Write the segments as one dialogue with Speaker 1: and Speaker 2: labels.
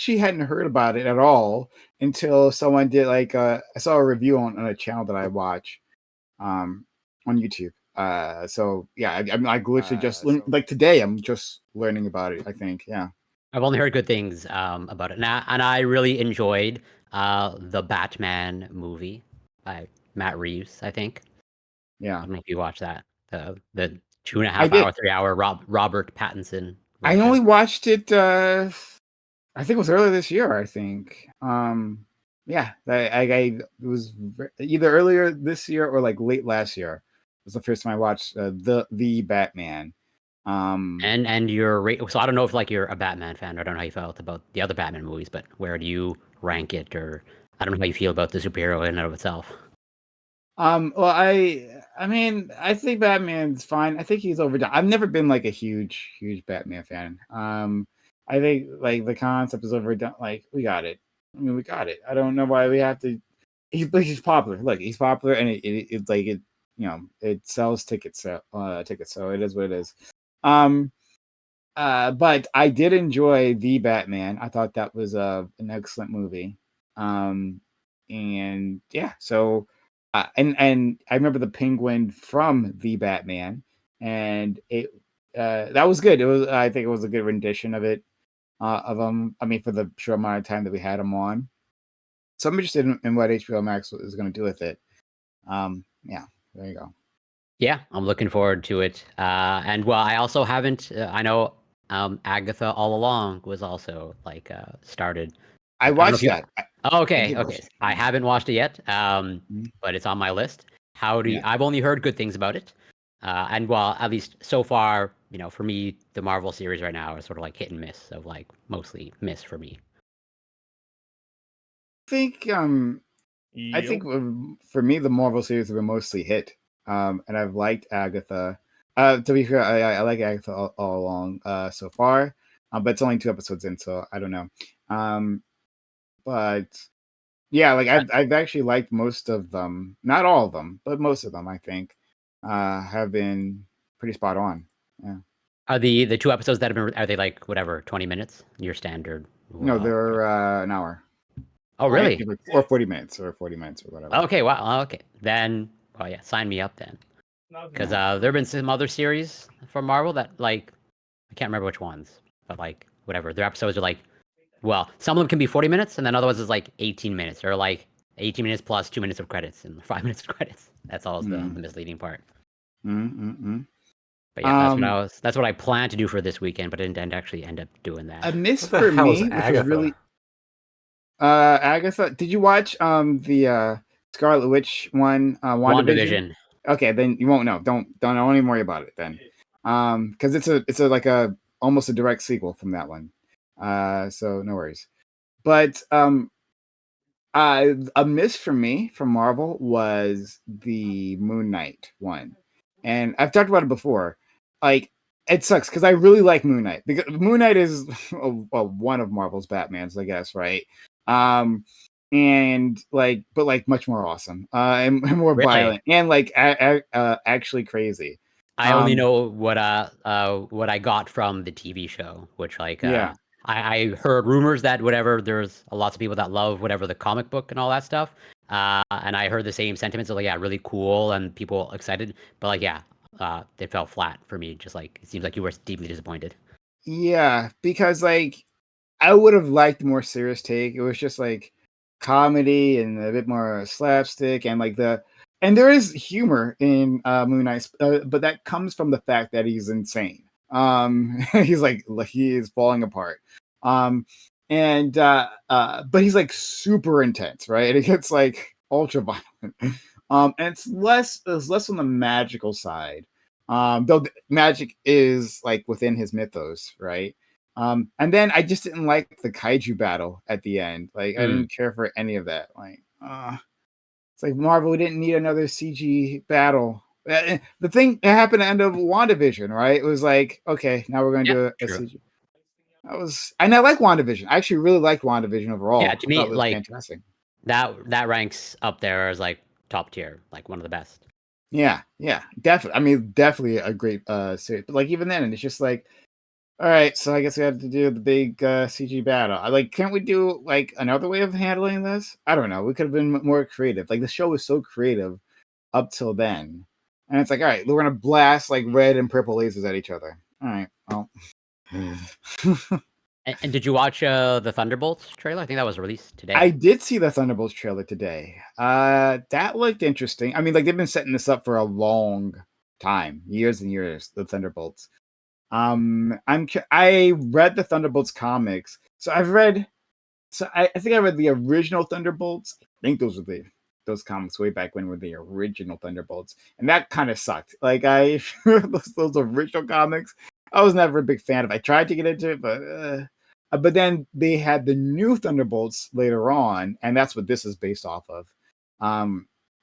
Speaker 1: actually hadn't heard about it at all until someone did like I saw a review on a channel that I watch on YouTube. So yeah, I'm like literally just like today. I'm just learning about it. I think, yeah.
Speaker 2: I've only heard good things about it, and I really enjoyed the Batman movie by Matt Reeves. I think.
Speaker 1: Yeah,
Speaker 2: I don't know if you watched that. The 2.5
Speaker 1: I did.
Speaker 2: hour, 3 hour Robert Pattinson
Speaker 1: I
Speaker 2: version.
Speaker 1: only watched it. I think it was earlier this year. I think. Yeah, I it was either earlier this year or like late last year. It was the first time I watched the Batman.
Speaker 2: And so I don't know if like you're a Batman fan. Or I don't know how you felt about the other Batman movies, but where do you rank it? Or I don't know how you feel about the superhero in and of itself.
Speaker 1: Well, I mean, I think Batman's fine. I think he's overdone. I've never been like a huge Batman fan. I think like the concept is overdone. Like we got it. I mean, we got it. I don't know why we have to. He's popular. Look, he's popular, and it's like it. You know, it sells tickets. Tickets. So it is what it is. Um. But I did enjoy the Batman. I thought that was an excellent movie. Um. And yeah, so and I remember the Penguin from the Batman, and it that was good. It was, I think it was a good rendition of it, of I mean, for the short amount of time that we had him on. So I'm interested in what HBO Max is going to do with it. Yeah, there you go.
Speaker 2: Yeah, I'm looking forward to it. And well, I also haven't. I know Agatha All Along was also like started.
Speaker 1: I
Speaker 2: I don't know if
Speaker 1: watched
Speaker 2: you.
Speaker 1: that.
Speaker 2: Oh,
Speaker 1: I
Speaker 2: okay,
Speaker 1: did watch
Speaker 2: okay.
Speaker 1: it.
Speaker 2: I haven't watched it yet,
Speaker 1: Mhm.
Speaker 2: but it's on my list. How do you?
Speaker 1: Yeah.
Speaker 2: I've only heard good things about it, and well, at least so far, for me, the Marvel series right now is sort of like hit and miss, of like mostly miss for me.
Speaker 1: I think I think for me the Marvel series have been mostly hit. And I've liked Agatha. To be fair, I like Agatha all along so far. But it's only 2 episodes in, so I don't know. Um, but yeah, like I've actually liked most of them. Not all of them, but most of them. I think have been pretty spot on. Yeah.
Speaker 2: Are the 2 episodes that have been, are they like whatever 20 minutes? Your standard?
Speaker 1: No, they're an hour.
Speaker 2: Oh, really?
Speaker 1: Or 40 minutes or 40 minutes or whatever.
Speaker 2: Okay, wow. Okay, then, oh yeah, sign me up then. Because
Speaker 1: Yeah.
Speaker 2: there have been some other series from Marvel that like I can't remember which ones, but like whatever, their episodes are like, well, some of them can be 40 minutes, and then other ones is like 18 minutes, or like 18 minutes plus 2 minutes of credits and 5 minutes of credits. That's all the
Speaker 1: Mm.
Speaker 2: misleading part.
Speaker 1: Mm-mm-mm.
Speaker 2: But yeah,
Speaker 1: Um,
Speaker 2: that's what I planned to do for this weekend, but I didn't actually end up doing that.
Speaker 1: a miss
Speaker 3: What the
Speaker 1: for
Speaker 3: hell is
Speaker 1: me, which was
Speaker 3: Agatha?
Speaker 1: really Agatha. Did you watch the Scarlet Witch one, WandaVision?
Speaker 2: WandaVision.
Speaker 1: Okay, then you won't know. Don't even worry about it then. Because it's a like a almost a direct sequel from that one. So no worries. But a miss for me from Marvel was the Moon Knight one, and I've talked about it before. Like, it sucks because I really like Moon Knight, because Moon Knight is well, one of Marvel's Batmans, I guess, right? Um, and like, but like much more awesome, and more
Speaker 2: Really?
Speaker 1: violent, and like actually crazy.
Speaker 2: I only
Speaker 1: Um,
Speaker 2: know what I got from the TV show, which like
Speaker 1: yeah,
Speaker 2: I heard rumors that whatever there's lots of people that love whatever the comic book and all that stuff, and I heard the same sentiments of like, yeah, really cool and people excited, but like, yeah, it fell flat for me. Just like it seems like you were deeply disappointed.
Speaker 1: yeah, because like I would have liked a more serious take. It was just like comedy and a bit more slapstick, and like and there is humor in Moon Knight, but that comes from the fact that he's insane. He's like he is falling apart. Um, and but he's like super intense, right? And it gets like ultra violent. And it's less on the magical side. Though magic is like within his mythos, right? And then I just didn't like the kaiju battle at the end. Like, I
Speaker 2: Mm.
Speaker 1: didn't care for any of that. Like, it's like Marvel didn't need another CG battle. The thing that happened at the end of WandaVision, right? It was like, okay, now we're going to
Speaker 2: Yeah,
Speaker 1: do a
Speaker 2: true.
Speaker 1: CG. And I like WandaVision. I actually really liked WandaVision
Speaker 2: Yeah,
Speaker 1: overall.
Speaker 2: to
Speaker 1: I thought
Speaker 2: me,
Speaker 1: it was
Speaker 2: like
Speaker 1: fantastic.
Speaker 2: that ranks up there as like top tier, like one of the best.
Speaker 1: Yeah, definitely. I mean, definitely a great series. But like even then, it's just like All right, so I guess we have to do the big CG battle. Can't we do like another way of handling this? I don't know. We could have been more creative. Like the show was so creative up till then, and it's like, all right, we're gonna blast like red and purple lasers at each other. All right, well.
Speaker 2: And did you watch the Thunderbolts trailer? I think that was released today.
Speaker 1: I did see the Thunderbolts trailer today. That looked interesting. I mean, like they've been setting this up for a long time, years and years. The Thunderbolts. I read the Thunderbolts comics, so I've read. So I think I read the original Thunderbolts. I think those comics way back when were the original Thunderbolts, and that kind of sucked. Like those original comics, I was never a big fan of. I tried to get into it, but then they had the new Thunderbolts later on, and that's what this is based off of.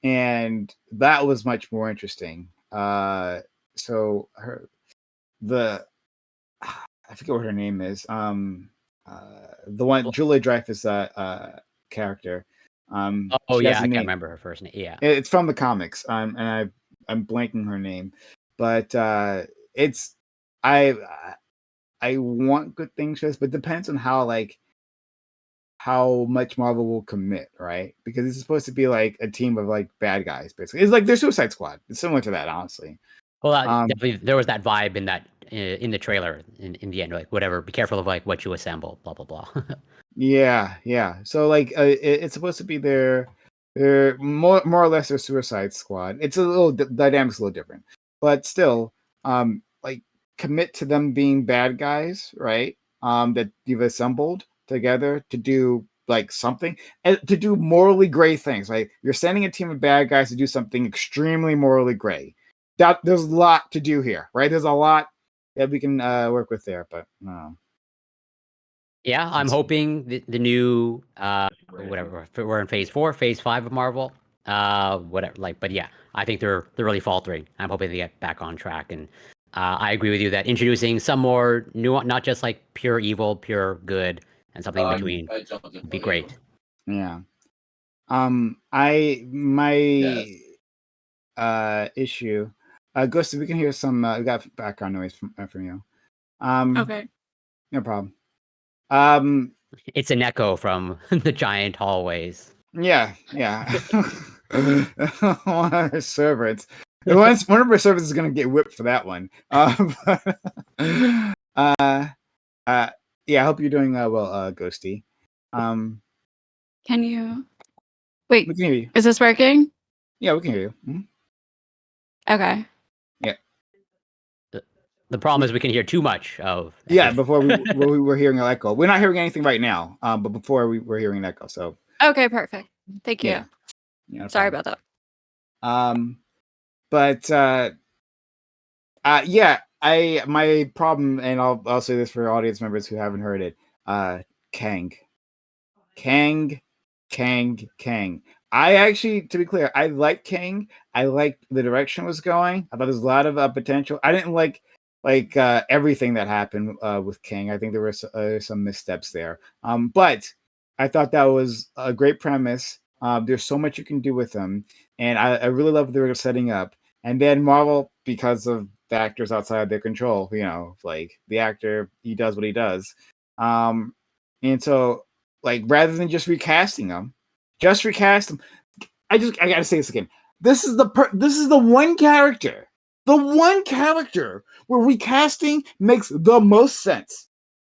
Speaker 1: And that was much more interesting. So the I forget what her name is. The one Julia Dreyfus character.
Speaker 2: Oh yeah, I can't remember her first name. Yeah,
Speaker 1: it's from the comics. And I'm blanking her name, but it's I want good things for this, but it depends on how much Marvel will commit, right? Because it's supposed to be like a team of like bad guys, basically. It's like their Suicide Squad. It's similar to that, honestly.
Speaker 2: Well, definitely there was that vibe in that in the trailer. In the end, like whatever, be careful of like what you assemble. Blah blah blah.
Speaker 1: Yeah. So like it's supposed to be their more or less their Suicide Squad. It's a little dynamics a little different, but still, like commit to them being bad guys, right? That you've assembled together to do like something and to do morally gray things. Like you're sending a team of bad guys to do something extremely morally gray. That there's a lot to do here, right? There's a lot that we can work with there, but no.
Speaker 2: Yeah, I'm hoping the new whatever we're in phase 4, phase 5 of Marvel, whatever. Like, but yeah, I think they're really faltering. I'm hoping they get back on track, and I agree with you that introducing some more nuance, not just like pure evil, pure good, and something in between, would be great.
Speaker 1: Yeah. My issue. Ghost, we can hear some. We got background noise from you.
Speaker 3: Okay.
Speaker 1: No problem.
Speaker 2: It's an echo from the giant hallways.
Speaker 1: Yeah. One of our servants. One of our servants is gonna get whipped for that one. Yeah. I hope you're doing well, Ghosty.
Speaker 3: Can you wait?
Speaker 1: We can hear you.
Speaker 3: Is this working?
Speaker 1: Yeah, we can hear you. Mm-hmm.
Speaker 3: Okay.
Speaker 1: Yeah.
Speaker 2: The problem is we can hear too much of.
Speaker 1: Yeah, before we were hearing an echo. We're not hearing anything right now. But before we were hearing an echo. So.
Speaker 3: Okay, perfect. Thank you.
Speaker 1: Yeah. No
Speaker 3: Sorry about that.
Speaker 1: But yeah, my problem, and I'll say this for audience members who haven't heard it. Kang. I actually, to be clear, I like Kang. I like the direction it was going. I thought there's a lot of potential. I didn't like everything that happened with Kang. I think there were some missteps there. But I thought that was a great premise. There's so much you can do with them, and I really love what they were setting up. And then Marvel, because of the actors outside their control, like the actor, he does what he does. And so, like, rather than just recasting them, just recast them. I gotta say this again. This is the one character where recasting makes the most sense.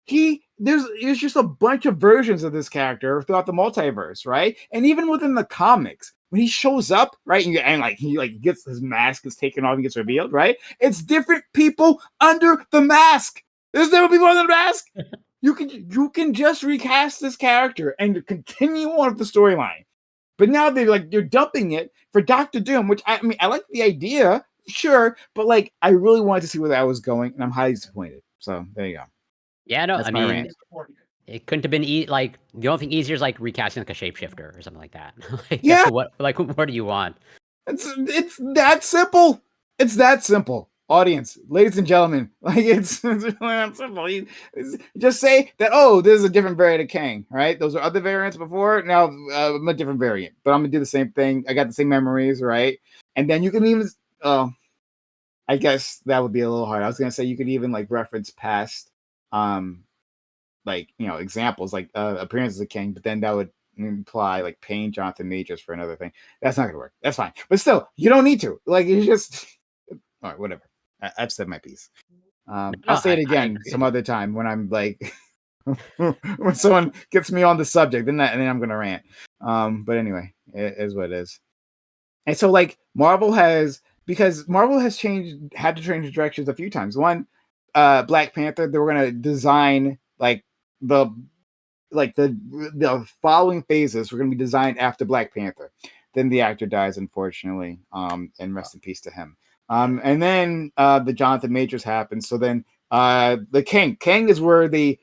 Speaker 1: There's just a bunch of versions of this character throughout the multiverse, right? And even within the comics, when he shows up, right, and like he like gets his mask is taken off and gets revealed, right? It's different people under the mask. There's different people under the mask. You can just recast this character and continue on with the storyline. But now they're dumping it for Doctor Doom, which I mean I like the idea, sure, but like I really wanted to see where that was going, and I'm highly disappointed. So there you go.
Speaker 2: Yeah, no,
Speaker 1: That's
Speaker 2: I
Speaker 1: my
Speaker 2: mean,
Speaker 1: rant.
Speaker 2: it couldn't have been like the only thing easier is like recasting like a shapeshifter or something like that.
Speaker 1: Yeah.
Speaker 2: What do you want?
Speaker 1: It's that simple. It's that simple. Audience, ladies and gentlemen, like it's really that simple. Just say that, oh, there's a different variant of Kang, right? Those are other variants before. Now I'm a different variant, but I'm gonna do the same thing. I got the same memories, right? And then you can even, I guess that would be a little hard. I was gonna say you could even like reference past like examples like appearances of King, but then that would imply like paying Jonathan Majors for another thing. That's not gonna work. That's fine, but still, you don't need to. Like, you just all right, whatever. I've said my piece. I'll say it again some other time when I'm like when someone gets me on the subject, and then I'm gonna rant. But anyway, it is what it is. And so like Marvel has had to change directions a few times. One, Black Panther, they were gonna design like the following phases were gonna be designed after Black Panther. Then the actor dies, unfortunately. And rest in peace to him. And then the Jonathan Majors happened. So then the Kang is where they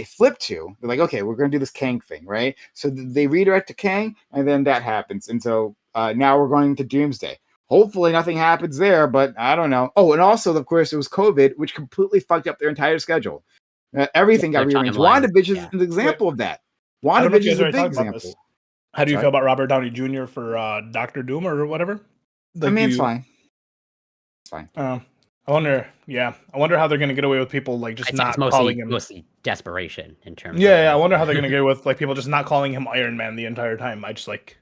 Speaker 1: flip to. They're like, okay, we're going to do this Kang thing, right? So they redirect to Kang, and then that happens. And so now we're going to Doomsday. Hopefully nothing happens there, but I don't know. Oh, and also, of course, it was COVID, which completely fucked up their entire schedule. Everything got rearranged. WandaVision is an example of that. WandaVision is a big example.
Speaker 4: How do you feel about Robert Downey Jr. for Doctor Doom or whatever?
Speaker 1: Like, I mean, it's fine. It's fine.
Speaker 4: I wonder how they're going to get away with people like just not calling him.
Speaker 2: Mostly desperation in terms.
Speaker 4: Yeah, I wonder how they're going to get away with like people just not calling him Iron Man the entire time. I just like.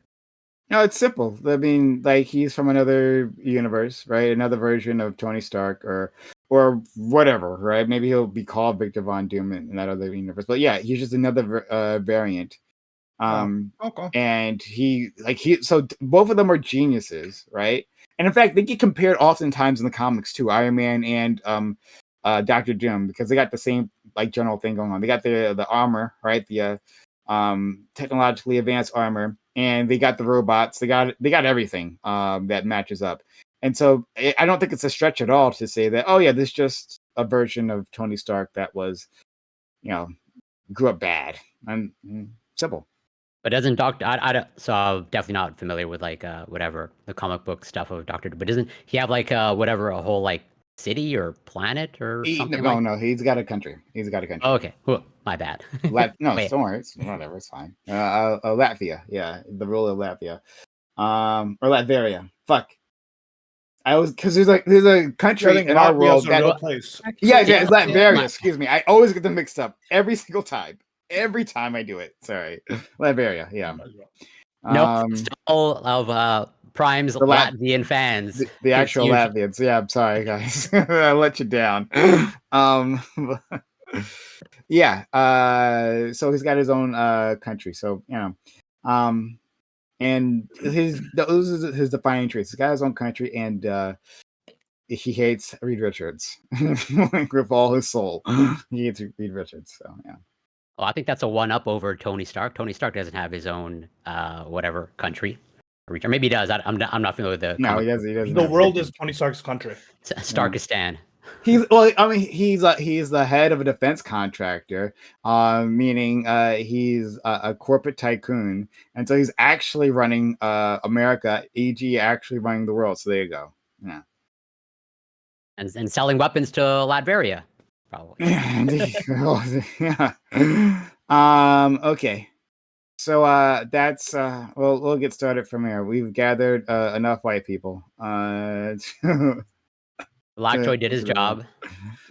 Speaker 1: No, it's simple. I mean, like, he's from another universe, right? Another version of Tony Stark, or whatever, right? Maybe he'll be called Victor Von Doom in that other universe. But yeah, he's just another variant.
Speaker 4: Okay.
Speaker 1: And so both of them are geniuses, right? And in fact, they get compared oftentimes in the comics too, Iron Man and Dr. Doom, because they got the same like general thing going on. They got the armor, right? The technologically advanced armor, and they got the robots. They got everything that matches up. And so I don't think it's a stretch at all to say that, oh yeah, this is just a version of Tony Stark that was, grew up bad. And simple.
Speaker 2: But doesn't so I'm definitely not familiar with like whatever the comic book stuff of Doctor Doom. But doesn't he have like a whole like city or planet or something?
Speaker 1: No, he's got a country.
Speaker 2: Oh, okay, my bad.
Speaker 1: No, don't worry. It's whatever. It's fine. Latvia, yeah, the ruler of Latvia, or Latveria. Fuck. Because there's a country in our world that
Speaker 4: place.
Speaker 1: Yeah, it's Latveria. Excuse me, I always get them mixed up every single time. Every time I do it. Sorry. Latveria, yeah.
Speaker 2: All of Prime's Latvian fans.
Speaker 1: The actual Latvians. Yeah, I'm sorry, guys. I let you down. Yeah. So he's got his own country. So, and those are his defining traits. He's got his own country, and he hates Reed Richards with all his soul. He hates Reed Richards. So, yeah.
Speaker 2: Well, I think that's a one-up over Tony Stark. Tony Stark doesn't have his own whatever country, or maybe he does. I'm not familiar with the.
Speaker 1: No, he doesn't.
Speaker 4: The world is Tony Stark's country.
Speaker 2: Starkistan.
Speaker 1: He's the head of a defense contractor, meaning he's a corporate tycoon, and so he's actually running America, e.g., actually running the world. So there you go. Yeah.
Speaker 2: And selling weapons to Latveria. Probably.
Speaker 1: Yeah. Okay. So that's we'll get started from here. We've gathered enough white people.
Speaker 2: Lactoid did his job.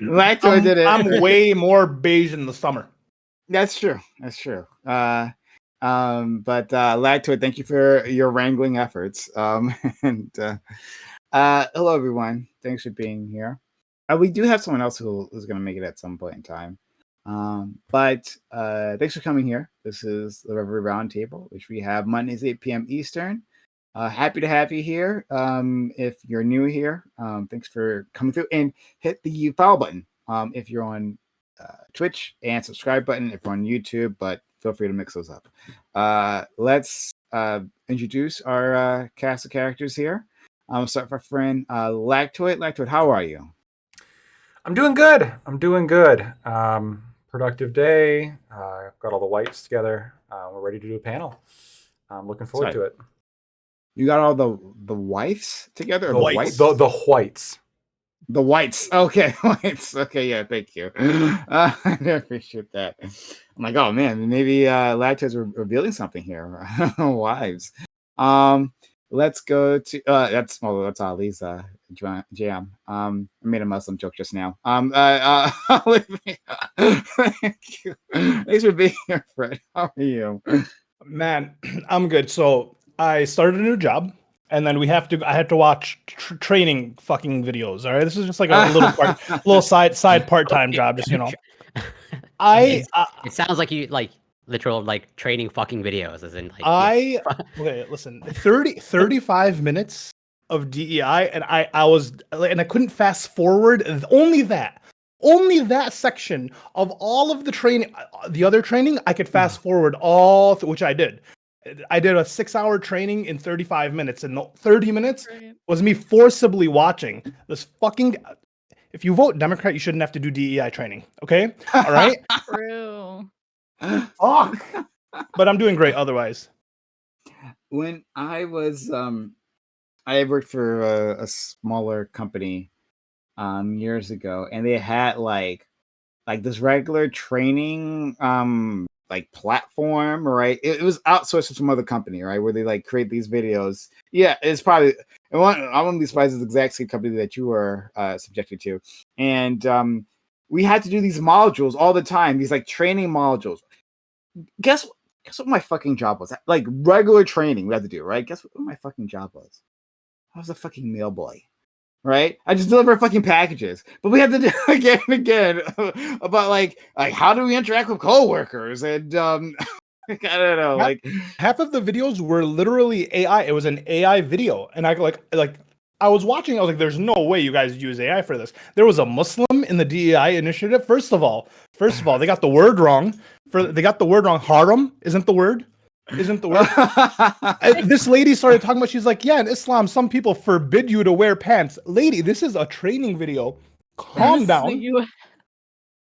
Speaker 1: Lactoid did it.
Speaker 4: I'm way more beige in the summer.
Speaker 1: That's true. But Lactoid, thank you for your wrangling efforts. And hello everyone. Thanks for being here. We do have someone else who's going to make it at some point in time. But thanks for coming here. This is the Reverie Roundtable, which we have Mondays, 8 p.m. Eastern. Happy to have you here. If you're new here, thanks for coming through, and hit the follow button if you're on Twitch, and subscribe button if you're on YouTube, but feel free to mix those up. Let's introduce our cast of characters here. I'll start with our friend Lactoid. Lactoid, how are you?
Speaker 5: I'm doing good. Productive day. Got all the whites together. We're ready to do a panel. I'm looking forward to it.
Speaker 1: You got all the whites together?
Speaker 5: The whites. The whites.
Speaker 1: The whites. Okay, whites. Okay, yeah, thank you. I appreciate that. I'm like, oh man, maybe Lactoid's revealing something here. Wives. let's go to that's Ali's jam. I made a Muslim joke just now. Thank you. Thanks for being here, Fred. How are you?
Speaker 4: Man, I'm good. So I started a new job, and then I had to watch training fucking videos. All right, this is just like a little side part-time job, just
Speaker 2: It sounds like you like literal like training fucking videos, as in like
Speaker 4: okay, listen, 35 minutes of DEI, and I couldn't fast forward only that section of all of the training. The other training I could fast forward which I did. I did a 6-hour training in 35 minutes, and 30 minutes was me forcibly watching this fucking. If you vote Democrat, you shouldn't have to do DEI training. Okay, all right.
Speaker 3: True.
Speaker 4: Fuck. But I'm doing great otherwise.
Speaker 1: When I was I worked for a smaller company years ago, and they had like this regular training like platform, right? It was outsourced to some other company, right, where they like create these videos. Yeah, it's probably I wouldn't be surprised it's the exact same company that you were subjected to. And we had to do these modules all the time, these like training modules. Guess what my fucking job was? Like regular training we had to do, right? Guess what my fucking job was? I was a fucking mail boy, right? I just deliver fucking packages. But we had to do again and again about like how do we interact with coworkers and I don't know, like
Speaker 4: half of the videos were literally AI. It was an AI video, and I was watching. I was like, "There's no way you guys use AI for this." There was a Muslim in the DEI initiative. First of all, they got the word wrong. They got the word wrong. Haram isn't the word. This lady started talking about. She's like, "Yeah, in Islam, some people forbid you to wear pants." Lady, this is a training video. Calm down.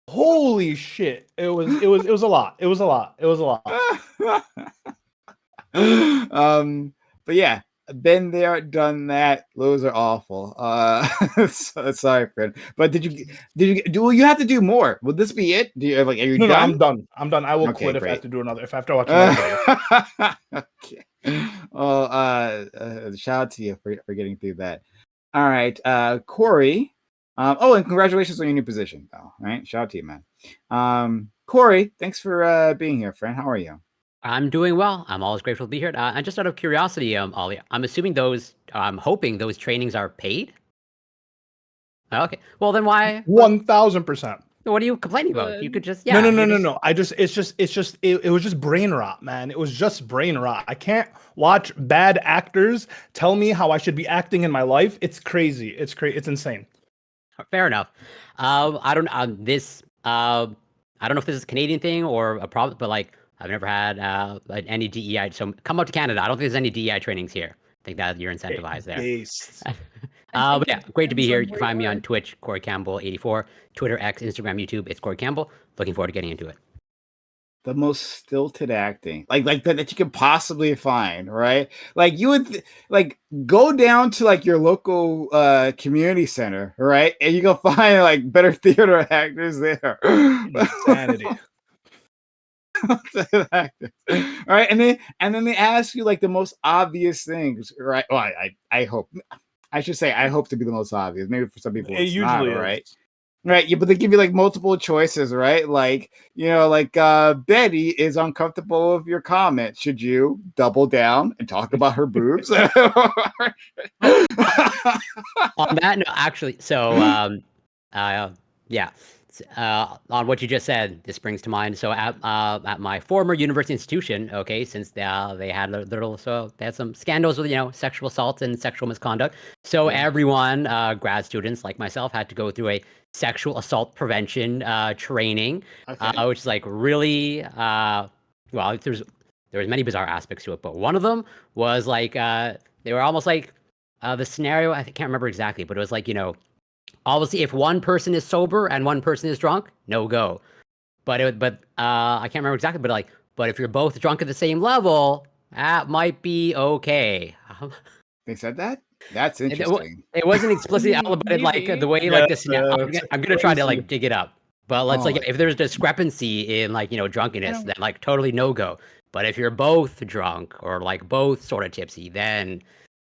Speaker 4: Holy shit! It was a lot. It was a lot.
Speaker 1: But yeah, been there, done that. Those are awful. Sorry, friend. But did you do? You have to do more. Will this be it? Do you like? Are you done?
Speaker 4: No, I'm done. I'm done. I will quit if I have to do another. If I have to watch another video.
Speaker 1: Okay. Well, shout out to you for getting through that. All right, Corey. And congratulations on your new position, though. Right, shout out to you, man. Corey, thanks for being here, friend. How are you?
Speaker 2: I'm doing well. I'm always grateful to be here. And just out of curiosity, Ollie, I'm hoping those trainings are paid. Okay. Well, then why?
Speaker 4: 1000%.
Speaker 2: What are you complaining about? You could just
Speaker 4: No. It was just brain rot, man. It was just brain rot. I can't watch bad actors tell me how I should be acting in my life. It's crazy. It's insane.
Speaker 2: Fair enough. I don't know if this is a Canadian thing or a problem, but like I've never had any DEI. So come out to Canada. I don't think there's any DEI trainings here. I think that you're incentivized there. But yeah, great to be here. You can find me on Twitch, Corey Campbell 84, Twitter, X, Instagram, YouTube. It's Corey Campbell. Looking forward to getting into it.
Speaker 1: The most stilted acting, like that you could possibly find, right? Like you would go down to like your local community center, right? And you go find like better theater actors there.
Speaker 4: Insanity.
Speaker 1: All right, and then they ask you like the most obvious things, right? Well, I hope I should say I hope to be the most obvious. Maybe for some people it's usually not, right? Right, yeah, but they give you like multiple choices, right? Like, Betty is uncomfortable with your comment. Should you double down and talk about her boobs?
Speaker 2: On that note, actually, so on what you just said, this brings to mind. So at my former university institution, okay, since they had some scandals with sexual assault and sexual misconduct. So everyone, grad students like myself, had to go through a sexual assault prevention training, which is like really well. There was many bizarre aspects to it, but one of them was like they were almost like the scenario. I can't remember exactly, but it was like obviously, if one person is sober and one person is drunk, no go. But I can't remember exactly. But if you're both drunk at the same level, that might be okay.
Speaker 1: They said that? That's interesting.
Speaker 2: It wasn't explicitly outlined like the way like this. I'm gonna try to like dig it up. But let's if there's discrepancy in like drunkenness, then like totally no go. But if you're both drunk or like both sort of tipsy, then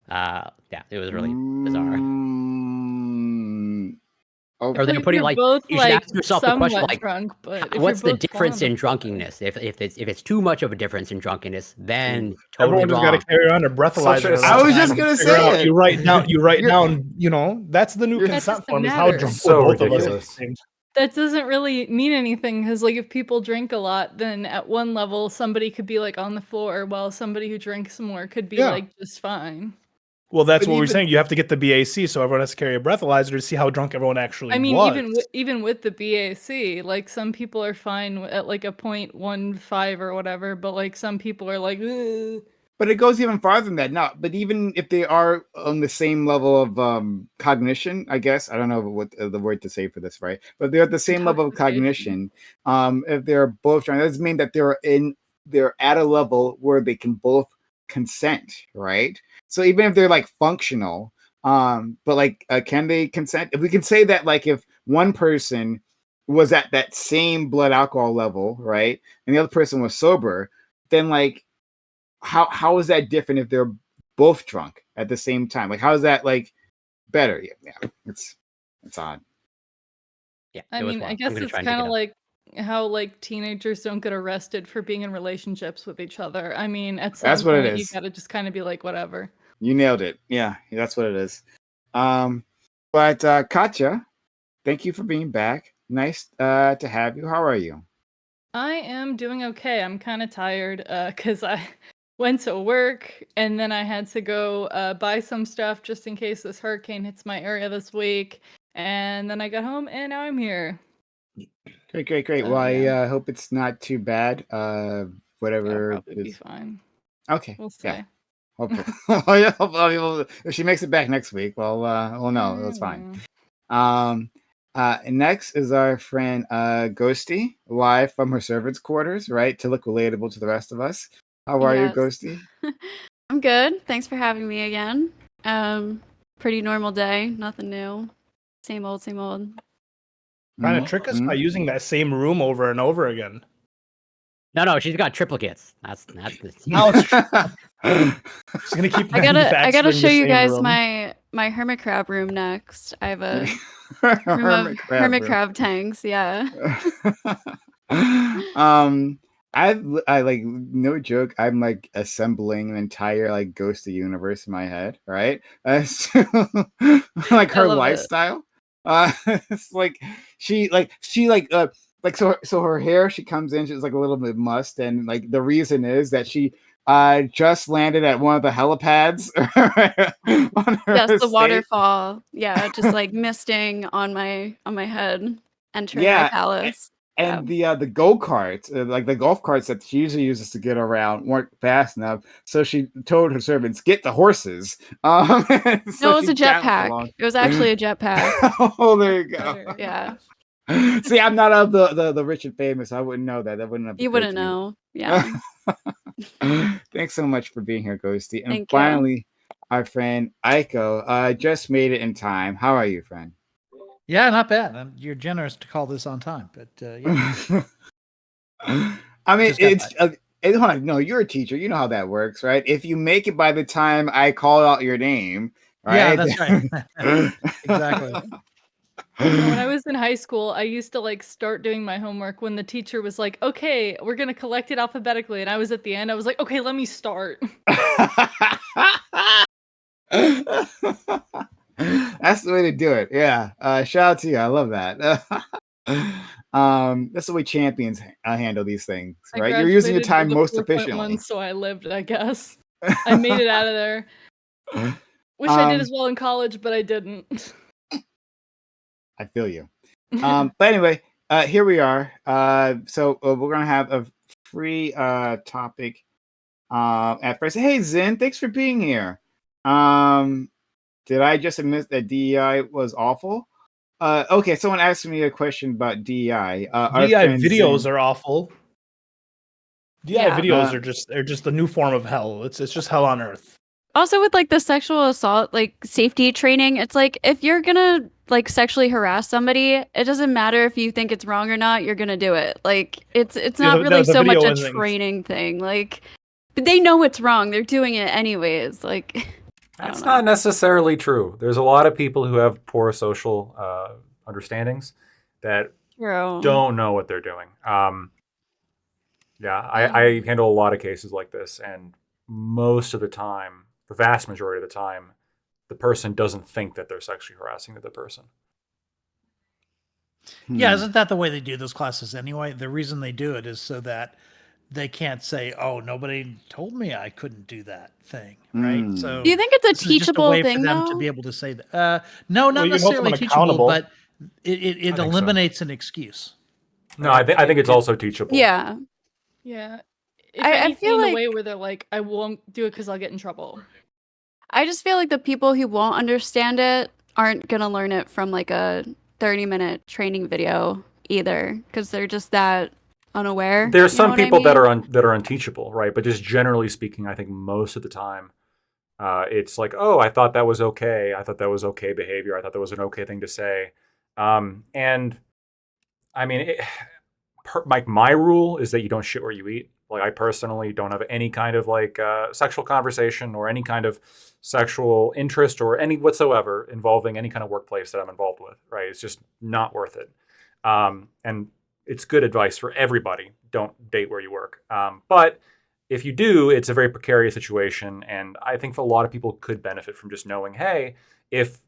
Speaker 2: Yeah, it was really bizarre. Or
Speaker 1: Okay.
Speaker 2: they're
Speaker 6: Like,
Speaker 2: putting
Speaker 6: you're
Speaker 2: like
Speaker 6: both
Speaker 2: you should
Speaker 6: like
Speaker 2: ask yourself the question
Speaker 6: somewhat
Speaker 2: like,
Speaker 6: drunk, but if
Speaker 2: what's the
Speaker 6: you're both
Speaker 2: difference in
Speaker 6: vulnerable,
Speaker 2: drunkenness? If it's too much of a difference in drunkenness, then totally
Speaker 4: Everyone just got to
Speaker 2: wrong.
Speaker 4: carry around a breathalyzer.
Speaker 5: Such a-
Speaker 1: I
Speaker 5: such
Speaker 1: was
Speaker 5: a-
Speaker 1: just gonna
Speaker 4: Figure out-
Speaker 1: say it.
Speaker 4: You write down. You write
Speaker 1: You're-
Speaker 4: down. You know, that's the new
Speaker 1: You're-
Speaker 6: That
Speaker 4: consent
Speaker 6: doesn't
Speaker 4: form. Is how
Speaker 6: matter.
Speaker 4: drunk
Speaker 5: So
Speaker 4: both of us
Speaker 5: ridiculous.
Speaker 4: seemed.
Speaker 6: that doesn't really mean anything because, like, if people drink a lot, then at one level somebody could be like on the floor, while somebody who drinks more could be
Speaker 4: Yeah.
Speaker 6: like just fine.
Speaker 4: Well, that's
Speaker 1: But
Speaker 4: what we're
Speaker 1: even-
Speaker 4: saying. You have to get the BAC, so everyone has to carry a breathalyzer to see how drunk everyone actually
Speaker 6: I mean,
Speaker 4: was.
Speaker 6: even with the BAC, like some people are fine at like a 0.15 or whatever, but like some people are like, "Ugh."
Speaker 1: But it goes even farther than that. No, but even if they are on the same level of cognition, I guess I don't know what the word to say for this, right? But they're at the same level of
Speaker 6: Intoxication.
Speaker 1: cognition. If they're both trying, that doesn't mean that they're at a level where they can both consent, right? So even if they're like functional, but like, can they consent? If we can say that, like, if one person was at that same blood alcohol level, right, and the other person was sober, then like, how is that different if they're both drunk at the same time? Like, how is that like better? Yeah, it's odd.
Speaker 2: Yeah,
Speaker 6: I
Speaker 2: it was
Speaker 6: mean, I
Speaker 2: wild. I'm
Speaker 6: guess
Speaker 2: gonna
Speaker 6: it's
Speaker 2: try and dig
Speaker 6: kind
Speaker 2: it
Speaker 6: of
Speaker 2: up.
Speaker 6: like how like teenagers don't get arrested for being in relationships with each other. I mean, at some
Speaker 1: That's what it
Speaker 6: point you
Speaker 1: is.
Speaker 6: gotta just kind of be like, whatever.
Speaker 1: You nailed it. Yeah, that's what it is. But Katya, thank you for being back. Nice to have you. How are you?
Speaker 6: I am doing okay. I'm kind of tired because I went to work and then I had to go buy some stuff just in case this hurricane hits my area this week. And then I got home and now I'm here.
Speaker 1: Great.
Speaker 6: So,
Speaker 1: Well,
Speaker 6: yeah.
Speaker 1: I hope it's not too bad.
Speaker 6: It'll
Speaker 1: Whatever
Speaker 6: probably be
Speaker 1: is
Speaker 6: fine.
Speaker 1: okay.
Speaker 6: We'll
Speaker 1: Yeah,
Speaker 6: see.
Speaker 1: hopefully. Yeah, hopefully, if she makes it back next week, well, no, that's fine. And next is our friend Ghosty, live from her servant's quarters, right? To look relatable to the rest of us. How are you,
Speaker 3: Yes.
Speaker 1: Ghosty?
Speaker 3: I'm good. Thanks for having me again. Pretty normal day. Nothing new. Same old, same old.
Speaker 4: Trying to trick us by using that same room over and over again.
Speaker 2: No, she's got triplicates. That's the
Speaker 4: Now it's She's gonna keep.
Speaker 3: I gotta
Speaker 4: manufacturing the
Speaker 3: show you
Speaker 4: same
Speaker 3: guys
Speaker 4: room.
Speaker 3: my hermit crab room next. I have a room of
Speaker 1: crab
Speaker 3: hermit
Speaker 1: room.
Speaker 3: crab tanks. Yeah.
Speaker 1: I like, no joke, I'm like assembling an entire like Ghosty universe in my head, right? Like
Speaker 3: I
Speaker 1: her
Speaker 3: love it.
Speaker 1: lifestyle. It's like she so her hair, she comes in, she's like a little bit mussed, and like the reason is that she just landed at one of the helipads on her
Speaker 3: Yes, the
Speaker 1: estate.
Speaker 3: waterfall. Yeah, just like misting on my head, entering my
Speaker 1: Yeah,
Speaker 3: palace.
Speaker 1: and the go-karts, like the golf carts that she usually uses to get around, weren't fast enough. So she told her servants, "Get the horses."
Speaker 3: No,
Speaker 1: So
Speaker 3: it was
Speaker 1: she
Speaker 3: a
Speaker 1: galloped
Speaker 3: jetpack.
Speaker 1: along.
Speaker 3: It was actually a jetpack.
Speaker 1: Oh, there you go.
Speaker 6: Better.
Speaker 3: Yeah.
Speaker 1: See, I'm not of the rich and famous. I wouldn't know that. That wouldn't have
Speaker 3: You
Speaker 1: occurred
Speaker 3: wouldn't
Speaker 1: to me.
Speaker 3: know. Yeah.
Speaker 1: Thanks so much for being here, Ghosty. And
Speaker 3: Thank you.
Speaker 1: finally, our friend Aiko just made it in time. How are you, friend?
Speaker 7: Yeah, not bad. You're generous to call this on time, but yeah.
Speaker 1: I mean,
Speaker 7: Just got
Speaker 1: hold on, no, you're a teacher. You know how that works, right? If you make it by the time I call out your name,
Speaker 7: Yeah,
Speaker 1: right?
Speaker 7: that's right. Exactly.
Speaker 6: When I was in high school, I used to like start doing my homework when the teacher was like, "Okay, we're gonna collect it alphabetically," and I was at the end. I was like, "Okay, let me start."
Speaker 1: That's the way to do it. Yeah. Shout out to you. I love that. That's the way champions handle these things,
Speaker 6: I
Speaker 1: right? You're using your
Speaker 6: graduated
Speaker 1: time
Speaker 6: with a
Speaker 1: most
Speaker 6: 4.1,
Speaker 1: efficiently.
Speaker 6: so I lived, I guess. I made it out of there. Wish I did as well in college, but I didn't.
Speaker 1: I feel you. But anyway, here we are. So we're gonna have a free topic at first. Hey Zen, thanks for being here. Did I just admit that DEI was awful? Okay, someone asked me a question about DEI.
Speaker 4: DEI videos are awful. DEI
Speaker 3: Yeah.
Speaker 4: videos are just the new form of hell. It's just hell on earth.
Speaker 3: Also with like the sexual assault like safety training, it's like if you're gonna like sexually harass somebody, it doesn't matter if you think it's wrong or not, you're gonna do it. Like it's not really
Speaker 4: the
Speaker 3: so much
Speaker 4: video
Speaker 3: a
Speaker 4: isn't-
Speaker 3: training thing. Like they know it's wrong. They're doing it anyways. Like
Speaker 5: That's
Speaker 3: don't
Speaker 5: not necessarily true. There's a lot of people who have poor social understandings that
Speaker 3: True.
Speaker 5: don't know what they're doing. Yeah, I handle a lot of cases like this, and most of the time, the vast majority of the time, the person doesn't think that they're sexually harassing the other person.
Speaker 7: Yeah, isn't that the way they do those classes anyway? The reason they do it is so that they can't say, "Oh, nobody told me I couldn't do that thing," right?
Speaker 1: Hmm.
Speaker 7: So
Speaker 3: Do you think it's a
Speaker 7: this is just a
Speaker 3: teachable
Speaker 7: way
Speaker 3: thing
Speaker 7: for them to
Speaker 3: though?
Speaker 7: be able to say that. No,
Speaker 4: Well,
Speaker 7: not
Speaker 4: you hold
Speaker 7: necessarily
Speaker 4: someone
Speaker 7: teachable,
Speaker 4: accountable.
Speaker 7: but it
Speaker 5: I think so.
Speaker 7: eliminates an excuse.
Speaker 5: No, I think it's also teachable.
Speaker 3: Yeah.
Speaker 6: Yeah. If
Speaker 3: I
Speaker 6: anything,
Speaker 3: feel
Speaker 6: in the
Speaker 3: like
Speaker 6: way where they're like, I won't do it because I'll get in trouble.
Speaker 3: I just feel like the people who won't understand it aren't gonna learn it from like a 30-minute training video either, because they're just that unaware.
Speaker 5: There's
Speaker 3: you know
Speaker 5: some
Speaker 3: what I
Speaker 5: people
Speaker 3: mean?
Speaker 5: that are unteachable, right? But just generally speaking, I think most of the time, it's like, oh, I thought that was okay. I thought that was okay behavior. I thought that was an okay thing to say. And I mean, my rule is that you don't shit where you eat. Like, I personally don't have any kind of like sexual conversation or any kind of sexual interest or any whatsoever involving any kind of workplace that I'm involved with. Right? It's just not worth it. And it's good advice for everybody. Don't date where you work. But if you do, it's a very precarious situation, and I think a lot of people could benefit from just knowing, hey, if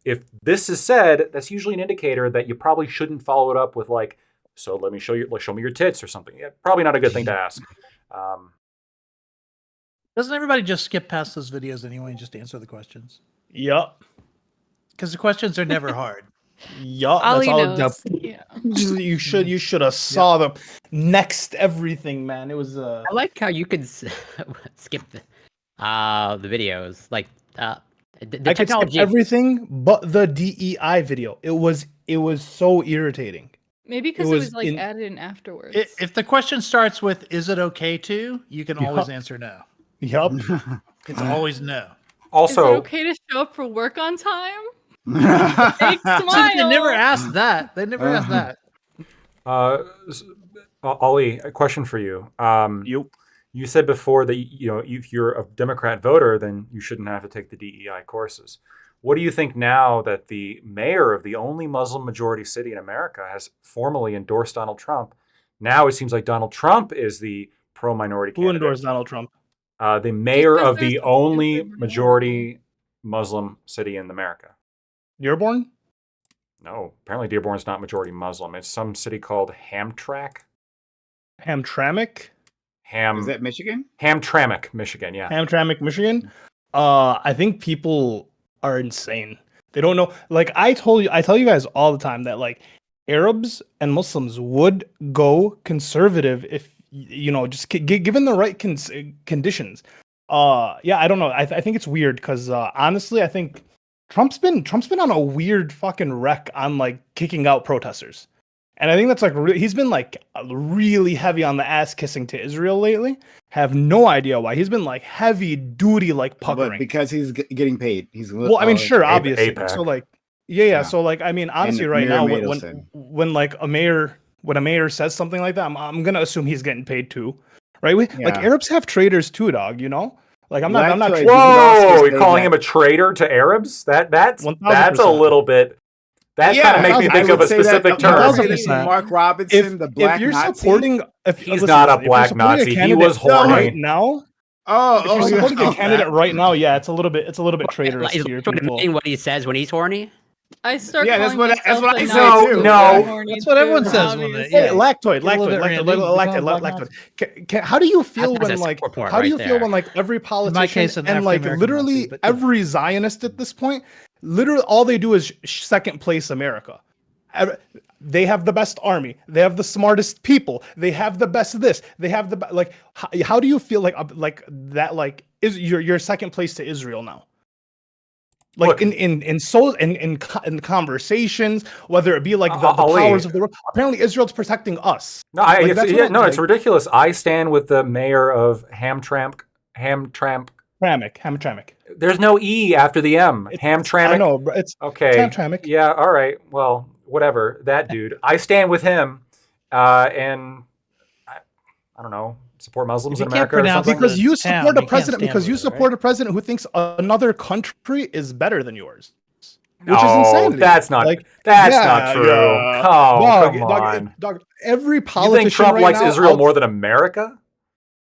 Speaker 5: this is said, that's usually an indicator that you probably shouldn't follow it up with like, so let me show you, like, show me your tits or something. Yeah, probably not a good thing to ask.
Speaker 7: Doesn't everybody just skip past those videos anyway and just answer the questions?
Speaker 4: Yup.
Speaker 7: Because the questions are never hard.
Speaker 4: Yup.
Speaker 3: Ollie
Speaker 4: That's all.
Speaker 3: knows.
Speaker 6: Yeah.
Speaker 4: You should have saw the next everything, man. It was
Speaker 2: I like how you could skip the videos. Like the
Speaker 4: I could skip
Speaker 2: technology.
Speaker 4: everything but the DEI video. It was so irritating.
Speaker 6: Maybe because
Speaker 4: It
Speaker 6: it
Speaker 4: was
Speaker 6: was like
Speaker 4: in-
Speaker 6: added in afterwards.
Speaker 7: If the question starts with "Is it okay to?" you can always
Speaker 4: Yup.
Speaker 7: answer no.
Speaker 4: Yup.
Speaker 7: It's always no.
Speaker 6: Is it
Speaker 5: Also,
Speaker 6: okay to show up for work on time? Big
Speaker 7: So
Speaker 6: smile.
Speaker 7: they never asked that. They never asked that.
Speaker 5: Ollie, a question for you.
Speaker 4: Yup.
Speaker 5: You said before that if you're a Democrat voter, then you shouldn't have to take the DEI courses. What do you think now that the mayor of the only Muslim majority city in America has formally endorsed Donald Trump? Now it seems like Donald Trump is the pro-minority
Speaker 4: Who
Speaker 5: candidate.
Speaker 4: endorsed Donald Trump?
Speaker 5: The mayor
Speaker 6: because
Speaker 5: of
Speaker 6: there's
Speaker 5: the
Speaker 6: some
Speaker 5: only
Speaker 6: different
Speaker 5: majority Muslim city in America.
Speaker 4: Dearborn?
Speaker 5: No, apparently Dearborn's not majority Muslim. It's some city called Hamtramck.
Speaker 4: Hamtramck?
Speaker 1: Is that Michigan?
Speaker 5: Hamtramck, Michigan. Yeah.
Speaker 4: Hamtramck, Michigan? I think people are insane. They don't know. Like I tell you guys all the time that like Arabs and Muslims would go conservative if just given the right conditions. Yeah, I don't know. I think it's weird because honestly, I think Trump's been on a weird fucking wreck on like kicking out protesters, and I think that's like he's been like really heavy on the ass kissing to Israel lately. Have no idea why. He's been like heavy duty like
Speaker 1: But
Speaker 4: puckering.
Speaker 1: because he's getting paid. He's
Speaker 4: Well, I mean, sure,
Speaker 5: Ape-
Speaker 4: obviously.
Speaker 5: AIPAC.
Speaker 4: So like, yeah.
Speaker 1: Yeah.
Speaker 4: So like, I mean, honestly,
Speaker 1: And
Speaker 4: right
Speaker 1: Mayor
Speaker 4: now,
Speaker 1: Matelson.
Speaker 4: when like a mayor says something like that, I'm gonna assume he's getting paid too, right? Like
Speaker 1: Yeah.
Speaker 4: Arabs have traitors too, dog. You know, like I'm not.
Speaker 1: Lactoid-
Speaker 5: Whoa!
Speaker 1: also
Speaker 5: You're
Speaker 1: say
Speaker 5: calling
Speaker 1: that-
Speaker 5: him a traitor to Arabs? That's
Speaker 4: 1000%.
Speaker 5: a little bit. That kind of makes me
Speaker 1: I
Speaker 5: think
Speaker 1: would
Speaker 5: of a
Speaker 1: say that-
Speaker 5: specific
Speaker 1: I would
Speaker 5: term.
Speaker 1: say that
Speaker 4: 1000%.
Speaker 1: Mark Robinson, the black
Speaker 4: if you're
Speaker 1: Nazi.
Speaker 4: supporting,
Speaker 5: He's not a black Nazi. He was horny.
Speaker 4: right now.
Speaker 1: Oh,
Speaker 4: If you're
Speaker 1: you
Speaker 4: supporting a
Speaker 1: know
Speaker 4: candidate
Speaker 1: that.
Speaker 4: right now, yeah, it's a little bit traitorous
Speaker 2: Is
Speaker 4: to your
Speaker 2: sort of
Speaker 4: people.
Speaker 2: mean what he says when he's horny.
Speaker 6: I start
Speaker 1: Yeah, that's
Speaker 6: calling
Speaker 1: what I
Speaker 6: myself a
Speaker 1: say
Speaker 6: Nazi
Speaker 1: too.
Speaker 6: when
Speaker 5: No,
Speaker 6: I'm horny
Speaker 7: that's what
Speaker 6: too,
Speaker 7: everyone says when they-
Speaker 6: obviously.
Speaker 4: Hey, lactoid.
Speaker 7: Get a little bit randy,
Speaker 4: How do you feel
Speaker 2: That's
Speaker 4: when
Speaker 2: a
Speaker 4: like
Speaker 2: support
Speaker 4: how do you
Speaker 2: right
Speaker 4: feel
Speaker 2: there.
Speaker 4: when like every politician
Speaker 7: case, an
Speaker 4: and like
Speaker 7: African-American
Speaker 4: literally
Speaker 7: Nazi, but, you know.
Speaker 4: every Zionist at this point, literally all they do is second place America. They have the best army. They have the smartest people. They have the best this. They have the like. How do you feel like that? Like is you're second place to Israel now? Like
Speaker 5: Look.
Speaker 4: in conversations, whether it be like the
Speaker 5: Ali.
Speaker 4: powers of the world. Apparently, Israel's protecting us.
Speaker 5: No,
Speaker 4: Like, that's what I'm
Speaker 5: it's
Speaker 4: like.
Speaker 5: ridiculous. I stand with the mayor of Hamtramck.
Speaker 4: Hamtramck.
Speaker 5: There's no E after the M.
Speaker 4: I
Speaker 5: Hamtramck.
Speaker 4: know, but it's
Speaker 5: Okay.
Speaker 4: Hamtramck.
Speaker 5: Yeah. All right. Well, whatever. That dude. I stand with him. And I don't know. support Muslims
Speaker 7: You
Speaker 5: in
Speaker 7: can't
Speaker 5: America or
Speaker 7: pronounce
Speaker 5: something?
Speaker 4: Because you
Speaker 7: town,
Speaker 4: support a
Speaker 7: you can't
Speaker 4: president.
Speaker 7: stand
Speaker 4: Because you
Speaker 7: with it, right?
Speaker 4: support a president who thinks another country is better than yours, which
Speaker 5: No,
Speaker 4: is insanity.
Speaker 5: that's not
Speaker 4: Like,
Speaker 5: that's
Speaker 4: yeah,
Speaker 5: not true.
Speaker 4: yeah.
Speaker 5: Oh,
Speaker 4: Dog,
Speaker 5: come
Speaker 4: dog,
Speaker 5: on.
Speaker 4: dog, every
Speaker 5: You
Speaker 4: politician
Speaker 5: think Trump
Speaker 4: right
Speaker 5: likes
Speaker 4: now
Speaker 5: Israel
Speaker 4: out-
Speaker 5: more than America?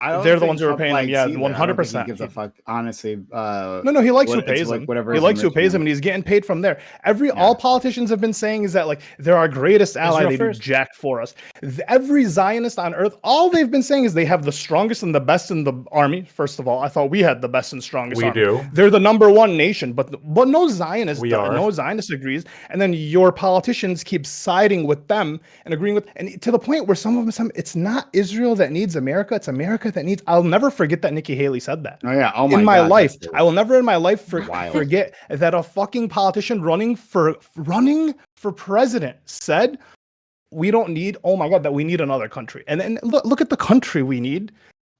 Speaker 1: I don't
Speaker 4: They're the
Speaker 1: think
Speaker 4: ones who are
Speaker 1: Trump
Speaker 4: paying him,
Speaker 1: likes
Speaker 4: yeah,
Speaker 1: either. I don't think
Speaker 4: 100%.
Speaker 1: He gives a fuck, honestly.
Speaker 4: No, he likes who
Speaker 1: it's
Speaker 4: pays
Speaker 1: like
Speaker 4: him.
Speaker 1: whatever
Speaker 4: He
Speaker 1: is
Speaker 4: likes who
Speaker 1: enriching
Speaker 4: pays him,
Speaker 1: him.
Speaker 4: and he's getting paid from there. All
Speaker 1: Yeah.
Speaker 4: politicians have been saying is that like they're our greatest ally.
Speaker 7: Israel
Speaker 4: They do
Speaker 7: first.
Speaker 4: jack for us. Every Zionist on earth, all they've been saying is they have the strongest and the best in the army. First of all, I thought we had the best and strongest
Speaker 5: We
Speaker 4: army.
Speaker 5: do.
Speaker 4: They're the number one nation, but no Zionist,
Speaker 5: We are.
Speaker 4: no Zionist agrees. And then your politicians keep siding with them and agreeing with, and to the point where some of them, it's not Israel that needs America, it's America that needs. I'll never forget that Nikki Haley said that.
Speaker 1: Oh yeah. Oh my
Speaker 4: In my
Speaker 1: God,
Speaker 4: life,
Speaker 1: that's
Speaker 4: I will never in my life
Speaker 1: Wild.
Speaker 4: forget that a fucking politician running for president said, "We don't need. Oh my God, that we need another country." And then look at the country we need.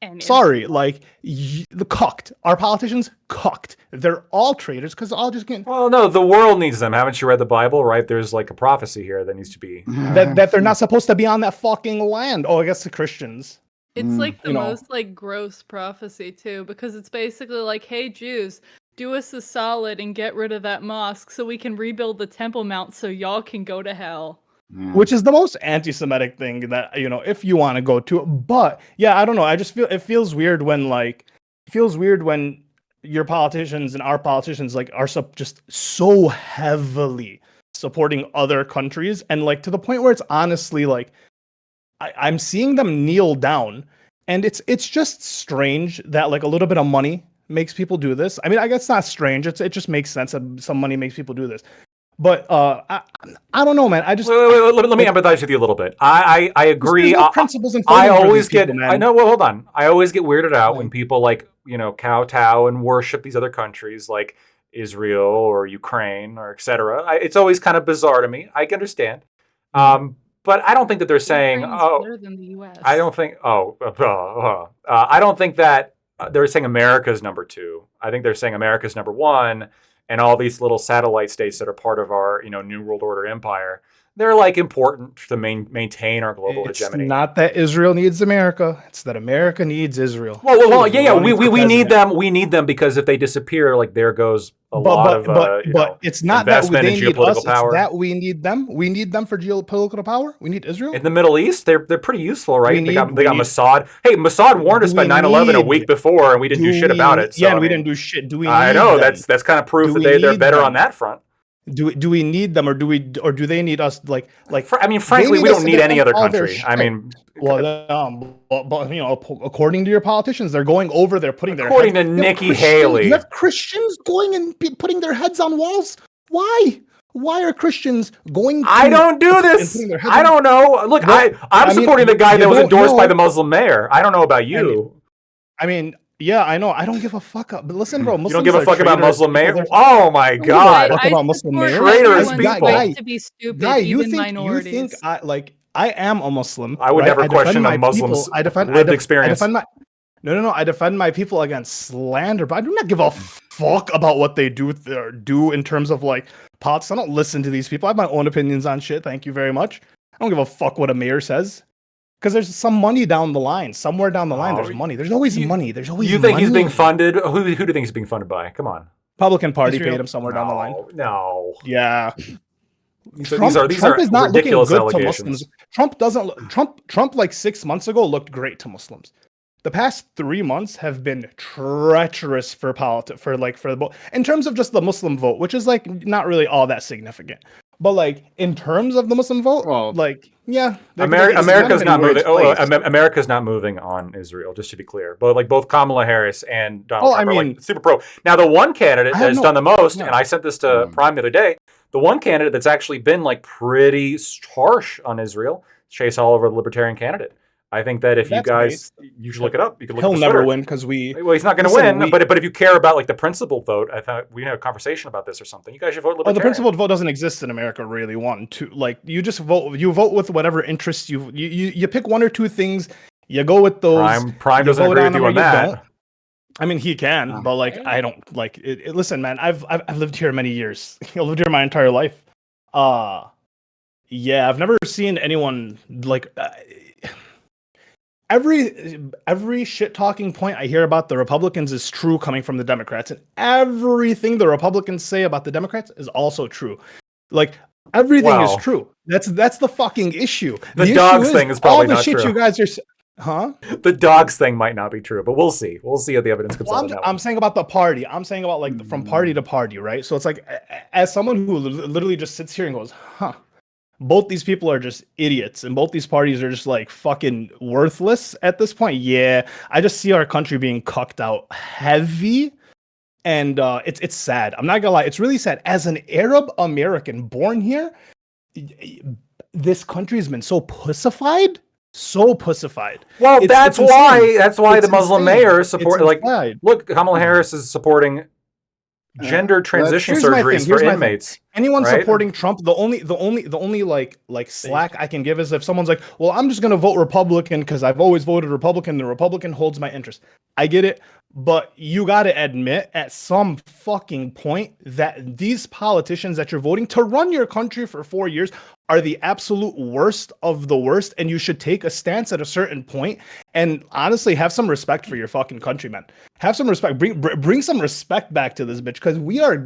Speaker 6: And
Speaker 4: Sorry, like the cucked. Our politicians cucked. They're all traitors because all just getting
Speaker 5: Well, no, the world needs them. Haven't you read the Bible? Right? There's like a prophecy here that needs to be.
Speaker 4: that they're not supposed to be on that fucking land. Oh, I guess the Christians.
Speaker 6: It's like the
Speaker 4: you know.
Speaker 6: most like gross prophecy too, because it's basically like, hey Jews, do us a solid and get rid of that mosque so we can rebuild the Temple Mount so y'all can go to hell.
Speaker 1: Yeah.
Speaker 4: Which is the most anti-Semitic thing that if you want to go to. But yeah, I don't know. I just feel it feels weird when your politicians and our politicians like are just so heavily supporting other countries, and like to the point where it's honestly like I'm seeing them kneel down, and it's just strange that like a little bit of money makes people do this. I mean, I guess it's not strange. It just makes sense that some money makes people do this. But I don't know, man. I just
Speaker 5: Wait, let me empathize with you a little bit. I agree.
Speaker 4: There's no principles and
Speaker 5: I
Speaker 4: framing for
Speaker 5: always
Speaker 4: these
Speaker 5: get.
Speaker 4: people, man.
Speaker 5: I know. Well, hold on. I always get weirded out when
Speaker 4: Like-
Speaker 5: people like kowtow and worship these other countries like Israel or Ukraine or etc. It's always kind of bizarre to me. I can understand, but I don't think that they're saying.
Speaker 6: Ukraine's
Speaker 5: Oh,
Speaker 6: better than the US.
Speaker 5: I don't think. I don't think that they're saying America's number two. I think they're saying America's number one, and all these little satellite states that are part of our New World Order empire. They're like important to maintain our global
Speaker 4: It's
Speaker 5: hegemony.
Speaker 4: not that Israel needs America; it's that America needs Israel.
Speaker 5: Well,
Speaker 4: She's
Speaker 5: yeah.
Speaker 4: running for
Speaker 5: We need
Speaker 4: president.
Speaker 5: them. We need them because if they disappear, like there goes a lot of
Speaker 4: But it's not that
Speaker 5: investment
Speaker 4: they
Speaker 5: in
Speaker 4: need
Speaker 5: geopolitical
Speaker 4: us;
Speaker 5: power.
Speaker 4: it's that we need them. We need them for geopolitical power. We need Israel.
Speaker 5: In the Middle East, they're pretty useful, right?
Speaker 4: We
Speaker 5: They got
Speaker 4: need-
Speaker 5: Mossad. Hey, Mossad warned us
Speaker 4: Do
Speaker 5: about
Speaker 4: we
Speaker 5: 9/11 a
Speaker 4: need-
Speaker 5: week before, and we didn't do shit about it. So,
Speaker 4: Yeah, and
Speaker 5: I
Speaker 4: we
Speaker 5: mean,
Speaker 4: didn't do shit. Do we?
Speaker 5: I
Speaker 4: need
Speaker 5: know
Speaker 4: them?
Speaker 5: that's kind of proof
Speaker 4: Do
Speaker 5: that
Speaker 4: we
Speaker 5: they're
Speaker 4: need
Speaker 5: better
Speaker 4: them?
Speaker 5: on that front.
Speaker 4: Do we need them, or do they need us? Like
Speaker 5: I mean, frankly,
Speaker 4: need
Speaker 5: we
Speaker 4: us
Speaker 5: don't
Speaker 4: to
Speaker 5: need any
Speaker 4: defend
Speaker 5: other
Speaker 4: all their
Speaker 5: country. I
Speaker 4: shit.
Speaker 5: mean,
Speaker 4: but according to your politicians, they're going over there, putting their
Speaker 5: according to
Speaker 4: heads- you have
Speaker 5: Nikki
Speaker 4: Christians-
Speaker 5: Haley,
Speaker 4: you have Christians going and putting their heads on walls. Why? Why are Christians going?
Speaker 5: I don't do
Speaker 4: and
Speaker 5: this.
Speaker 4: putting their heads
Speaker 5: I
Speaker 4: on-
Speaker 5: don't know. Look,
Speaker 4: Well,
Speaker 5: I'm
Speaker 4: I mean,
Speaker 5: supporting the guy
Speaker 4: you
Speaker 5: that was
Speaker 4: don't
Speaker 5: endorsed by
Speaker 4: know-
Speaker 5: the Muslim mayor. I don't know about you.
Speaker 4: I mean, yeah, I know. I don't give a fuck. But listen, bro,
Speaker 5: You don't give a fuck about Muslim mayor? Oh my
Speaker 4: don't
Speaker 5: God!
Speaker 4: Talk about Muslim
Speaker 6: support
Speaker 4: mayors.
Speaker 5: Traitors
Speaker 6: everyone's
Speaker 5: people.
Speaker 6: right to be stupid,
Speaker 4: Guy, you
Speaker 6: even
Speaker 4: think
Speaker 6: minorities.
Speaker 4: I am a Muslim.
Speaker 5: I would
Speaker 4: right?
Speaker 5: never
Speaker 4: I defend
Speaker 5: question
Speaker 4: my
Speaker 5: a Muslim's
Speaker 4: people. I defend
Speaker 5: lived
Speaker 4: I
Speaker 5: experience.
Speaker 4: defend my no. I defend my people against slander, but I do not give a fuck about what they do in terms of like politics. I don't listen to these people. I have my own opinions on shit. Thank you very much. I don't give a fuck what a mayor says. Because there's some money down the line. Somewhere down the line,
Speaker 5: Oh,
Speaker 4: there's money. There's always money. There's always
Speaker 5: You think he's
Speaker 4: money.
Speaker 5: being funded? Who do you think he's being funded by? Come on.
Speaker 4: Republican Party
Speaker 7: Israel.
Speaker 4: paid him somewhere down the line.
Speaker 5: No.
Speaker 4: Yeah.
Speaker 5: These
Speaker 4: Trump
Speaker 5: are
Speaker 4: is not looking
Speaker 5: ridiculous
Speaker 4: good to
Speaker 5: allegations.
Speaker 4: Muslims. Trump doesn't. Trump like 6 months ago looked great to Muslims. The past 3 months have been treacherous for in terms of just the Muslim vote, which is like not really all that significant. But like in terms of the Muslim vote,
Speaker 1: Well,
Speaker 4: like yeah,
Speaker 5: America's not moving.
Speaker 4: Place.
Speaker 5: America's not moving on Israel. Just to be clear, but like both Kamala Harris and Donald
Speaker 4: Oh,
Speaker 5: Trump
Speaker 4: I
Speaker 5: are
Speaker 4: mean-
Speaker 5: like super pro. Now, the one candidate
Speaker 4: I
Speaker 5: that
Speaker 4: have
Speaker 5: has
Speaker 4: no-
Speaker 5: done the most,
Speaker 4: yeah.
Speaker 5: and I sent this to Prime the other day, the one candidate that's actually been like pretty harsh on Israel, Chase Oliver, the Libertarian candidate. I think that if you
Speaker 4: That's
Speaker 5: guys, you should look it up. You can look.
Speaker 4: He'll
Speaker 5: at the
Speaker 4: never
Speaker 5: Twitter.
Speaker 4: win because we.
Speaker 5: Well, he's not going to
Speaker 4: Listen,
Speaker 5: win, but if you care about like the principled vote, I thought we had a conversation about this or something. You guys should vote
Speaker 4: Oh,
Speaker 5: Libertarian.
Speaker 4: the principled vote doesn't exist in America, really. One, two, like you just vote. You vote with whatever interests you pick one or two things. You go with those.
Speaker 5: Prime
Speaker 4: you
Speaker 5: doesn't
Speaker 4: vote
Speaker 5: agree
Speaker 4: on
Speaker 5: with you
Speaker 4: them
Speaker 5: on
Speaker 4: or
Speaker 5: that.
Speaker 4: don't. I mean, he can, but like I don't like it. Listen, man, I've lived here many years. I've lived here my entire life. Yeah, I've never seen anyone like. every shit talking point I hear about the Republicans is true coming from the Democrats, and everything the Republicans say about the Democrats is also true. Like everything is
Speaker 5: Well,
Speaker 4: true. That's the fucking issue.
Speaker 5: The
Speaker 4: issue
Speaker 5: dogs thing is
Speaker 4: all
Speaker 5: probably
Speaker 4: the
Speaker 5: not
Speaker 4: shit
Speaker 5: true.
Speaker 4: you guys are. Huh?
Speaker 5: The dogs thing might not be true, but we'll see. We'll see how the evidence comes
Speaker 4: Well,
Speaker 5: out on that
Speaker 4: I'm
Speaker 5: one.
Speaker 4: saying about the party. I'm saying about like from party to party, right? So it's like, as someone who literally just sits here and goes, huh, both these people are just idiots and both these parties are just like fucking worthless at this point. Yeah, I just see our country being cucked out heavy. And it's sad. I'm not gonna lie, it's really sad. As an Arab American born here, this country has been so pussified. So pussified.
Speaker 5: Well,
Speaker 4: It's
Speaker 5: that's
Speaker 4: insane.
Speaker 5: why
Speaker 4: It's
Speaker 5: the Muslim
Speaker 4: insane.
Speaker 5: mayor
Speaker 4: It's
Speaker 5: support. Like,
Speaker 4: insane.
Speaker 5: look, Kamala Harris is supporting gender transition
Speaker 4: here's my thing,
Speaker 5: surgeries for
Speaker 4: here's my thing.
Speaker 5: inmates.
Speaker 4: Anyone
Speaker 5: right?
Speaker 4: supporting Trump, the only like slack I can give is if someone's like, well, I'm just gonna vote Republican because I've always voted Republican. The Republican holds my interest. I get it, but you gotta admit at some fucking point that these politicians that you're voting to run your country for 4 years are the absolute worst of the worst, and you should take a stance at a certain point and honestly have some respect for your fucking countrymen. Have some respect. Bring some respect back to this bitch because we are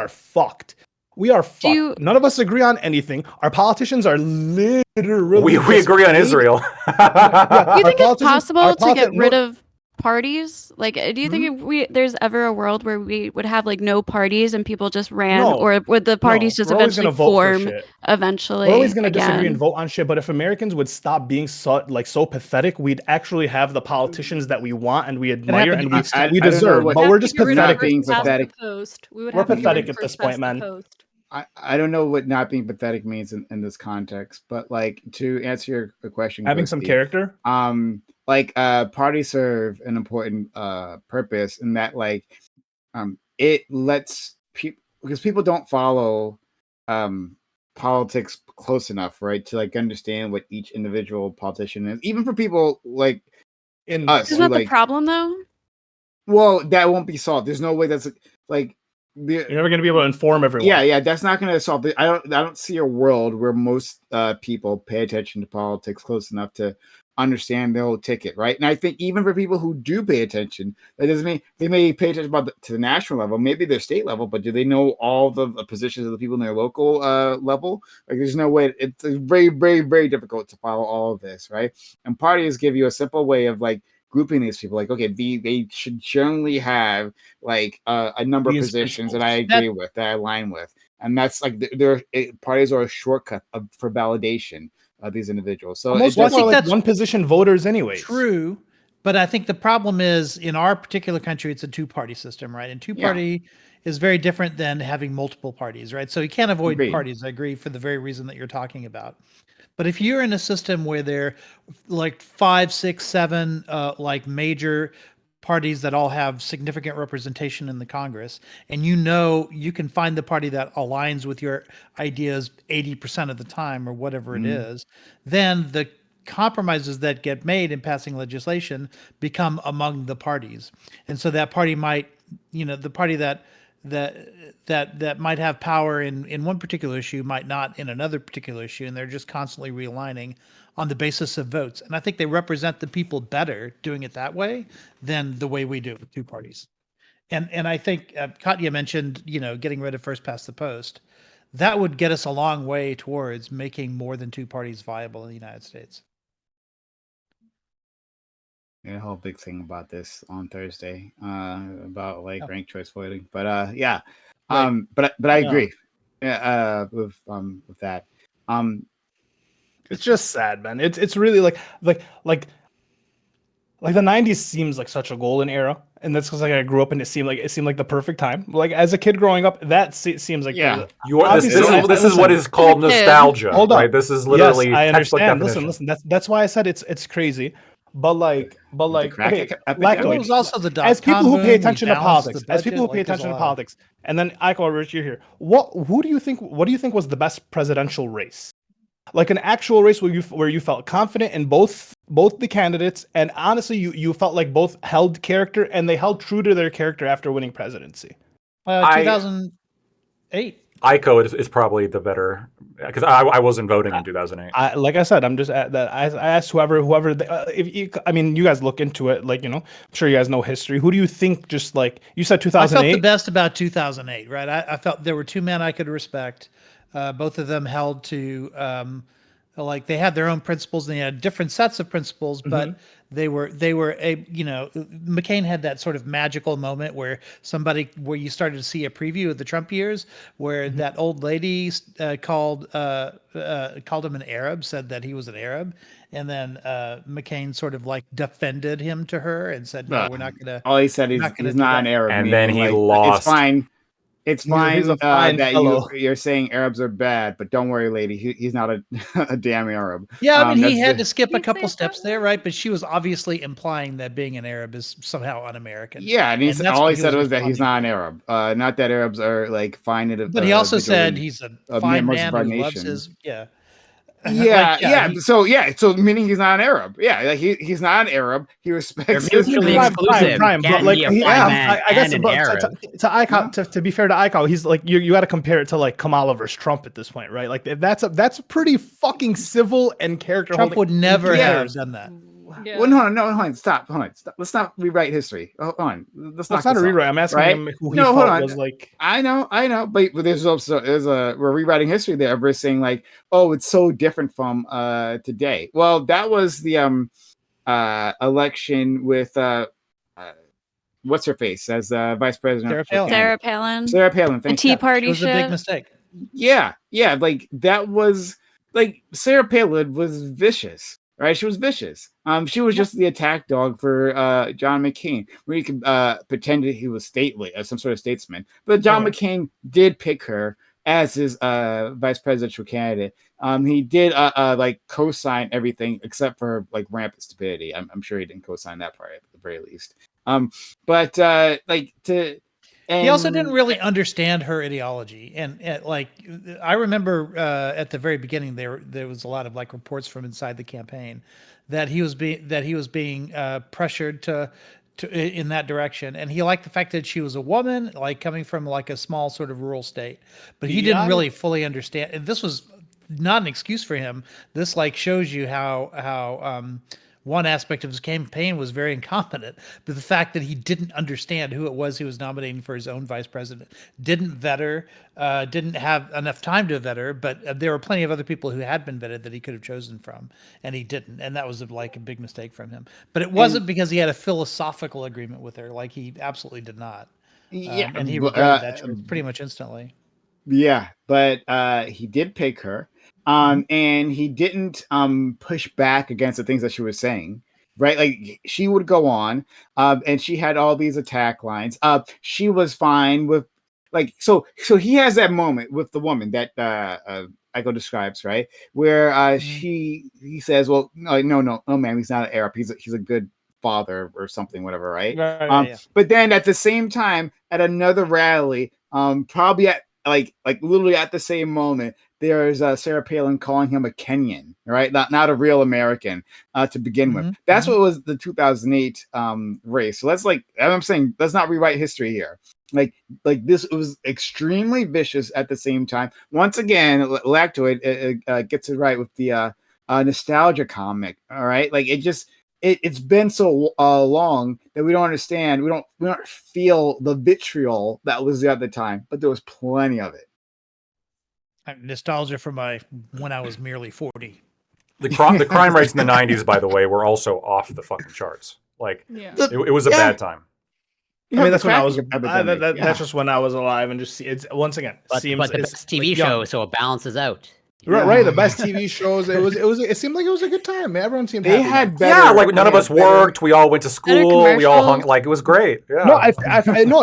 Speaker 4: fucked. We are fucked. None of us agree on anything. Our politicians are literally.
Speaker 5: We agree on Israel.
Speaker 3: Do you think it's possible to get rid of parties? Like, do you think there's ever a world where we would have like no parties and people just ran, or would the parties just eventually form? Eventually,
Speaker 4: we're always going to disagree and vote on shit. But if Americans would stop being so pathetic, we'd actually have the politicians that we want and we admire and we deserve. But we're just pathetic.
Speaker 1: Being pathetic.
Speaker 4: We're pathetic at this point, man.
Speaker 1: I don't know what not being pathetic means in this context, but like to answer your question,
Speaker 4: having some character.
Speaker 1: Like parties serve an important purpose in that like it lets people, because people don't follow politics close enough, right, to like understand what each individual politician is, even for people like in us.
Speaker 3: Isn't that the problem though?
Speaker 1: Well, that won't be solved. There's no way that's like
Speaker 4: you're never going to be able to inform everyone.
Speaker 1: Yeah, that's not going to solve it. I don't see a world where most people pay attention to politics close enough to understand the whole ticket, right? And I think even for people who do pay attention, that doesn't mean they may pay attention to the national level, maybe their state level, but do they know all the positions of the people in their local level? Like, there's no way. It's very, very, very difficult to follow all of this, right? And parties give you a simple way of like grouping these people, like, okay, they should generally have like a number of positions that I agree with, that I align with, and that's like parties are a shortcut for validation of these individuals. So
Speaker 4: most people are like one position voters anyway.
Speaker 7: True, but I think the problem is in our particular country, it's a two-party system, right? And two-party is very different than having multiple parties, right? So you can't avoid parties. I agree, for the very reason that you're talking about. But if you're in a system where there are like 5, 6, 7 like major parties that all have significant representation in the Congress, and you can find the party that aligns with your ideas 80% of the time or whatever it is, then the compromises that get made in passing legislation become among the parties. And so that party might, the party that might have power in one particular issue might not in another particular issue, and they're just constantly realigning on the basis of votes. And I think they represent the people better doing it that way than the way we do it with two parties. And I think Katya mentioned, getting rid of first past the post. That would get us a long way towards making more than two parties viable in the United States.
Speaker 1: A whole big thing about this on Thursday about like ranked choice voting, but but I agree with that.
Speaker 4: It's just sad, man. It's really like the 90s seems like such a golden era, and that's because like I grew up and it seemed like the perfect time. Like as a kid growing up, that seems like
Speaker 5: this is what is called nostalgia.
Speaker 4: Hold on.
Speaker 5: Right? This is literally
Speaker 4: I understand.
Speaker 5: Listen.
Speaker 4: That's why I said it's crazy. But okay,
Speaker 7: it was also the
Speaker 4: as people who pay attention to politics, and then Iko, Rich, you're here. What do you think was the best presidential race? Like an actual race where you felt confident in both the candidates, and honestly, you felt like both held character and they held true to their character after winning presidency.
Speaker 7: 2008.
Speaker 5: Iko is probably the better because I wasn't voting in 2008.
Speaker 4: Like I said, I'm just I asked whoever. If you, I mean, you guys look into it. Like, I'm sure you guys know history. Who do you think? Just like you said, 2008.
Speaker 7: I felt the best about 2008. Right. I felt there were two men I could respect. Both of them held to like they had their own principles and they had different sets of principles, but they were McCain had that sort of magical moment where you started to see a preview of the Trump years where that old lady called him an Arab, said that he was an Arab, and then McCain sort of like defended him to her and said, no, we're not gonna.
Speaker 1: All he said is he's not an Arab,
Speaker 5: and then he lost.
Speaker 1: It's fine. It's fine,
Speaker 4: he's a fine
Speaker 1: that
Speaker 4: fellow.
Speaker 1: you're saying Arabs are bad, but don't worry, lady. He's not a damn Arab.
Speaker 7: Yeah, I mean, he had to skip a couple steps there, right? But she was obviously implying that being an Arab is somehow un-American.
Speaker 1: Yeah, and all he said was that he's not an Arab. Not that Arabs are like fine.
Speaker 7: But he also said he's a fine man who loves his
Speaker 1: So meaning he's not an Arab. Yeah, like he's not an Arab. He respects his
Speaker 2: Brian,
Speaker 4: but like I guess to be fair to Aiko, he's like you got to compare it to like Kamala versus Trump at this point, right? Like that's a pretty fucking civil and character.
Speaker 7: Trump would never have done that.
Speaker 1: Yeah. Well, hold on, stop. Let's not rewrite history. Hold on, let's not
Speaker 4: a rewrite. I'm asking him who he thought was like.
Speaker 1: I know, but there's we're rewriting history there. We're saying like, oh, it's so different from today. Well, that was the election with what's her face as vice president?
Speaker 3: Sarah Palin.
Speaker 1: Sarah Palin.
Speaker 3: The Tea Party.
Speaker 7: It was a big mistake.
Speaker 1: Yeah, like that was like Sarah Palin was vicious. Right, she was vicious. She was just the attack dog for John McCain, where he could pretend that he was stately, as some sort of statesman. But John McCain did pick her as his vice presidential candidate. He did like co-sign everything except for like rampant stupidity. I'm sure he didn't co-sign that part at the very least.
Speaker 7: He also didn't really understand her ideology, and like I remember at the very beginning, there was a lot of like reports from inside the campaign that he was being pressured to in that direction, and he liked the fact that she was a woman, like coming from like a small sort of rural state, but he didn't really fully understand. And this was not an excuse for him. This like shows you how one aspect of his campaign was very incompetent, but the fact that he didn't understand who it was he was nominating for his own vice president, didn't vet her, didn't have enough time to vet her, but there were plenty of other people who had been vetted that he could have chosen from, and he didn't, and that was like a big mistake from him. But it wasn't because he had a philosophical agreement with her, like he absolutely did not.
Speaker 1: Yeah,
Speaker 7: and he regretted that choice pretty much instantly.
Speaker 1: Yeah, but he did pick her. And he didn't push back against the things that she was saying, right? Like she would go on, and she had all these attack lines. She was fine with like so he has that moment with the woman that Aiko describes, right? Where he says, well, no, ma'am, he's not an Arab. He's a good father or something, whatever, right? But then at the same time, at another rally, probably at like literally at the same moment, there's Sarah Palin calling him a Kenyan, right? Not a real American to begin with. That's what was the 2008 race. So I'm saying, let's not rewrite history here. Like this was extremely vicious at the same time. Once again, Lactoid gets it right with the nostalgia comic. All right, like it's been so long that we don't understand. We don't feel the vitriol that was there at the time, but there was plenty of it.
Speaker 7: Nostalgia for when I was merely 40.
Speaker 5: The crime rates in the 90s, by the way, were also off the fucking charts. Like it was a bad time.
Speaker 4: I mean, that's when I was. That's just when I was alive, and just it's once again.
Speaker 2: But the best TV show, so it balances out.
Speaker 4: Right. The best TV shows. It seemed like it was a good time. Everyone seemed happy.
Speaker 1: They had better.
Speaker 5: Yeah, like none of us worked. We all went to school. We all hung. Like it was great. Yeah.
Speaker 4: No,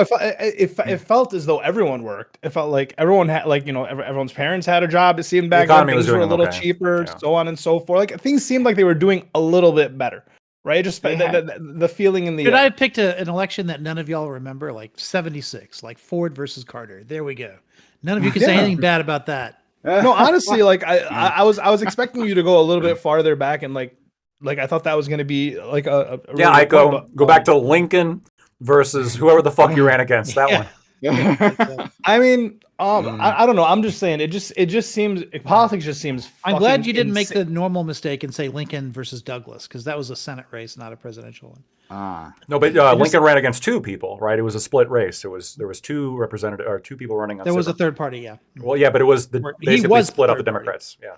Speaker 4: it felt as though everyone worked. It felt like everyone had, like, everyone's parents had a job. It seemed back then things were a little cheaper, so on and so forth. Like things seemed like they were doing a little bit better. Right, just the feeling in the.
Speaker 7: Could I have picked an election that none of y'all remember, like 76, like Ford versus Carter? There we go. None of you can say anything bad about that.
Speaker 4: No, honestly, like I was expecting you to go a little bit farther back, and like I thought that was going to be like a really
Speaker 5: I go back to Lincoln versus whoever the fuck you ran against. That one.
Speaker 4: I mean, I don't know. I'm just saying. It just seems politics just seems.
Speaker 7: I'm glad you didn't make the normal mistake and say Lincoln versus Douglas, because that was a Senate race, not a presidential one.
Speaker 5: No, but Lincoln ran against two people, right? It was a split race. There was two representative or two people running.
Speaker 7: There was a third party, yeah.
Speaker 5: Well, yeah, but it was basically split up the Democrats.
Speaker 7: Party.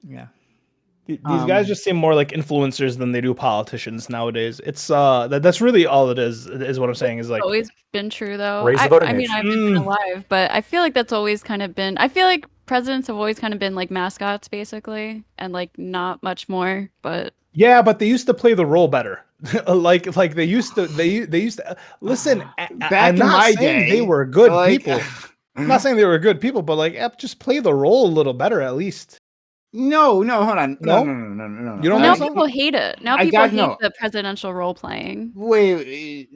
Speaker 7: Yeah.
Speaker 4: These guys just seem more like influencers than they do politicians nowadays. It's that's really all it is what I'm saying is like
Speaker 3: always been true though.
Speaker 5: I
Speaker 3: mean, I haven't been alive, but I feel like that's always kind of been. I feel like presidents have always kind of been like mascots, basically, and like not much more. But
Speaker 4: yeah, but they used to play the role better. like they used to listen.
Speaker 1: Back in my day,
Speaker 4: they were good people. I'm not saying they were good people, but like just play the role a little better at least.
Speaker 1: No, hold on. No.
Speaker 4: You don't
Speaker 3: now
Speaker 4: think
Speaker 3: people hate it. Now people hate the presidential role playing.
Speaker 1: Wait,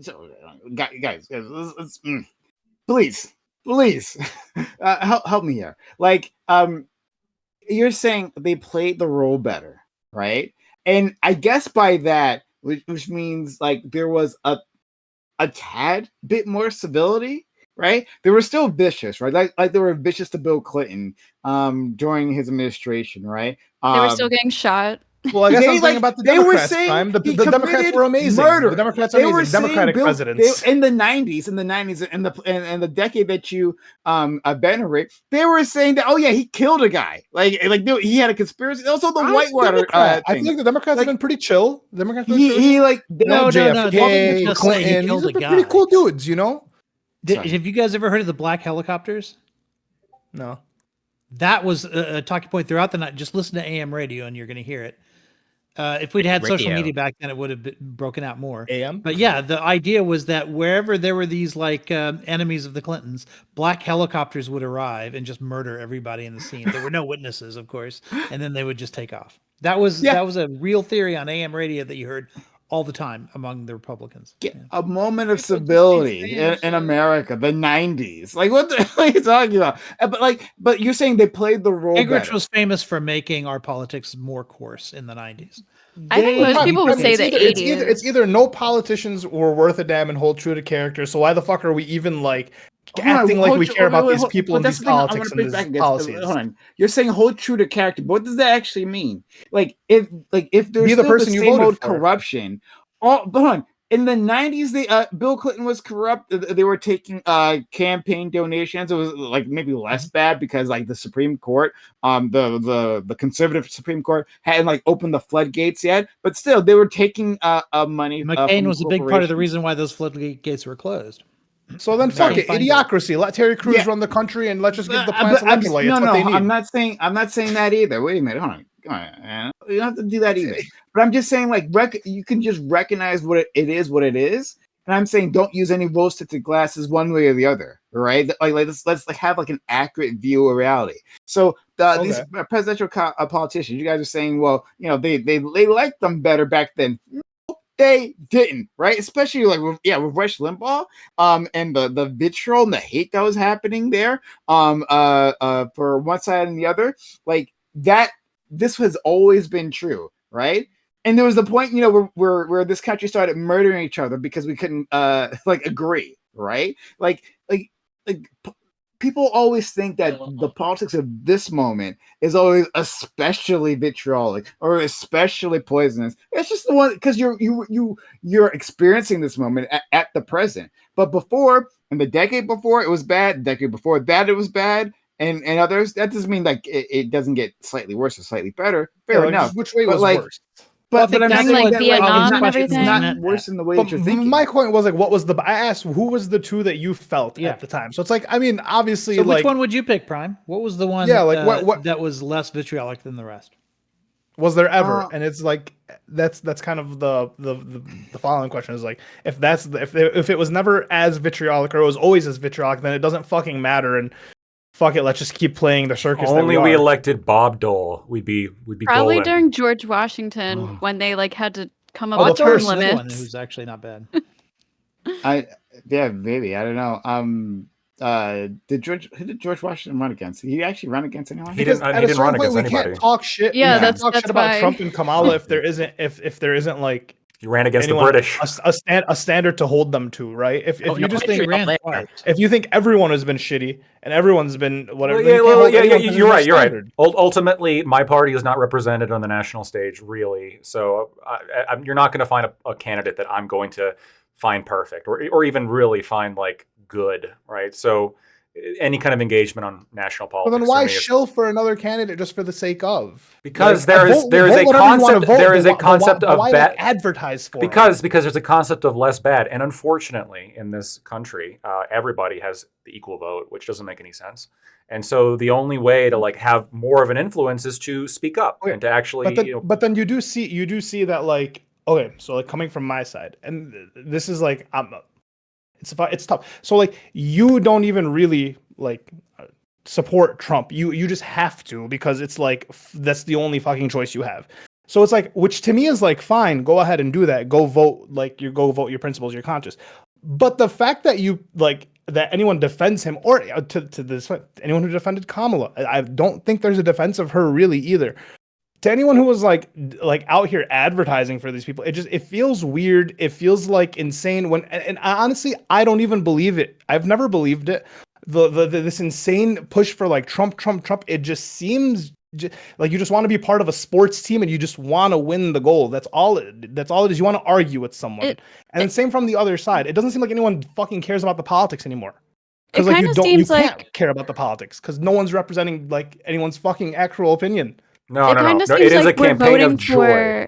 Speaker 1: guys, let's, please, help me here. Like, you're saying they played the role better, right? And I guess by that, which means like there was a tad bit more civility. Right, they were still vicious, right? Like they were vicious to Bill Clinton during his administration, right?
Speaker 3: They were still getting shot.
Speaker 4: Well, I guess I'm saying about the Democrats. The Democrats were amazing.
Speaker 1: Murder.
Speaker 4: The Democrats were amazing. Democratic presidents
Speaker 1: in the 90s, and the decade that you venerate, they were saying that he killed a guy, like he had a conspiracy. Also, the Whitewater.
Speaker 4: I think the Democrats have been pretty chill. The Democrats,
Speaker 7: no,
Speaker 4: JFK, Clinton. These are pretty cool dudes, you know.
Speaker 7: Have you guys ever heard of the black helicopters?
Speaker 4: No.
Speaker 7: That was a talking point throughout the night. Just listen to AM radio and you're going to hear it. If we'd had social media back then, it would have been broken out more.
Speaker 4: AM?
Speaker 7: But yeah, the idea was that wherever there were these like enemies of the Clintons, black helicopters would arrive and just murder everybody in the scene. There were no witnesses, of course, and then they would just take off. That was a real theory on AM radio that you heard all the time among the Republicans.
Speaker 1: A moment of civility in America, the 90s. Like, what the hell are you talking about? But you're saying they played the role
Speaker 7: Gingrich
Speaker 1: better.
Speaker 7: was famous for making our politics more coarse in the 90s.
Speaker 3: I think most people would say the 80s.
Speaker 4: It's either no politicians were worth a damn and hold true to character, so why the fuck are we even like acting like we care about these people and these politics and these policies?
Speaker 1: Hold on. You're saying hold true to character, but what does that actually mean? Like if there's
Speaker 4: still the same old
Speaker 1: corruption, but hold on. In the 90s, Bill Clinton was corrupt. They were taking campaign donations. It was like maybe less bad because like the Supreme Court, the conservative Supreme Court hadn't like opened the floodgates yet. But still, they were taking money.
Speaker 7: McCain was a big part of the reason why those floodgates were closed.
Speaker 4: So then, fuck it, idiocracy. Let Terry Crews run the country, and let's just give the plants electrolytes.
Speaker 1: No,
Speaker 4: what they need.
Speaker 1: I'm not saying that either. Wait a minute, hold on. Come on, man. You don't have to do that either. But I'm just saying, like, you can just recognize what it is, and I'm saying don't use any rose-tinted glasses one way or the other, right? Like let's like have like an accurate view of reality. So these presidential politicians, you guys are saying, well, you know, they liked them better back then. They didn't, right? Especially like with Rush Limbaugh, and the vitriol and the hate that was happening there, for one side and the other, like that. This has always been true, right? And there was the point, you know, where this country started murdering each other because we couldn't like agree, right? Like people always think that the politics of this moment is always especially vitriolic or especially poisonous. It's just the one because you're experiencing this moment at the present. But before, in the decade before, it was bad. The decade before that, it was bad. And others, that doesn't mean like it doesn't get slightly worse or slightly better. Fair enough.
Speaker 4: Which way was worse?
Speaker 1: But I'm
Speaker 3: saying
Speaker 1: like
Speaker 3: that Vietnam and everything.
Speaker 1: It's not worse in the way that you're thinking.
Speaker 4: My point was like, what was I asked who was the two that you felt at the time? So it's like, I mean, obviously,
Speaker 7: so
Speaker 4: like,
Speaker 7: which one would you pick, Prime? What was the one? What that was less vitriolic than the rest?
Speaker 4: Was there ever? And it's like that's kind of the following question is like, if it was never as vitriolic or it was always as vitriolic, then it doesn't fucking matter. And fuck it, let's just keep playing the circus.
Speaker 5: Only we elected Bob Dole, we'd be
Speaker 3: probably
Speaker 5: golden.
Speaker 3: During George Washington when they like had to come up with term limits.
Speaker 7: Who's actually not bad.
Speaker 1: Maybe I don't know. Did George Washington run against? Did he actually run against anyone?
Speaker 5: He didn't run against anybody.
Speaker 4: We can't talk shit.
Speaker 3: Yeah, that's
Speaker 4: talk shit about Trump and Kamala if there isn't like
Speaker 5: He ran against the British.
Speaker 4: A standard to hold them to, right? If you just think if you think everyone has been shitty and everyone's been whatever,
Speaker 5: you're right. Ultimately, my party is not represented on the national stage, really. So you're not going to find a candidate that I'm going to find perfect or even really find like good, right? So any kind of engagement on national politics.
Speaker 4: Well, then why shill for another candidate just for the sake of?
Speaker 5: Because there is a concept of bad
Speaker 4: advertise for
Speaker 5: because there's a concept of less bad, and unfortunately in this country, everybody has the equal vote, which doesn't make any sense. And so the only way to like have more of an influence is to speak up and to actually.
Speaker 4: But then you do see that like okay, so like coming from my side, and this is like it's tough. So like you don't even really like support Trump. You just have to because it's like that's the only fucking choice you have. So it's like, which to me is like fine, go ahead and do that. Go vote go vote your principles, your conscience. But the fact that you like that anyone defends him or to this anyone who defended Kamala, I don't think there's a defense of her really either. To anyone who was like out here advertising for these people, it feels weird. It feels like insane and honestly, I don't even believe it. I've never believed it. This insane push for like Trump. It just seems like you just want to be part of a sports team and you just want to win the goal. That's all it is. You want to argue with someone. And same from the other side. It doesn't seem like anyone fucking cares about the politics anymore. Because like you can't care about the politics because no one's representing like anyone's fucking actual opinion.
Speaker 5: No. It is a campaign of joy.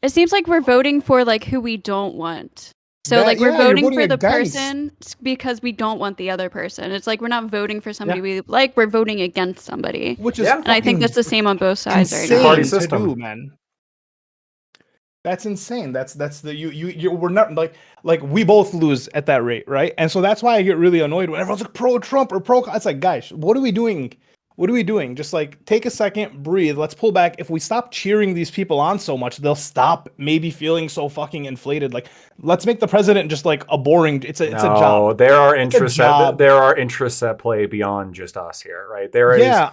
Speaker 3: It seems like we're voting for like who we don't want. So like we're voting for the person because we don't want the other person. It's like we're not voting for somebody we like. We're voting against somebody.
Speaker 4: Which is
Speaker 3: and I think that's the same on both sides right now.
Speaker 5: Party system,
Speaker 4: to do, man. That's insane. That's the we're not like we both lose at that rate, right? And so that's why I get really annoyed when everyone's like pro Trump or pro. It's like, guys, what are we doing? What are we doing? Just like take a second, breathe. Let's pull back. If we stop cheering these people on so much, they'll stop maybe feeling so fucking inflated. Like, let's make the president just like a boring. It's a job.
Speaker 5: There are interests at play beyond just us here, right?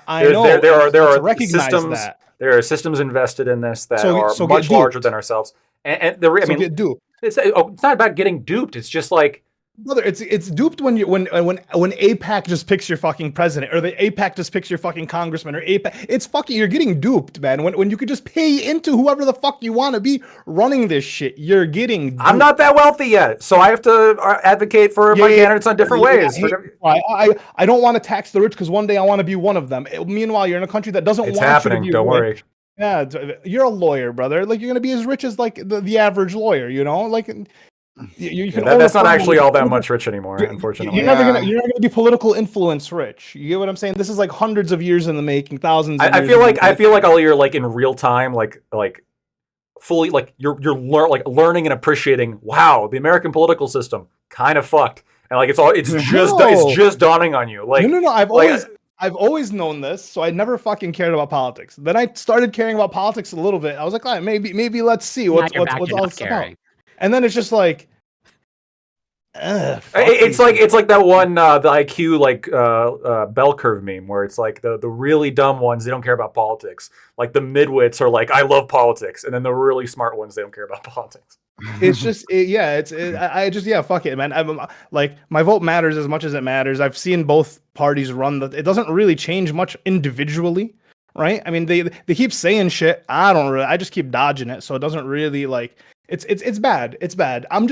Speaker 4: I know.
Speaker 5: There are systems. There are systems invested in this that are much larger than ourselves. And get duped. It's not about getting duped. It's just like.
Speaker 4: Brother, it's duped when AIPAC just picks your fucking president or the AIPAC just picks your fucking congressman or AIPAC. It's fucking, you're getting duped, man. When you could just pay into whoever the fuck you want to be running this shit, you're getting duped.
Speaker 5: I'm not that wealthy yet, so I have to advocate for my candidates on different ways.
Speaker 4: I don't want to tax the rich because one day I want to be one of them. Meanwhile, you're in a country that doesn't want you to be
Speaker 5: don't worry.
Speaker 4: Yeah, you're a lawyer, brother. Like you're gonna be as rich as like the average lawyer, you know, like. You can
Speaker 5: that's not actually all that much rich anymore, unfortunately.
Speaker 4: You're not gonna be political influence rich. You get what I'm saying? This is like hundreds of years in the making, thousands.
Speaker 5: I feel like all you're like in real time, like fully like you're learning and appreciating. Wow, the American political system kind of fucked, and like it's just dawning on you. Like
Speaker 4: no. I've always known this, so I never fucking cared about politics. Then I started caring about politics a little bit. I was like, all right, maybe let's see what's all this about. And then it's just like,
Speaker 5: it's like that one the IQ like bell curve meme where it's like the really dumb ones, they don't care about politics. Like the midwits are like, I love politics, and then the really smart ones, they don't care about politics.
Speaker 4: It's just fuck it, man. I'm like, my vote matters as much as it matters. I've seen both parties run it doesn't really change much individually, right? I mean, they keep saying shit. I just keep dodging it, so it doesn't really like. It's bad. It's bad. I'm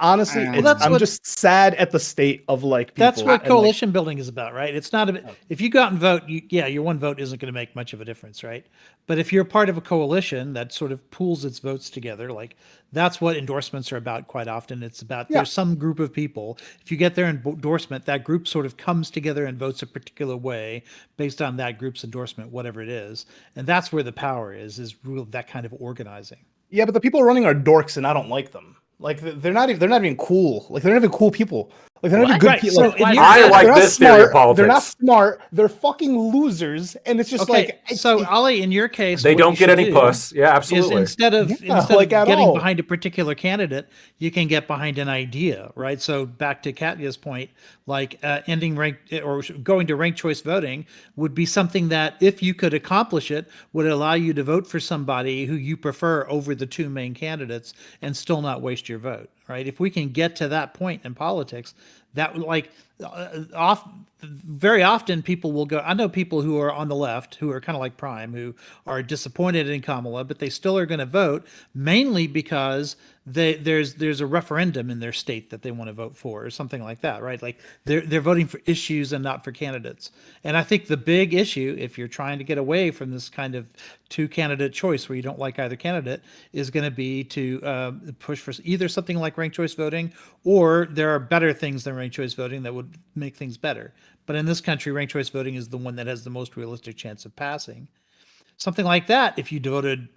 Speaker 4: honestly, I'm just sad at the state of like people.
Speaker 7: That's what coalition building is about, right? It's not if you go out and vote, your one vote isn't going to make much of a difference, right? But if you're part of a coalition that sort of pools its votes together, like that's what endorsements are about quite often. It's about there's some group of people. If you get their endorsement, that group sort of comes together and votes a particular way based on that group's endorsement, whatever it is. And that's where the power is real, that kind of organizing.
Speaker 4: Yeah, but the people running are dorks, and I don't like them. Like they're not even cool. Like they're not even cool people. Like they're not good people.
Speaker 5: I like this theory of politics.
Speaker 4: They're not smart. They're fucking losers, and it's just like.
Speaker 7: So Ali, in your case,
Speaker 5: they don't get any puss. Yeah, absolutely.
Speaker 7: Instead of getting behind a particular candidate, you can get behind an idea, right? So back to Katya's point, like ending ranked or going to ranked choice voting would be something that, if you could accomplish it, would allow you to vote for somebody who you prefer over the two main candidates and still not waste your vote, right? If we can get to that point in politics, that like very often people will go. I know people who are on the left who are kind of like Prime, who are disappointed in Kamala, but they still are going to vote, mainly because there's a referendum in their state that they want to vote for, or something like that, right? Like they're voting for issues and not for candidates. And I think the big issue, if you're trying to get away from this kind of two candidate choice where you don't like either candidate, is going to be to push for either something like ranked choice voting, or there are better things than ranked choice voting that would make things better. But in this country, ranked choice voting is the one that has the most realistic chance of passing. Something like that, if you devoted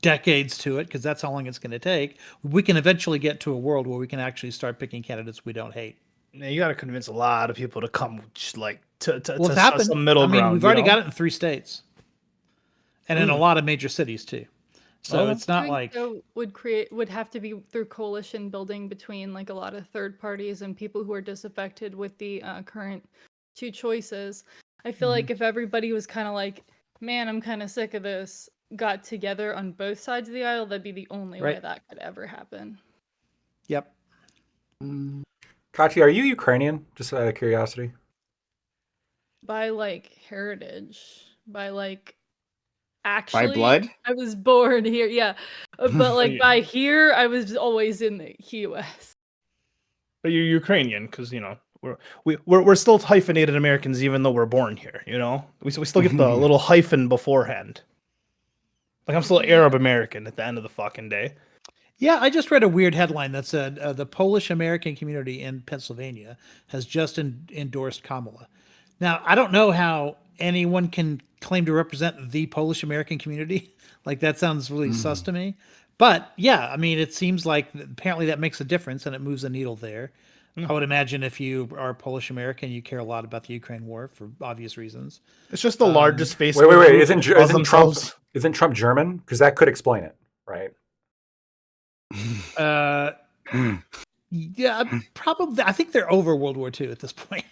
Speaker 7: decades to it, because that's how long it's going to take, we can eventually get to a world where we can actually start picking candidates we don't hate.
Speaker 4: Yeah, you got to convince a lot of people to come, just like to
Speaker 7: some
Speaker 4: middle ground.
Speaker 7: We've already got it in 3 states, and in a lot of major cities too. So it's not like
Speaker 6: would have to be through coalition building between like a lot of third parties and people who are disaffected with the current two choices. I feel like if everybody was kind of like, man, I'm kind of sick of this, got together on both sides of the aisle, that'd be the only way that could ever happen.
Speaker 7: Yep.
Speaker 5: Katya, are you Ukrainian? Just out of curiosity.
Speaker 6: By like heritage, by like actually
Speaker 1: by blood.
Speaker 6: I was born here, yeah, but like by here, I was always in the U.S.
Speaker 4: But you're Ukrainian because we're still hyphenated Americans even though we're born here. We still get the little hyphen beforehand. Like I'm still Arab American at the end of the fucking day.
Speaker 7: Yeah, I just read a weird headline that said the Polish American community in Pennsylvania has just endorsed Kamala. Now, I don't know how anyone can claim to represent the Polish American community. Like that sounds really sus to me. But yeah, I mean, it seems like apparently that makes a difference and it moves the needle there. I would imagine if you are Polish American, you care a lot about the Ukraine war for obvious reasons.
Speaker 4: It's just the largest Facebook.
Speaker 5: Wait! Isn't Trump German? Because that could explain it, right?
Speaker 7: Yeah, probably. I think they're over World War II at this point.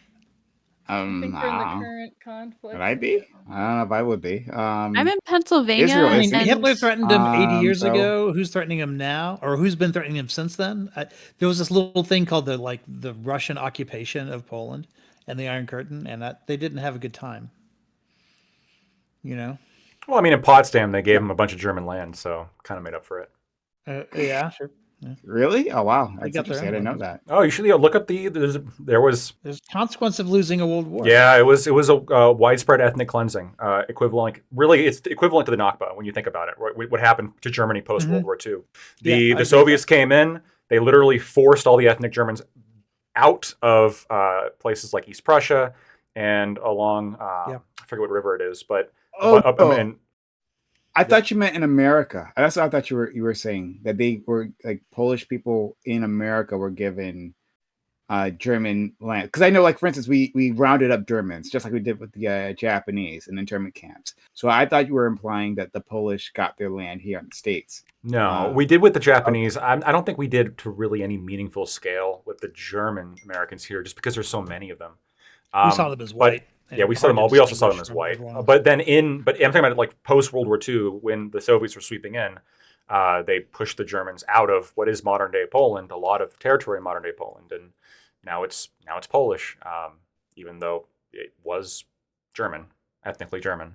Speaker 6: I think we're in the current conflict.
Speaker 1: Would I be? I don't know if I would be.
Speaker 3: I'm in Pennsylvania.
Speaker 7: Hitler threatened him 80 years ago. Who's threatening him now, or who's been threatening him since then? There was this little thing called the Russian occupation of Poland and the Iron Curtain, and they didn't have a good time.
Speaker 5: Well, I mean, in Potsdam, they gave him a bunch of German land, so kind of made up for it.
Speaker 7: Yeah, sure. Yeah.
Speaker 1: Really? Oh wow, that's interesting. I didn't know that.
Speaker 5: Oh, you should look up there's
Speaker 7: consequence of losing a world war.
Speaker 5: Yeah, it was a widespread ethnic cleansing, equivalent. Really, it's equivalent to the Nakba when you think about it. What happened to Germany post World War II? The Soviets came in. They literally forced all the ethnic Germans out of places like East Prussia and along I forget what river it is, but
Speaker 1: I thought you meant in America. That's what I thought you were saying, that they were like Polish people in America were given German land. Because I know, like for instance, we rounded up Germans just like we did with the Japanese in internment camps. So I thought you were implying that the Polish got their land here in the States.
Speaker 5: No, we did with the Japanese. I don't think we did to really any meaningful scale with the German Americans here, just because there's so many of them.
Speaker 7: We saw them as white.
Speaker 5: Yeah, we saw them all. We also saw them as white. But I'm talking about like post World War II, when the Soviets were sweeping in, they pushed the Germans out of what is modern day Poland, a lot of territory in modern day Poland, and now it's Polish, even though it was German, ethnically German.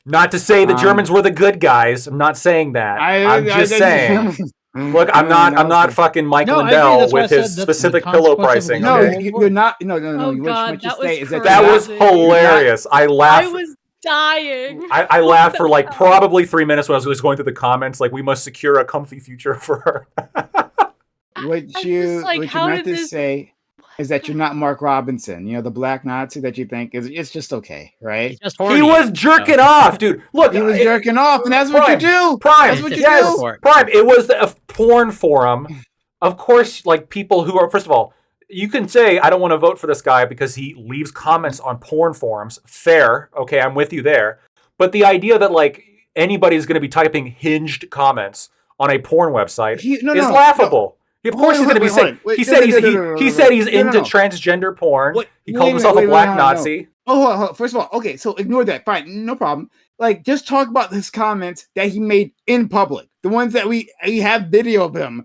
Speaker 5: Not to say the Germans were the good guys. I'm not saying that. I'm just saying. Look, I'm not fucking Mike Lindell with his specific pillow pricing.
Speaker 1: No, you're not. No.
Speaker 6: Oh God, that was
Speaker 5: that was hilarious. I laughed.
Speaker 6: I was dying.
Speaker 5: I laughed for like probably 3 minutes when I was going through the comments. Like, we must secure a comfy future for her.
Speaker 1: What you meant to say is that you're not Mark Robinson, the black Nazi that you think it's just okay, right?
Speaker 5: He was jerking off, dude. Look,
Speaker 1: he was jerking off, and that's what you do.
Speaker 5: Prime, that's what you do. Prime. It was a porn forum of course, like people who are, first of all, you can say, I don't want to vote for this guy because he leaves comments on porn forums. Fair. Okay, I'm with you there. But the idea that like anybody's going to be typing hinged comments on a porn website is laughable. Of course he's going to be saying. He said he's into transgender porn. He called himself a black Nazi.
Speaker 1: Oh, first of all, okay, so ignore that. Fine, no problem. Like, just talk about his comments that he made in public, the ones that we have video of him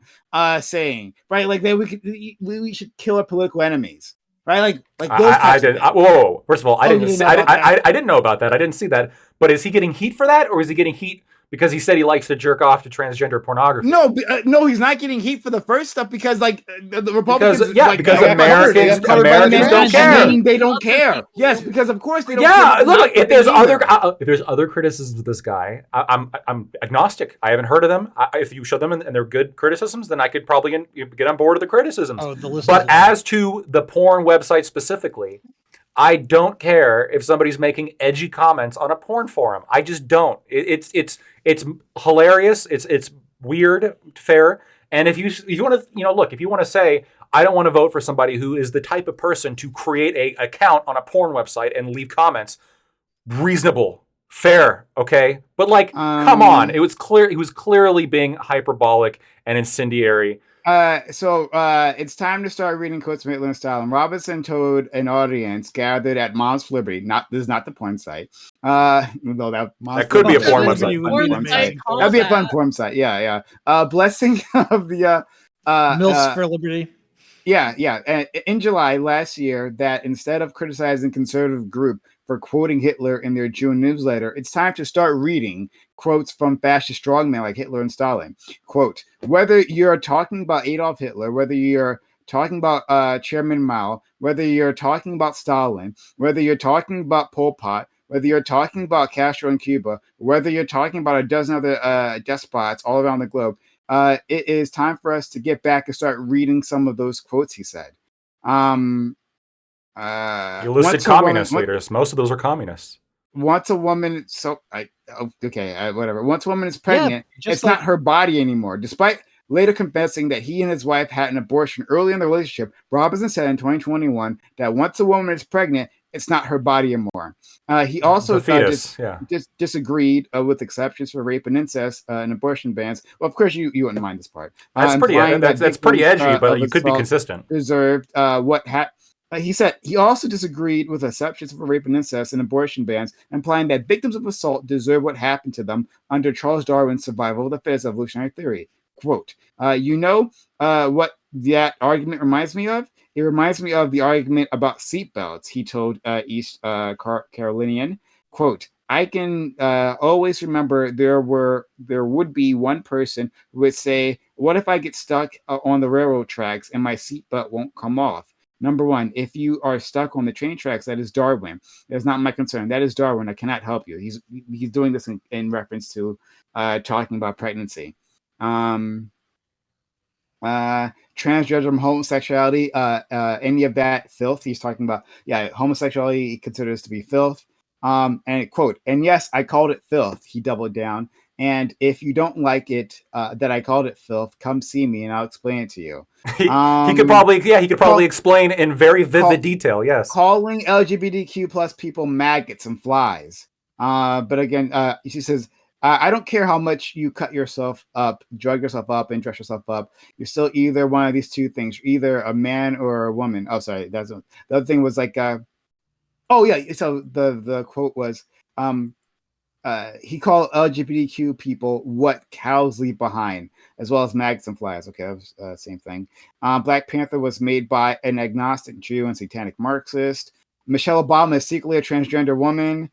Speaker 1: saying, right? Like that we should kill our political enemies, right? Like those.
Speaker 5: I did. Whoa! First of all, I didn't know about that. I didn't see that. But is he getting heat for that, or is he getting heat because he said he likes to jerk off to transgender pornography?
Speaker 1: No, he's not getting heat for the first stuff because like the Republicans,
Speaker 5: because Americans don't care.
Speaker 1: They don't care. Yes, because of course they don't.
Speaker 5: Yeah, look, if there's other criticisms of this guy, I'm agnostic. I haven't heard of them. If you show them and they're good criticisms, then I could probably get on board with the criticisms. But as to the porn website specifically, I don't care if somebody's making edgy comments on a porn forum. I just don't. It's hilarious. It's weird, fair. And if you want to, look, if you want to say, I don't want to vote for somebody who is the type of person to create a account on a porn website and leave comments, reasonable, fair, okay? But like, come on. It was clear. He was clearly being hyperbolic and incendiary.
Speaker 1: So it's time to start reading quotes from Hitler and Stalin. Robinson told an audience gathered at Moms for Liberty. This is not the porn site. Though
Speaker 5: that could be a porn website.
Speaker 1: That'd be a fun porn site. Yeah. Blessing of the
Speaker 7: Mills for Liberty.
Speaker 1: Yeah. In July last year, that instead of criticizing conservative group for quoting Hitler in their June newsletter, it's time to start reading quotes from fascist strongmen like Hitler and Stalin. Quote, whether you're talking about Adolf Hitler, whether you're talking about Chairman Mao, whether you're talking about Stalin, whether you're talking about Pol Pot, whether you're talking about Castro in Cuba, whether you're talking about a dozen other despots all around the globe, it is time for us to get back and start reading some of those quotes, he said.
Speaker 5: You listed communist leaders. Most of those are communists.
Speaker 1: Once a woman, whatever. Once a woman is pregnant, it's not her body anymore. Despite later confessing that he and his wife had an abortion early in the relationship, Robinson said in 2021 that once a woman is pregnant, it's not her body anymore. He also disagreed with exceptions for rape and incest and abortion bans. Well, of course, you wouldn't mind this part.
Speaker 5: That's pretty edgy, but you could be consistent.
Speaker 1: Deserved what happened. He said he also disagreed with exceptions for rape and incest and abortion bans, implying that victims of assault deserve what happened to them under Charles Darwin's survival of the fittest evolutionary theory. Quote, what that argument reminds me of? It reminds me of the argument about seatbelts, he told East Carolinian. Quote, I can always remember there would be one person who would say, what if I get stuck on the railroad tracks and my seatbelt won't come off? Number one, if you are stuck on the train tracks, that is Darwin. That's not my concern. That is Darwin. I cannot help you. He's doing this in reference to talking about pregnancy. Transgender homosexuality, any of that filth. He's talking about, homosexuality he considers to be filth. And quote, and yes, I called it filth. He doubled down. And if you don't like it, that I called it filth, come see me and I'll explain it to you.
Speaker 5: He could probably explain in very vivid detail. Yes,
Speaker 1: calling LGBTQ plus people maggots and flies. But again, she says, I don't care how much you cut yourself up, drug yourself up, and dress yourself up. You're still either one of these two things. You're either a man or a woman. Oh, sorry. The other thing was like, so the quote was, he called LGBTQ people what cows leave behind, as well as maggots and flies. Okay, that was same thing. Black Panther was made by an agnostic Jew and satanic Marxist. Michelle Obama is secretly a transgender woman.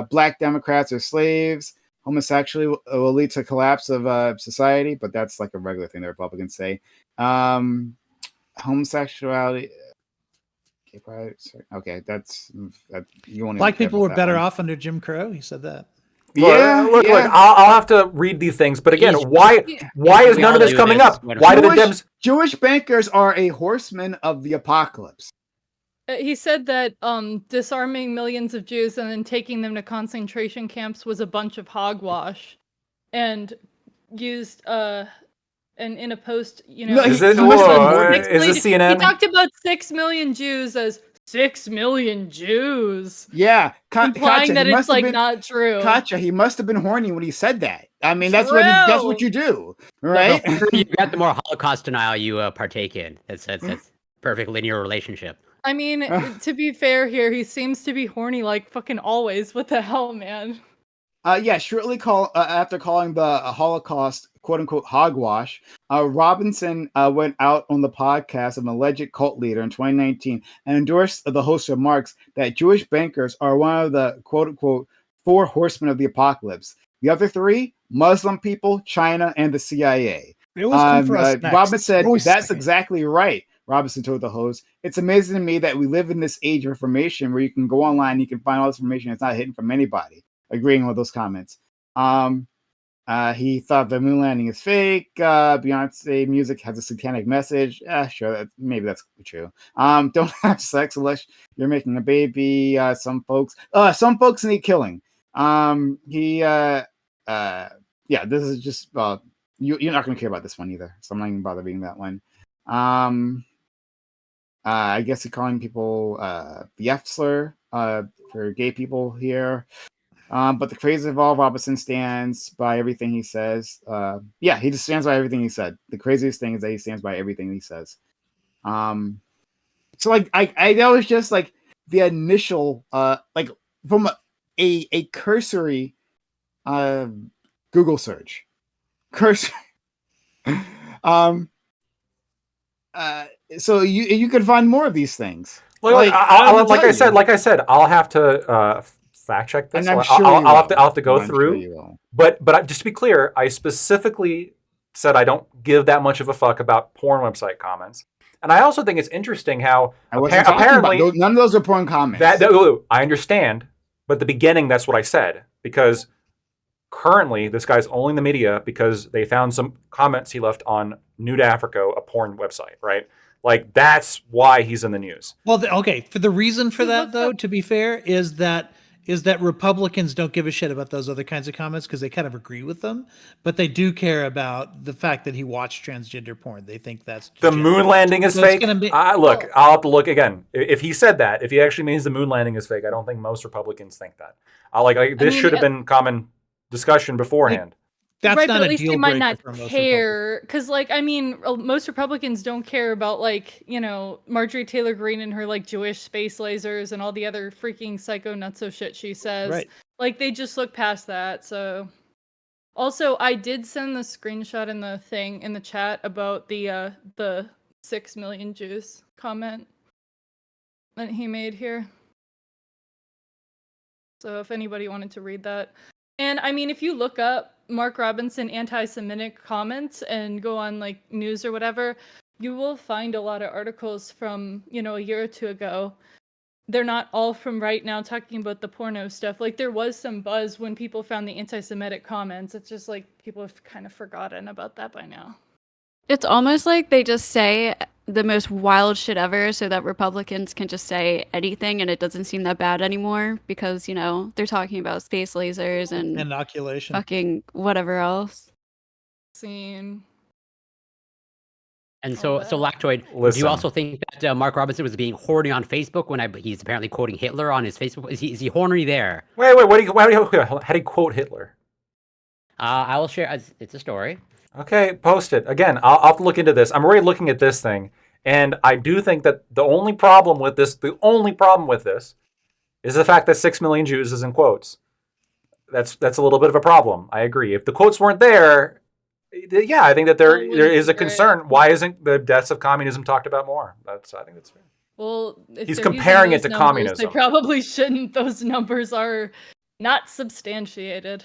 Speaker 1: Black Democrats are slaves. Homosexuality will lead to collapse of society, but that's like a regular thing the Republicans say. Homosexuality. Okay, that's you want.
Speaker 7: Black people were better off under Jim Crow. He said that.
Speaker 5: Look, I'll have to read these things, but again, why is none of this coming up? Why do the Dems?
Speaker 1: Jewish bankers are a horseman of the apocalypse.
Speaker 6: He said that disarming millions of Jews and then taking them to concentration camps was a bunch of hogwash, and used and in a post,
Speaker 5: is it CNN?
Speaker 6: He talked about 6 million Jews as 6 million Jews.
Speaker 1: Yeah,
Speaker 6: implying that it's like not true.
Speaker 1: Katya, he must have been horny when he said that. I mean, that's what you do, right?
Speaker 2: You got the more Holocaust denial you partake in. That's perfect linear relationship.
Speaker 6: I mean, to be fair here, he seems to be horny like fucking always. What the hell, man?
Speaker 1: Shortly after calling the Holocaust "quote unquote" hogwash, Robinson went out on the podcast of an alleged cult leader in 2019 and endorsed the host's remarks that Jewish bankers are one of the "quote unquote" 4 horsemen of the apocalypse. The other 3: Muslim people, China, and the CIA.
Speaker 4: It was come for us next.
Speaker 1: Robinson said, "That's exactly right." Robinson told the host, "It's amazing to me that we live in this age of information where you can go online, you can find all this information that's not hidden from anybody." Agreeing with those comments. He thought the moon landing is fake. Beyonce music has a satanic message. Sure, maybe that's true. Don't have sex unless you're making a baby. Some folks need killing. This is just you're not going to care about this one either, so I'm not even bother reading that one. I guess he's calling people the F slur for gay people here. But the crazy of all, Robinson stands by everything he says. He just stands by everything he said. The craziest thing is that he stands by everything he says. So like I that was just like the initial like from a cursory Google search. Cursory. So you could find more of these things.
Speaker 5: Like I said, I'll have to fact check this. I'll have to go through. But just to be clear, I specifically said I don't give that much of a fuck about porn website comments. And I also think it's interesting how apparently
Speaker 1: none of those are porn comments.
Speaker 5: I understand, but the beginning, that's what I said, because currently this guy's only in the media because they found some comments he left on Nude Africa, a porn website, right? Like that's why he's in the news.
Speaker 7: Well, for the reason for that, though, to be fair, is that Republicans don't give a shit about those other kinds of comments because they kind of agree with them, but they do care about the fact that he watched transgender porn. They think that's
Speaker 5: the moon landing is fake. I'll have to look again. If he said that, if he actually means the moon landing is fake, I don't think most Republicans think that. This should have been common discussion beforehand.
Speaker 7: That's
Speaker 6: right,
Speaker 7: not
Speaker 6: but at
Speaker 7: a
Speaker 6: least
Speaker 7: deal
Speaker 6: they might
Speaker 7: breaker
Speaker 6: not
Speaker 7: for most
Speaker 6: care, because most Republicans don't care about Marjorie Taylor Greene and her Jewish space lasers and all the other freaking psycho nutso shit she says.
Speaker 7: Right.
Speaker 6: Like they just look past that. So, also I did send the screenshot in the chat about the 6 million Jews comment that he made here. So if anybody wanted to read that. And if you look up Mark Robinson anti-Semitic comments and go on news or whatever, you will find a lot of articles from, a year or two ago. They're not all from right now talking about the porno stuff. There was some buzz when people found the anti-Semitic comments. It's just people have kind of forgotten about that by now.
Speaker 3: It's almost like they just say the most wild shit ever so that Republicans can just say anything and it doesn't seem that bad anymore because, they're talking about space lasers and
Speaker 7: inoculation,
Speaker 3: fucking whatever else.
Speaker 6: Scene.
Speaker 2: And so Lactoid, do you also think that Mark Robinson was being horny on Facebook when he's apparently quoting Hitler on his Facebook? Is he horny there?
Speaker 5: Wait, how do you quote Hitler?
Speaker 2: I will share. It's a story.
Speaker 5: Okay, post it. Again, I'll have to look into this. I'm already looking at this thing, and I do think that the only problem with this is the fact that 6 million Jews is in quotes. That's a little bit of a problem. I agree. If the quotes weren't there, I think that there is a concern. Why isn't the deaths of communism talked about more? I think that's fair.
Speaker 6: Well, if
Speaker 5: he's comparing it to communism.
Speaker 6: They probably shouldn't. Those numbers are not substantiated.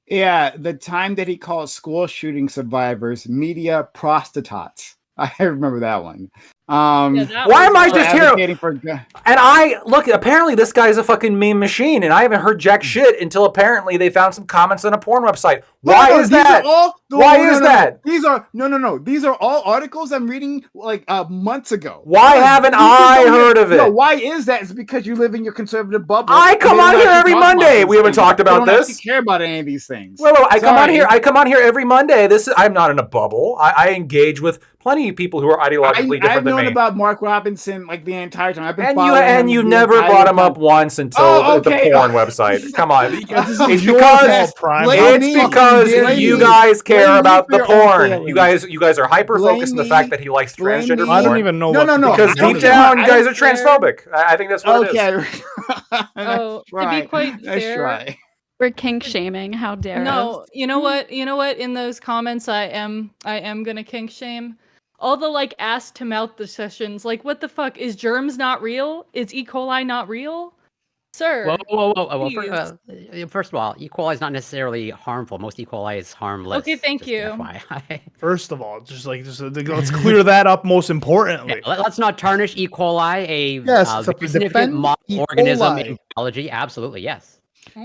Speaker 1: Yeah, the time that he called school shooting survivors media prostitutes. I remember that one.
Speaker 5: Why am I just here? And I look. Apparently, this guy's a fucking meme machine, and I haven't heard jack shit until apparently they found some comments on a porn website. Why is that? Why is that?
Speaker 1: These are no. These are all articles I'm reading like months ago.
Speaker 5: Why haven't I heard of it?
Speaker 1: No, why is that? It's because you live in your conservative bubble.
Speaker 5: I come on here every Monday. We haven't talked about this.
Speaker 1: I don't care about any of these things.
Speaker 5: Well, I come on here. I come on here every Monday. I'm not in a bubble. I engage with plenty of people who are ideologically different than me.
Speaker 1: I've known about Mark Robinson like the entire time. I've been
Speaker 5: and you never brought him up once until the porn website. Come on, it's because you guys care about the porn. You guys are hyper focused on the fact that he likes transgender porn.
Speaker 4: I don't even know.
Speaker 5: No. Because deep down, you guys are transphobic. I think that's what it is.
Speaker 6: To be quite fair.
Speaker 3: We're kink shaming. How dare us?
Speaker 6: You know what? In those comments, I am gonna kink shame. All the like ass to mouth discussions, like what the fuck? Is germs not real? Is E. coli not real? Sir.
Speaker 2: Whoa. First of all, E. coli is not necessarily harmful. Most E. coli is harmless.
Speaker 6: Okay, thank you.
Speaker 2: FYI.
Speaker 4: First of all, let's clear that up most importantly.
Speaker 2: Yeah, let's not tarnish E. coli, a significant model organism in biology. Absolutely, yes.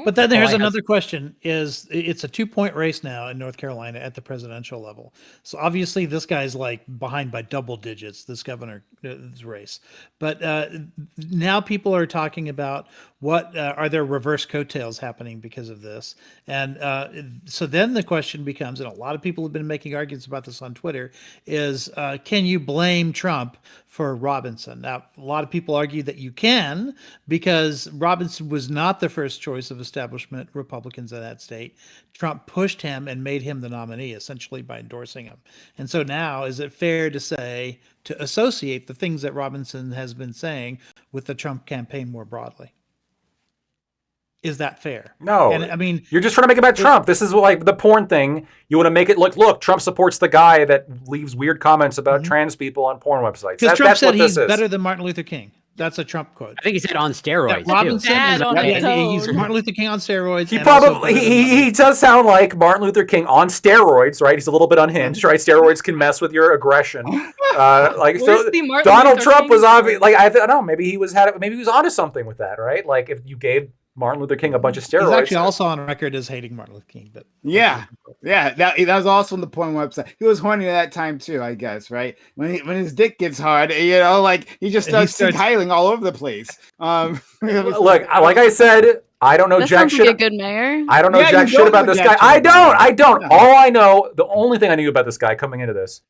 Speaker 7: But then there's another question: it's a 2-point race now in North Carolina at the presidential level. So obviously this guy's like behind by double digits, this governor's race. But now people are talking about what are there reverse coattails happening because of this? And so then the question becomes, and a lot of people have been making arguments about this on Twitter, is can you blame Trump for Robinson? Now, a lot of people argue that you can, because Robinson was not the first choice of establishment Republicans in that state. Trump pushed him and made him the nominee, essentially by endorsing him. And so now, is it fair to associate the things that Robinson has been saying with the Trump campaign more broadly? Is that fair?
Speaker 5: No.
Speaker 7: And I mean,
Speaker 5: you're just trying to make it about Trump. This is like the porn thing. You want to make it look, Trump supports the guy that leaves weird comments about trans people on porn websites.
Speaker 7: Because Trump said he's better than Martin Luther King. That's a Trump quote.
Speaker 2: I think he said on steroids.
Speaker 7: He's Martin Luther King on steroids.
Speaker 5: He does sound like Martin Luther King on steroids, right? He's a little bit unhinged, right? Steroids can mess with your aggression. Donald Trump was obvious. Like I don't know, maybe he was onto something with that, right? Like if you gave Martin Luther King a bunch of steroids.
Speaker 7: He's actually also on record as hating Martin Luther King, but
Speaker 1: that was also on the porn website. He was horny at that time too, I guess, right? When his dick gets hard, like he just starts tiling all over the place.
Speaker 5: Look, like I said, I don't know jack shit.
Speaker 3: Like a good mayor.
Speaker 5: I don't know jack shit about this guy. I don't. All I know, the only thing I knew about this guy coming into this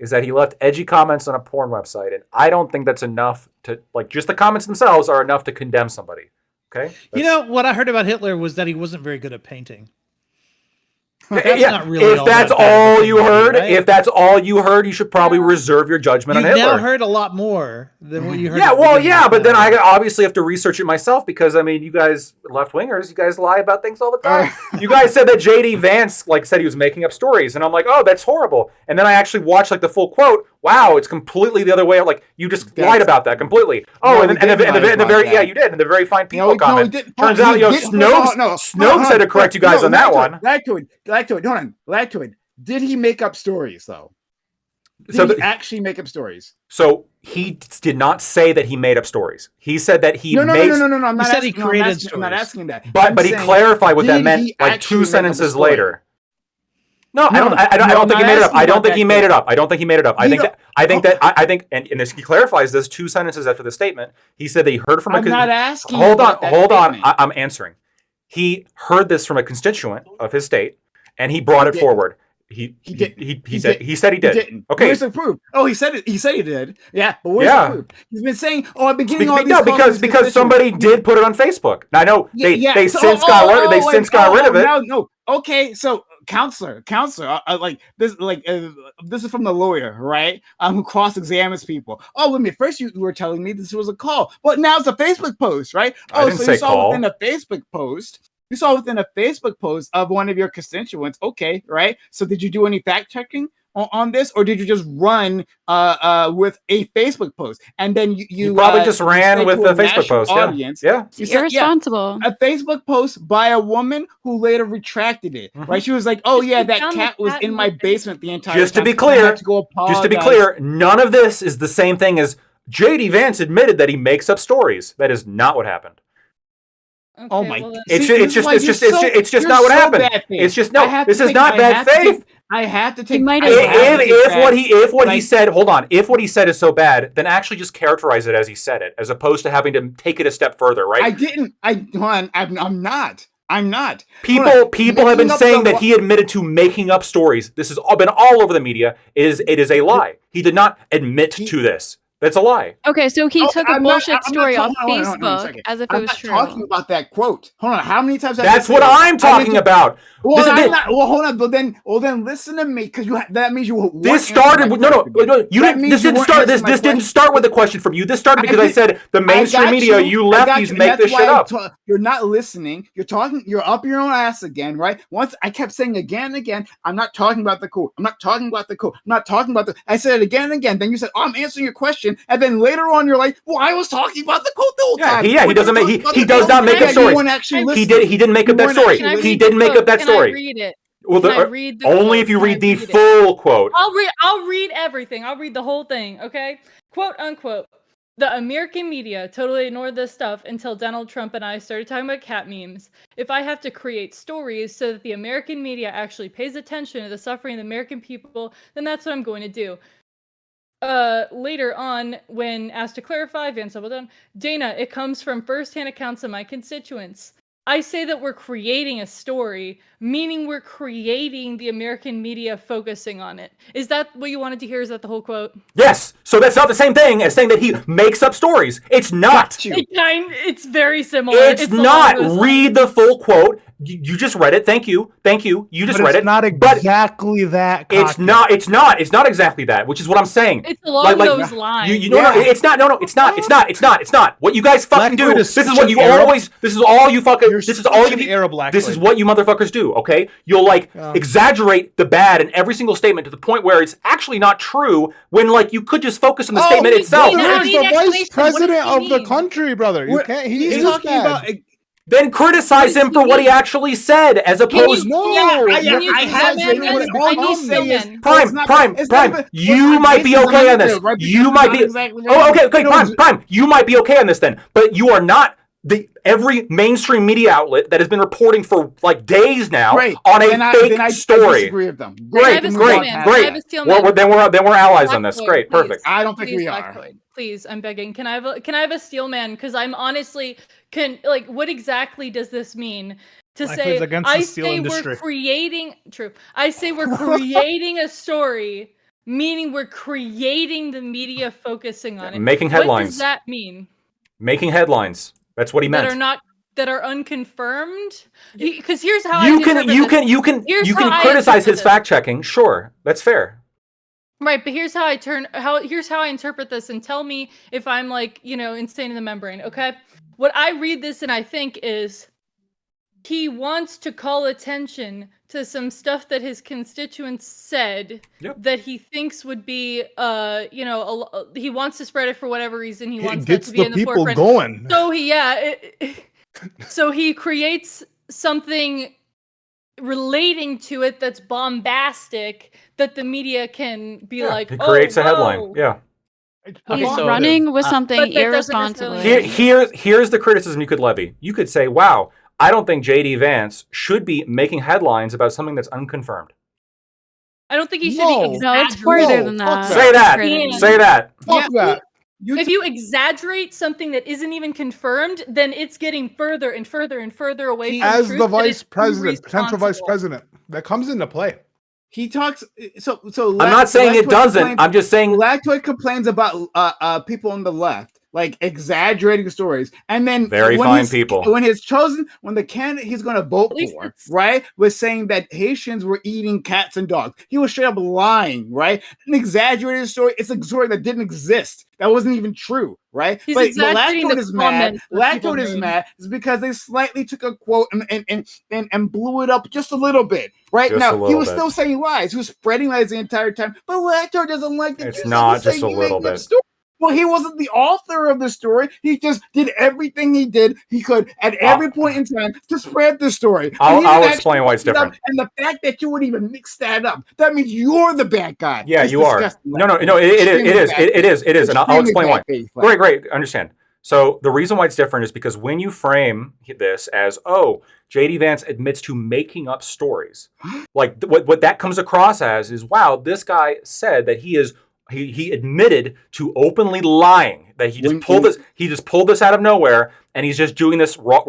Speaker 5: is that he left edgy comments on a porn website, and I don't think that's enough to just the comments themselves are enough to condemn somebody. Okay.
Speaker 7: You know what I heard about Hitler was that he wasn't very good at painting.
Speaker 5: If that's all you heard, you should probably reserve your judgment on Hitler.
Speaker 7: You now heard a lot more than what you heard.
Speaker 5: But then I obviously have to research it myself because you guys left wingers, you guys lie about things all the time. You guys said that J.D. Vance said he was making up stories, and I'm like, oh, that's horrible. And then I actually watched the full quote. Wow, it's completely the other way. Like you just lied about that completely. Oh, and the very you did. And the very fine people comment. Turns out Snopes had to correct you guys on that one.
Speaker 1: Lactoid. Did he make up stories though? Did he actually make up stories?
Speaker 5: So he did not say that he made up stories. He said that he made.
Speaker 1: No. I'm not
Speaker 7: asking, he created stories.
Speaker 1: I'm not asking that.
Speaker 5: But he clarified what that meant like 2 sentences later. No, I don't think he made it up. I don't think he made it up. I think, and he clarifies this 2 sentences after the statement. He said that he heard from
Speaker 1: I'm not asking.
Speaker 5: Hold on. I'm answering. He heard this from a constituent of his state, and he brought it forward. He said he did.
Speaker 1: Didn't.
Speaker 5: Okay.
Speaker 1: Where's the proof? Oh, he said it. He said he did. Yeah, but where's the proof? He's been saying, "Oh, I've been getting all these."
Speaker 5: Because somebody did put it on Facebook. Now, I know they since got rid of it.
Speaker 1: No. Okay, so counselor, this is from the lawyer, right? Who cross-examines people. Oh, wait a minute. First, you were telling me this was a call, but now it's a Facebook post, right?
Speaker 5: I didn't say
Speaker 1: you saw
Speaker 5: call.
Speaker 1: within a Facebook post You saw within a Facebook post of one of your constituents. Okay, right? So did you do any fact checking on this, or did you just run with a Facebook post and then you
Speaker 5: probably just ran with the Facebook post?
Speaker 1: Audience,
Speaker 5: yeah.
Speaker 3: It's irresponsible.
Speaker 1: A Facebook post by a woman who later retracted it. Right? She was like, "Oh yeah, that cat was in my basement the entire time."
Speaker 5: Just to be clear, none of this is the same thing as JD Vance admitted that he makes up stories. That is not what happened.
Speaker 6: Okay,
Speaker 1: oh my!
Speaker 6: Well,
Speaker 5: it's just not what happened. It's just This is not bad faith.
Speaker 1: I have to take.
Speaker 5: If what he said, hold on. If what he said is so bad, then actually just characterize it as he said it, as opposed to having to take it a step further, right?
Speaker 1: I didn't. I'm not.
Speaker 5: People have been saying that he admitted to making up stories. This has been all over the media. It is a lie. He did not admit to this. That's a lie.
Speaker 3: Okay, so he took a bullshit story off Facebook as if it was true.
Speaker 1: I'm not talking about that quote. Hold on. How many times?
Speaker 5: That's what I'm talking about.
Speaker 1: Well, hold on. But then listen to me, because that means you.
Speaker 5: This started with no. You didn't. This didn't start. This didn't start with a question from you. This started because I said the mainstream media. You lefties make this shit up.
Speaker 1: You're not listening. You're talking. You're up your own ass again, right? Once I kept saying again and again, I'm not talking about the quote. I'm not talking about the quote. I'm not talking about the. I said it again and again. Then you said, "Oh, I'm answering your question," and then later on, you're like, "Well, I was talking about the quote the whole time."
Speaker 5: Yeah, he doesn't make. He does not make up stories. He didn't make up that story. He didn't make up that story.
Speaker 6: Read it.
Speaker 5: Well, only if you read the full quote.
Speaker 6: I'll read everything. I'll read the whole thing. Okay, quote unquote. The American media totally ignored this stuff until Donald Trump and I started talking about cat memes. If I have to create stories so that the American media actually pays attention to the suffering of the American people, then that's what I'm going to do. Later on, when asked to clarify, Vance doubled down. Dana, it comes from first-hand accounts of my constituents. I say that we're creating a story, meaning we're creating the American media focusing on it. Is that what you wanted to hear? Is that the whole quote?
Speaker 5: Yes. So that's not the same thing as saying that he makes up stories. It's not.
Speaker 6: It's very similar.
Speaker 5: It's not. Read the full quote. You just read it. Thank you. You just read it.
Speaker 4: It's not exactly that.
Speaker 5: It's not. It's not exactly that. Which is what I'm saying.
Speaker 6: It's along those lines.
Speaker 5: No, it's not. No, it's not. It's not. What you guys fucking do. This is what you always. This is all you fucking. This is all you. This is what you motherfuckers do. Okay, you'll exaggerate the bad in every single statement to the point where it's actually not true. When you could just focus on the statement itself.
Speaker 4: He's the vice president of the country, brother. You can't. He's talking about.
Speaker 5: Then criticize him for what he actually said, as opposed. Prime. You might be okay on this. You might be. Prime. You might be okay on this then, but you are not. Every mainstream media outlet that has been reporting for days now on a fake story.
Speaker 1: I disagree with them.
Speaker 5: Great. Then we're allies on this. Great, perfect.
Speaker 1: I don't think we are.
Speaker 6: Please, I'm begging. Can I have a steel man? Because I'm honestly what exactly does this mean? I say we're creating a story, meaning we're creating the media focusing on it.
Speaker 5: Making headlines.
Speaker 6: What does that mean?
Speaker 5: Making headlines. That's what he meant.
Speaker 6: That are unconfirmed. Because here's how
Speaker 5: you can criticize his fact checking. Sure, that's fair.
Speaker 6: Right, but here's how I interpret this, and tell me if I'm insane in the membrane. Okay, what I read this and I think is he wants to call attention to some stuff that his constituents said that he thinks would be, he wants to spread it for whatever reason. He wants that to be in the forefront.
Speaker 4: Going.
Speaker 6: So he creates something relating to it that's bombastic that the media can be like.
Speaker 5: He creates a headline. Yeah.
Speaker 3: He's running with something irresponsible.
Speaker 5: Here's the criticism you could levy. You could say, "Wow, I don't think JD Vance should be making headlines about something that's unconfirmed."
Speaker 6: I don't think he should be.
Speaker 3: No, it's further than that.
Speaker 5: Say that.
Speaker 4: Fuck that.
Speaker 6: If you exaggerate something that isn't even confirmed, then it's getting further and further and further away from
Speaker 4: as
Speaker 6: truth,
Speaker 4: the vice president, potential vice president. That comes into play.
Speaker 1: He talks. So
Speaker 5: I'm not saying it doesn't. I'm just saying.
Speaker 1: Lactoid complains about people on the left like exaggerating stories, and then
Speaker 5: Very fine people.
Speaker 1: When the candidate he's going to vote for, right, was saying that Haitians were eating cats and dogs, he was straight up lying, right? An exaggerated story. It's a story that didn't exist. That wasn't even true, right?
Speaker 6: He's
Speaker 1: but
Speaker 6: exaggerating
Speaker 1: Lactoid is mad. Lactoid is mad is because they slightly took a quote and blew it up just a little bit. Right
Speaker 5: just
Speaker 1: now, he was still saying lies. He was spreading lies the entire time. But Lactoid doesn't like that.
Speaker 5: It's not just a little bit.
Speaker 1: Well, he wasn't the author of the story. He just did everything he could at every point in time to spread the story.
Speaker 5: I'll explain why it's different.
Speaker 1: And the fact that you would even mix that up, that means you're the bad guy.
Speaker 5: Yeah, you are. No, it is. And I'll explain why. Great. Understand. So the reason why it's different is because when you frame this as, oh, JD Vance admits to making up stories, like what that comes across as is, wow, this guy said that he admitted to openly lying, that he just pulled this out of nowhere, and he's just doing this raw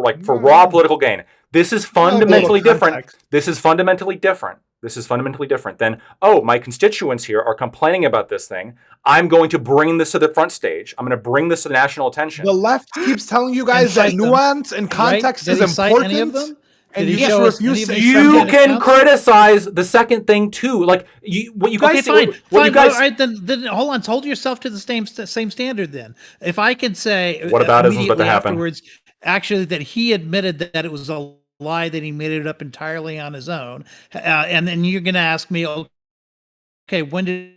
Speaker 5: political gain. This is fundamentally different. This is fundamentally different than, oh, my constituents here are complaining about this thing. I'm going to bring this to the front stage. I'm going to bring this to national attention.
Speaker 4: The left keeps telling you guys that nuance and context is important.
Speaker 7: Any of them?
Speaker 4: And you just refuse to.
Speaker 5: You can criticize the second thing too. Like what you guys.
Speaker 7: Okay, fine. All right, then hold on. Hold yourself to the same standard. Then, if I can say,
Speaker 5: what about is about to happen?
Speaker 7: Afterwards, actually, that he admitted that it was a lie, that he made it up entirely on his own, and then you're going to ask me, okay, when did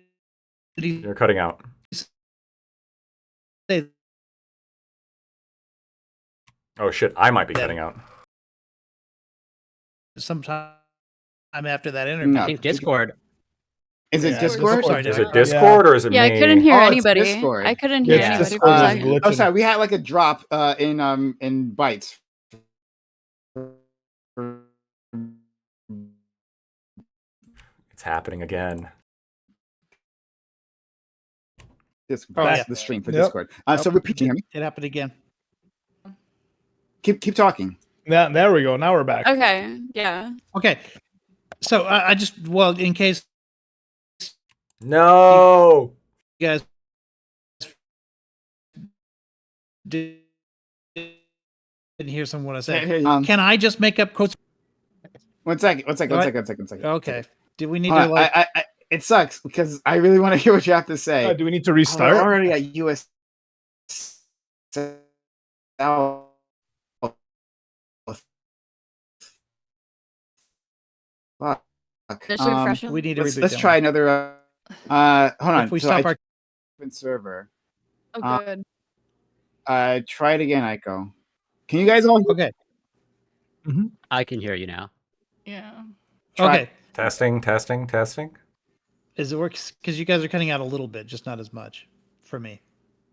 Speaker 7: he?
Speaker 5: You're cutting out.
Speaker 7: Say,
Speaker 5: oh shit! I might be cutting out.
Speaker 7: Sometime after that interview.
Speaker 2: I think Discord.
Speaker 1: Is it Discord?
Speaker 5: Is it Discord or is it me?
Speaker 3: I couldn't hear anybody. I couldn't hear anybody for a second.
Speaker 1: Oh, sorry. We had like a drop in bytes.
Speaker 5: It's happening again.
Speaker 1: That's the stream for Discord. So repeat, can you hear me?
Speaker 7: It happened again.
Speaker 1: Keep talking.
Speaker 4: There we go. Now we're back.
Speaker 3: Okay. Yeah.
Speaker 7: Okay. So in case.
Speaker 5: No.
Speaker 7: You guys didn't hear someone say. Can I just make up quotes?
Speaker 1: One second.
Speaker 7: Okay. Do we need to
Speaker 1: it sucks because I really want to hear what you have to say.
Speaker 4: Do we need to restart?
Speaker 1: We're already at US.
Speaker 7: We need to
Speaker 1: let's try another. Hold on.
Speaker 7: If we stop our
Speaker 1: server.
Speaker 6: Oh, good.
Speaker 1: Try it again, Aiko. Can you guys all?
Speaker 7: Okay.
Speaker 2: Mm-hmm. I can hear you now.
Speaker 6: Yeah.
Speaker 7: Okay.
Speaker 5: Testing.
Speaker 7: Is it works? Because you guys are cutting out a little bit, just not as much for me.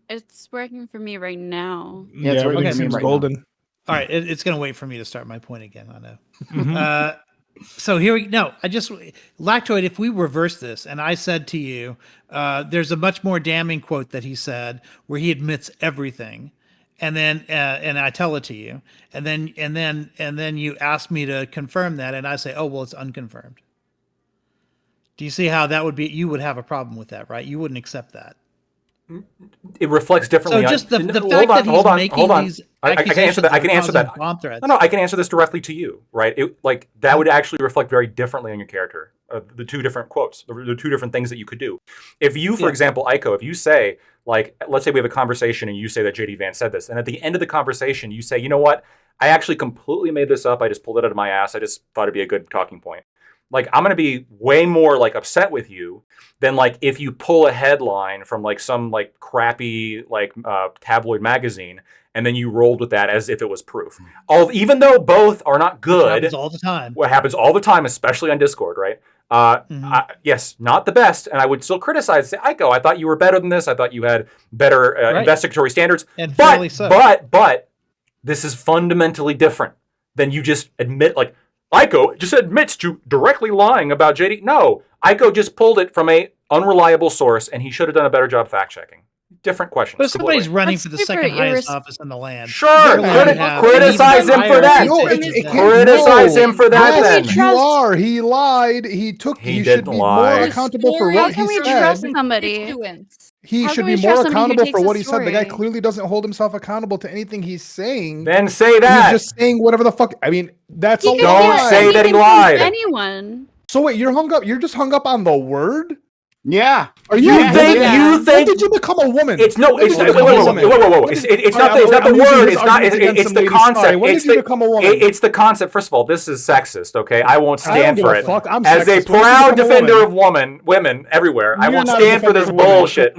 Speaker 3: It's working for me right now.
Speaker 1: Yeah, it's working for me right
Speaker 4: golden.
Speaker 1: Now.
Speaker 7: All right, it's going to wait for me to start my point again. I know. Mm-hmm. So here we no. Lactoid. If we reverse this, and I said to you, there's a much more damning quote that he said where he admits everything, and then and I tell it to you, and then you ask me to confirm that, and I say, oh well, it's unconfirmed. Do you see how that would be? You would have a problem with that, right? You wouldn't accept that.
Speaker 5: It reflects differently.
Speaker 7: So just the fact that he's making these
Speaker 5: I can answer that. I can answer that. No, I can answer this directly to you, right? That would actually reflect very differently on your character. The two different quotes, the two different things that you could do. If you, for example, Aiko, if you say, like, let's say we have a conversation and you say that JD Vance said this, and at the end of the conversation you say, you know what? I actually completely made this up. I just pulled it out of my ass. I just thought it'd be a good talking point. Like, I'm going to be way more like upset with you than like if you pull a headline from like some like crappy like tabloid magazine and then you rolled with that as if it was proof. Even though both are not good. What
Speaker 7: happens all the time.
Speaker 5: What happens all the time, especially on Discord, right? Yes, not the best. And I would still criticize, say, Aiko, I thought you were better than this. I thought you had better investigatory standards.
Speaker 7: And
Speaker 5: but this is fundamentally different than you just admit, like, Aiko just admits to directly lying about JD. No, Aiko just pulled it from a unreliable source, and he should have done a better job fact-checking. Different question.
Speaker 7: But if somebody's running for the second highest office in the land.
Speaker 5: Sure, criticize him for that. Criticize him for that. Then
Speaker 4: you are. He lied. He should be more accountable for what he said.
Speaker 3: How can we trust somebody?
Speaker 4: He should be more accountable for what he said. The guy clearly doesn't hold himself accountable to anything he's saying.
Speaker 5: Then say that.
Speaker 4: He's just saying whatever the fuck. I mean, that's a lie.
Speaker 5: Don't say that he lied.
Speaker 3: Anyone.
Speaker 4: So wait, you're just hung up on the word?
Speaker 1: Yeah.
Speaker 5: Are you think?
Speaker 4: When did you become a woman?
Speaker 5: It's no. It's whoa. It's not the word. It's not. It's the concept.
Speaker 4: When did you become a woman?
Speaker 5: It's the concept. First of all, this is sexist. Okay, I won't stand for it.
Speaker 4: As
Speaker 5: a proud defender of women everywhere, I won't stand for this bullshit.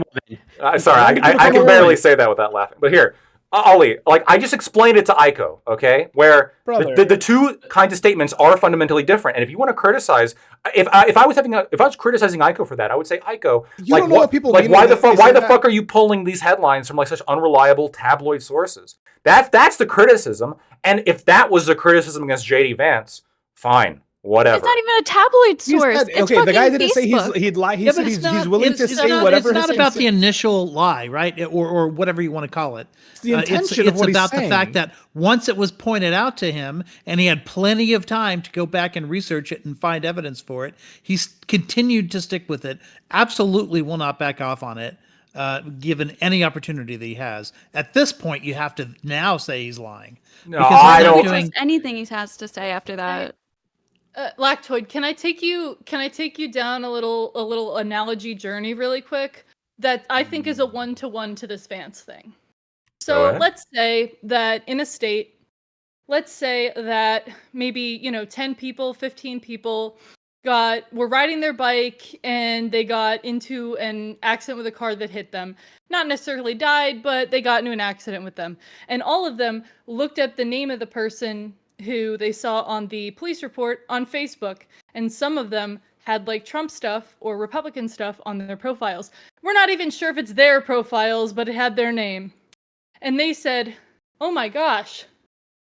Speaker 5: Sorry, I can barely say that without laughing. But here, Ollie, like I just explained it to Aiko, okay? Where the two kinds of statements are fundamentally different. And if you want to criticize, if I was criticizing Aiko for that, I would say, Aiko, like what people like why the fuck are you pulling these headlines from like such unreliable tabloid sources? That's the criticism. And if that was the criticism against JD Vance, fine. Whatever.
Speaker 3: It's not even a tabloid source.
Speaker 4: Okay, the guy didn't say he'd lie. He said he's willing to say whatever.
Speaker 7: It's not about the initial lie, right? Or whatever you want to call it.
Speaker 4: It's the intention of what he's saying.
Speaker 7: It's about the fact that once it was pointed out to him, and he had plenty of time to go back and research it and find evidence for it, he's continued to stick with it. Absolutely will not back off on it, given any opportunity that he has. At this point, you have to now say he's lying.
Speaker 5: No, I don't
Speaker 3: trust anything he has to say after that.
Speaker 6: Lactoid, can I take you down a little analogy journey really quick that I think is a 1-to-1 to this Vance thing. So let's say that in a state, let's say that maybe 10 people, 15 people were riding their bike and they got into an accident with a car that hit them. Not necessarily died, but they got into an accident with them. And all of them looked up the name of the person who they saw on the police report on Facebook, and some of them had like Trump stuff or Republican stuff on their profiles. We're not even sure if it's their profiles, but it had their name. And they said, oh my gosh,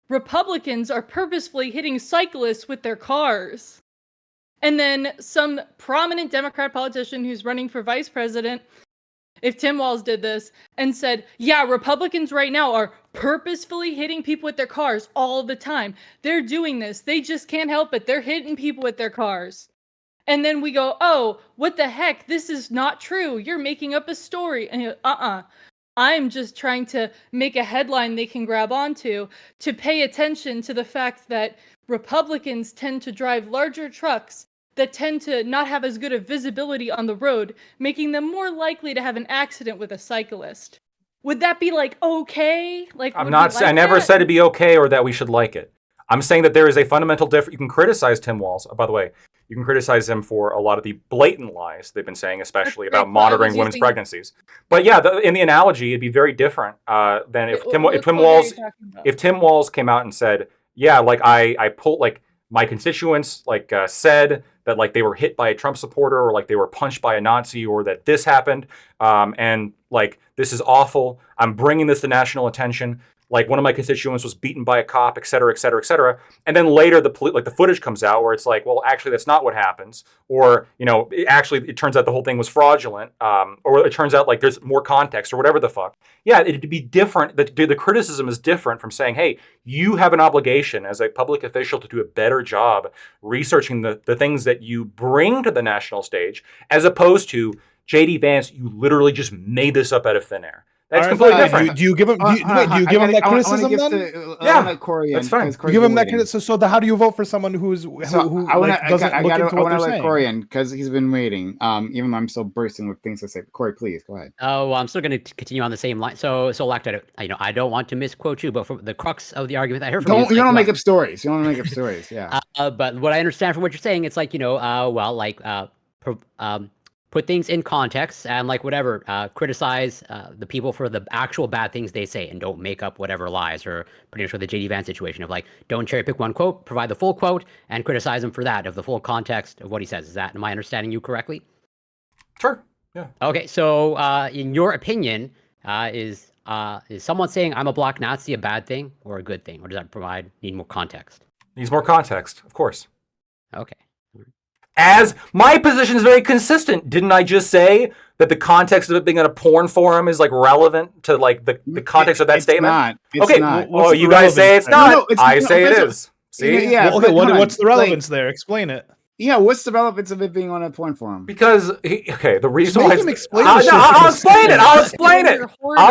Speaker 6: Republicans are purposefully hitting cyclists with their cars. And then some prominent Democrat politician who's running for vice president, if Tim Walz did this, and said, yeah, Republicans right now are purposefully hitting people with their cars all the time. They're doing this. They just can't help it. They're hitting people with their cars. And then we go, oh, what the heck? This is not true. You're making up a story. And you go, I'm just trying to make a headline they can grab onto to pay attention to the fact that Republicans tend to drive larger trucks that tend to not have as good a visibility on the road, making them more likely to have an accident with a cyclist. Would that be like okay? Like
Speaker 5: I'm not. I never said it'd be okay or that we should like it. I'm saying that there is a fundamental difference. You can criticize Tim Walz. By the way, you can criticize him for a lot of the blatant lies they've been saying, especially about monitoring women's pregnancies. But yeah, in the analogy, it'd be very different than if Tim Walz came out and said, yeah, like I pulled like my constituents said that like they were hit by a Trump supporter or like they were punched by a Nazi or that this happened and like this is awful. I'm bringing this to national attention. Like one of my constituents was beaten by a cop, et cetera, et cetera, et cetera. And then later the footage comes out where it's like, well, actually that's not what happens. Or, it turns out the whole thing was fraudulent. Or it turns out like there's more context or whatever the fuck. Yeah, it'd be different. The criticism is different from saying, hey, you have an obligation as a public official to do a better job researching the things that you bring to the national stage, as opposed to JD Vance, you literally just made this up out of thin air. That's completely different.
Speaker 4: Do you give him? Do you give him that criticism then?
Speaker 5: Yeah, that's fine.
Speaker 4: You give him that criticism. So how do you vote for someone who doesn't look into what they're saying?
Speaker 1: Corey in because he's been waiting. Even though I'm still bursting with things to say. Corey, please go ahead.
Speaker 2: Oh, well, I'm still going to continue on the same line. So Lactoid, I don't want to misquote you, but for the crux of the argument I heard from
Speaker 1: you don't make up stories. You don't make up stories. Yeah.
Speaker 2: But what I understand from what you're saying, it's like put things in context and like whatever, criticize the people for the actual bad things they say and don't make up whatever lies, or pretty much with the JD Vance situation of like, don't cherry pick one quote, provide the full quote and criticize him for that of the full context of what he says. Am I understanding you correctly?
Speaker 5: Sure. Yeah.
Speaker 2: Okay. So in your opinion, is someone saying I'm a black Nazi a bad thing or a good thing? Or does that need more context?
Speaker 5: Needs more context, of course.
Speaker 2: Okay.
Speaker 5: As my position is very consistent. Didn't I just say that the context of it being in a porn forum is like relevant to like the context of that statement?
Speaker 1: It's not.
Speaker 5: Well, you guys say it's not. I say it is. See?
Speaker 4: Yeah. What's the relevance there? Explain it.
Speaker 1: Yeah, what's the relevance of it being on a porn forum?
Speaker 5: Because the reason why
Speaker 4: I'll explain
Speaker 5: it. I'll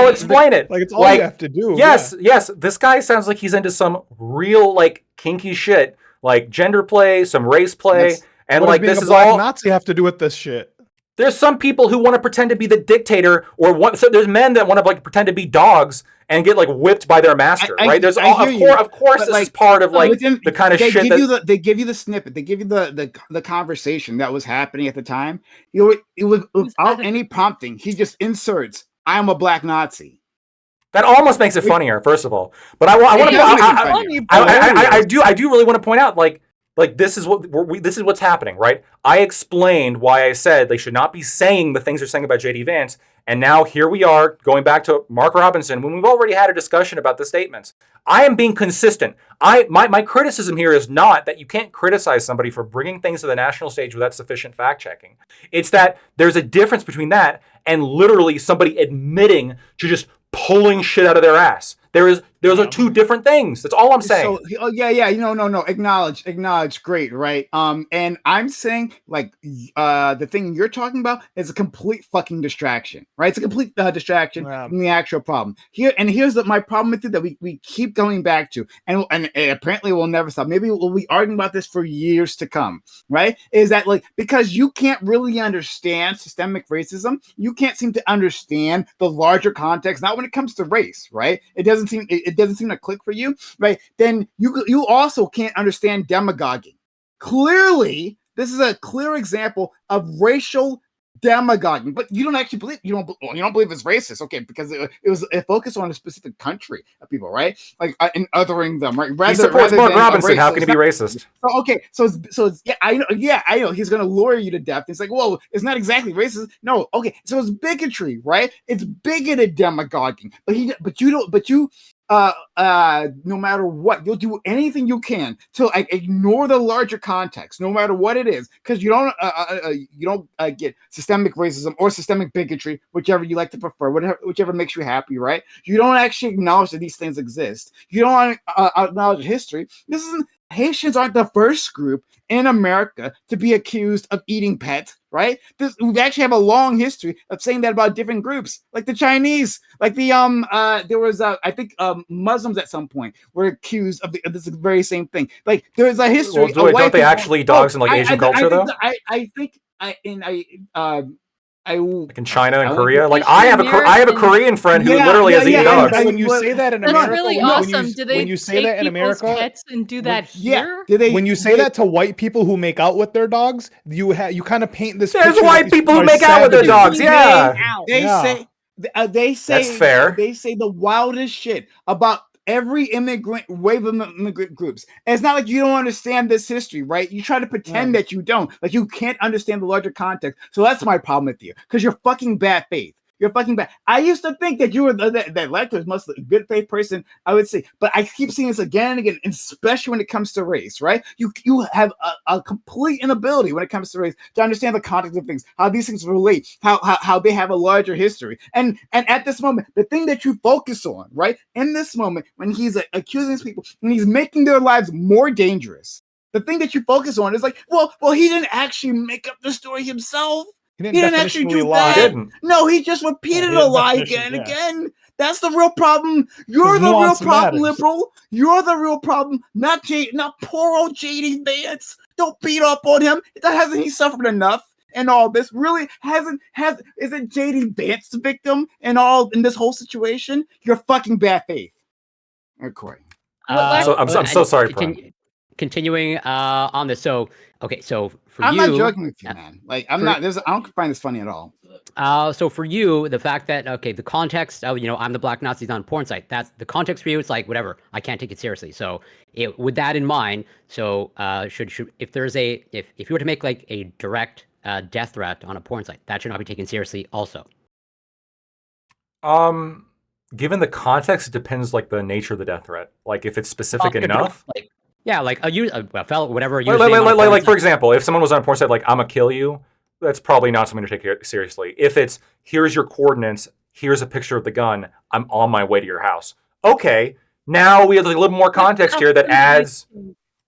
Speaker 5: explain it.
Speaker 4: Like it's all you have to do.
Speaker 5: Yes. This guy sounds like he's into some real like kinky shit, like gender play, some race play, and like this is all
Speaker 4: Nazi have to do with this shit.
Speaker 5: There's some people who want to pretend to be the dictator, so there's men that want to like pretend to be dogs and get like whipped by their master, right? There's of course this is part of like the kind of shit that
Speaker 1: they give you the snippet, they give you the conversation that was happening at the time. It was without any prompting. He just inserts, "I am a black Nazi."
Speaker 5: That almost makes it funnier, first of all. But I do really want to point out like this is what's happening, right? I explained why I said they should not be saying the things they're saying about JD Vance, and now here we are going back to Mark Robinson when we've already had a discussion about the statements. I am being consistent. My criticism here is not that you can't criticize somebody for bringing things to the national stage without sufficient fact checking. It's that there's a difference between that and literally somebody admitting to just pulling shit out of their ass. Those are two different things. That's all I'm saying.
Speaker 1: So, no. Acknowledge. Great, right? And I'm saying like the thing you're talking about is a complete fucking distraction, right? It's a complete distraction from the actual problem. Here's my problem with it that we keep going back to, and apparently we'll never stop. Maybe we'll be arguing about this for years to come, right? Is that like because you can't really understand systemic racism, you can't seem to understand the larger context, not when it comes to race, right? It doesn't seem to click for you, right? Then you also can't understand demagoguing. Clearly, this is a clear example of racial demagoguing, but you don't actually believe you don't believe it's racist, okay? Because it focused on a specific country of people, right? Like in othering them, right?
Speaker 5: He supports Mark Robinson. How can he be racist?
Speaker 1: So it's I know he's gonna lure you to death. It's like, whoa, it's not exactly racist. No, okay, so it's bigotry, right? It's bigoted demagoguing, but you no matter what, you'll do anything you can to ignore the larger context, no matter what it is, because you don't get systemic racism or systemic bigotry, whichever you like to prefer, whichever makes you happy, right? You don't actually acknowledge that these things exist. You don't acknowledge history. Haitians aren't the first group in America to be accused of eating pets, right? We actually have a long history of saying that about different groups, like the Chinese, like the there was I think Muslims at some point were accused of this very same thing. Like there is a history.
Speaker 5: Well, don't they actually eat dogs in like Asian culture though?
Speaker 1: I think
Speaker 5: like in China and Korea, like I have a Korean friend who literally has eaten dogs.
Speaker 4: When you say that in
Speaker 6: America,
Speaker 4: that's
Speaker 6: really awesome.
Speaker 4: When you say that in America,
Speaker 6: pets and do that here.
Speaker 4: When you say that to white people who make out with their dogs, you kind of paint this.
Speaker 5: There's white people who make out with their dogs. Yeah,
Speaker 1: they say
Speaker 5: that's fair.
Speaker 1: They say the wildest shit about every wave of immigrant groups. And it's not like you don't understand this history, right? You try to pretend that you don't. Like you can't understand the larger context. So that's my problem with you, because you're fucking bad faith. You're fucking bad. I used to think that you were that Lecter's most good faith person, I would say, but I keep seeing this again and again, especially when it comes to race, right? You have a complete inability when it comes to race to understand the context of things, how these things relate, how they have a larger history. And at this moment, the thing that you focus on, right, in this moment, when he's accusing these people, when he's making their lives more dangerous, the thing that you focus on is like, well, he didn't actually make up the story himself. He didn't actually do that. No, he just repeated a lie again and again. That's the real problem. You're the real problem, liberal. You're the real problem, not poor old JD Vance. Don't beat up on him. Hasn't he suffered enough in all this? Really isn't JD Vance the victim in this whole situation? You're fucking bad faith. Okay.
Speaker 5: I'm so sorry, Prime.
Speaker 2: Continuing on this, so for
Speaker 1: I'm
Speaker 2: you,
Speaker 1: not joking with you, man. Like I don't find this funny at all.
Speaker 2: So for you, the fact that the context of I'm the black Nazis on a porn site. That's the context for you. It's like whatever. I can't take it seriously. So with that in mind, so should if you were to make like a direct death threat on a porn site, that should not be taken seriously. Also,
Speaker 5: given the context, it depends like the nature of the death threat. Like if it's specific enough.
Speaker 2: Like a fellow, whatever.
Speaker 5: Like for example, if someone was on a porn site, like I'm gonna kill you, that's probably not something to take seriously. If it's here's your coordinates, here's a picture of the gun, I'm on my way to your house. Okay, now we have a little more context here that adds.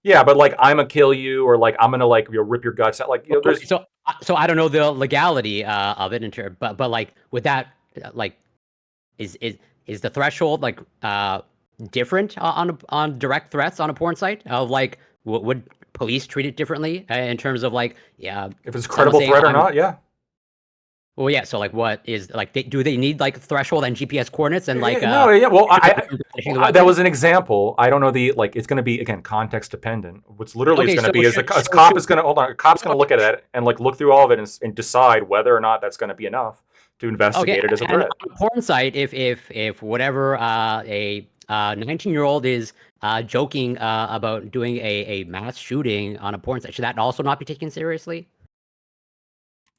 Speaker 5: Yeah, but like I'm gonna kill you, or like I'm gonna like rip your guts out. Like there's
Speaker 2: so I don't know the legality of it, but like with that, like is the threshold like different on direct threats on a porn site? Of like would police treat it differently in terms of like
Speaker 5: if it's a credible threat or not? Yeah.
Speaker 2: Well, yeah. So, like, what is like? Do they need like threshold and GPS coordinates and like?
Speaker 5: No, yeah. Well, that was an example. I don't know it's going to be again context dependent. What's literally it's going to be is a cop is going to hold on. A cop's going to look at it and like look through all of it and decide whether or not that's going to be enough to investigate it as a threat.
Speaker 2: On a porn site, if whatever a 19-year-old is joking about doing a mass shooting on a porn site, should that also not be taken seriously?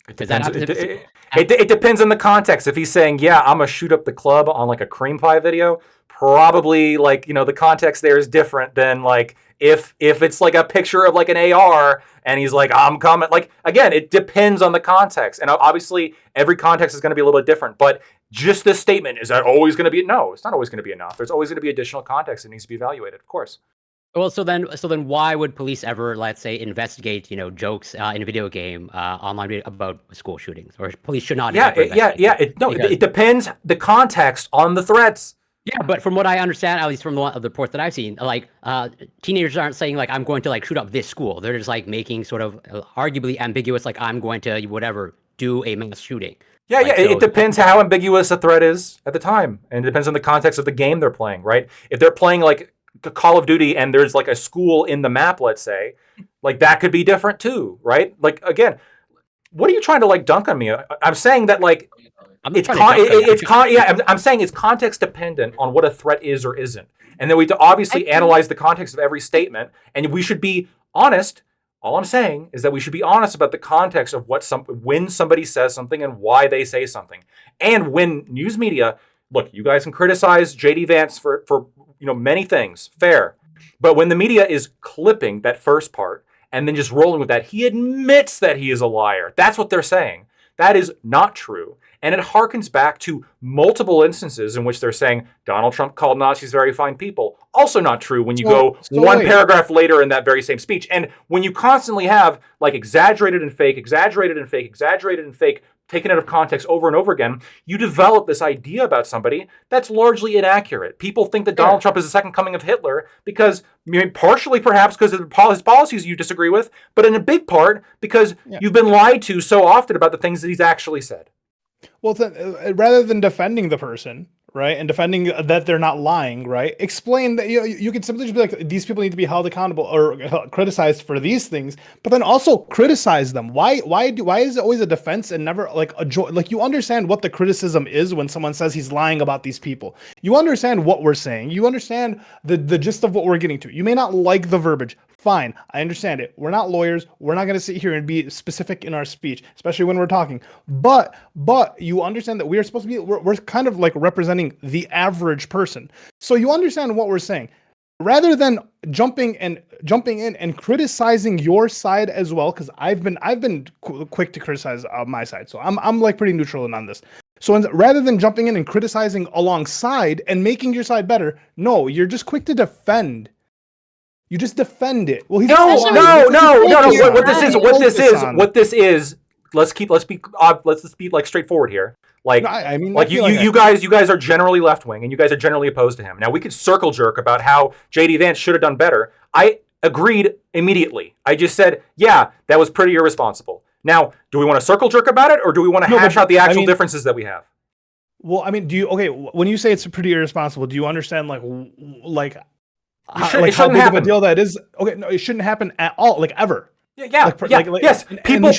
Speaker 5: It depends on the context. If he's saying, "Yeah, I'm gonna shoot up the club" on like a cream pie video, probably like the context there is different than like if it's like a picture of like an AR and he's like, "I'm coming." Like again, it depends on the context, and obviously every context is going to be a little bit different. But just this statement, is that always going to be? No, it's not always going to be enough. There's always going to be additional context that needs to be evaluated, of course.
Speaker 2: Well, so then why would police ever, let's say, investigate, jokes in a video game online about school shootings? Or police should not.
Speaker 5: It depends the context on the threats.
Speaker 2: Yeah, but from what I understand, at least from the reports that I've seen, like teenagers aren't saying like I'm going to like shoot up this school. They're just like making sort of arguably ambiguous, like I'm going to whatever do a mass shooting.
Speaker 5: Yeah, like, it depends how ambiguous a threat is at the time, and it depends on the context of the game they're playing. Right? If they're playing like Call of Duty and there's like a school in the map, let's say, like that could be different too, right? Like again, what are you trying to like dunk on me? I'm saying that like I'm saying it's context dependent on what a threat is or isn't, and then we obviously analyze the context of every statement, and we should be honest. All I'm saying is that we should be honest about the context of when somebody says something and why they say something, and when news media. Look, you guys can criticize JD Vance for many things, fair. But when the media is clipping that first part and then just rolling with that, he admits that he is a liar. That's what they're saying. That is not true. And it harkens back to multiple instances in which they're saying Donald Trump called Nazis very fine people. Also not true when you go one paragraph later in that very same speech. And when you constantly have like exaggerated and fake, taken out of context over and over again, you develop this idea about somebody that's largely inaccurate. People think that Donald Trump is the second coming of Hitler because, partially perhaps because of his policies you disagree with, but in a big part because you've been lied to so often about the things that he's actually said.
Speaker 4: Well, rather than defending the person, right, and defending that they're not lying, right, explain that you could simply just be like, these people need to be held accountable or criticized for these things, but then also criticize them. Why is it always a defense and never like a joy? Like you understand what the criticism is when someone says he's lying about these people. You understand what we're saying. You understand the gist of what we're getting to. You may not like the verbiage. Fine, I understand it. We're not lawyers. We're not going to sit here and be specific in our speech, especially when we're talking. But you understand that we are supposed to be, we're kind of like representing the average person. So you understand what we're saying. Rather than jumping in and criticizing your side as well, because I've been quick to criticize my side. So I'm like pretty neutral on this. So rather than jumping in and criticizing alongside and making your side better, no, you're just quick to defend. You just defend it. Well,
Speaker 5: no. What this is. Let's be like straightforward here. Like, no, I mean, like you guys are generally left wing, and you guys are generally opposed to him. Now we could circle jerk about how JD Vance should have done better. I agreed immediately. I just said, yeah, that was pretty irresponsible. Now, do we want to circle jerk about it, or do we want to hash out the actual differences that we have?
Speaker 4: Well, I mean, when you say it's pretty irresponsible, do you understand like how big of a deal that is? Okay, no, it shouldn't happen at all, like ever.
Speaker 5: Yes. People. You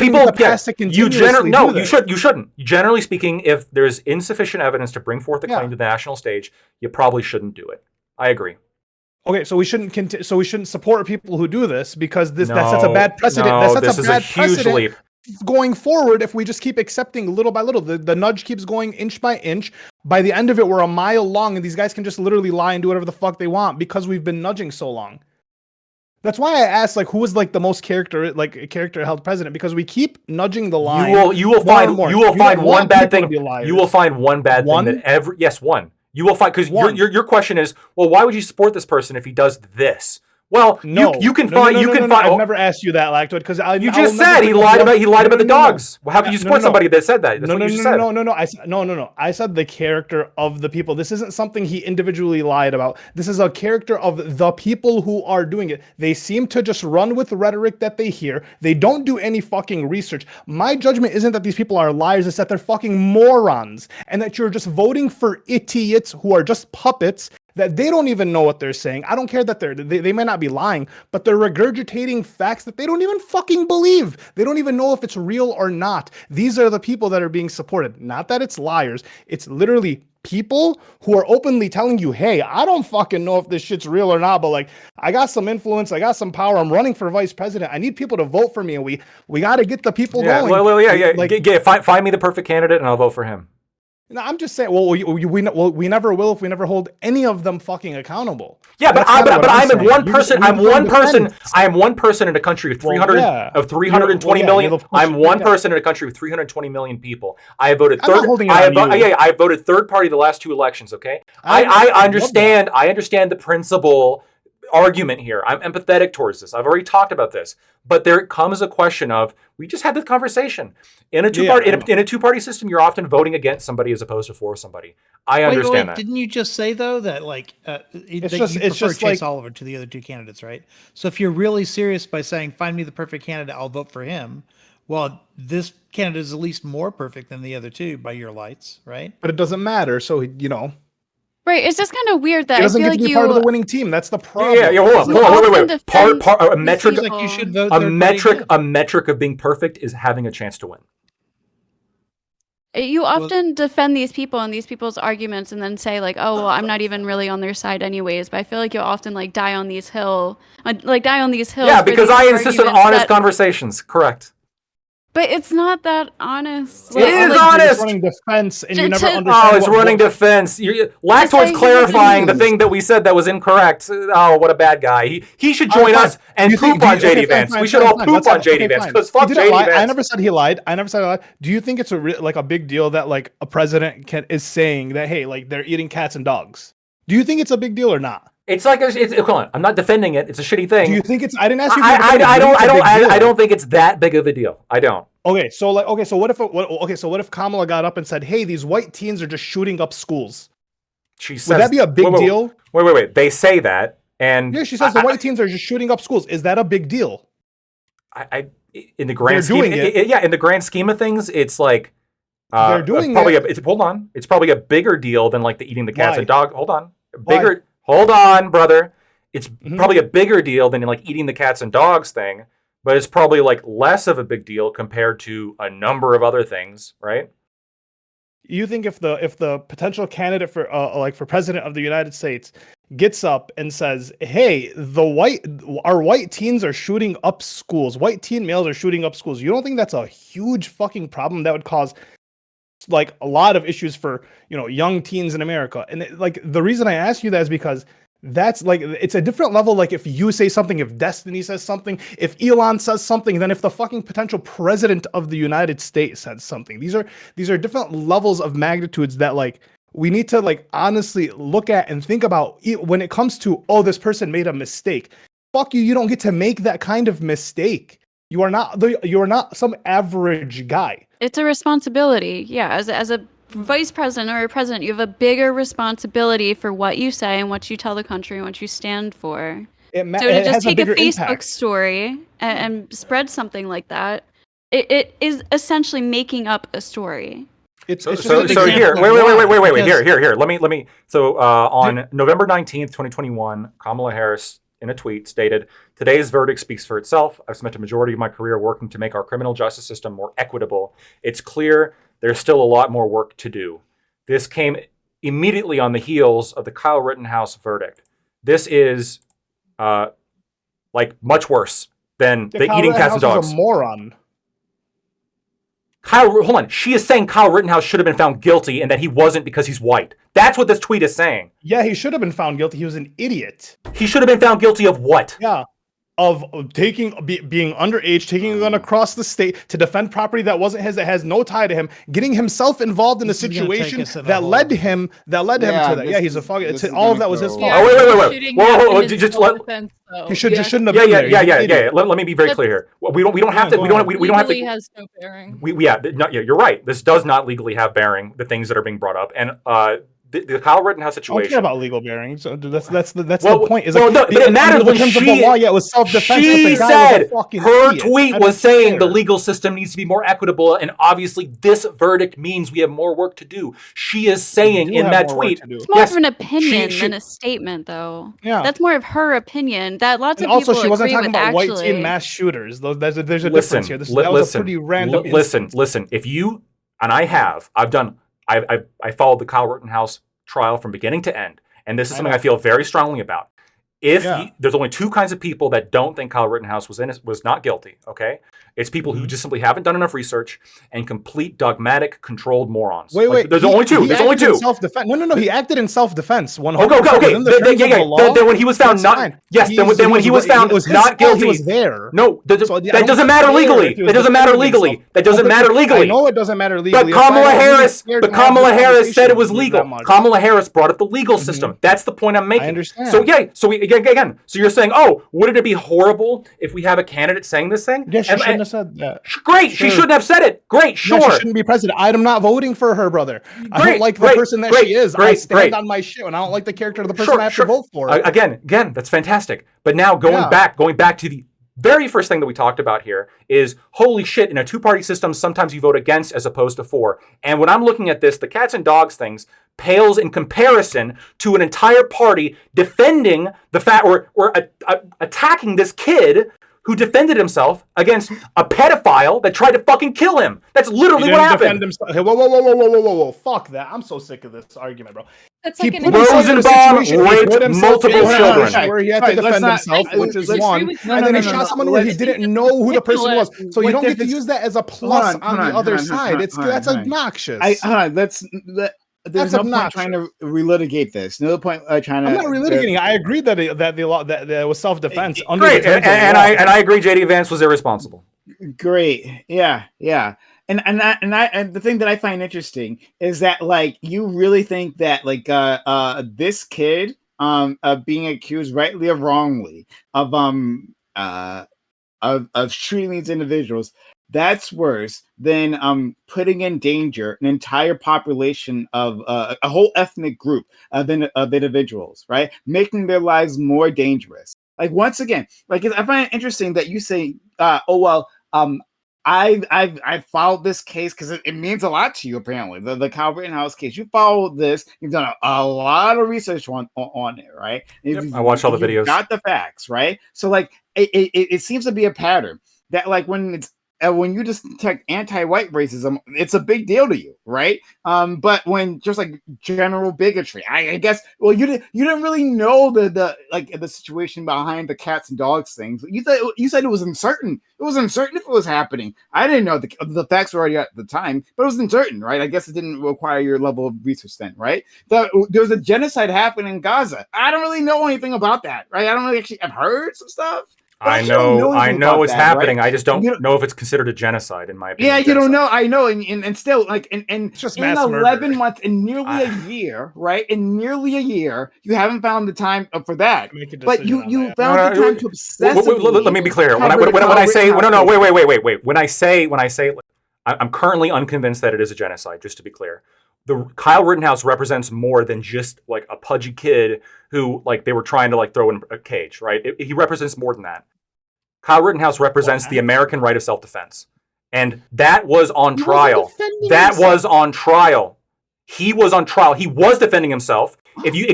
Speaker 5: shouldn't. Generally speaking, if there's insufficient evidence to bring forth a claim to the national stage, you probably shouldn't do it. I agree.
Speaker 4: Okay, so we shouldn't support people who do this because that sets a bad precedent. That sets a bad precedent going forward. If we just keep accepting little by little, the nudge keeps going inch by inch. By the end of it, we're a mile long, and these guys can just literally lie and do whatever the fuck they want because we've been nudging so long. That's why I asked, like, who was like the most character held president, because we keep nudging the line.
Speaker 5: You will find one bad thing. You will find one bad thing that one. You will find, because your question is, well, why would you support this person if he does this? Well,
Speaker 4: no,
Speaker 5: you can find.
Speaker 4: I've never asked you that, Lactoid, because
Speaker 5: you just said he lied about the dogs. Well, how can you support somebody that said that? That's what you just said.
Speaker 4: No. I said the character of the people. This isn't something he individually lied about. This is a character of the people who are doing it. They seem to just run with the rhetoric that they hear. They don't do any fucking research. My judgment isn't that these people are liars. It's that they're fucking morons, and that you're just voting for idiots who are just puppets, that they don't even know what they're saying. I don't care that they may not be lying, but they're regurgitating facts that they don't even fucking believe. They don't even know if it's real or not. These are the people that are being supported. Not that it's liars. It's literally people who are openly telling you, hey, I don't fucking know if this shit's real or not, but like, I got some influence, I got some power, I'm running for vice president, I need people to vote for me, and we got to get the people going.
Speaker 5: Find me the perfect candidate and I'll vote for him.
Speaker 4: No, I'm just saying. Well, we never will if we never hold any of them fucking accountable.
Speaker 5: Yeah, but I'm one person. I'm one person. I am one person in a country of 320 million. I'm one person in a country with 320 million people. I have voted third. I voted third party the last 2 elections. Okay, I understand. I understand the principle argument here. I'm empathetic towards this. I've already talked about this, but there comes a question of, we just had this conversation in a two-party system. You're often voting against somebody as opposed to for somebody. I understand that.
Speaker 7: Didn't you just say though that you prefer Chase Oliver to the other 2 candidates, right? So if you're really serious by saying find me the perfect candidate, I'll vote for him. Well, this candidate is at least more perfect than the other 2 by your lights, right?
Speaker 4: But it doesn't matter. So
Speaker 3: Right, it's just kind of weird that
Speaker 4: he doesn't get to be part of the winning team. That's the problem.
Speaker 5: Hold on, wait. A metric,
Speaker 7: like you should vote
Speaker 5: a metric of being perfect is having a chance to win.
Speaker 3: You often defend these people and these people's arguments, and then say like, "Oh, well, I'm not even really on their side, anyways." But I feel like you'll often die on these hills.
Speaker 5: Yeah, because I insist on honest conversations. Correct.
Speaker 3: But it's not that honest.
Speaker 5: It is honest.
Speaker 4: It's running defense, and you never understand.
Speaker 5: Oh, it's running defense. Lactoid's clarifying the thing that we said that was incorrect. Oh, what a bad guy. He should join us and poop on JD Vance. We should all poop on JD Vance because fuck JD Vance.
Speaker 4: I never said he lied. Do you think it's a big deal that a president is saying that, hey, they're eating cats and dogs? Do you think it's a big deal or not?
Speaker 5: It's come on. I'm not defending it. It's a shitty thing.
Speaker 4: Do you think it's? I didn't ask you.
Speaker 5: I don't think it's that big of a deal. I don't.
Speaker 4: Okay, so what if Kamala got up and said, "Hey, these white teens are just shooting up schools"? Would that be a big deal?
Speaker 5: Wait. They say that, and
Speaker 4: yeah, she says the white teens are just shooting up schools. Is that a big deal?
Speaker 5: In the grand scheme, in the grand scheme of things, it's like
Speaker 4: they're doing
Speaker 5: probably it's probably a bigger deal than the eating the cats and dog. Hold on,
Speaker 4: Why?
Speaker 5: Hold on, brother. It's probably a bigger deal than eating the cats and dogs thing, but it's probably less of a big deal compared to a number of other things, right?
Speaker 4: You think if the potential candidate for for president of the United States gets up and says, "Hey, our white teens are shooting up schools. White teen males are shooting up schools." You don't think that's a huge fucking problem that would cause a lot of issues for young teens in America? And the reason I ask you that is because that's it's a different level. If you say something, if Destiny says something, if Elon says something, then if the fucking potential president of the United States says something. These are different levels of magnitudes that we need to honestly look at and think about when it comes to, oh, this person made a mistake. Fuck you. You don't get to make that kind of mistake. You are not some average guy.
Speaker 3: It's a responsibility. Yeah, as a vice president or a president, you have a bigger responsibility for what you say and what you tell the country and what you stand for. So to just take a Facebook story and spread something like that, it is essentially making up a story.
Speaker 5: So here, wait. Here. Let me. So on November 19th, 2021, Kamala Harris in a tweet stated, "Today's verdict speaks for itself. I've spent a majority of my career working to make our criminal justice system more equitable. It's clear there's still a lot more work to do." This came immediately on the heels of the Kyle Rittenhouse verdict. This is much worse than the eating cats and dogs.
Speaker 4: Is a moron.
Speaker 5: Hold on. She is saying Kyle Rittenhouse should have been found guilty and that he wasn't because he's white. That's what this tweet is saying.
Speaker 4: Yeah, he should have been found guilty. He was an idiot.
Speaker 5: He should have been found guilty of what?
Speaker 4: Yeah. of being underage, taking a gun across the state to defend property that wasn't his, that has no tie to him, getting himself involved in a situation that led him to that. Yeah, he's a fucking. All of that was his fault.
Speaker 5: Oh, wait. Whoa, just let.
Speaker 4: He shouldn't have been there.
Speaker 5: Yeah. Let me be very clear here. We don't have to. We don't have to.
Speaker 6: Has no bearing.
Speaker 5: You're right. This does not legally have bearing. The things that are being brought up, and the Kyle Rittenhouse situation.
Speaker 4: I don't care about legal bearing. So that's the point. Is like,
Speaker 5: but it matters when
Speaker 4: terms of the law. Yeah, it was self-defense.
Speaker 5: She said her tweet was saying the legal system needs to be more equitable, and obviously this verdict means we have more work to do. She is saying in that tweet.
Speaker 3: It's more of an opinion than a statement, though. Yeah, that's more of her opinion. That lots of people
Speaker 4: also she wasn't talking about white teen mass shooters. There's a difference here. That was a pretty random.
Speaker 5: Listen. If you and I've done. I followed the Kyle Rittenhouse trial from beginning to end, and this is something I feel very strongly about. There's only two kinds of people that don't think Kyle Rittenhouse was not guilty. Okay, it's people who just simply haven't done enough research and complete dogmatic, controlled morons.
Speaker 4: Wait.
Speaker 5: There's only two.
Speaker 4: Self-defense. No. He acted in self-defense. 100%.
Speaker 5: Okay. Then when he was found not. Yes. Then when he was found not guilty.
Speaker 4: He was there.
Speaker 5: No, that doesn't matter legally. That doesn't matter legally. That doesn't matter legally.
Speaker 4: I know it doesn't matter legally.
Speaker 5: But Kamala Harris said it was legal. Kamala Harris brought up the legal system. That's the point I'm making.
Speaker 4: I understand.
Speaker 5: So again. So you're saying, wouldn't it be horrible if we have a candidate saying this thing?
Speaker 4: Yeah, she shouldn't have said that.
Speaker 5: Great, sure. She shouldn't have said it. Great, sure.
Speaker 4: Yeah, she shouldn't be president. I'm not voting for her, brother. I don't like the person that she is. I stand on my shit, and I don't like the character of the person I have to vote for.
Speaker 5: Again, that's fantastic. But now going back to the very first thing that we talked about here is, holy shit, in a two-party system, sometimes you vote against as opposed to for. And when I'm looking at this, the cats and dogs things pales in comparison to an entire party defending the fact or attacking this kid who defended himself against a pedophile that tried to fucking kill him. That's literally what happened.
Speaker 4: Whoa. Fuck that. I'm so sick of this argument, bro.
Speaker 6: That's like
Speaker 5: Rosenbaum raped multiple children.
Speaker 4: Where he had to defend himself, which is one. And then he shot someone where he didn't know who the person was. So you don't get to use that as a plus on the other side. That's obnoxious.
Speaker 1: There's no point trying to relitigate this. No point trying to.
Speaker 4: I'm not relitigating. I agree that it was self-defense.
Speaker 5: Great, and I agree. JD Vance was irresponsible.
Speaker 1: Great, yeah. And the thing that I find interesting is that like you really think that like this kid being accused rightly or wrongly of shooting these individuals, that's worse than putting in danger an entire population of a whole ethnic group of individuals, right? Making their lives more dangerous. Like once again, like I find it interesting that you say, I've followed this case because it means a lot to you. Apparently, the Kyle Rittenhouse case, you followed this. You've done a lot of research on it, right?
Speaker 5: Yep. I watched all the videos.
Speaker 1: Got the facts, right? So like it seems to be a pattern that like when you just detect anti-white racism, it's a big deal to you, right? But when just like general bigotry, I guess, well, you didn't really know the situation behind the cats and dogs things. You said it was uncertain. It was uncertain if it was happening. I didn't know the facts were already at the time, but it was uncertain, right? I guess it didn't require your level of research then, right? There was a genocide happening in Gaza. I don't really know anything about that, right? I don't really actually. I've heard some stuff.
Speaker 5: I know it's happening. Right? I just don't know if it's considered a genocide, in my opinion.
Speaker 1: Yeah, you don't know. I know, and still, like, and
Speaker 4: it's just
Speaker 1: in 11 months, in nearly a year, right? In nearly a year, you haven't found the time for that. But you found the time to obsessively.
Speaker 5: Let me be clear. When I say wait. When I say, I'm currently unconvinced that it is a genocide. Just to be clear. The Kyle Rittenhouse represents more than just like a pudgy kid who like they were trying to like throw in a cage, right? He represents more than that. Kyle Rittenhouse represents the American right of self-defense. And that was on trial. Was on trial. He was on trial. He was defending himself. If you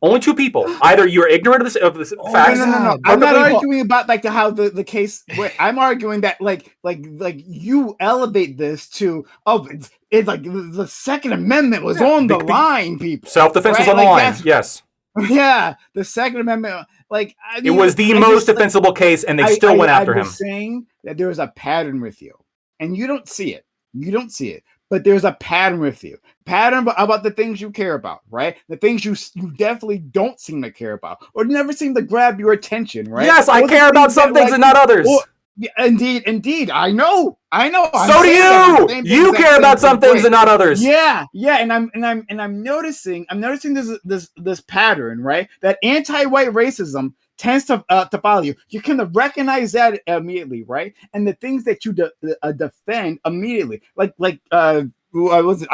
Speaker 5: only two people. Either you're ignorant of this facts.
Speaker 1: No. I'm not arguing about like how the case. I'm arguing that like you elevate this to it's like the Second Amendment was on the line, people.
Speaker 5: Self-defense was on the line. Yes.
Speaker 1: Yeah, the Second Amendment. Like
Speaker 5: it was the most defensible case, and they still went after him.
Speaker 1: I'm saying that there is a pattern with you, and you don't see it. but there's a pattern with you. Pattern about the things you care about, right? The things you definitely don't seem to care about, or never seem to grab your attention, right?
Speaker 5: Yes, I care about some things and not others.
Speaker 1: Yeah, indeed. I know.
Speaker 5: So do you. You care about some things and not others.
Speaker 1: Yeah. And I'm noticing this pattern, right? That anti-white racism tends to follow you. You can recognize that immediately, right? And the things that you defend immediately, like I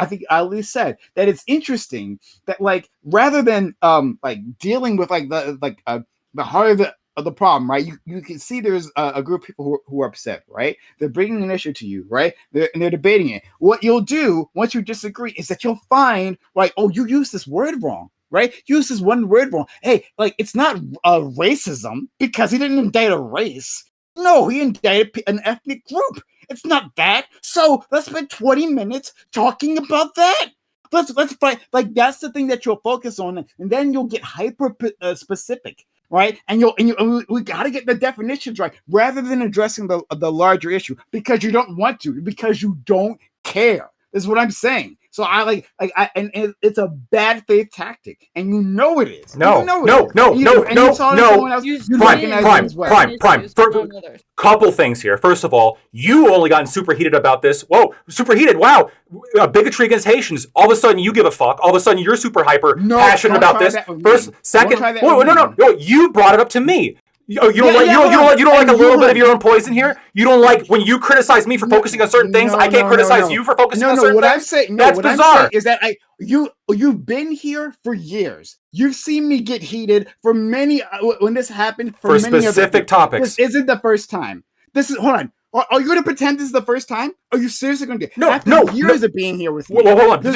Speaker 1: think Ali said that it's interesting that like rather than like dealing with like the heart of the problem, right? You can see there's a group of people who are upset, right? They're bringing an issue to you, right? They're debating it. What you'll do once you disagree is that you'll find like, oh, you used this word wrong. Right? Use this one word wrong. Hey, like it's not racism because he didn't indict a race. No, he indicted an ethnic group. It's not that. So let's spend 20 minutes talking about that. Let's fight. Like that's the thing that you'll focus on, and then you'll get hyper specific, right? And we got to get the definitions right rather than addressing the larger issue because you don't want to, because you don't care. Is what I'm saying. So and it's a bad faith tactic, and you know it is.
Speaker 5: No. Prime. Couple things here. First of all, you only gotten superheated about this. Whoa, superheated! Wow, bigotry against Haitians. All of a sudden, you give a fuck. All of a sudden, you're super hyper passionate about this. First, second, no. You brought it up to me. You don't like a little bit of your own poison here. You don't like when you criticize me for focusing on certain things. I can't criticize you for focusing on certain things. That's bizarre.
Speaker 1: Is that you've been here for years. You've seen me get heated for many when this happened for many
Speaker 5: specific topics.
Speaker 1: This isn't the first time. Hold on. Are you going to pretend this is the first time? Are you seriously going to do it?
Speaker 5: No.
Speaker 1: Years of being here with me.
Speaker 5: Well, hold on. Hold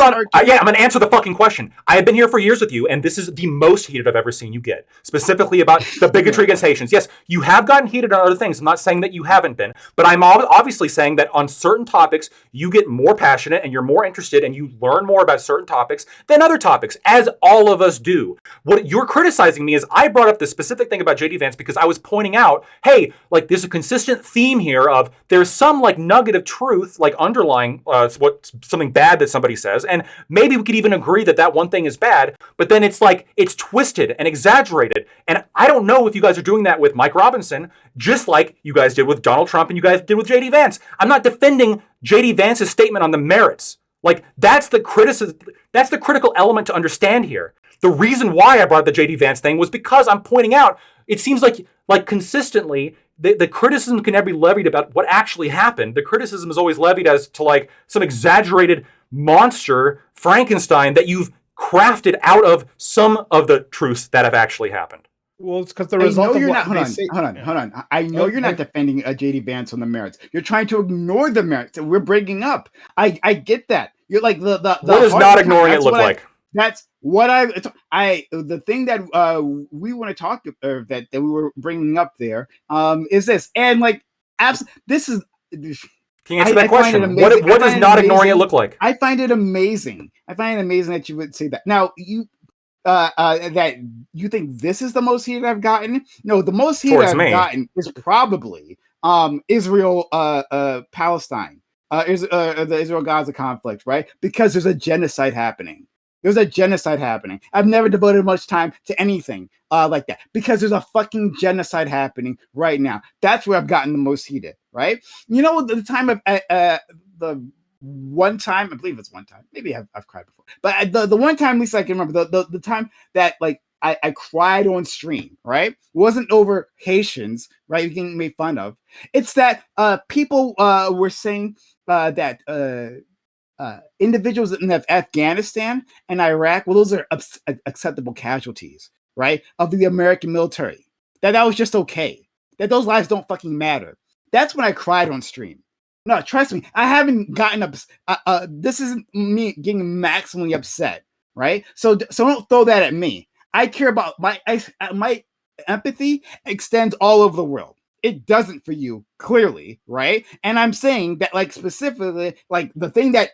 Speaker 5: on. I'm going to answer the fucking question. I have been here for years with you, and this is the most heated I've ever seen you get. Specifically about the bigotry against Haitians. Yes, you have gotten heated on other things. I'm not saying that you haven't been, but I'm obviously saying that on certain topics, you get more passionate and you're more interested and you learn more about certain topics than other topics, as all of us do. What you're criticizing me is I brought up this specific thing about JD Vance because I was pointing out, hey, like there's a consistent theme here of there's some like nugget of truth, like underlying something bad that somebody says, and maybe we could even agree that that one thing is bad, but then it's like it's twisted and exaggerated. And I don't know if you guys are doing that with Mike Robinson, just like you guys did with Donald Trump and you guys did with JD Vance. I'm not defending JD Vance's statement on the merits. Like that's the criticism, that's the critical element to understand here. The reason why I brought the JD Vance thing was because I'm pointing out it seems like consistently the criticism can never be levied about what actually happened. The criticism is always levied as to like some exaggerated monster Frankenstein that you've crafted out of some of the truths that have actually happened.
Speaker 4: Well, it's because the result of what they say.
Speaker 1: Hold on. I know you're not defending JD Vance on the merits. You're trying to ignore the merits that we're bringing up. I get that. You're like the
Speaker 5: what does not ignoring it look like?
Speaker 1: That's what the thing that we want to talk that we were bringing up there is this, and like this is.
Speaker 5: Can you answer that question? What does not ignoring it look like?
Speaker 1: I find it amazing. That you would say that. Now you that you think this is the most heated I've gotten. No, the most heated I've gotten is probably Israel Palestine. The Israel-Gaza conflict, right? Because there's a genocide happening. I've never devoted much time to anything like that because there's a fucking genocide happening right now. That's where I've gotten the most heated, right? You know, the time of the one time, I believe it's one time. Maybe I've cried before, but the one time, at least I can remember, the time that like I cried on stream, right? It wasn't over Haitians, right? You getting made fun of. It's that people were saying that individuals in Afghanistan and Iraq, well, those are acceptable casualties, right? Of the American military. That was just okay. That those lives don't fucking matter. That's when I cried on stream. No, trust me, I haven't gotten this isn't me getting maximally upset, right? So don't throw that at me. I care about my empathy extends all over the world. It doesn't for you, clearly, right? And I'm saying that, like, specifically, like, the thing that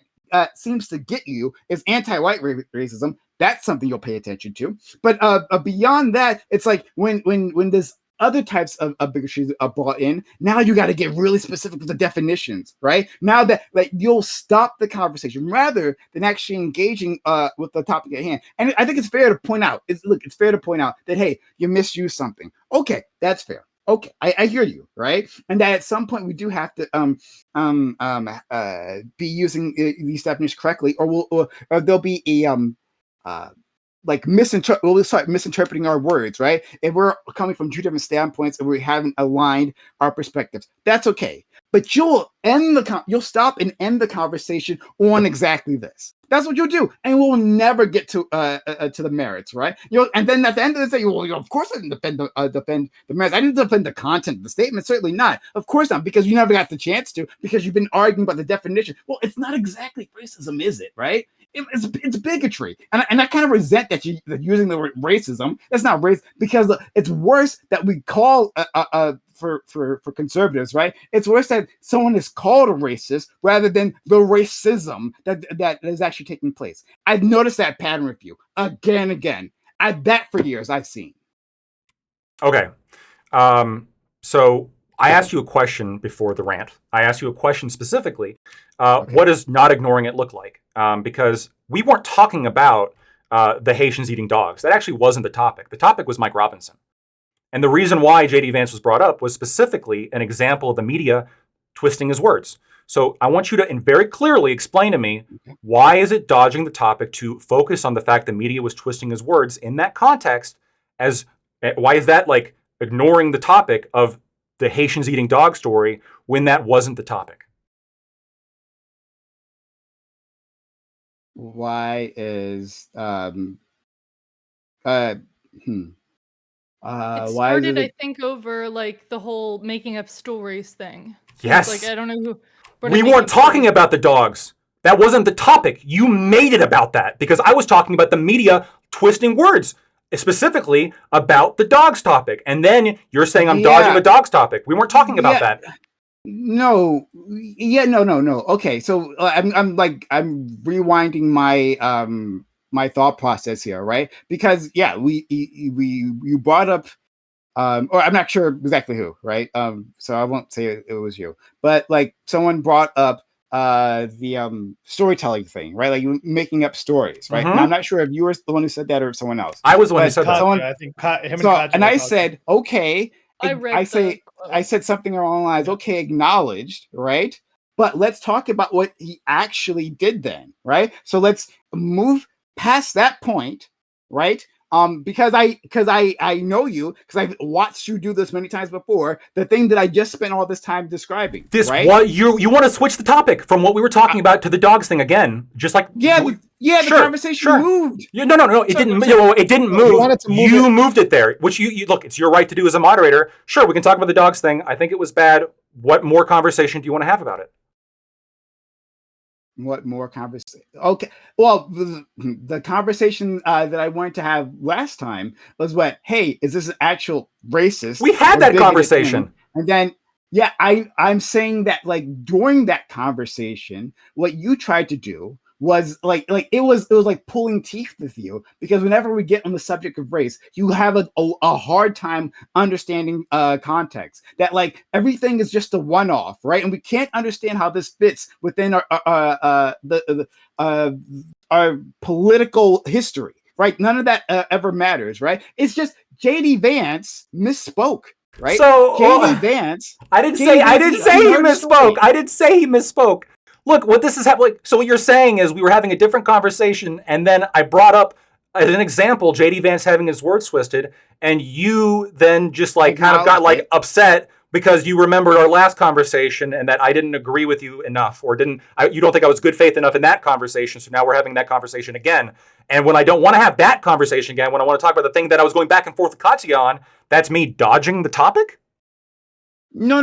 Speaker 1: seems to get you is anti-white racism. That's something you'll pay attention to. But beyond that, it's like when this other types of bigotry are brought in. Now you got to get really specific with the definitions, right? Now that like you'll stop the conversation rather than actually engaging with the topic at hand. And I think it's fair to point out. It's fair to point out that hey, you misused something. Okay, that's fair. Okay, I hear you, right? And that at some point we do have to be using these definitions correctly, or there'll be a like we'll start misinterpreting our words, right? If we're coming from two different standpoints and we haven't aligned our perspectives, that's okay. But you'll stop and end the conversation on exactly this. That's what you'll do, and we'll never get to the merits, right? And then at the end of the day, well, of course I didn't defend the merits. I didn't defend the content of the statement, certainly not. Of course not, because you never got the chance to, because you've been arguing about the definition. Well, it's not exactly racism, is it? Right? It's bigotry, and I kind of resent that you're using the word racism. That's not race, because it's worse that we call for conservatives, right? It's worse that someone is called a racist rather than the racism that is actually taking place. I've noticed that pattern with you again and again. That for years I've seen.
Speaker 5: Okay, so I asked you a question before the rant. I asked you a question specifically. Okay. What does not ignoring it look like? Because we weren't talking about the Haitians eating dogs. That actually wasn't the topic. The topic was Mike Robinson. And the reason why J.D. Vance was brought up was specifically an example of the media twisting his words. So I want you to very clearly explain to me, why is it dodging the topic to focus on the fact the media was twisting his words in that context? Why is that like ignoring the topic of the Haitians eating dog story when that wasn't the topic?
Speaker 1: Why is
Speaker 6: it started, I think, over like the whole making up stories thing.
Speaker 5: Yes.
Speaker 6: Like I don't know who.
Speaker 5: We weren't talking about the dogs. That wasn't the topic. You made it about that because I was talking about the media twisting words, specifically about the dogs topic. And then you're saying I'm dodging the dogs topic. We weren't talking about that.
Speaker 1: No. Okay, so I'm rewinding my my thought process here, right? Because you brought up or I'm not sure exactly who, right? So I won't say it was you, but like someone brought up the storytelling thing, right? Like you making up stories, right? And I'm not sure if you were the one who said that or someone else.
Speaker 5: I was the one who said that.
Speaker 4: I think him
Speaker 1: I said, okay. I said something along the lines, okay, acknowledged, right? But let's talk about what he actually did then, right? So let's move past that point, right? Because I know you, because I've watched you do this many times before. The thing that I just spent all this time describing. Right?
Speaker 5: What you want to switch the topic from what we were talking about to the dogs thing again? Just like
Speaker 1: the conversation moved.
Speaker 5: No, it didn't. It didn't move. You moved it there, which you look. It's your right to do as a moderator. Sure, we can talk about the dogs thing. I think it was bad. What more conversation do you want to have about it?
Speaker 1: What more conversation? Okay. Well, the conversation that I wanted to have last time was hey, is this an actual racist?
Speaker 5: We had that conversation.
Speaker 1: And then, I'm saying that like during that conversation, what you tried to do was like it was like pulling teeth with you, because whenever we get on the subject of race, you have a hard time understanding context, that like everything is just a one-off, right? And we can't understand how this fits within our political history, right? None of that ever matters, right? It's just J.D. Vance misspoke. Right.
Speaker 5: So
Speaker 1: J.D. Vance.
Speaker 5: I didn't say he misspoke. I didn't say he misspoke. Look, what this is happening. So what you're saying is we were having a different conversation, and then I brought up as an example J.D. Vance having his words twisted, and you then just like kind of got like upset because you remembered our last conversation and that I didn't agree with you enough, or you don't think I was good faith enough in that conversation. So now we're having that conversation again. And when I don't want to have that conversation again, when I want to talk about the thing that I was going back and forth with Katya on, that's me dodging the topic?
Speaker 1: No.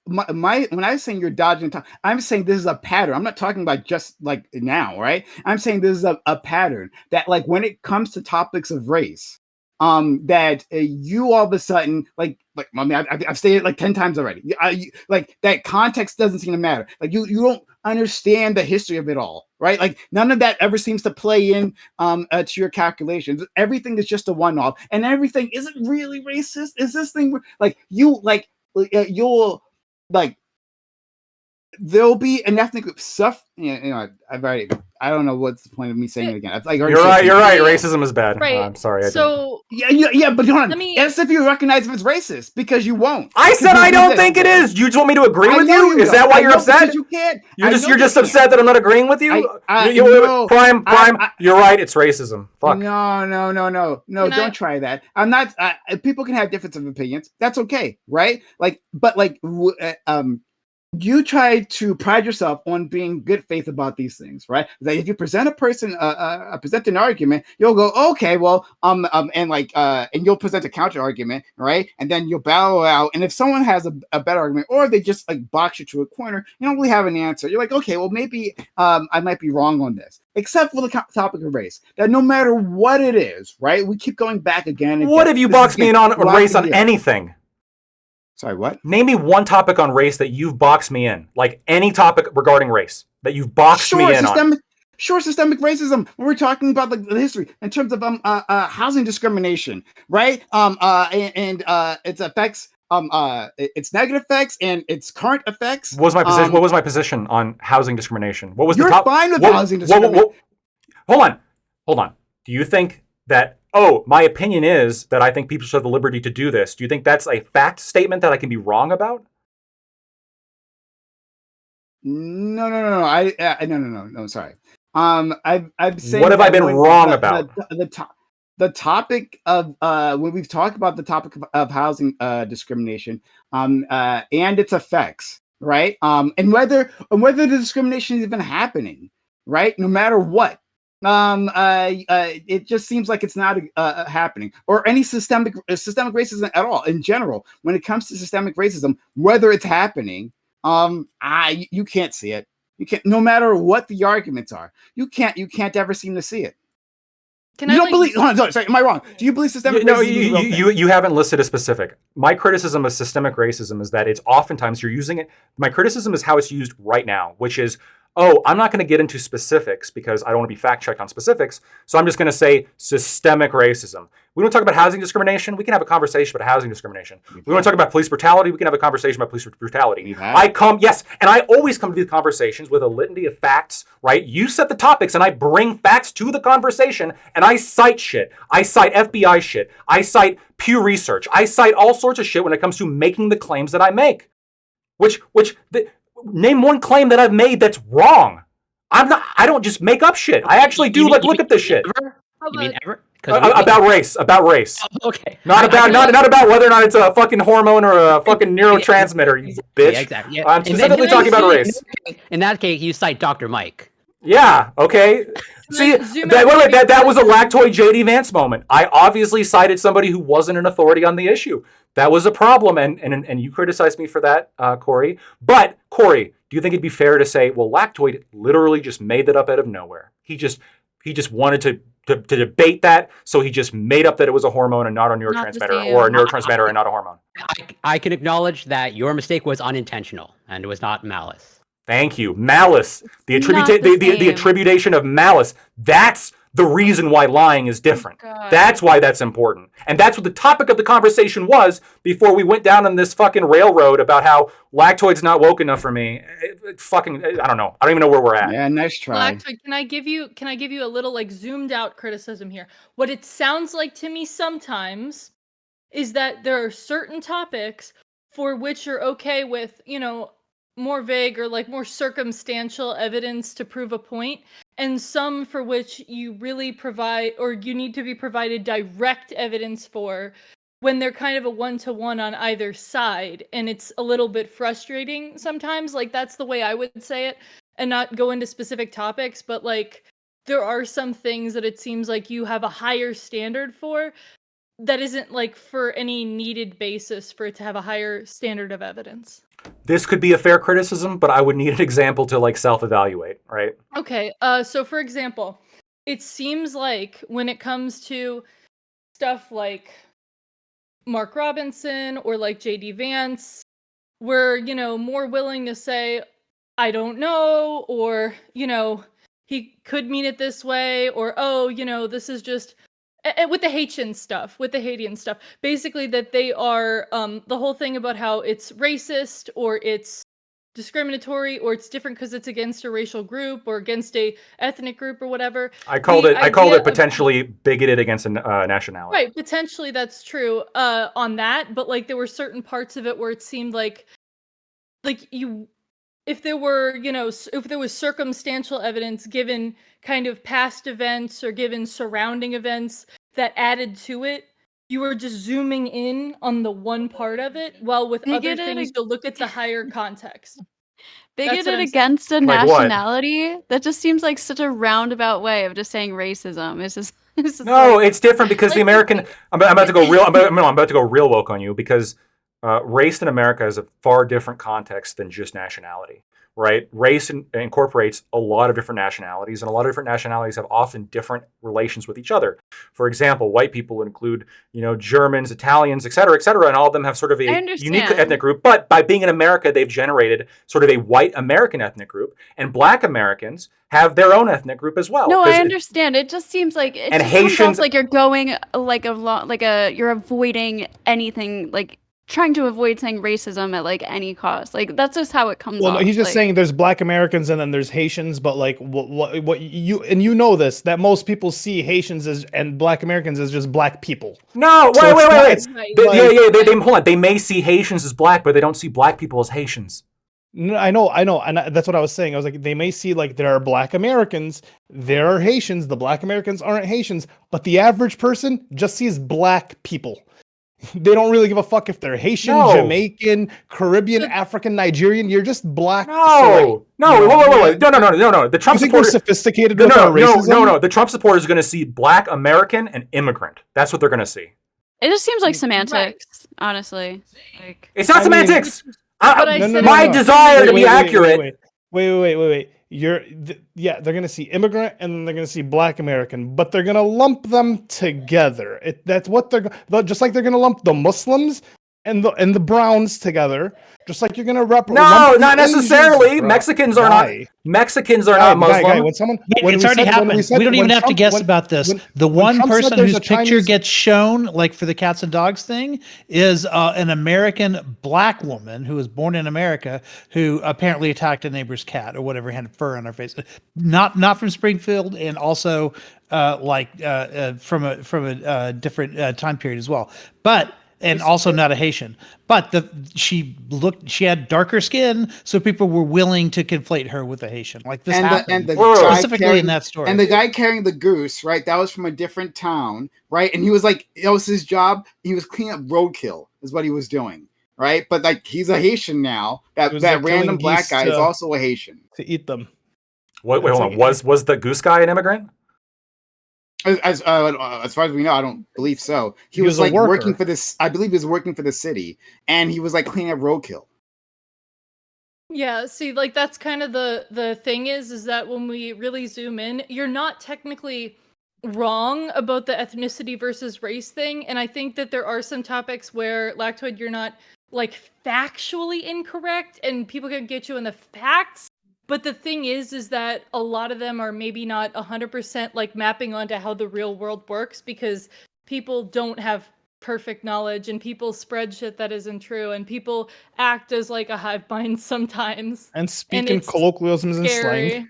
Speaker 1: When I was saying you're dodging the topic, I'm saying this is a pattern. I'm not talking about just like now, right? I'm saying this is a pattern that like when it comes to topics of race, that you all of a sudden like I mean I've stated it like 10 times already. Like that context doesn't seem to matter. Like you don't understand the history of it all, right? Like none of that ever seems to play in to your calculations. Everything is just a one-off, and everything isn't really racist. Is this thing like you'll like there'll be an ethnic group I don't know what's the point of me saying it again.
Speaker 5: You're right. Racism is bad.
Speaker 6: Right.
Speaker 5: I'm sorry.
Speaker 1: Yeah, but hold on. As if you recognize if it's racist, because you won't.
Speaker 5: I said I don't think it is. You just want me to agree with you? Is that why you're upset?
Speaker 1: You can't.
Speaker 5: You're just upset that I'm not agreeing with you? Prime, you're right. It's racism. Fuck.
Speaker 1: No. Don't try that. I'm not. People can have difference of opinions. That's okay, right? You try to pride yourself on being good faith about these things, right? That if you present present an argument, you'll go, okay, well, and you'll present a counter argument, right? And then you'll battle out. And if someone has a better argument, or they just like box you to a corner, you don't really have an answer. You're like, okay, well, maybe I might be wrong on this. Except for the topic of race, that no matter what it is, right? We keep going back again. And
Speaker 5: what if you box me in on race on anything?
Speaker 1: Sorry, what?
Speaker 5: Name me one topic on race that you've boxed me in. Like any topic regarding race that you've boxed me in on.
Speaker 1: Systemic racism. We're talking about the history in terms of housing discrimination, right? And its effects, its negative effects and its current effects.
Speaker 5: What was my position on housing discrimination? What was
Speaker 1: you're
Speaker 5: the top?
Speaker 1: Fine with housing discrimination.
Speaker 5: Hold on. Do you think that? Oh, my opinion is that I think people should have the liberty to do this. Do you think that's a fact statement that I can be wrong about?
Speaker 1: No. No. Sorry. I'm saying.
Speaker 5: What have I been wrong about?
Speaker 1: The topic of when we've talked about the topic of housing discrimination, and its effects, right? And whether the discrimination is even happening, right? No matter what. It just seems like it's not happening, or any systemic racism at all in general. When it comes to systemic racism, whether it's happening, you can't see it. You can't, no matter what the arguments are. You can't ever seem to see it. Believe? Sorry, am I wrong? Do you believe systemic racism?
Speaker 5: You haven't listed a specific. My criticism of systemic racism is that it's oftentimes you're using it. My criticism is how it's used right now, which is, I'm not going to get into specifics because I don't want to be fact-checked on specifics. So I'm just going to say systemic racism. We want to talk about housing discrimination. We can have a conversation about housing discrimination. We want to talk about police brutality. We can have a conversation about police brutality. And I always come to these conversations with a litany of facts, right? You set the topics and I bring facts to the conversation and I cite shit. I cite FBI shit. I cite Pew Research. I cite all sorts of shit when it comes to making the claims that I make. Name one claim that I've made that's wrong. I don't just make up shit. I actually do look at this shit.
Speaker 2: You mean ever?
Speaker 5: About race.
Speaker 2: Oh, okay.
Speaker 5: Not about whether or not it's a fucking hormone or a fucking neurotransmitter, you bitch.
Speaker 2: Yeah, exactly. Yeah.
Speaker 5: I'm specifically talking about race.
Speaker 2: In that case, you cite Dr. Mike.
Speaker 5: Yeah, okay. See, that was a lactoid JD Vance moment. I obviously cited somebody who wasn't an authority on the issue. That was a problem, and you criticized me for that, Corey. But, Corey, do you think it'd be fair to say, well, lactoid literally just made that up out of nowhere? He just wanted to debate that, so he just made up that it was a hormone and not a neurotransmitter, or a neurotransmitter and not a hormone.
Speaker 2: I can acknowledge that your mistake was unintentional, and it was not malice.
Speaker 5: Thank you. Malice. The attribution of malice. That's the reason why lying is different. That's why that's important. And that's what the topic of the conversation was before we went down on this fucking railroad about how lactoid's not woke enough for me. I don't know. I don't even know where we're at.
Speaker 1: Yeah, nice try.
Speaker 6: Lactoid, can I give you a little like zoomed out criticism here? What it sounds like to me sometimes is that there are certain topics for which you're okay with, more vague or like more circumstantial evidence to prove a point, and some for which you really provide, or you need to be provided direct evidence for, when they're kind of a one-to-one on either side, and it's a little bit frustrating sometimes. Like, that's the way I would say it, and not go into specific topics, but like there are some things that it seems like you have a higher standard for that isn't like for any needed basis for it to have a higher standard of evidence.
Speaker 5: This could be a fair criticism, but I would need an example to like self-evaluate, right?
Speaker 6: Okay, so for example, it seems like when it comes to stuff like Mark Robinson or like JD Vance, we're, more willing to say, I don't know, or, he could mean it this way, or, oh, this is just with the Haitian stuff, with the Haitian stuff, basically that they are the whole thing about how it's racist or it's discriminatory or it's different because it's against a racial group or against a ethnic group or whatever.
Speaker 5: I called it potentially bigoted against a nationality.
Speaker 6: Right, potentially that's true on that, but like there were certain parts of it where it seemed like if there were, if there was circumstantial evidence given kind of past events or given surrounding events that added to it, you were just zooming in on the one part of it, while with other things you'll look at the higher context.
Speaker 3: Bigoted against a nationality? That just seems like such a roundabout way of just saying racism. It's just
Speaker 5: no, it's different because the American. I'm about to go real. I'm about to go real woke on you because race in America is a far different context than just nationality. Right? Race incorporates a lot of different nationalities, and a lot of different nationalities have often different relations with each other. For example, white people include, Germans, Italians, et cetera, and all of them have sort of a unique ethnic group. But by being in America, they've generated sort of a white American ethnic group, and Black Americans have their own ethnic group as well.
Speaker 3: No, I understand. It just seems like Haitians, like you're going you're avoiding anything like. Trying to avoid saying racism at like any cost, like that's just how it comes.
Speaker 4: Well, he's just saying there's Black Americans and then there's Haitians, but like what you know this that most people see Haitians and Black Americans as just Black people.
Speaker 5: No, wait. Hold on. They may see Haitians as Black, but they don't see Black people as Haitians.
Speaker 4: No, I know, and that's what I was saying. I was like, they may see like there are Black Americans, there are Haitians. The Black Americans aren't Haitians, but the average person just sees Black people. They don't really give a fuck if they're Haitian, Jamaican, Caribbean, African, Nigerian. You're just Black.
Speaker 5: No. Wait. No. The Trump supporters
Speaker 4: are sophisticated with our racism.
Speaker 5: No. The Trump supporters are going to see Black American and immigrant. That's what they're going to see.
Speaker 3: It just seems like semantics, honestly.
Speaker 5: It's not semantics. My desire to be accurate.
Speaker 4: Wait. They're gonna see immigrant and then they're gonna see Black American, but they're gonna lump them together. That's what just like they're gonna lump the Muslims and the Browns together, just like you're gonna
Speaker 5: No, not necessarily. Mexicans are not Muslim.
Speaker 7: It's already happened. We don't even have to guess about this. The one person whose picture gets shown, like for the cats and dogs thing, is an American Black woman who was born in America who apparently attacked a neighbor's cat or whatever, had fur on her face. Not from Springfield, and also from a different time period as well. And also not a Haitian, but she had darker skin, so people were willing to conflate her with a Haitian. Like this happened specifically in that story.
Speaker 1: And the guy carrying the goose, right? That was from a different town, right? And he was like, that was his job. He was cleaning up roadkill, is what he was doing, right? But like, he's a Haitian now. That random Black guy is also a Haitian
Speaker 4: to eat them.
Speaker 5: Wait, hold on. Was the goose guy an immigrant?
Speaker 1: As far as we know, I don't believe so. He was like working for this. I believe he was working for the city, and he was like cleaning up roadkill.
Speaker 6: Yeah, see, like that's kind of the thing is that when we really zoom in, you're not technically wrong about the ethnicity versus race thing, and I think that there are some topics where Lactoid, you're not like factually incorrect, and people can get you in the facts. But the thing is that a lot of them are maybe not 100% like mapping onto how the real world works, because people don't have perfect knowledge and people spread shit that isn't true and people act as like a hive mind sometimes.
Speaker 4: And speak in colloquialisms and slang.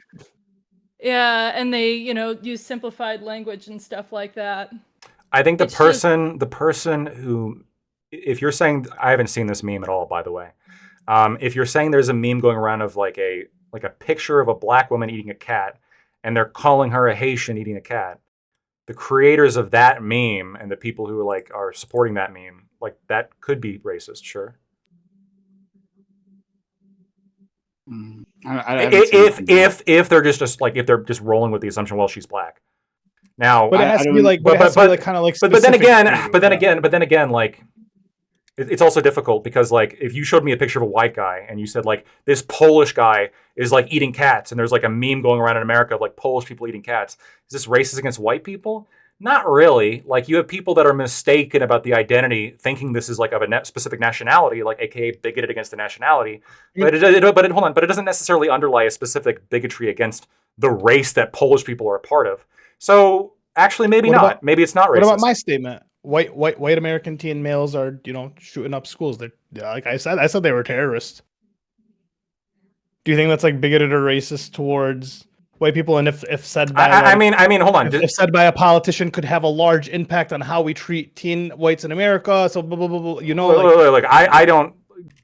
Speaker 6: Yeah, and they, use simplified language and stuff like that.
Speaker 5: I think the person who, if you're saying, I haven't seen this meme at all, by the way. If you're saying there's a meme going around of like a picture of a Black woman eating a cat, and they're calling her a Haitian eating a cat, the creators of that meme and the people who are supporting that meme, like that could be racist, sure. If they're just like if they're just rolling with the assumption, well, she's Black. Now,
Speaker 4: but it has to be like, but
Speaker 5: then again, like. It's also difficult because, like, if you showed me a picture of a white guy and you said, like, this Polish guy is, like, eating cats, and there's, like, a meme going around in America of, like, Polish people eating cats, is this racist against white people? Not really. Like, you have people that are mistaken about the identity, thinking this is like of a specific nationality, like AKA bigoted against the nationality. But hold on. But it doesn't necessarily underlie a specific bigotry against the race that Polish people are a part of. So actually, maybe not. Maybe it's not racist.
Speaker 4: What about my statement? White American teen males are, shooting up schools. They're, like I said they were terrorists. Do you think that's like bigoted or racist towards white people? And if said by
Speaker 5: I mean, hold on.
Speaker 4: If said by a politician, could have a large impact on how we treat teen whites in America. So blah, blah, blah, blah,
Speaker 5: Look, I don't.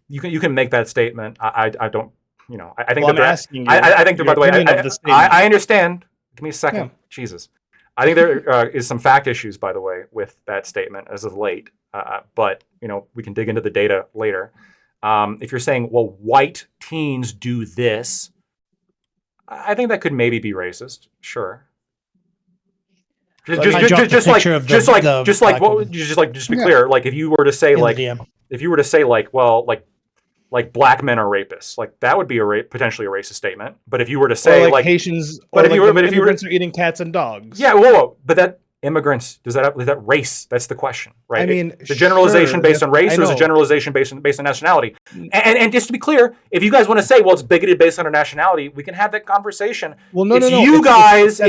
Speaker 5: You can make that statement. I don't. I think I think by the way, I understand. Give me a second. Yeah. Jesus. I think there is some fact issues, by the way, with that statement as of late. But we can dig into the data later. If you're saying, well, white teens do this, I think that could maybe be racist. Sure. Just to be clear, like if you were to say like black men are rapists, like that would be potentially a racist statement. But if you were to say
Speaker 4: like Haitians, if you were eating cats and dogs,
Speaker 5: yeah, but that immigrants is that race? That's the question, right?
Speaker 4: I mean,
Speaker 5: the generalization based on race, or is a generalization based on nationality? And just to be clear, if you guys want to say, well, it's bigoted based on a nationality, we can have that conversation.
Speaker 4: Well, no.
Speaker 5: It's you guys. No.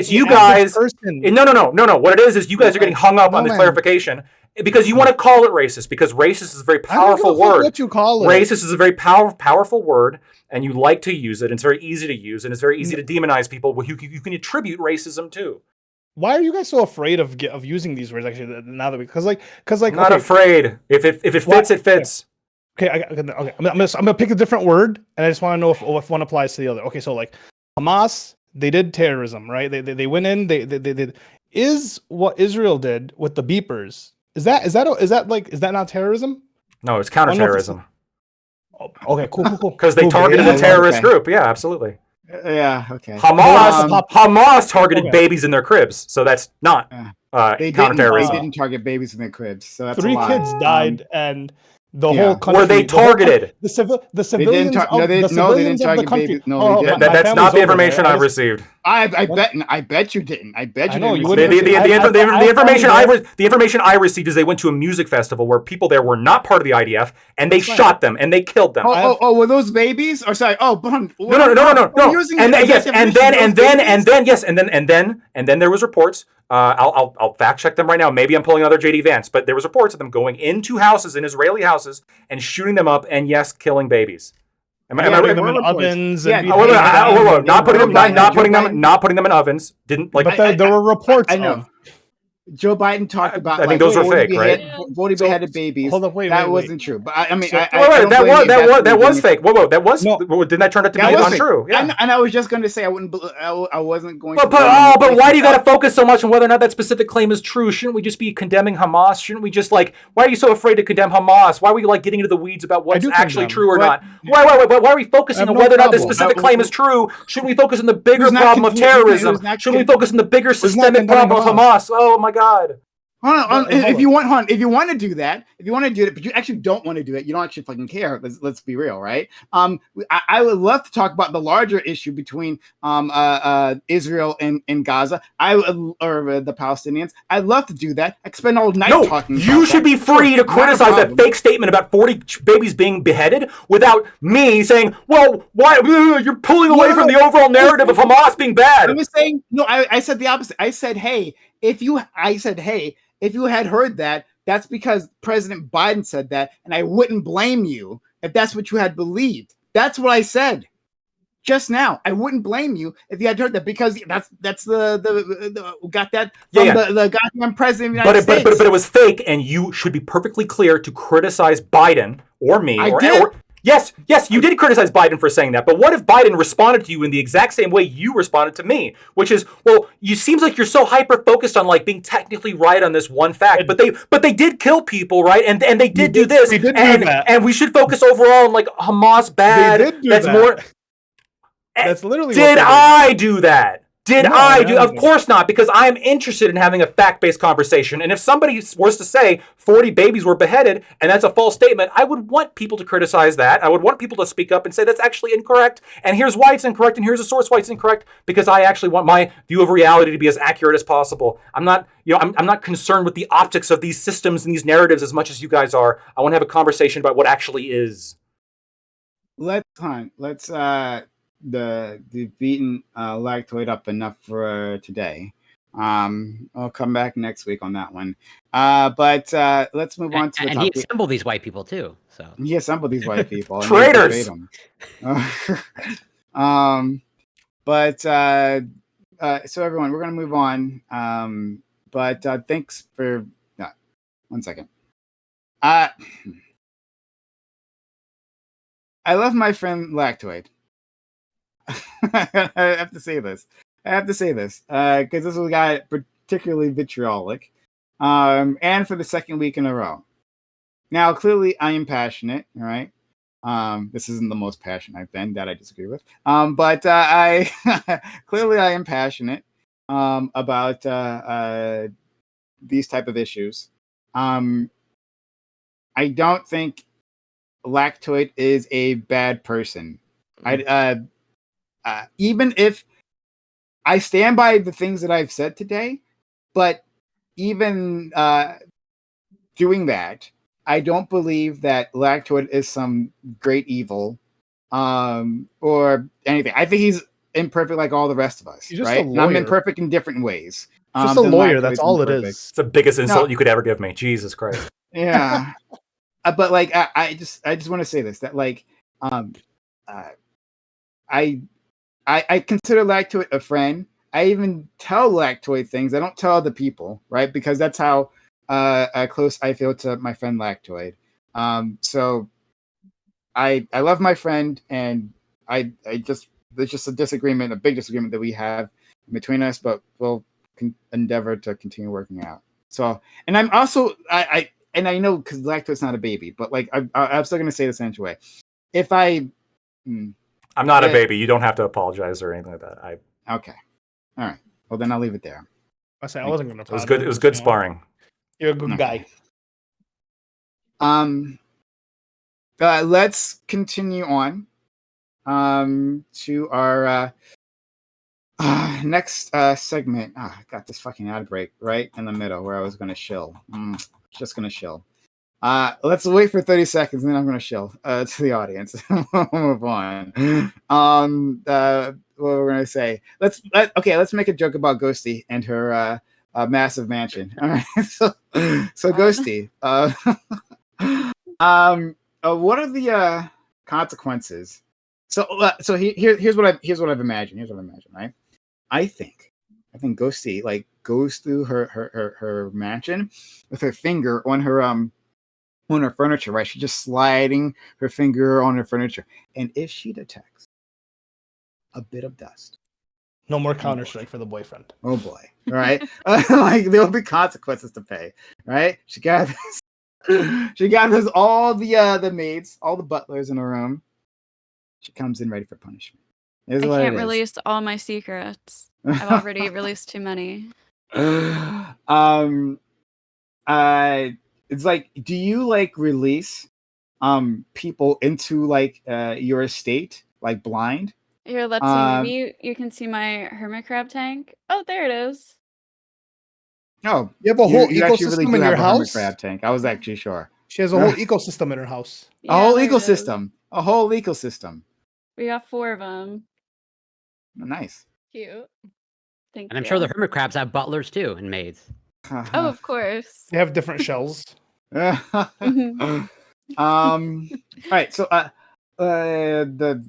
Speaker 5: What it is you guys are getting hung up on the clarification. Because you want to call it racist, because racist is a very powerful word.
Speaker 4: What you call it?
Speaker 5: Racist is a very powerful word, and you like to use it. And it's very easy to use, and it's very easy to demonize people who you can attribute racism to.
Speaker 4: Why are you guys so afraid of using these words? Actually, now that because
Speaker 5: I'm not afraid. If it fits, it fits.
Speaker 4: Okay. I'm gonna pick a different word, and I just want to know if one applies to the other. Okay, so like Hamas, they did terrorism, right? They went in. They did. Is what Israel did with the beepers? Is that not terrorism?
Speaker 5: No, it's counterterrorism.
Speaker 4: Okay, cool.
Speaker 5: Because they targeted a terrorist group. Yeah, absolutely.
Speaker 1: Yeah, okay.
Speaker 5: Hamas targeted babies in their cribs, so that's not counterterrorism.
Speaker 1: They didn't target babies in their cribs, so that's
Speaker 4: 3 kids died, and the whole country.
Speaker 5: Were they targeted?
Speaker 4: The civilians of the country.
Speaker 5: That's not the information I've received.
Speaker 1: I bet you didn't. I bet you didn't.
Speaker 5: The information I received is they went to a music festival where people there were not part of the IDF, and they shot them and they killed them.
Speaker 1: Were those babies? Or sorry,
Speaker 5: no. And then there was reports. I'll fact check them right now. Maybe I'm pulling another JD Vance, but there was reports of them going into houses, in Israeli houses, and shooting them up, and yes, killing babies. Am I right?
Speaker 4: Them in ovens.
Speaker 5: Not putting them in ovens. Didn't like.
Speaker 4: But there were reports.
Speaker 1: I know. Joe Biden talked about.
Speaker 5: I think those were fake, right?
Speaker 1: 40 beheaded babies.
Speaker 4: Hold up, wait.
Speaker 1: That wasn't true. But I mean,
Speaker 5: that was fake. That was. Didn't that turn out to be untrue?
Speaker 1: Yeah. And I was just going to say I wasn't going.
Speaker 5: But why do you got to focus so much on whether or not that specific claim is true? Shouldn't we just be condemning Hamas? Shouldn't we just why are you so afraid to condemn Hamas? Why are we getting into the weeds about what's actually true or not? Why are we focusing on whether or not this specific claim is true? Shouldn't we focus on the bigger problem of terrorism? Shouldn't we focus on the bigger systemic problem of Hamas? Oh my God.
Speaker 1: If you want to do that, but you actually don't want to do it, you don't actually fucking care. Let's be real, right? I would love to talk about the larger issue between Israel and Gaza. Or the Palestinians. I'd love to do that. I could spend all night talking.
Speaker 5: You should be free to criticize that fake statement about 40 babies being beheaded without me saying, "Well, why you're pulling away from the overall narrative of Hamas being bad."
Speaker 1: I'm just saying. No, I said the opposite. I said, hey. If you had heard that, that's because President Biden said that, and I wouldn't blame you if that's what you had believed. That's what I said just now. I wouldn't blame you if you had heard that, because that's the got that from the goddamn president of the United States.
Speaker 5: But it was fake, and you should be perfectly clear to criticize Biden or me. Yes, you did criticize Biden for saying that, but what if Biden responded to you in the exact same way you responded to me, which is, well, you seems like you're so hyper focused on being technically right on this one fact, but they did kill people, right? And they did do this, and we should focus overall on Hamas bad.
Speaker 4: They did do that.
Speaker 5: More.
Speaker 4: That's literally.
Speaker 5: Did I do that? Did I do? Of course not, because I am interested in having a fact-based conversation. And if somebody was to say 40 babies were beheaded and that's a false statement, I would want people to criticize that. I would want people to speak up and say that's actually incorrect. And here's why it's incorrect. And here's a source why it's incorrect. Because I actually want my view of reality to be as accurate as possible. I'm not, I'm not concerned with the optics of these systems and these narratives as much as you guys are. I want to have a conversation about what actually is.
Speaker 1: Let's the beaten lactoid up enough for today. I'll come back next week on that one. But let's move on to the
Speaker 2: topic. And he assembled these white people too. So
Speaker 1: he assembled these white people.
Speaker 5: Traitors.
Speaker 1: But so everyone, we're gonna move on. But thanks for 1 second. I love my friend Lactoid. I have to say this because this was a guy particularly vitriolic, and for the second week in a row. Now, clearly, I am passionate. All right, this isn't the most passionate I've been. That I disagree with. But I clearly I am passionate about these type of issues. I don't think Lactoid is a bad person. Even if I stand by the things that I've said today, but even doing that, I don't believe that Lactoid is some great evil or anything. I think he's imperfect like all the rest of us, right? And I'm imperfect in different ways.
Speaker 4: Just a lawyer, that's all it is.
Speaker 5: It's the biggest insult you could ever give me. Jesus Christ.
Speaker 1: Yeah. But like I just want to say this, that like I consider Lactoid a friend. I even tell Lactoid things. I don't tell other people, right? Because that's how close I feel to my friend Lactoid. So I love my friend, and I just there's just a disagreement, a big disagreement that we have between us, but we'll endeavor to continue working out. So, and I'm also I know because Lactoid's not a baby, but like I'm still gonna say this anyway. If I'm
Speaker 5: not a baby. You don't have to apologize or anything like that.
Speaker 1: Okay. All right. Well, then I'll leave it there.
Speaker 4: I wasn't going to apologize.
Speaker 5: It was good sparring.
Speaker 4: You're a good guy.
Speaker 1: Let's continue on to our next segment. I got this fucking ad break right in the middle where I was going to shill. Just going to shill. Let's wait for 30 seconds, and then I'm going to shill to the audience. We'll move on. What we're going to say? Let's make a joke about Ghosty and her massive mansion. All right. So Ghosty. What are the consequences? So here's what I've imagined. Here's what I imagine. Right. I think Ghosty like goes through her mansion with her finger on her furniture, right? She's just sliding her finger on her furniture. And if she detects a bit of dust,
Speaker 4: no more Counter-Strike for the boyfriend.
Speaker 1: Oh boy. Right? Like there'll be consequences to pay, right? She gathers all the maids, all the butlers in her room. She comes in ready for punishment.
Speaker 3: I can't release all my secrets. I've already released too many.
Speaker 1: It's like, do you like release people into like your estate like blind?
Speaker 3: Here, let's see. Maybe you can see my hermit crab tank. Oh, there it is.
Speaker 1: Oh,
Speaker 4: you have a whole ecosystem in your house.
Speaker 1: Crab tank. I was actually sure.
Speaker 4: She has a whole ecosystem in her house.
Speaker 1: Yeah, a whole ecosystem.
Speaker 3: We got 4 of them.
Speaker 1: Nice.
Speaker 6: Cute.
Speaker 3: Thank
Speaker 2: and I'm
Speaker 3: you.
Speaker 2: sure the hermit crabs have butlers too and maids.
Speaker 3: Oh, of course.
Speaker 4: They have different shells.
Speaker 1: All right. So the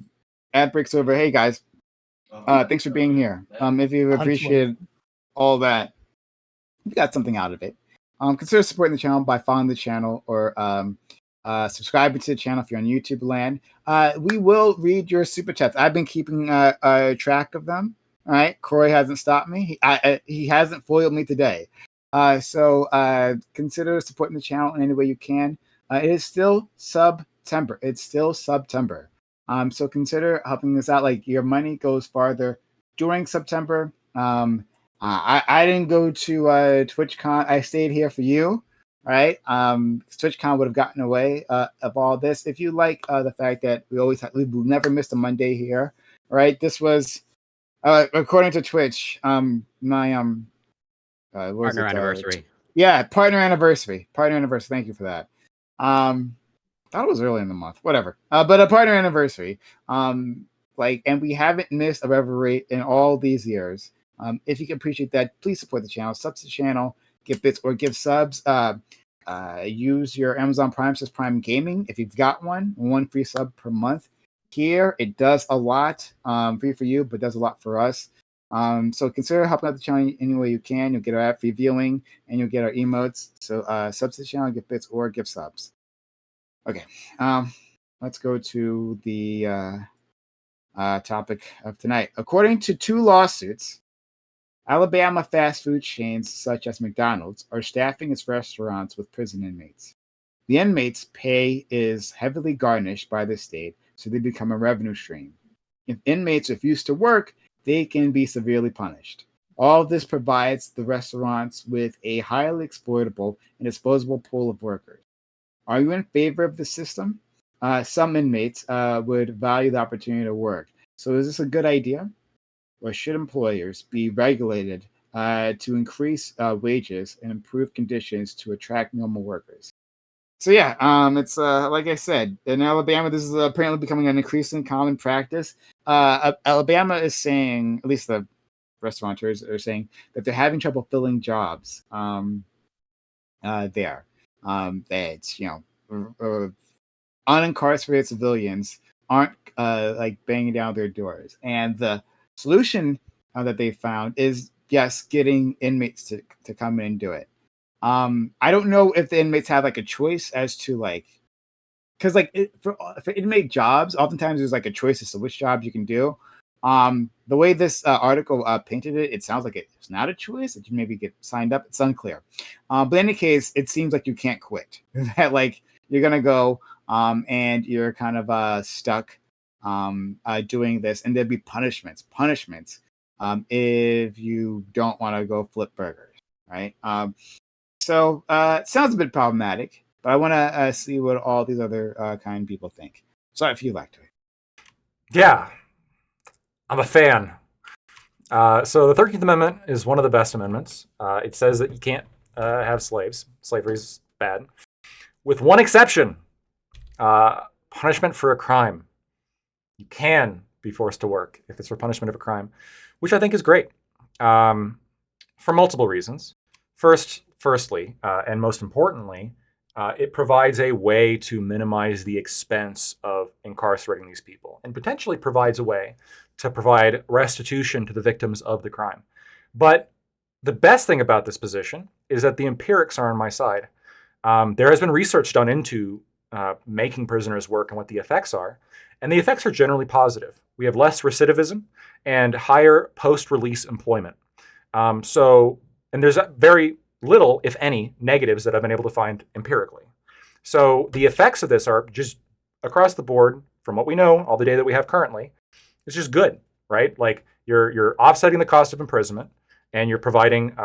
Speaker 1: ad break's over. Hey guys, thanks for being here. If you've appreciated all that, you got something out of it. Consider supporting the channel by following the channel or subscribing to the channel if you're on YouTube land. We will read your super chats. I've been keeping track of them. All right, Corey hasn't stopped me. He hasn't foiled me today. So consider supporting the channel in any way you can. It is still September. So consider helping us out. Like your money goes farther during September I didn't go to TwitchCon. I stayed here for you, right? TwitchCon would have gotten away of all this. If you like the fact that we never missed a Monday here, right? This was according to Twitch, my
Speaker 2: partner anniversary.
Speaker 1: Yeah, partner anniversary. Partner anniversary. Thank you for that. Thought it was early in the month. Whatever. But a partner anniversary. And we haven't missed a Reverie in all these years. If you can appreciate that, please support the channel. Sub to the channel, give bits or give subs. Use your Amazon Prime says Prime Gaming if you've got one free sub per month. Here it does a lot free for you, but does a lot for us. So consider helping out the channel any way you can. You'll get our ad-free viewing and you'll get our emotes. So subs to the channel, give bits or give subs. Okay, let's go to the topic of tonight. According to 2 lawsuits, Alabama fast food chains such as McDonald's are staffing its restaurants with prison inmates. The inmates' pay is heavily garnished by the state, so they become a revenue stream. If inmates refuse to work, they can be severely punished. All of this provides the restaurants with a highly exploitable and disposable pool of workers. Are you in favor of the system? Some inmates would value the opportunity to work. So is this a good idea? Or should employers be regulated to increase wages and improve conditions to attract normal workers? So yeah, it's like I said, in Alabama, this is apparently becoming an increasingly common practice. Alabama is saying, at least the restaurateurs are saying, that they're having trouble filling jobs there. That unincarcerated civilians aren't banging down their doors, and the solution that they found is getting inmates to come in and do it. I don't know if the inmates have a choice as to because for inmate jobs, oftentimes there's a choice as to which jobs you can do. The way this article painted it, it sounds like it's not a choice that you maybe get signed up. It's unclear. But in any case, it seems like you can't quit. That you're gonna go and you're kind of stuck doing this, and there'd be punishments if you don't want to go flip burgers, right? So it sounds a bit problematic, but I want to see what all these other kind people think. Sorry if you liked it.
Speaker 5: Yeah, I'm a fan. So the 13th Amendment is one of the best amendments. It says that you can't have slaves. Slavery is bad. With one exception, punishment for a crime. You can be forced to work if it's for punishment of a crime, which I think is great for multiple reasons. Firstly, and most importantly, it provides a way to minimize the expense of incarcerating these people, and potentially provides a way to provide restitution to the victims of the crime. But the best thing about this position is that the empirics are on my side. There has been research done into making prisoners work and what the effects are, and the effects are generally positive. We have less recidivism and higher post-release employment. And there's very little, if any, negatives that I've been able to find empirically. So the effects of this are just across the board, from what we know, all the data that we have currently, it's just good, right? You're offsetting the cost of imprisonment, and you're providing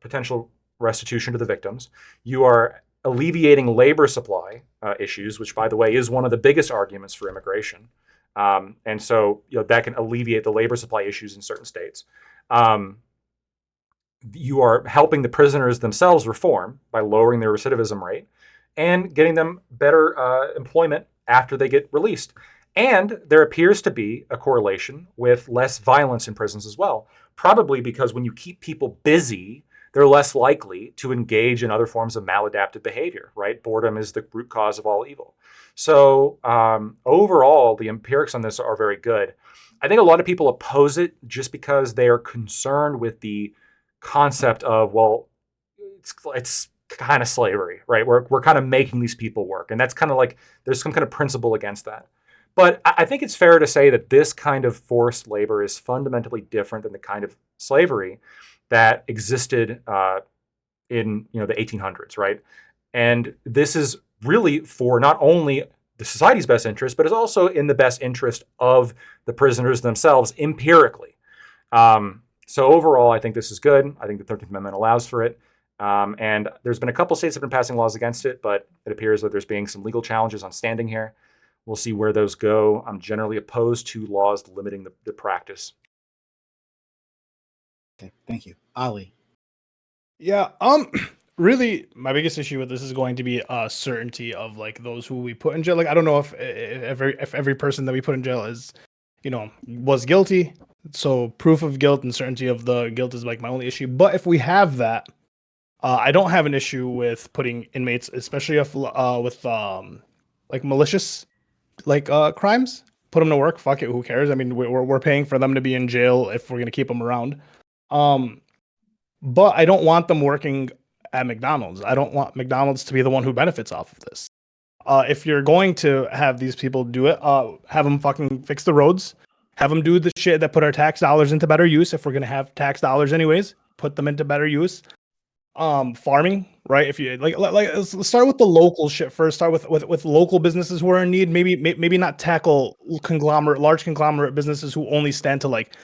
Speaker 5: potential restitution to the victims. You are alleviating labor supply issues, which, by the way, is one of the biggest arguments for immigration. And so that can alleviate the labor supply issues in certain states. You are helping the prisoners themselves reform by lowering their recidivism rate and getting them better employment after they get released. And there appears to be a correlation with less violence in prisons as well, probably because when you keep people busy, they're less likely to engage in other forms of maladaptive behavior, right? Boredom is the root cause of all evil. So overall, the empirics on this are very good. I think a lot of people oppose it just because they are concerned with the concept of, well, it's kind of slavery, right? We're kind of making these people work. And that's kind of there's some kind of principle against that. But I think it's fair to say that this kind of forced labor is fundamentally different than the kind of slavery that existed in the 1800s, right? And this is really for not only the society's best interest, but it's also in the best interest of the prisoners themselves empirically. So overall, I think this is good. I think the 13th Amendment allows for it. And there's been a couple states that have been passing laws against it, but it appears that there's being some legal challenges on standing here. We'll see where those go. I'm generally opposed to laws limiting the practice.
Speaker 1: Okay, thank you. Ali.
Speaker 4: Yeah, really, my biggest issue with this is going to be certainty of like those who we put in jail. Like, I don't know if every person that we put in jail is, was guilty. So proof of guilt and certainty of the guilt is like my only issue. But if we have that, I don't have an issue with putting inmates, especially if with like malicious crimes. Put them to work. Fuck it. Who cares? I mean, we're paying for them to be in jail if we're gonna keep them around. But I don't want them working at McDonald's. I don't want McDonald's to be the one who benefits off of this. If you're going to have these people do it, have them fucking fix the roads. Have them do the shit that put our tax dollars into better use. If we're going to have tax dollars anyways, put them into better use. Farming, right? If you like let's start with the local shit first. Start with local businesses who are in need. Maybe not tackle large conglomerate businesses who only stand to like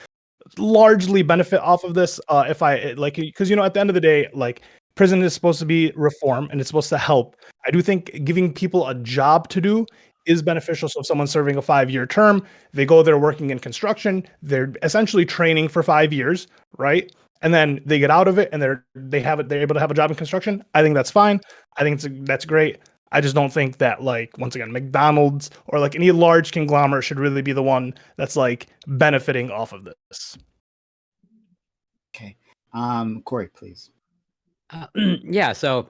Speaker 4: largely benefit off of this. Because at the end of the day, like, prison is supposed to be reform and it's supposed to help. I do think giving people a job to do is beneficial. So if someone's serving a 5-year term, they go there working in construction, they're essentially training for 5 years, right? And then they get out of it and they're able to have a job in construction. I think that's fine. I think that's great. I just don't think that, like, once again, McDonald's or like any large conglomerate should really be the one that's like benefiting off of this.
Speaker 1: Okay. Corey, please.
Speaker 2: Yeah, so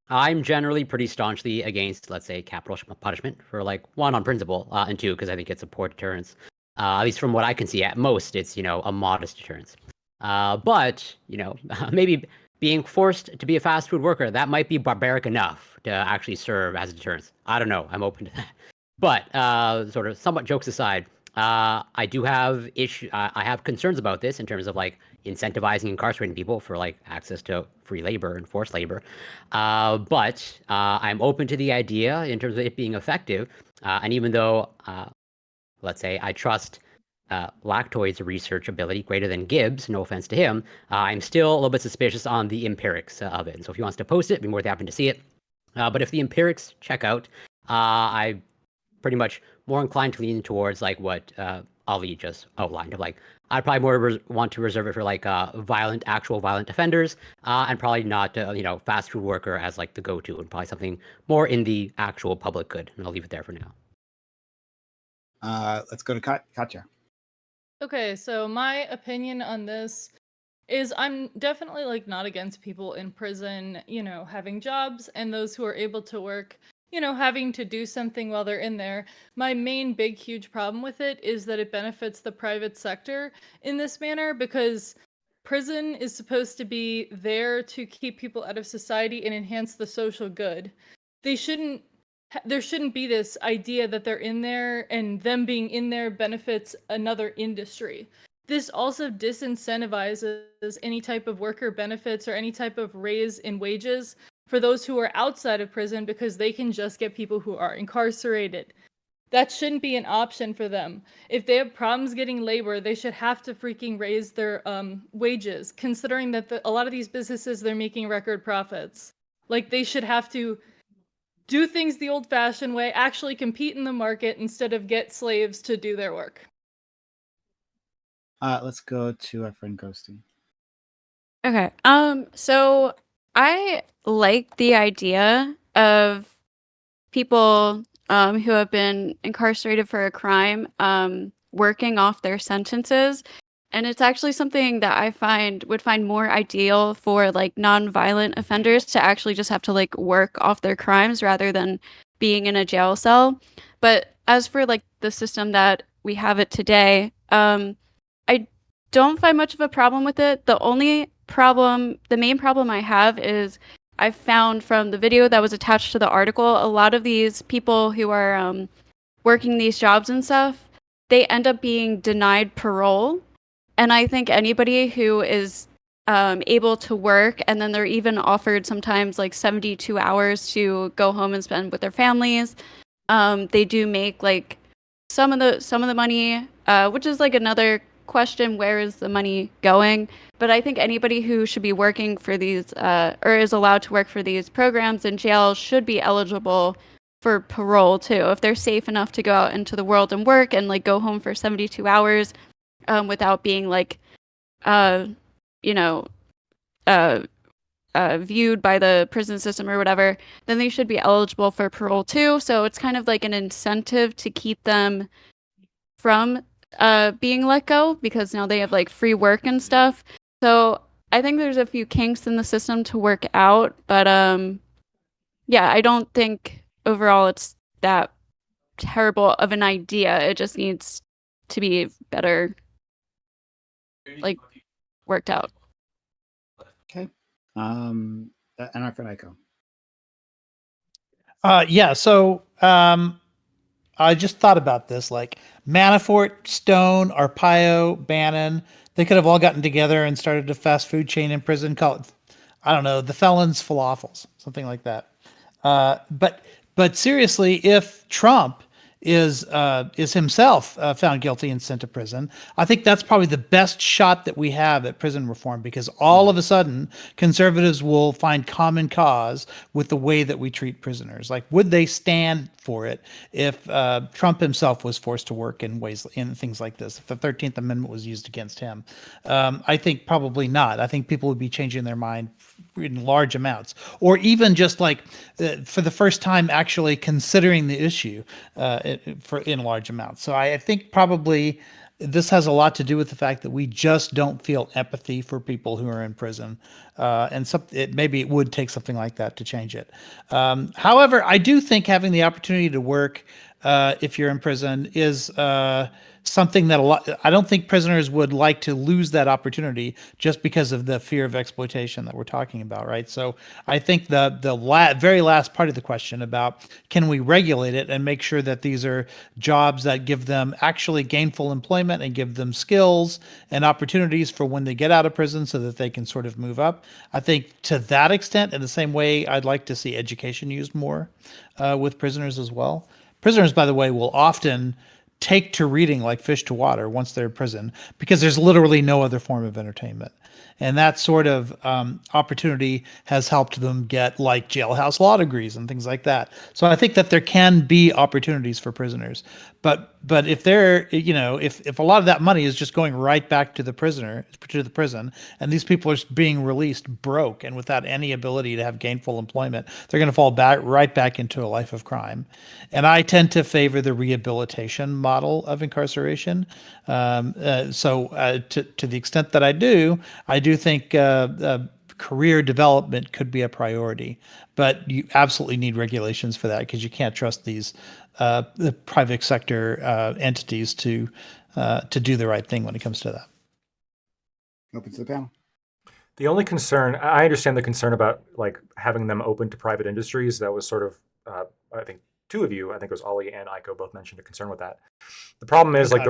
Speaker 2: I'm generally pretty staunchly against, let's say, capital punishment for, like, one, on principle, and two, because I think it's a poor deterrence. At least from what I can see, at most, it's, a modest deterrence. But, maybe being forced to be a fast food worker, that might be barbaric enough to actually serve as a deterrence. I don't know. I'm open to that. But sort of somewhat jokes aside, I do have I have concerns about this in terms of, like, incentivizing incarcerating people for, like, access to free labor and forced labor. But I'm open to the idea in terms of it being effective. And even though, let's say, I trust Lactoid's research ability greater than Gibbs, no offense to him, I'm still a little bit suspicious on the empirics of it. And so if he wants to post it, I'd be more than happy to see it. But if the empirics check out, I pretty much more inclined to lean towards, like, what Ali just outlined, of, like, I'd probably more want to reserve it for, like, actual violent offenders, and probably not, fast food worker as, like, the go-to, and probably something more in the actual public good. And I'll leave it there for now.
Speaker 1: Let's go to Katya.
Speaker 6: Okay, so my opinion on this is I'm definitely, like, not against people in prison, having jobs, and those who are able to work, having to do something while they're in there. My main big huge problem with it is that it benefits the private sector in this manner, because prison is supposed to be there to keep people out of society and enhance the social good. There shouldn't be this idea that they're in there and them being in there benefits another industry. This also disincentivizes any type of worker benefits or any type of raise in wages for those who are outside of prison, because they can just get people who are incarcerated. That shouldn't be an option for them. If they have problems getting labor, they should have to freaking raise their wages, considering that a lot of these businesses, they're making record profits. Like, they should have to do things the old-fashioned way, actually compete in the market instead of get slaves to do their work.
Speaker 1: Let's go to our friend Ghosty.
Speaker 3: Okay. So I like the idea of people who have been incarcerated for a crime working off their sentences. And it's actually something that I would find more ideal for, like, non-violent offenders to actually just have to, like, work off their crimes rather than being in a jail cell. But as for, like, the system that we have it today, I don't find much of a problem with it. The main problem I have is I found from the video that was attached to the article, a lot of these people who are working these jobs and stuff, they end up being denied parole. And I think anybody who is able to work, and then they're even offered sometimes like 72 hours to go home and spend with their families, they do make, like, some of the money, which is, like, another question where is the money going, but I think anybody who should be working for these or is allowed to work for these programs in jail should be eligible for parole too. If they're safe enough to go out into the world and work and like go home for 72 hours without being like viewed by the prison system or whatever, then they should be eligible for parole too. So it's kind of like an incentive to keep them from being let go, because now they have like free work and stuff. So I think there's a few kinks in the system to work out, but yeah, I don't think overall it's that terrible of an idea. It just needs to be better like worked out.
Speaker 1: Okay. Anarcho.
Speaker 7: Yeah, so I just thought about this, like Manafort, Stone, Arpaio, Bannon, they could have all gotten together and started a fast food chain in prison called, I don't know, the Felons Falafels, something like that. But seriously, if Trump is himself found guilty and sent to prison, I think that's probably the best shot that we have at prison reform, because all of a sudden conservatives will find common cause with the way that we treat prisoners. Like, would they stand for it if Trump himself was forced to work in things like this, if the 13th Amendment was used against him? I think probably not. I think people would be changing their mind in large amounts, or even just like for the first time actually considering the issue in large amounts. So I think probably this has a lot to do with the fact that we just don't feel empathy for people who are in prison, and maybe it would take something like that to change it. However, I do think having the opportunity to work if you're in prison is something that I don't think prisoners would like to lose that opportunity just because of the fear of exploitation that we're talking about, right? So I think the very last part of the question about can we regulate it and make sure that these are jobs that give them actually gainful employment and give them skills and opportunities for when they get out of prison so that they can sort of move up. I think to that extent, in the same way, I'd like to see education used more with prisoners as well. Prisoners, by the way, will often take to reading like fish to water once they're in prison, because there's literally no other form of entertainment. And that sort of opportunity has helped them get like jailhouse law degrees and things like that. So I think that there can be opportunities for prisoners. But if they're, if a lot of that money is just going right back to the prison, and these people are being released broke and without any ability to have gainful employment, they're going to fall right back into a life of crime. And I tend to favor the rehabilitation model of incarceration. So to the extent that I do think career development could be a priority, but you absolutely need regulations for that, because you can't trust these the private sector entities to do the right thing when it comes to that.
Speaker 1: Open to the panel.
Speaker 5: The only concern, I understand the concern about like having them open to private industries. That was sort of, I think two of you, I think it was Ollie and Aiko, both mentioned a concern with that. The problem is like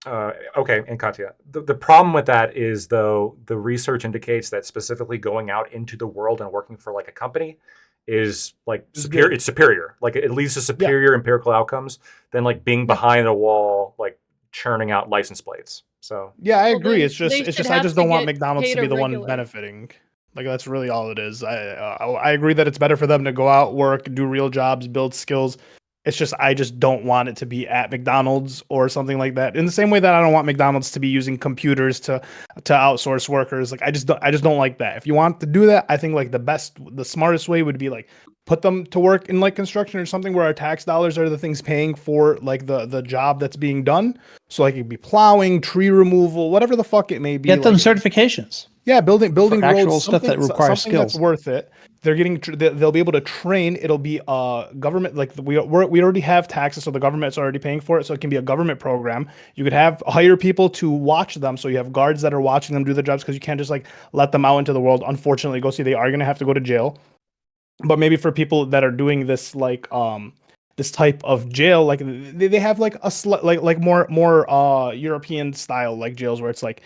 Speaker 5: and Katya. The problem with that is, though, the research indicates that specifically going out into the world and working for like a company is like superior. It's superior. Like it leads to superior empirical outcomes than like being behind a wall, like churning out license plates. So
Speaker 4: I agree. It's just I just don't want McDonald's to be the one benefiting. Like that's really all it is. I agree that it's better for them to go out, work, do real jobs, build skills. It's just I just don't want it to be at McDonald's or something like that. In the same way that I don't want McDonald's to be using computers to outsource workers. Like I just don't like that. If you want to do that, I think like the smartest way would be like put them to work in like construction or something where our tax dollars are the things paying for like the job that's being done. So like it'd be plowing, tree removal, whatever the fuck it may be.
Speaker 7: Get them certifications.
Speaker 4: Yeah, building roads,
Speaker 7: stuff that requires skills.
Speaker 4: That's worth it. They'll be able to train. It'll be government, like we already have taxes, so the government's already paying for it. So it can be a government program. You could hire people to watch them. So you have guards that are watching them do the jobs, because you can't just like let them out into the world. Unfortunately, they are going to have to go to jail. But maybe for people that are doing this like this type of jail, like they have like like more European style like jails where it's like,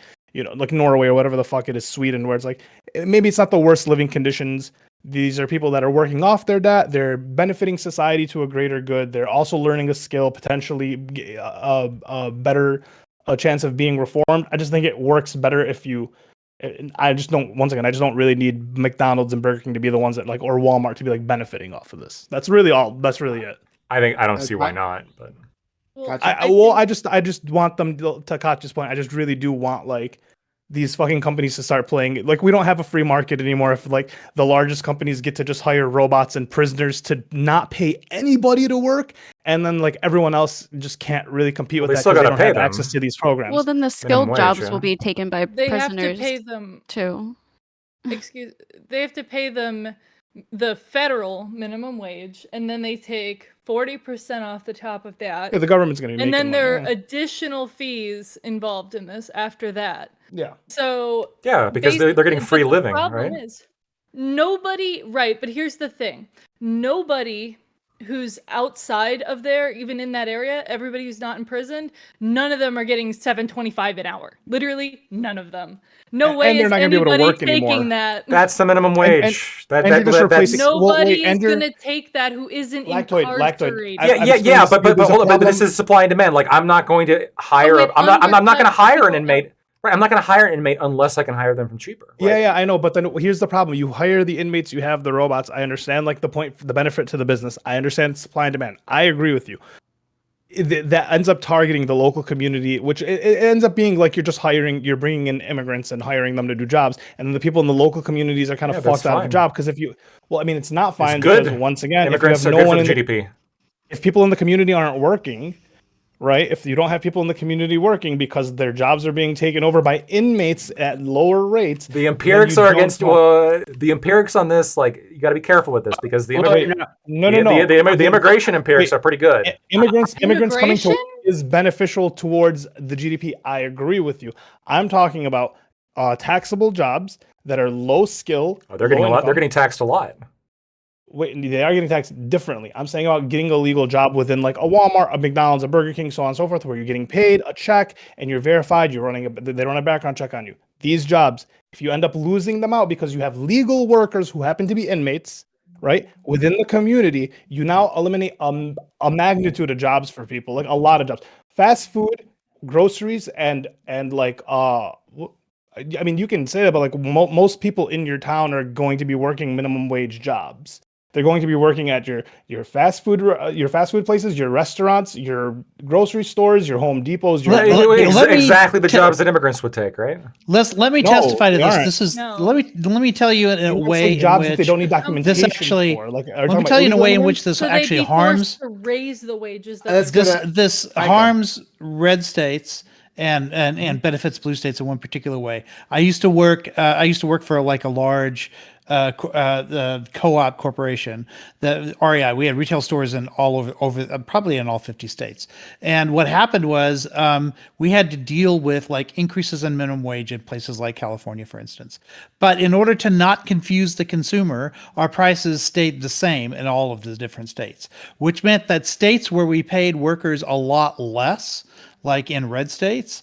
Speaker 4: like Norway or whatever the fuck it is, Sweden, where it's like maybe it's not the worst living conditions. These are people that are working off their debt. They're benefiting society to a greater good. They're also learning a skill, potentially a better a chance of being reformed. I just think it works better if you. I just don't. Once again, I just don't really need McDonald's and Burger King to be the ones that like, or Walmart to be like benefiting off of this. That's really all. That's really it.
Speaker 5: I don't see why not. But
Speaker 4: I just want them to Katya's point. I just really do want like these fucking companies to start playing. Like we don't have a free market anymore. If like the largest companies get to just hire robots and prisoners to not pay anybody to work, and then like everyone else just can't really compete with that because they don't have access to these programs.
Speaker 3: Well, then the skilled jobs will be taken by
Speaker 6: they
Speaker 3: prisoners.
Speaker 6: They have to pay them
Speaker 3: too.
Speaker 6: They have to pay them the federal minimum wage, and then they take 40% off the top of that.
Speaker 4: Yeah, the government's going to be
Speaker 6: and then there are additional fees involved in this after that.
Speaker 4: Yeah.
Speaker 6: So
Speaker 5: yeah, because they're getting free living, right?
Speaker 6: Is nobody, right? But here's the thing: nobody who's outside of there, even in that area, everybody who's not in prison, none of them are getting $7.25 an hour. Literally, none of them. No way is anybody taking that.
Speaker 5: That's the minimum wage.
Speaker 6: Nobody's gonna take that who isn't incarcerated.
Speaker 5: Yeah. But hold on. But this is supply and demand. Like I'm not going to hire. I'm not going to hire an inmate. Right, I'm not going to hire an inmate unless I can hire them from cheaper.
Speaker 4: Right? Yeah, I know. But then here's the problem: you hire the inmates, you have the robots. I understand, like the point, the benefit to the business. I understand supply and demand. I agree with you. That ends up targeting the local community, which it ends up being like you're bringing in immigrants and hiring them to do jobs, and then the people in the local communities are kind of fucked out of a job because it's not fine. It's good. Because once again,
Speaker 5: immigrants are good for the GDP.
Speaker 4: If people in the community aren't working. Right? If you don't have people in the community working because their jobs are being taken over by inmates at lower rates,
Speaker 5: the empirics are against the empirics on this. Like you got to be careful with this because the immigration empirics are pretty good.
Speaker 4: Immigrants coming to is beneficial towards the GDP. I agree with you. I'm talking about taxable jobs that are low skill.
Speaker 5: Oh, they're getting a lot. They're getting taxed a lot.
Speaker 4: Wait, they are getting taxed differently. I'm saying about getting a legal job within like a Walmart, a McDonald's, a Burger King, so on and so forth, where you're getting paid a check and you're verified, they run a background check on you. These jobs, if you end up losing them out because you have legal workers who happen to be inmates, right, within the community, you now eliminate a magnitude of jobs for people, like a lot of jobs. Fast food, groceries, and like I mean, you can say that, but like most people in your town are going to be working minimum wage jobs. They're going to be working at your fast food places, your restaurants, your grocery stores, your Home Depots.
Speaker 5: Exactly the jobs that immigrants would take, right?
Speaker 7: Let me testify to this. Let me tell you in a way
Speaker 4: jobs
Speaker 7: in which
Speaker 4: they don't need documentation
Speaker 7: this actually.
Speaker 4: for. Like,
Speaker 7: let me tell you in a way in which this actually harms.
Speaker 6: To raise the wages.
Speaker 7: This harms red states. And benefits blue states in one particular way. I used to work for like a large co-op corporation, the REI. We had retail stores in all over probably in all 50 states. And what happened was we had to deal with like increases in minimum wage in places like California, for instance. But in order to not confuse the consumer, our prices stayed the same in all of the different states, which meant that states where we paid workers a lot less, like in red states,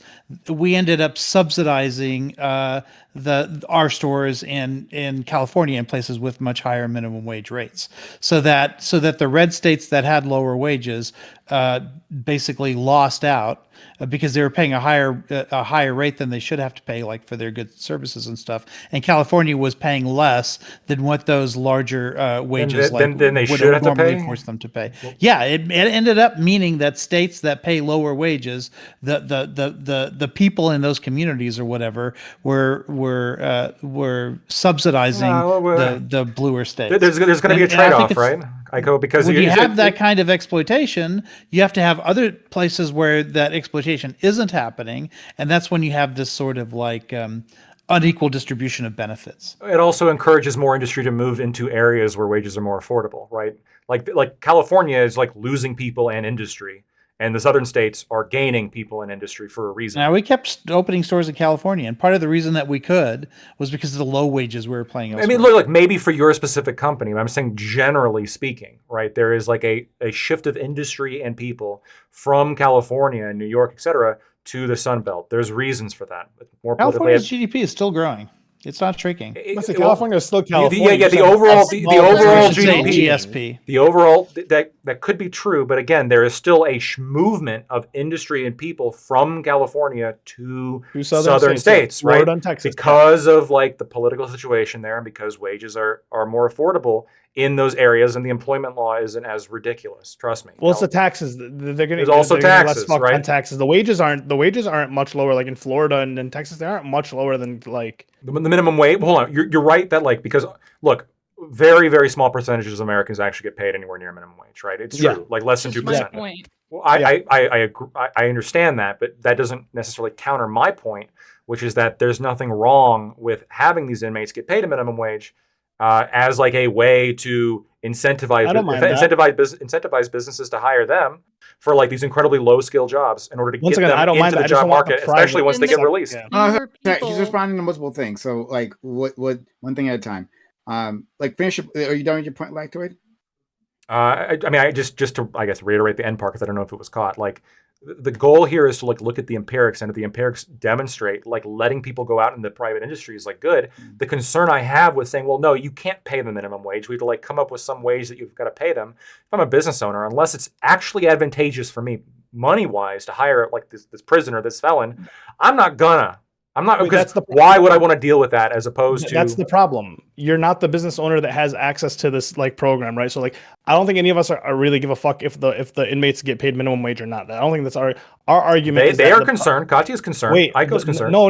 Speaker 7: we ended up subsidizing our stores in California in places with much higher minimum wage rates, so that the red states that had lower wages basically lost out because they were paying a higher rate than they should have to pay, like for their goods, services, and stuff. And California was paying less than what those larger wages
Speaker 5: than they should have to pay.
Speaker 7: Force them to pay. Yeah, it ended up meaning that states that pay lower wages, the people in those communities or whatever were subsidizing the bluer states.
Speaker 5: There's going to be a trade-off, right? Because
Speaker 7: when you have that kind of exploitation, you have to have other places where that exploitation isn't happening, and that's when you have this sort of like unequal distribution of benefits.
Speaker 5: It also encourages more industry to move into areas where wages are more affordable, right? Like California is like losing people and industry, and the southern states are gaining people and industry for a reason.
Speaker 7: Now, we kept opening stores in California, and part of the reason that we could was because of the low wages we were paying elsewhere.
Speaker 5: I mean, look, like maybe for your specific company, I'm saying generally speaking, right? There is like a shift of industry and people from California and New York, et cetera, to the Sun Belt. There's reasons for that. But more
Speaker 7: California's GDP is still growing. It's not shrinking.
Speaker 4: Listen, California is still California.
Speaker 5: The overall GDP,
Speaker 7: GSP.
Speaker 5: the overall that could be true, but again, there is still a movement of industry and people from California to southern states, right?
Speaker 4: And Texas,
Speaker 5: because of like the political situation there, and because wages are more affordable in those areas, and the employment law isn't as ridiculous. Trust me.
Speaker 4: Well, it's the taxes. They're going
Speaker 5: to also taxes, right?
Speaker 4: On taxes. The wages aren't much lower. Like in Florida and in Texas, they aren't much lower than like
Speaker 5: the minimum wage. Hold on, you're right that like because look, very very small percentages of Americans actually get paid anywhere near minimum wage, right? It's true, like less than 2%. Well, I agree, I understand that, but that doesn't necessarily counter my point, which is that there's nothing wrong with having these inmates get paid a minimum wage. As like a way to incentivize businesses to hire them for like these incredibly low skill jobs in order to get them into the job market, especially once they get released.
Speaker 1: He's responding to multiple things. So like what one thing at a time. Like finish. Are you done with your point, Lactoid?
Speaker 5: I mean, I just to I guess reiterate the end part because I don't know if it was caught. Like the goal here is to like look at the empirics, and if the empirics demonstrate like letting people go out in the private industry is like good. The concern I have with saying, well, no, you can't pay them minimum wage. We have to like come up with some ways that you've got to pay them. If I'm a business owner, unless it's actually advantageous for me money wise to hire like this prisoner, this felon, I'm not gonna. Why would I want to deal with that as opposed to?
Speaker 4: That's the problem. You're not the business owner that has access to this like program, right? So like, I don't think any of us are really give a fuck if the inmates get paid minimum wage or not. I don't think that's our argument.
Speaker 5: They are concerned. Katya is concerned.
Speaker 4: Wait,
Speaker 5: Aiko's concerned.
Speaker 4: No.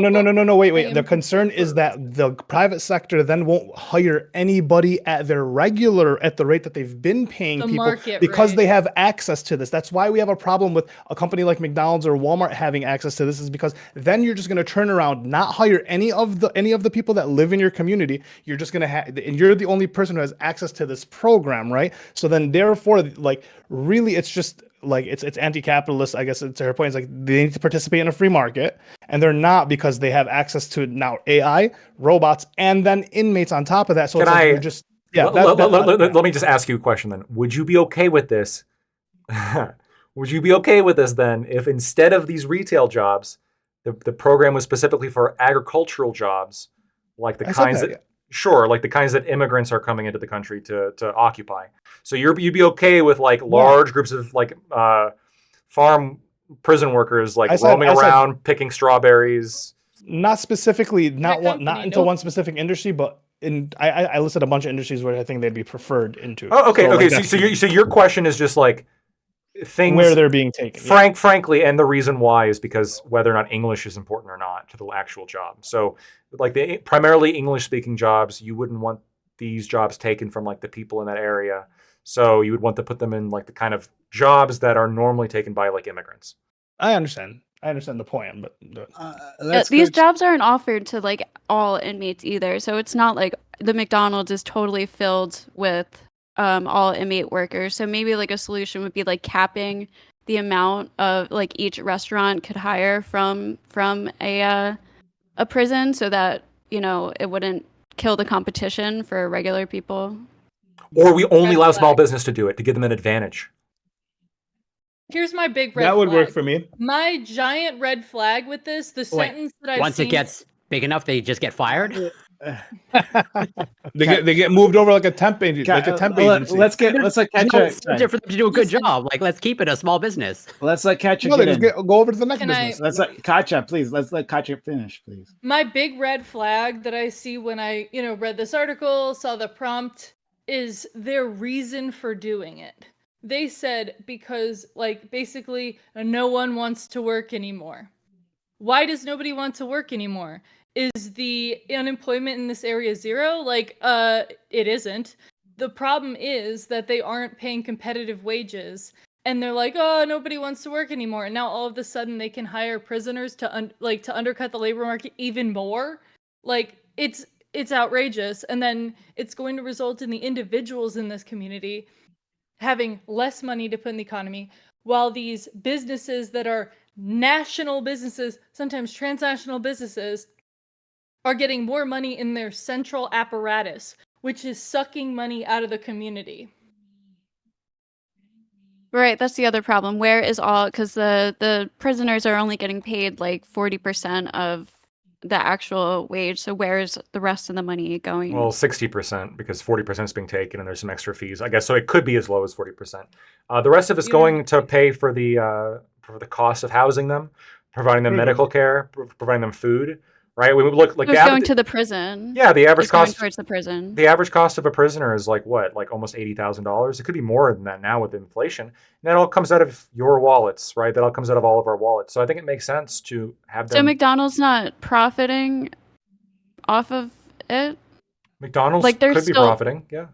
Speaker 4: Wait. The concern is that the private sector then won't hire anybody at the rate that they've been paying people because they have access to this. That's why we have a problem with a company like McDonald's or Walmart having access to this, is because then you're just going to turn around, not hire any of the people that live in your community. You're just going to have, and you're the only person who has access to this program, right? So then therefore, like, really, it's just like it's anti-capitalist. I guess to her point, it's like they need to participate in a free market, and they're not, because they have access to now AI, robots, and then inmates on top of that. So let
Speaker 5: me just ask you a question then. Would you be okay with this? Would you be okay with this then if instead of these retail jobs, the program was specifically for agricultural jobs, like the kinds like the kinds that immigrants are coming into the country to occupy. So you'd be okay with like large groups of like farm prison workers like roaming around picking strawberries.
Speaker 4: Not specifically, not into one specific industry, but I listed a bunch of industries where I think they'd be preferred into.
Speaker 5: Oh, okay. So your question is just like things
Speaker 4: where they're being taken.
Speaker 5: Frankly, and the reason why is because whether or not English is important or not to the actual job. So like the primarily English speaking jobs, you wouldn't want these jobs taken from like the people in that area. So you would want to put them in like the kind of jobs that are normally taken by like immigrants.
Speaker 4: I understand the point, but
Speaker 3: these jobs aren't offered to like all inmates either. So it's not like the McDonald's is totally filled with all inmate workers. So maybe like a solution would be like capping the amount of like each restaurant could hire from a prison, so that it wouldn't kill the competition for regular people.
Speaker 5: Or we only allow small business to do it to give them an advantage.
Speaker 6: Here's my big red flag.
Speaker 4: That would work for me.
Speaker 6: My giant red flag with this, sentence that I've
Speaker 2: once it gets big enough, they just get fired.
Speaker 4: They get moved over like a temp agency.
Speaker 1: Let's like catch
Speaker 2: for them to do a good job. Like, let's keep it a small business.
Speaker 1: Let's let Katya
Speaker 4: go over to the next business.
Speaker 1: Let's let Katya, please. Let's let Katya finish, please.
Speaker 6: My big red flag that I see when I read this article, saw the prompt, is their reason for doing it. They said because like basically no one wants to work anymore. Why does nobody want to work anymore? Is the unemployment in this area zero? Like, it isn't. The problem is that they aren't paying competitive wages, and they're like, oh, nobody wants to work anymore. And now all of a sudden they can hire prisoners to undercut the labor market even more. Like, it's outrageous. And then it's going to result in the individuals in this community having less money to put in the economy, while these businesses that are national businesses, sometimes transnational businesses, are getting more money in their central apparatus, which is sucking money out of the community.
Speaker 3: Right, that's the other problem. Where is all, because the prisoners are only getting paid like 40% of the actual wage. So where's the rest of the money going?
Speaker 5: Well, 60% because 40% is being taken and there's some extra fees, I guess. So it could be as low as 40%. The rest of it's going to pay for the cost of housing them, providing them medical care, providing them food. Right? We would look like
Speaker 3: going to the prison.
Speaker 5: Yeah, the average cost
Speaker 3: towards the prison.
Speaker 5: The average cost of a prisoner is like what? Like almost $80,000. It could be more than that now with inflation. And that all comes out of your wallets, right? That all comes out of all of our wallets. So I think it makes sense to have them.
Speaker 3: So McDonald's not profiting off of it?
Speaker 5: McDonald's could be profiting, yeah.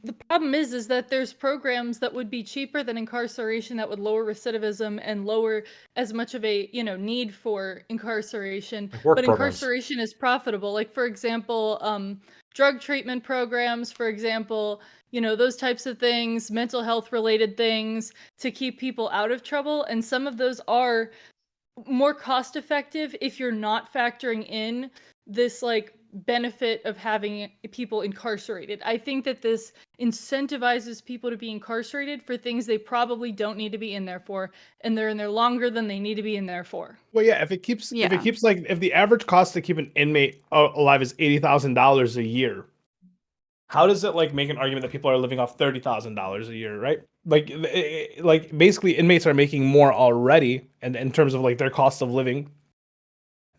Speaker 6: The problem is that there's programs that would be cheaper than incarceration that would lower recidivism and lower as much of a need for incarceration. But incarceration is profitable. Like for example, drug treatment programs, for example, those types of things, mental health related things to keep people out of trouble. And some of those are more cost effective if you're not factoring in this like benefit of having people incarcerated. I think that this incentivizes people to be incarcerated for things they probably don't need to be in there for, and they're in there longer than they need to be in there for.
Speaker 4: Well, yeah, if the average cost to keep an inmate alive is $80,000 a year, how does it like make an argument that people are living off $30,000 a year, right? Like basically inmates are making more already, and in terms of like their cost of living,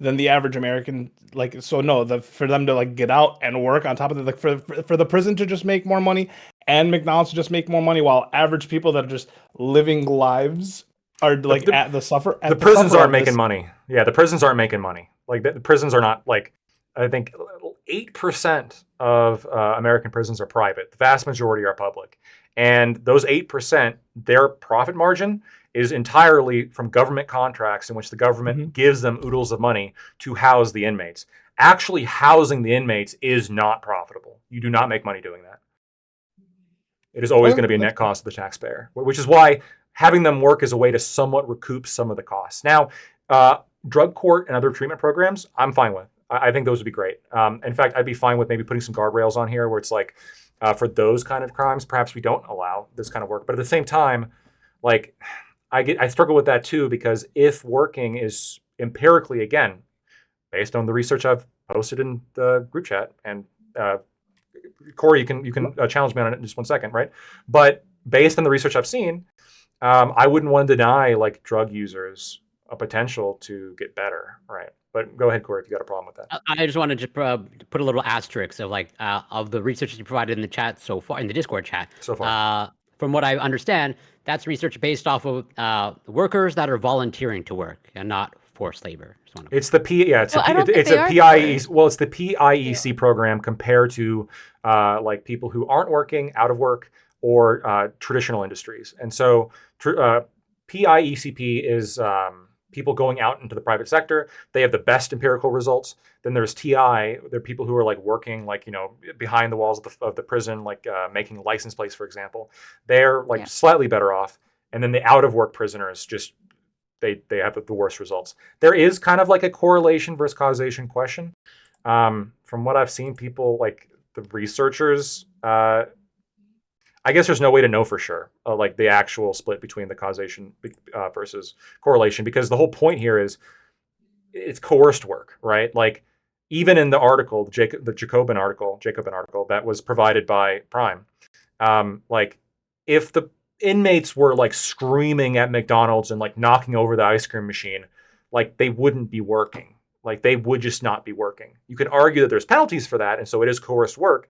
Speaker 4: than the average American. Like, so no, for them to like get out and work on top of it, like for the prison to just make more money and McDonald's to just make more money, while average people that are just living lives are like
Speaker 5: the prisons aren't making money. Yeah, the prisons aren't making money. Like the prisons are not like, I think 8% of American prisons are private. The vast majority are public. And those 8%, their profit margin is entirely from government contracts in which the government gives them oodles of money to house the inmates. Actually housing the inmates is not profitable. You do not make money doing that. It is always going to be a net cost to the taxpayer, which is why having them work is a way to somewhat recoup some of the costs. Now, drug court and other treatment programs, I'm fine with. I think those would be great. In fact, I'd be fine with maybe putting some guardrails on here where it's like, for those kind of crimes, perhaps we don't allow this kind of work. But at the same time, like, I struggle with that too, because if working is empirically, again, based on the research I've posted in the group chat, and Corey, you can challenge me on it in just 1 second, right? But based on the research I've seen, I wouldn't want to deny like drug users a potential to get better, right? But go ahead, Corey, if you got a problem with that.
Speaker 2: I just wanted to put a little asterisk of like of the research that you provided in the chat so far, in the Discord chat.
Speaker 5: So far.
Speaker 2: From what I understand, that's research based off of workers that are volunteering to work and not forced labor.
Speaker 5: It's the PIEC program compared to like people who aren't working, out of work, or traditional industries. And so PIECP is people going out into the private sector. They have the best empirical results. Then there's TI. They're people who are like working, like, behind the walls of the prison, like making license plates, for example. They're like slightly better off. And then the out of work prisoners, just they have the worst results. There is kind of like a correlation versus causation question. From what I've seen, people like the researchers, I guess there's no way to know for sure, like the actual split between the causation versus correlation, because the whole point here is it's coerced work, right? Like even in the article, the Jacobin article that was provided by Prime, like if the inmates were like screaming at McDonald's and like knocking over the ice cream machine, like they wouldn't be working. Like they would just not be working. You can argue that there's penalties for that, and so it is coerced work.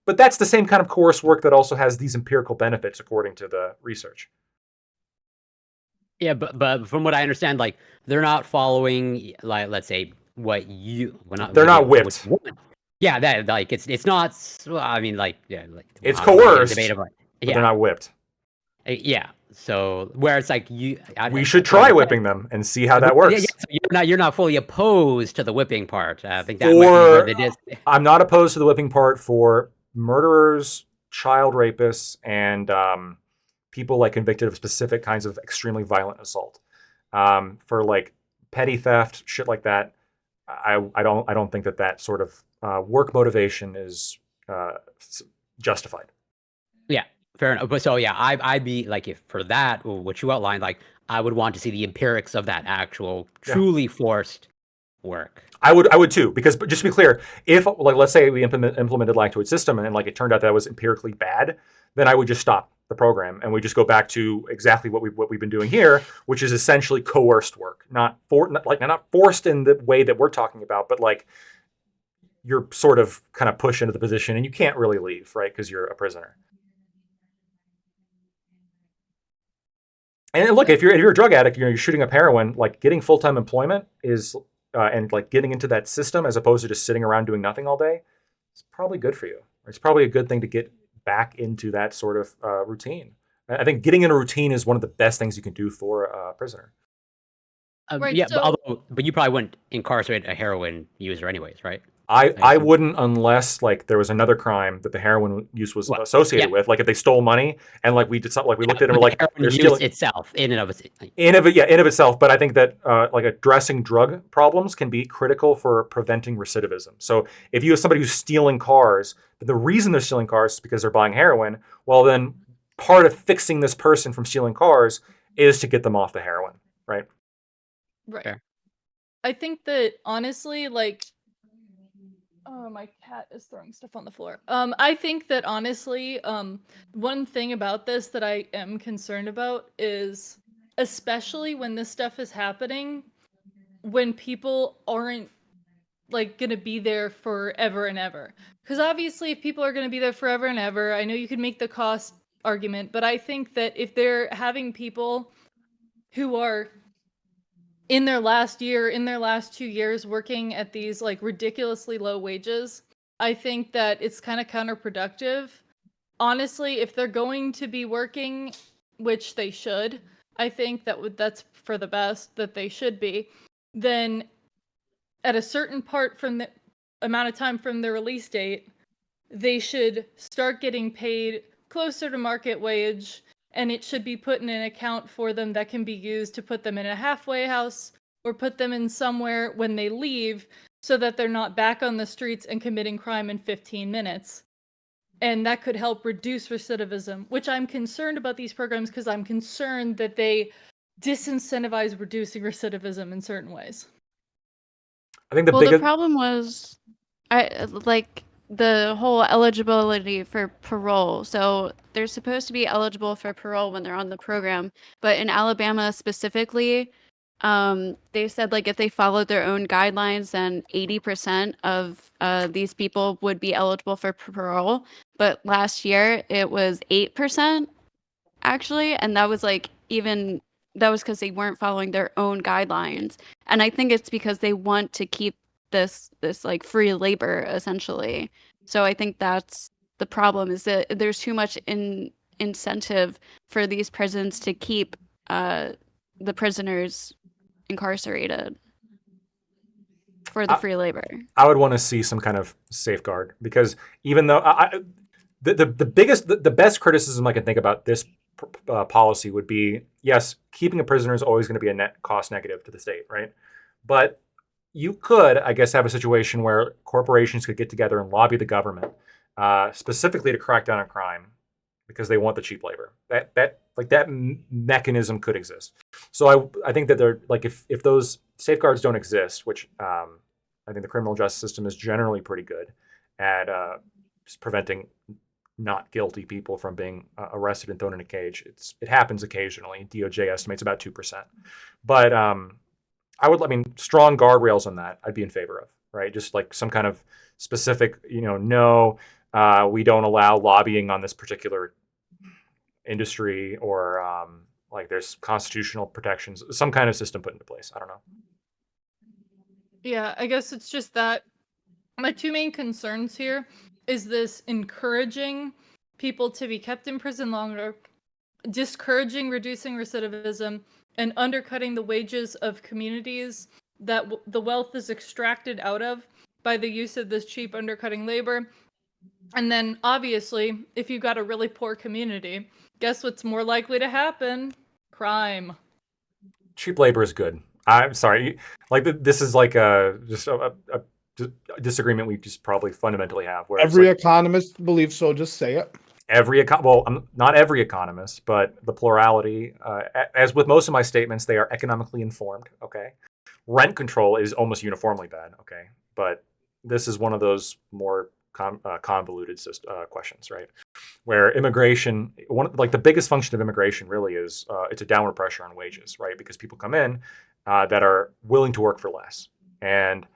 Speaker 5: But that's the same kind of coerced work that also has these empirical benefits, according to the research.
Speaker 2: Yeah, but from what I understand, like they're not following, like let's say what you.
Speaker 5: They're not whipped.
Speaker 2: Yeah, that like it's not. I mean, like
Speaker 5: it's coerced. But they're not whipped.
Speaker 2: Yeah. So where it's like
Speaker 5: we should try whipping them and see how that works.
Speaker 2: Yeah, so you're not fully opposed to the whipping part. I think that might be where it is.
Speaker 5: I'm not opposed to the whipping part for murderers, child rapists, and people like convicted of specific kinds of extremely violent assault. For like petty theft, shit like that, I don't think that sort of work motivation is justified.
Speaker 2: Yeah, fair enough. But so yeah, I'd be like, if for that, what you outlined, like I would want to see the empirics of that actual truly forced work.
Speaker 5: I would too, because just to be clear, if like let's say we implemented lactoid system and like it turned out that was empirically bad, then I would just stop the program and we just go back to exactly what we've been doing here, which is essentially coerced work, not forced in the way that we're talking about, but like you're sort of kind of pushed into the position and you can't really leave, right? Because you're a prisoner. And look, if you're a drug addict, you're shooting up heroin, like getting full-time employment is and like getting into that system as opposed to just sitting around doing nothing all day, it's probably good for you. It's probably a good thing to get back into that sort of routine. I think getting in a routine is one of the best things you can do for a prisoner.
Speaker 2: Right, yeah, so... but you probably wouldn't incarcerate a heroin user anyways, right?
Speaker 5: I wouldn't unless like there was another crime that the heroin use was associated with, like if they stole money and like we did something, like we looked at it and we're like,
Speaker 2: there's still itself in and of
Speaker 5: itself. But I think that like addressing drug problems can be critical for preventing recidivism. So if you have somebody who's stealing cars, but the reason they're stealing cars is because they're buying heroin, well then part of fixing this person from stealing cars is to get them off the heroin, right?
Speaker 6: Right. Fair. I think that honestly, like. Oh, my cat is throwing stuff on the floor. I think that honestly, one thing about this that I am concerned about is, especially when this stuff is happening, when people aren't like gonna be there forever and ever. Because obviously, if people are gonna be there forever and ever, I know you could make the cost argument, but I think that if they're having people who are in their last year, in their last 2 years working at these like ridiculously low wages, I think that it's kind of counterproductive. Honestly, if they're going to be working, which they should, I think that's for the best that they should be, then at a certain part from the amount of time from the release date, they should start getting paid closer to market wage. And it should be put in an account for them that can be used to put them in a halfway house or put them in somewhere when they leave so that they're not back on the streets and committing crime in 15 minutes. And that could help reduce recidivism, which I'm concerned about these programs because I'm concerned that they disincentivize reducing recidivism in certain ways.
Speaker 3: I think the problem was the whole eligibility for parole. So they're supposed to be eligible for parole when they're on the program, but in Alabama specifically, they said like if they followed their own guidelines, then 80% of these people would be eligible for parole. But last year it was 8% actually, and that was because they weren't following their own guidelines. And I think it's because they want to keep this like free labor essentially. So I think that's the problem, is that there's too much incentive for these prisons to keep the prisoners incarcerated for the free labor.
Speaker 5: I would want to see some kind of safeguard, because even though the best criticism I can think about this policy would be, yes, keeping a prisoner is always going to be a net cost negative to the state, right? But you could, I guess, have a situation where corporations could get together and lobby the government specifically to crack down on crime because they want the cheap labor. That mechanism could exist. So I think that they're like, if those safeguards don't exist, which I think the criminal justice system is generally pretty good at just preventing not guilty people from being arrested and thrown in a cage. It happens occasionally. DOJ estimates about 2%, but strong guardrails on that I'd be in favor of, right? Just like some kind of specific, no, we don't allow lobbying on this particular industry, or like there's constitutional protections, some kind of system put into place. I don't know.
Speaker 6: Yeah, I guess it's just that my two main concerns here is this encouraging people to be kept in prison longer, discouraging reducing recidivism, and undercutting the wages of communities that the wealth is extracted out of by the use of this cheap undercutting labor. And then obviously, if you've got a really poor community, guess what's more likely to happen? Crime.
Speaker 5: Cheap labor is good. I'm sorry. Like this is like a disagreement we just probably fundamentally have. Where
Speaker 4: every economist believes so. Just say it.
Speaker 5: Not every economist, but the plurality. As with most of my statements, they are economically informed. Okay, rent control is almost uniformly bad. Okay, but this is one of those more convoluted questions, right? Where immigration, the biggest function of immigration really is it's a downward pressure on wages, right? Because people come in that are willing to work for less, and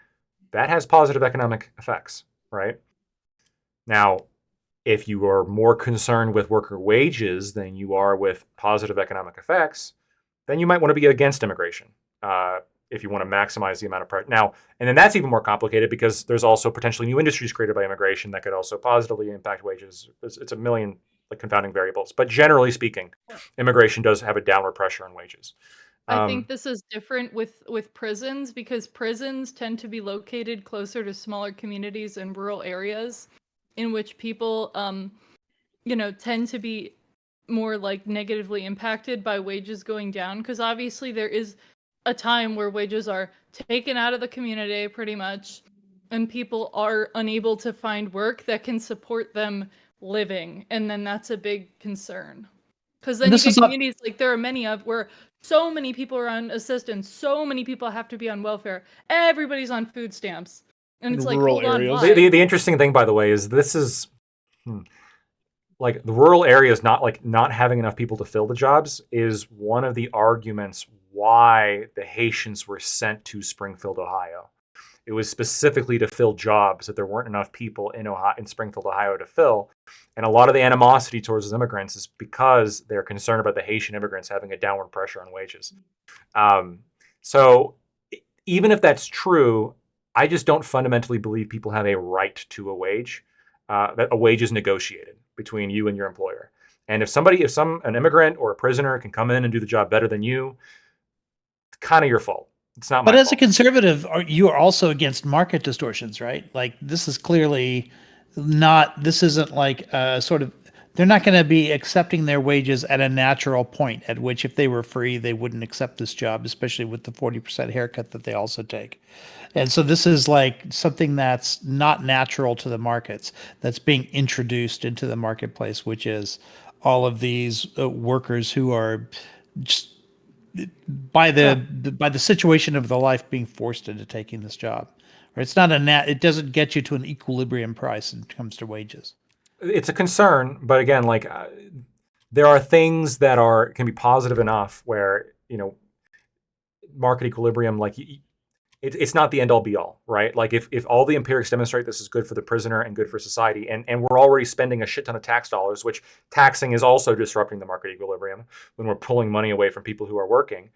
Speaker 5: that has positive economic effects, right? Now, if you are more concerned with worker wages than you are with positive economic effects, then you might want to be against immigration. If you want to maximize the amount of price. Now, and then that's even more complicated because there's also potentially new industries created by immigration that could also positively impact wages. It's a million confounding variables. But generally speaking, immigration does have a downward pressure on wages.
Speaker 6: I think this is different with prisons because prisons tend to be located closer to smaller communities and rural areas in which people, tend to be more negatively impacted by wages going down because obviously there is a time where wages are taken out of the community pretty much and people are unable to find work that can support them living, and then that's a big concern because then you get communities like there are many of where so many people are on assistance, so many people have to be on welfare, everybody's on food stamps, and it's
Speaker 4: rural
Speaker 6: hold on,
Speaker 4: areas.
Speaker 5: The interesting thing, by the way, is this is the rural areas not having enough people to fill the jobs is one of the arguments why the Haitians were sent to Springfield, Ohio. It was specifically to fill jobs that there weren't enough people in Springfield, Ohio to fill. And a lot of the animosity towards those immigrants is because they're concerned about the Haitian immigrants having a downward pressure on wages. So even if that's true, I just don't fundamentally believe people have a right to a wage. That a wage is negotiated between you and your employer. And if an immigrant or a prisoner can come in and do the job better than you, it's kind of your fault. It's not my fault.
Speaker 7: But as a conservative, you are also against market distortions, right? Like this is clearly this isn't like they're not going to be accepting their wages at a natural point at which if they were free, they wouldn't accept this job, especially with the 40% haircut that they also take. And so this is like something that's not natural to the markets that's being introduced into the marketplace, which is all of these workers who are just by the situation of their life being forced into taking this job. Right? It's not it doesn't get you to an equilibrium price when it comes to wages.
Speaker 5: It's a concern, but again, there are things that can be positive enough where market equilibrium, it's not the end all be all, right? Like if all the empirics demonstrate this is good for the prisoner and good for society, and we're already spending a shit ton of tax dollars, which taxing is also disrupting the market equilibrium when we're pulling money away from people who are working.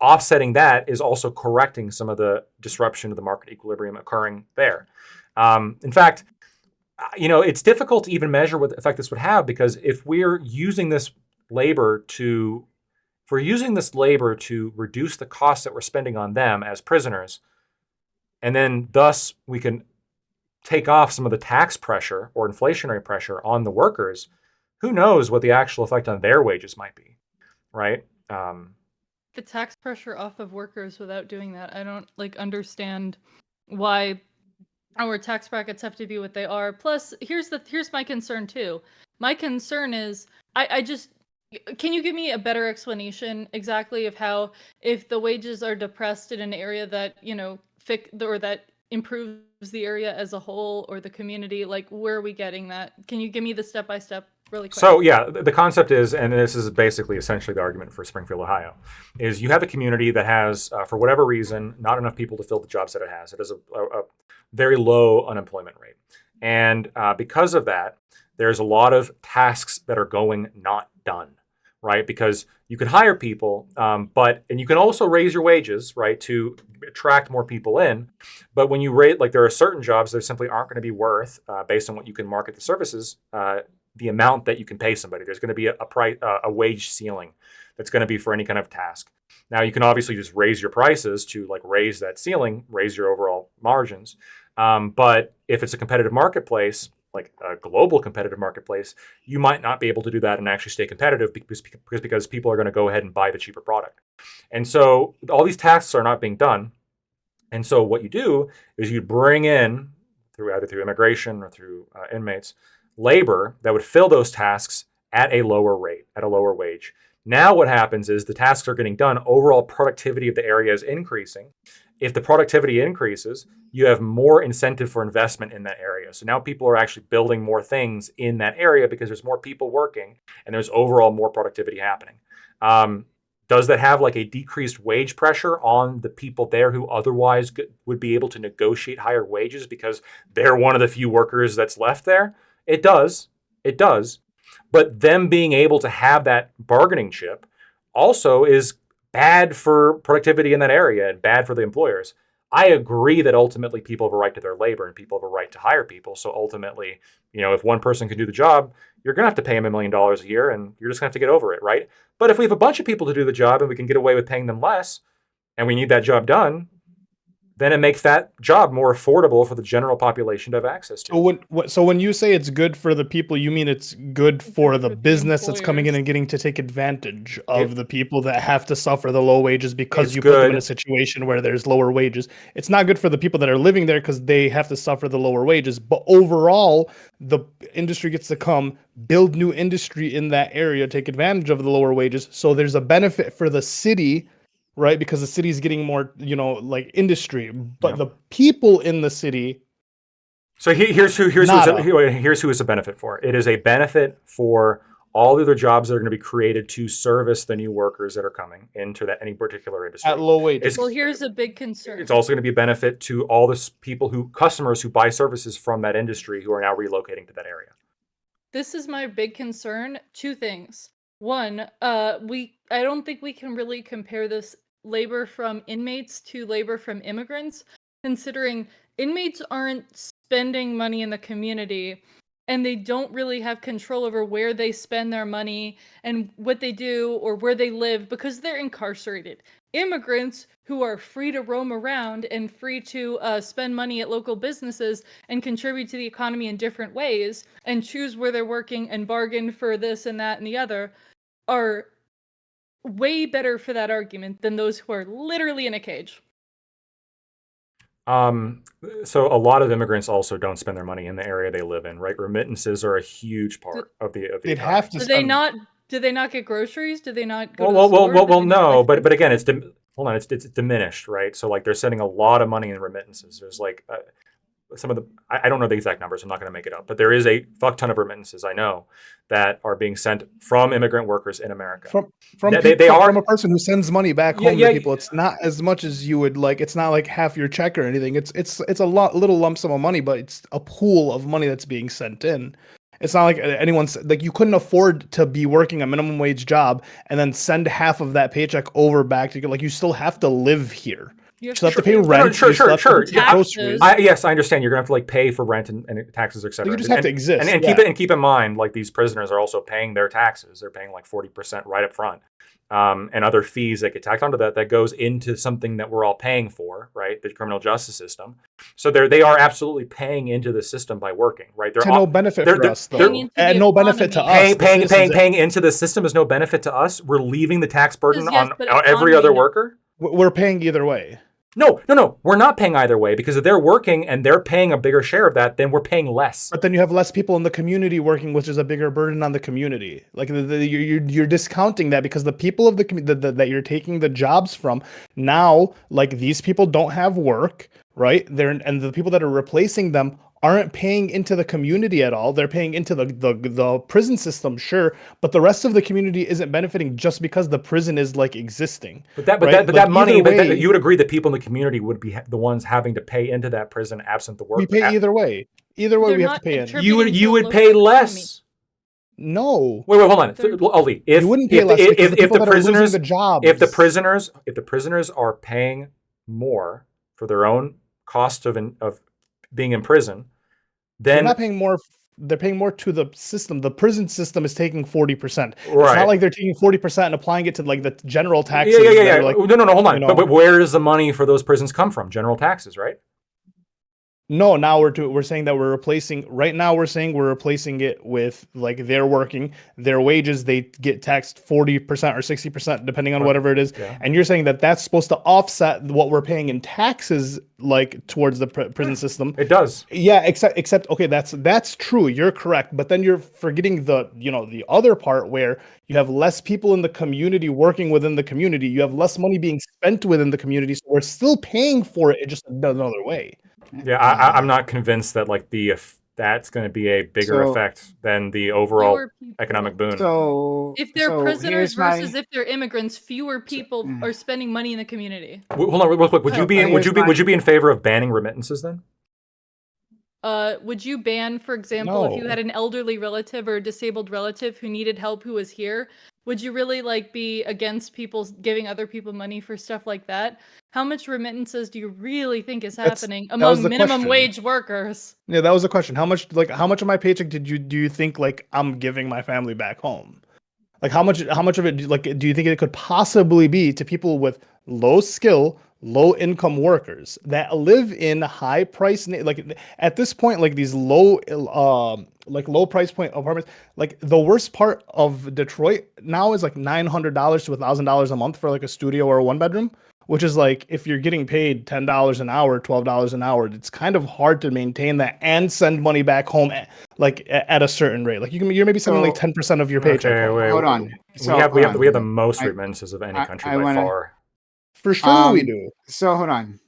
Speaker 5: Offsetting that is also correcting some of the disruption of the market equilibrium occurring there. In fact, it's difficult to even measure what effect this would have because if we're using this labor to reduce the costs that we're spending on them as prisoners, and then thus we can take off some of the tax pressure or inflationary pressure on the workers, who knows what the actual effect on their wages might be, right?
Speaker 6: The tax pressure off of workers without doing that, I don't understand why our tax brackets have to be what they are. Plus, here's my concern too. My concern is can you give me a better explanation exactly of how if the wages are depressed in an area that or that improves the area as a whole or the community, where are we getting that? Can you give me the step by step really quick?
Speaker 5: So yeah, the concept is, and this is basically essentially the argument for Springfield, Ohio, is you have a community that has, for whatever reason, not enough people to fill the jobs that it has. It has a very low unemployment rate, and because of that, there's a lot of tasks that are going not done. Right, because you can hire people, and you can also raise your wages, right, to attract more people in. But when you rate, there are certain jobs that simply aren't going to be worth, based on what you can market the services, the amount that you can pay somebody. There's going to be a wage ceiling that's going to be for any kind of task. Now you can obviously just raise your prices to raise that ceiling, raise your overall margins. But if it's a competitive marketplace, like a global competitive marketplace, you might not be able to do that and actually stay competitive because people are going to go ahead and buy the cheaper product. And so all these tasks are not being done. And so what you do is you bring in, either through immigration or through inmates, labor that would fill those tasks at a lower rate, at a lower wage. Now what happens is the tasks are getting done. Overall productivity of the area is increasing. If the productivity increases, you have more incentive for investment in that area. So now people are actually building more things in that area because there's more people working and there's overall more productivity happening. Does that have like a decreased wage pressure on the people there who otherwise would be able to negotiate higher wages because they're one of the few workers that's left there? It does. It does. But them being able to have that bargaining chip also is bad for productivity in that area and bad for the employers. I agree that ultimately people have a right to their labor and people have a right to hire people. So ultimately, if one person can do the job, you're going to have to pay them $1 million a year and you're just going to have to get over it, right? But if we have a bunch of people to do the job and we can get away with paying them less and we need that job done, then it makes that job more affordable for the general population to have access to.
Speaker 4: So when you say it's good for the people, you mean it's good for the business that's coming in and getting to take advantage of the people that have to suffer the low wages because you put them in a situation where there's lower wages. It's not good for the people that are living there because they have to suffer the lower wages. But overall, the industry gets to come, build new industry in that area, take advantage of the lower wages. So there's a benefit for the city, right? Because the city is getting more, like industry, but the people in the city.
Speaker 5: So here's who it's a benefit for. It is a benefit for all the other jobs that are going to be created to service the new workers that are coming into any particular industry
Speaker 4: at low wages.
Speaker 6: Well, here's a big concern.
Speaker 5: It's also going to be a benefit to all the customers who buy services from that industry who are now relocating to that area.
Speaker 6: This is my big concern. Two things. One, I don't think we can really compare this labor from inmates to labor from immigrants, considering inmates aren't spending money in the community and they don't really have control over where they spend their money and what they do or where they live because they're incarcerated. Immigrants who are free to roam around and free to spend money at local businesses and contribute to the economy in different ways and choose where they're working and bargain for this and that and the other are way better for that argument than those who are literally in a cage.
Speaker 5: So a lot of immigrants also don't spend their money in the area they live in, right? Remittances are a huge part of the
Speaker 4: they'd have to.
Speaker 6: Do they not get groceries? Do they not go
Speaker 5: no, but again, it's diminished, right? So like they're sending a lot of money in remittances. There's like some of the I don't know the exact numbers. I'm not going to make it up, but there is a fuck ton of remittances I know that are being sent from immigrant workers in America.
Speaker 4: From a person who sends money back home to people. It's not as much as you would like. It's not like half your check or anything. It's a little lump sum of money, but it's a pool of money that's being sent in. It's not like anyone's like you couldn't afford to be working a minimum wage job and then send half of that paycheck over back to like you still have to live here. You still have to pay rent.
Speaker 5: Sure. Yes, I understand. You're gonna have to like pay for rent and taxes, etc.
Speaker 4: You just have to exist.
Speaker 5: And keep in mind, like these prisoners are also paying their taxes. They're paying like 40% right up front, and other fees that get tacked onto that goes into something that we're all paying for, right? The criminal justice system. So they are absolutely paying into the system by working, right?
Speaker 4: They're no benefit for us, though, and no benefit to us.
Speaker 5: Paying into the system is no benefit to us. We're leaving the tax burden on every other worker.
Speaker 4: We're paying either way.
Speaker 5: No. We're not paying either way because if they're working and they're paying a bigger share of that, then we're paying less.
Speaker 4: But then you have less people in the community working, which is a bigger burden on the community. Like you're discounting that because the people of that you're taking the jobs from now, like these people don't have work, right? And the people that are replacing them aren't paying into the community at all. They're paying into the prison system, sure, but the rest of the community isn't benefiting just because the prison is like existing.
Speaker 5: That money, you would agree that people in the community would be the ones having to pay into that prison absent the work.
Speaker 4: We pay either way. Either way, we have to pay in.
Speaker 5: You would pay less.
Speaker 4: No.
Speaker 5: Wait, hold on, Ali.
Speaker 4: You wouldn't pay less if
Speaker 5: the prisoners are paying more for their own cost of being in prison, then
Speaker 4: they're not paying more. They're paying more to the system. The prison system is taking 40%.
Speaker 5: Right.
Speaker 4: It's not like they're taking 40% and applying it to like the general taxes.
Speaker 5: Yeah. Like, no, hold on. But where does the money for those prisons come from? General taxes, right?
Speaker 4: No, now we're saying that we're replacing right now we're replacing it with like they're working, their wages, they get taxed 40% or 60% depending on whatever it is.
Speaker 5: Yeah.
Speaker 4: And you're saying that that's supposed to offset what we're paying in taxes like towards the prison system.
Speaker 5: It does.
Speaker 4: Yeah, except okay, that's true. You're correct, but then you're forgetting the other part where you have less people in the community working within the community. You have less money being spent within the community, so we're still paying for it just another way.
Speaker 5: Yeah, I'm not convinced that like that's going to be a bigger effect than the overall economic boon.
Speaker 1: So
Speaker 6: if they're prisoners versus if they're immigrants, fewer people are spending money in the community.
Speaker 5: Hold on, real quick. Would you be in favor of banning remittances then?
Speaker 6: Would you ban, for example, if you had an elderly relative or a disabled relative who needed help who was here? Would you really like be against people giving other people money for stuff like that? How much remittances do you really think is happening among minimum wage workers?
Speaker 4: Yeah, that was the question. How much of my paycheck do you think like I'm giving my family back home? Like how much of it like do you think it could possibly be to people with low skill, low income workers that live in high price like at this point like these low price point apartments, like the worst part of Detroit now is like $900 to $1,000 a month for like a studio or a one bedroom, which is like if you're getting paid $10 an hour, $12 an hour, it's kind of hard to maintain that and send money back home at a certain rate. Like you're maybe sending like 10% of your paycheck.
Speaker 5: Okay, wait,
Speaker 1: hold on.
Speaker 5: So we have the most remittances of any country by far.
Speaker 4: For sure we do.
Speaker 1: So hold on.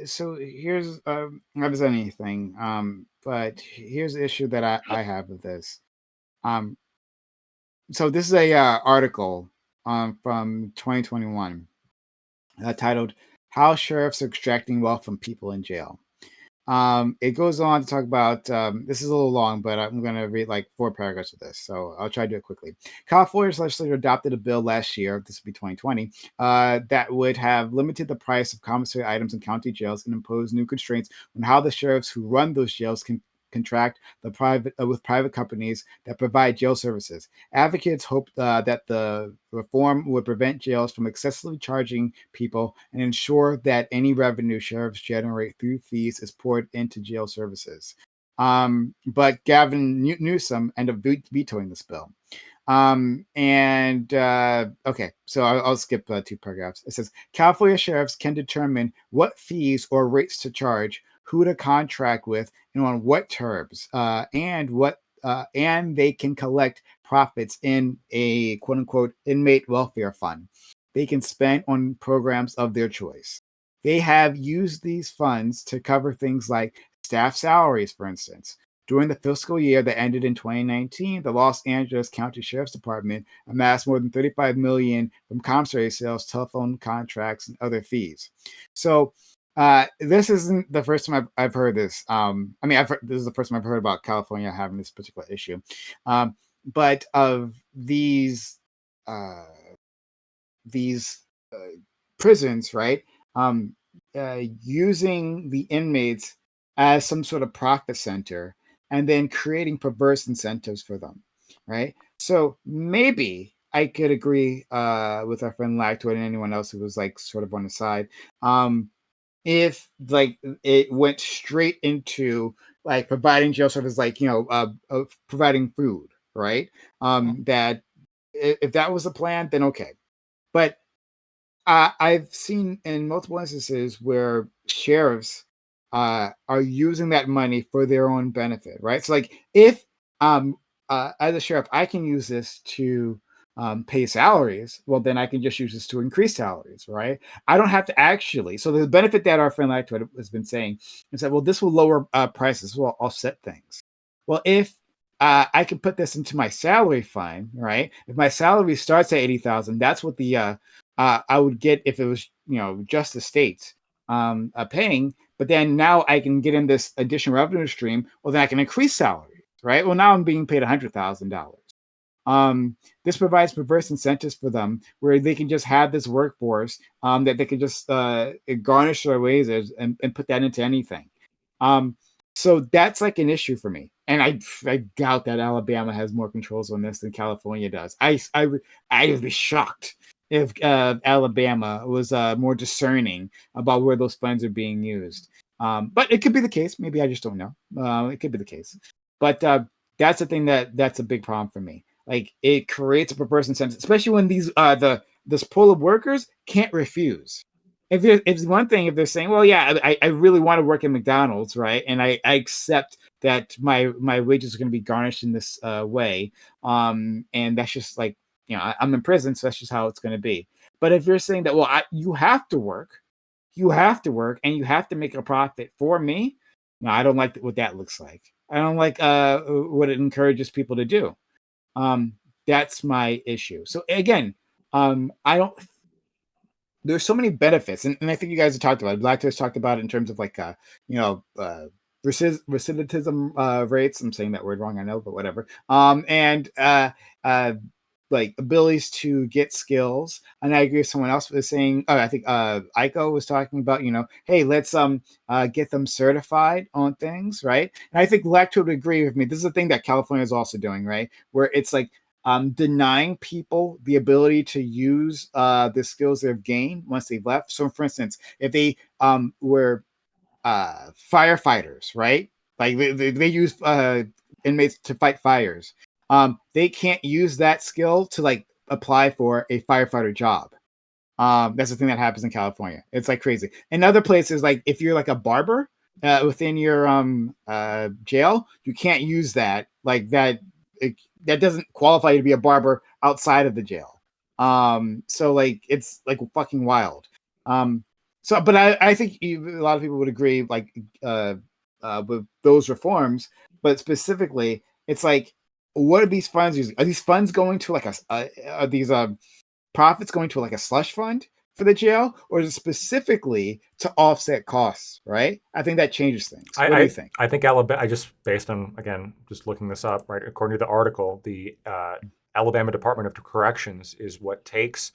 Speaker 1: So here's not as anything. But here's the issue that I have with this. So this is a article from 2021 titled "How Sheriffs Are Extracting Wealth from People in Jail." It goes on to talk about this is a little long, but I'm going to read like 4 paragraphs of this, so I'll try to do it quickly. California's legislature adopted a bill last year, this would be 2020, that would have limited the price of commissary items in county jails and imposed new constraints on how the sheriffs who run those jails can contract with private companies that provide jail services. Advocates hope that the reform would prevent jails from excessively charging people and ensure that any revenue sheriffs generate through fees is poured into jail services. But Gavin Newsom ended up vetoing this bill. Okay, so I'll skip 2 paragraphs. It says California sheriffs can determine what fees or rates to charge, who to contract with, and on what terms, and they can collect profits in a quote unquote inmate welfare fund they can spend on programs of their choice. They have used these funds to cover things like staff salaries, for instance. During the fiscal year that ended in 2019, the Los Angeles County Sheriff's Department amassed more than $35 million from commissary sales, telephone contracts, and other fees. So this isn't the first time I've heard this. This is the first time I've heard about California having this particular issue. But of these prisons, right? Using the inmates as some sort of profit center and then creating perverse incentives for them, right? So maybe I could agree with our friend Lactoid and anyone else who was like sort of on the side. If like it went straight into like providing jail service, like providing food, right? That if that was the plan, then okay. But I've seen in multiple instances where sheriffs are using that money for their own benefit, right? So like if as a sheriff, I can use this to pay salaries, well, then I can just use this to increase salaries, right? I don't have to actually. So the benefit that our friend Lactoid has been saying is that, well, this will lower prices, will offset things. Well, if I can put this into my salary fund, right? If my salary starts at $80,000, that's what the I would get if it was just the states paying. But then now I can get in this additional revenue stream. Well, then I can increase salary, right? Well, now I'm being paid $100,000. This provides perverse incentives for them where they can just have this workforce that they can just garnish their wages and put that into anything. So that's like an issue for me. And I doubt that Alabama has more controls on this than California does. I would be shocked if Alabama was more discerning about where those funds are being used. But it could be the case. Maybe I just don't know. It could be the case. But that's the thing that's a big problem for me. Like it creates a perverse incentive, especially when these this pool of workers can't refuse. If one thing, if they're saying, well, yeah, I really want to work at McDonald's, right? And I accept that my wages are going to be garnished in this way. And that's just like, I'm in prison, so that's just how it's going to be. But if you're saying that, well, you have to work, and you have to make a profit for me, no, I don't like what that looks like. I don't like what it encourages people to do. That's my issue. So again, I don't. There's so many benefits, and I think you guys have talked about it. Black has talked about it in terms of like recidivism rates. I'm saying that word wrong, I know, but whatever. And like abilities to get skills. And I agree with someone else was saying, I think Aiko was talking about, hey, let's get them certified on things, right? And I think Lacto would agree with me. This is the thing that California is also doing, right? Where it's like denying people the ability to use the skills they've gained once they've left. So for instance, if they were firefighters, right? Like they use inmates to fight fires. They can't use that skill to like apply for a firefighter job. That's the thing that happens in California. It's like crazy. In other places, like if you're like a barber within your jail, you can't use that. Like that doesn't qualify you to be a barber outside of the jail. So like it's like fucking wild. So, but I think a lot of people would agree, like with those reforms. But specifically, it's like, what are these funds using? Are these funds going to like are these profits going to like a slush fund for the jail, or is it specifically to offset costs? Right. I think that changes things. What do you think?
Speaker 5: I think Alabama. I just based on again just looking this up. Right, according to the article, the Alabama Department of Corrections is what takes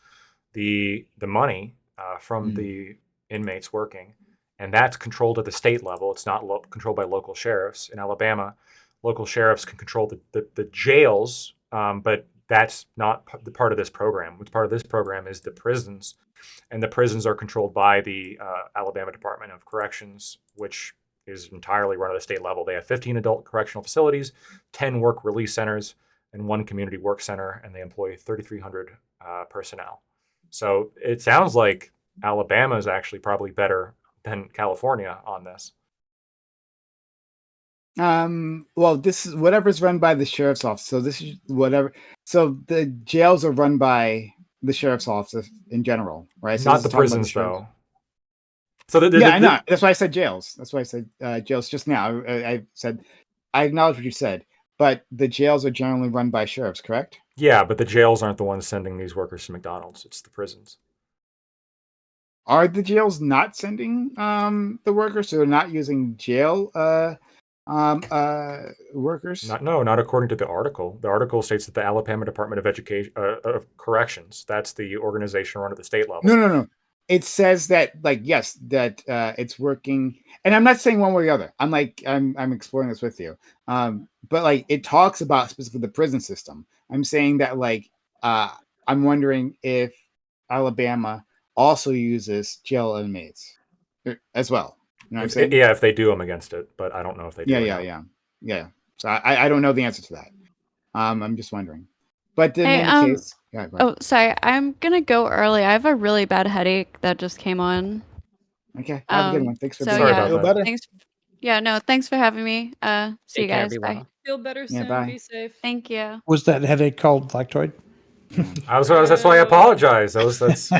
Speaker 5: the money from the inmates working, and that's controlled at the state level. It's not controlled by local sheriffs. In Alabama, local sheriffs can control the jails, but that's not the part of this program. What's part of this program is the prisons, and the prisons are controlled by the Alabama Department of Corrections, which is entirely run at the state level. They have 15 adult correctional facilities, 10 work release centers, and 1 community work center, and they employ 3,300 personnel. So it sounds like Alabama is actually probably better than California on this.
Speaker 1: Well, this is whatever's run by the sheriff's office. So this is whatever. So the jails are run by the sheriff's office in general, right? So
Speaker 5: not the prisons, though.
Speaker 1: So I know. That's why I said jails. That's why I said jails just now. I said I acknowledge what you said, but the jails are generally run by sheriffs, correct?
Speaker 5: Yeah, but the jails aren't the ones sending these workers to McDonald's. It's the prisons.
Speaker 1: Are the jails not sending the workers? So they're not using jail workers?
Speaker 5: Not according to the article. The article states that the Alabama Department of Education of Corrections, that's the organization run at the state level.
Speaker 1: No. It says that, like, yes, that it's working, and I'm not saying one way or the other. I'm exploring this with you. But like it talks about specifically the prison system. I'm saying that like I'm wondering if Alabama also uses jail inmates as well. You know what I'm saying?
Speaker 5: Yeah, if they do, I'm against it, but I don't know if they do.
Speaker 1: Yeah. So I don't know the answer to that. I'm just wondering. But in any case,
Speaker 3: sorry, I'm gonna go early. I have a really bad headache that just came on.
Speaker 1: Okay, have a good one. Thanks for
Speaker 5: being here.
Speaker 4: Feel better.
Speaker 3: Thanks for having me. See you guys. Bye.
Speaker 6: Feel better soon.
Speaker 1: Bye.
Speaker 6: Be safe.
Speaker 3: Thank you.
Speaker 7: Was that headache called Lactoid?
Speaker 5: That's why I apologize. That's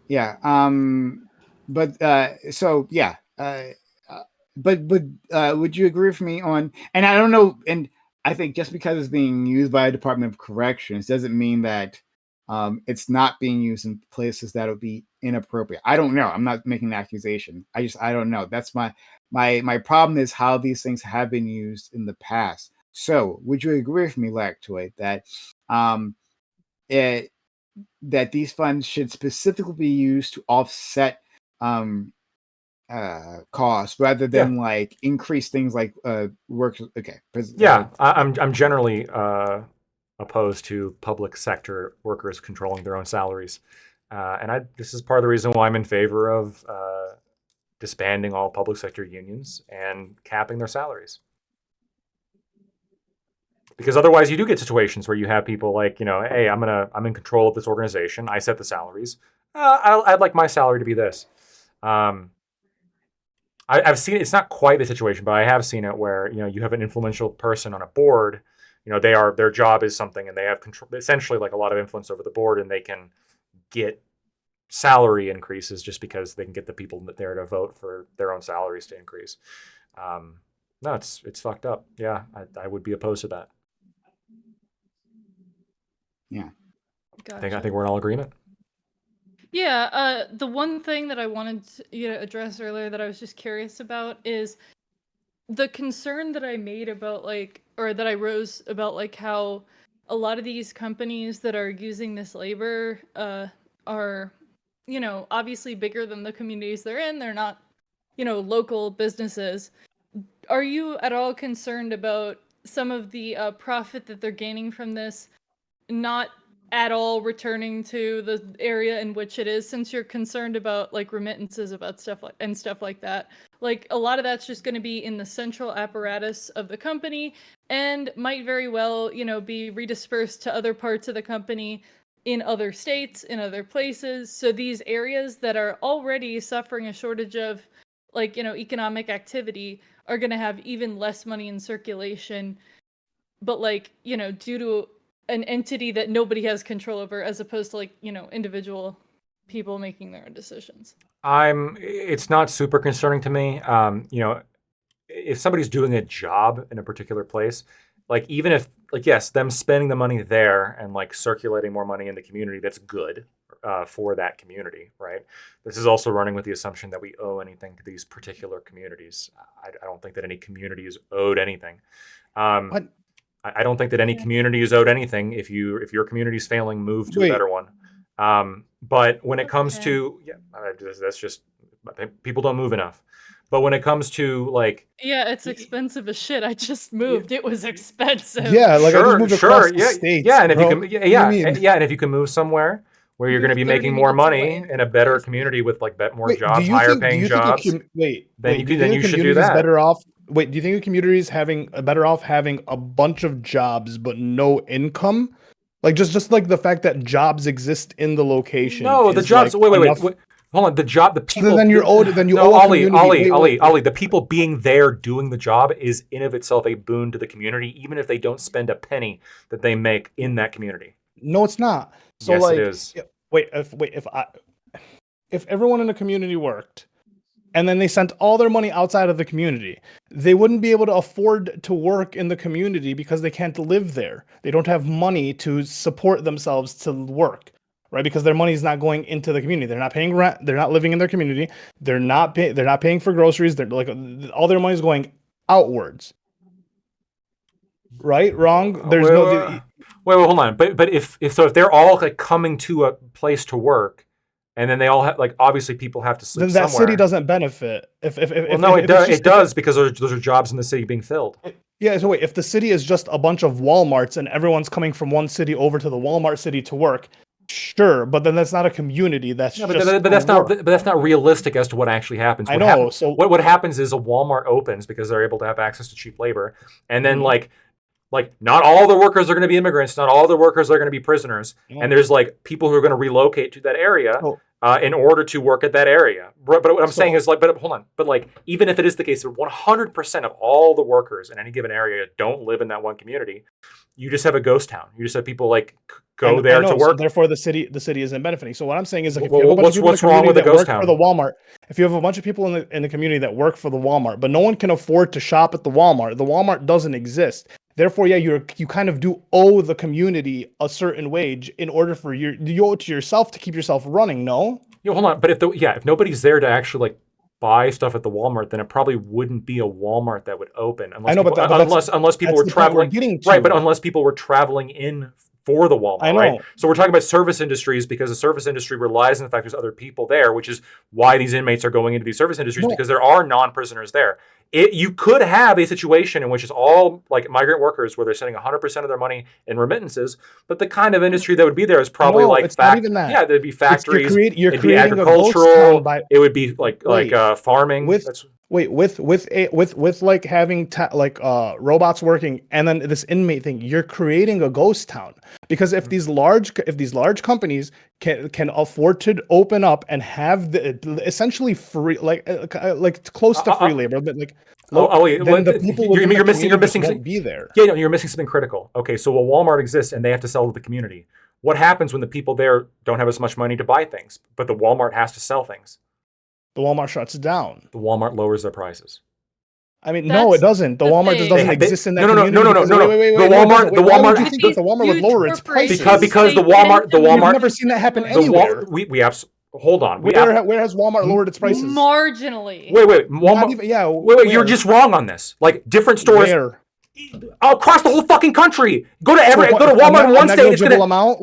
Speaker 1: yeah. But would you agree with me on? And I don't know. And I think just because it's being used by a Department of Corrections doesn't mean that it's not being used in places that would be inappropriate. I don't know. I'm not making an accusation. I don't know. That's my problem is how these things have been used in the past. So would you agree with me, Lactoid, that that these funds should specifically be used to offset costs rather than like increase things like work? Okay.
Speaker 5: I'm generally opposed to public sector workers controlling their own salaries, and this is part of the reason why I'm in favor of disbanding all public sector unions and capping their salaries. Because otherwise you do get situations where you have people like, hey, I'm in control of this organization. I set the salaries. I'd like my salary to be this. I've seen, it's not quite the situation, but I have seen it where, you have an influential person on a board, their job is something and they have control, essentially like a lot of influence over the board, and they can get salary increases just because they can get the people there to vote for their own salaries to increase. No, it's fucked up. Yeah, I would be opposed to that.
Speaker 1: Yeah.
Speaker 6: Gotcha.
Speaker 5: I think we're in all agreement.
Speaker 6: Yeah, the one thing that I wanted to address earlier that I was just curious about is the concern that I made about that I rose about how a lot of these companies that are using this labor are, obviously bigger than the communities they're in. They're not, local businesses. Are you at all concerned about some of the profit that they're gaining from this not at all returning to the area in which it is, since you're concerned about remittances about stuff like that? A lot of that's just going to be in the central apparatus of the company and might very well, be redispersed to other parts of the company in other states, in other places. So these areas that are already suffering a shortage of economic activity are going to have even less money in circulation, but due to an entity that nobody has control over, as opposed to individual people making their own decisions.
Speaker 5: It's not super concerning to me. If somebody's doing a job in a particular place, even if yes, them spending the money there and circulating more money in the community, that's good for that community, right? This is also running with the assumption that we owe anything to these particular communities. I don't think that any community is owed anything. I don't think that any community is owed anything. If your community is failing, move to a better one. But when it comes to that's just people don't move enough. But when it comes to
Speaker 6: it's expensive as shit. I just moved. It was expensive.
Speaker 4: Yeah, I just moved across the states.
Speaker 5: Yeah, and if and if you can move somewhere where you're going to be making more money in a better community with more jobs, higher paying jobs, then you should do that.
Speaker 4: Better off. Wait, do you think the community is better off having a bunch of jobs but no income? Just the fact that jobs exist in the location.
Speaker 5: No, the jobs. Wait. Hold on. The people.
Speaker 4: So then you're owed. Then you owe
Speaker 5: Ollie. The people being there doing the job is in of itself a boon to the community, even if they don't spend a penny that they make in that community.
Speaker 4: No, it's not. So
Speaker 5: yes, it is.
Speaker 4: If everyone in the community worked, and then they sent all their money outside of the community, they wouldn't be able to afford to work in the community because they can't live there. They don't have money to support themselves to work, right? Because their money is not going into the community. They're not paying rent. They're not living in their community. They're not paying for groceries. They're all their money is going outwards. Right? Wrong? There's
Speaker 5: Wait, hold on. But if they're all coming to a place to work, and then they all have obviously people have to sleep
Speaker 4: somewhere. Then that
Speaker 5: somewhere.
Speaker 4: city doesn't benefit.
Speaker 5: It does because those are jobs in the city being filled.
Speaker 4: Yeah. So wait, if the city is just a bunch of Walmarts and everyone's coming from one city over to the Walmart city to work, sure, but then that's not a community. That's
Speaker 5: that's not realistic as to what actually happens.
Speaker 4: I know. So
Speaker 5: what happens is a Walmart opens because they're able to have access to cheap labor, and then not all the workers are going to be immigrants, not all the workers are going to be prisoners, and there's people who are going to relocate to that area in order to work at that area. But what I'm saying is but hold on, but even if it is the case that 100% of all the workers in any given area don't live in that one community, you just have a ghost town. You just have people go there to work.
Speaker 4: So therefore, the city isn't benefiting. So what I'm saying is, if
Speaker 5: you have what's wrong with the ghost town?
Speaker 4: For the Walmart, if you have a bunch of people in the community that work for the Walmart, but no one can afford to shop at the Walmart doesn't exist. Therefore, you kind of do owe the community a certain wage in order for you owe it to yourself to keep yourself running. No.
Speaker 5: Hold on. But if nobody's there to actually buy stuff at the Walmart, then it probably wouldn't be a Walmart that would open unless people were traveling. Right, but unless people were traveling in for the Walmart,
Speaker 4: I know.
Speaker 5: right? So we're talking about service industries because the service industry relies on the fact there's other people there, which is why these inmates are going into these service industries because there are non-prisoners there. You could have a situation in which it's all like migrant workers where they're sending 100% of their money in remittances, but the kind of industry that would be there is probably
Speaker 4: it's not even that.
Speaker 5: Yeah, there'd be factories,
Speaker 4: you're
Speaker 5: it'd be agricultural, it would be like farming.
Speaker 4: With like having robots working and then this inmate thing, you're creating a ghost town because if these large companies can afford to open up and have essentially free like close to free labor, but like then the people you're missing won't be there.
Speaker 5: Yeah, no, you're missing something critical. Okay, so Walmart exists and they have to sell to the community. What happens when the people there don't have as much money to buy things, but the Walmart has to sell things?
Speaker 4: The Walmart shuts it down.
Speaker 5: The Walmart lowers their prices.
Speaker 4: I mean, no, it doesn't. The Walmart just doesn't exist in that community.
Speaker 5: No. The
Speaker 4: Walmart would lower its prices
Speaker 5: because the Walmart.
Speaker 4: I've never seen that happen anywhere.
Speaker 5: Hold on.
Speaker 4: Where has Walmart lowered its prices?
Speaker 6: Marginally.
Speaker 5: Wait. Walmart. You're just wrong on this. Like different stores.
Speaker 4: Where?
Speaker 5: Across the whole fucking country. Go to Walmart in one state. It's gonna
Speaker 4: amount.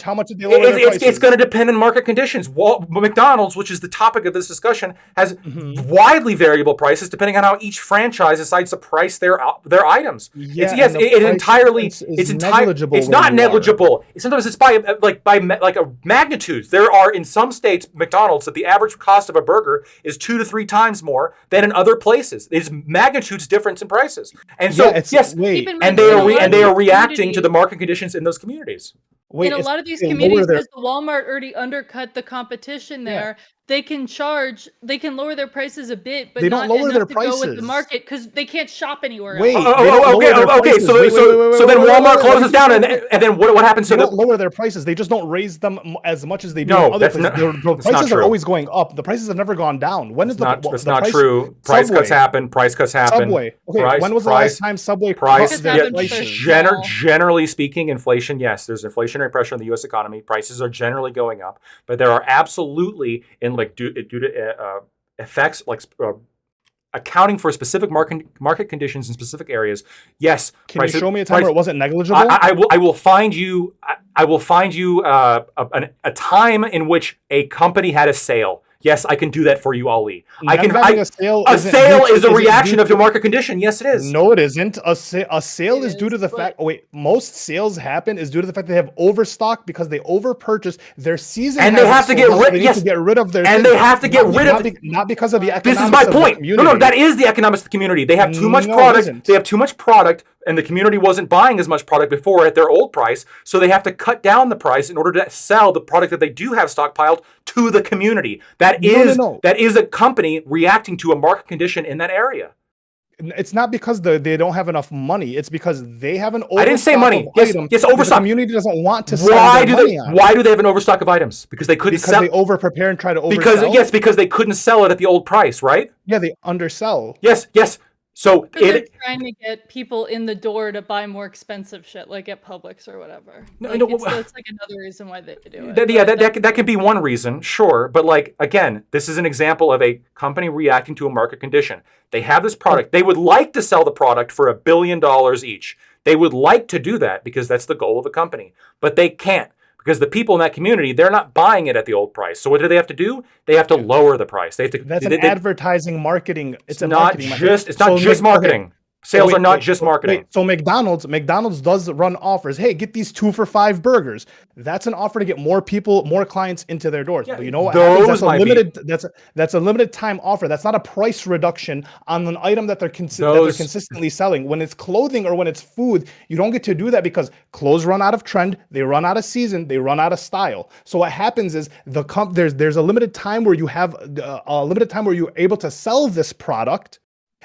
Speaker 4: How much did they lower their prices?
Speaker 5: It's going to depend on market conditions. McDonald's, which is the topic of this discussion, has widely variable prices depending on how each franchise decides to price their items.
Speaker 4: Yeah,
Speaker 5: it's negligible. It's not negligible. Sometimes it's by a magnitudes. There are in some states McDonald's that the average cost of a burger is 2 to 3 times more than in other places. There's magnitudes difference in prices, and so. Yes, and they are reacting to the market conditions in those communities.
Speaker 6: In a lot of these communities, because the Walmart already undercut the competition there, they can lower their prices a bit, but
Speaker 4: they don't lower their prices.
Speaker 6: Go with the market because they can't shop anywhere
Speaker 5: else. Okay. So then Walmart closes down, and then what happens?
Speaker 4: They don't lower their prices. They just don't raise them as much as they do in other places. The prices are always going up. The prices have never gone down. When is
Speaker 5: that's not true. Price cuts happen.
Speaker 4: Subway. Okay. When was the last time Subway
Speaker 5: price? Generally speaking, inflation. Yes, there's inflationary pressure on the U.S. economy. Prices are generally going up, but there are absolutely due to effects accounting for specific market conditions in specific areas. Yes.
Speaker 4: Can you show me a time where it wasn't negligible?
Speaker 5: I will find you. I will find you a time in which a company had a sale. Yes, I can do that for you, Ali. A sale is a reaction of your market condition. Yes, it is.
Speaker 4: No, it isn't. A sale is due to the fact. Most sales happen is due to the fact they have overstock because they overpurchase their season.
Speaker 5: And they have to get rid. Yes,
Speaker 4: to get rid of their.
Speaker 5: And they have to get rid of.
Speaker 4: Not because of the economics.
Speaker 5: This is my point. No, that is the economics of the community. They have too much product. They have too much product. And the community wasn't buying as much product before at their old price, so they have to cut down the price in order to sell the product that they do have stockpiled to the community. That is a company reacting to a market condition in that area.
Speaker 4: It's not because they don't have enough money. It's because they have an overstock.
Speaker 5: I didn't say money. Yes, overstock.
Speaker 4: The community doesn't want to sell
Speaker 5: Why do they have an overstock of items? Because they couldn't sell.
Speaker 4: Because they overprepare and try to oversell.
Speaker 5: Because they couldn't sell it at the old price, right?
Speaker 4: Yeah, they undersell.
Speaker 5: Yes. So
Speaker 6: they're trying to get people in the door to buy more expensive shit, like at Publix or whatever. That's like another reason why they do it.
Speaker 5: That can be one reason, sure. But again, this is an example of a company reacting to a market condition. They have this product. They would like to sell the product for $1 billion each. They would like to do that because that's the goal of the company, but they can't. Because the people in that community, they're not buying it at the old price. So what do they have to do? They have to lower the price. They have to.
Speaker 4: That's advertising marketing. It's
Speaker 5: not just marketing. Sales are not just marketing.
Speaker 4: So McDonald's does run offers. Hey, get these 2 for $5 burgers. That's an offer to get more clients into their doors. But you know what? That's a limited time offer. That's not a price reduction on an item that they're consistently selling. When it's clothing or when it's food, you don't get to do that because clothes run out of trend, they run out of season, they run out of style. So what happens is there's a limited time where you have you're able to sell this product.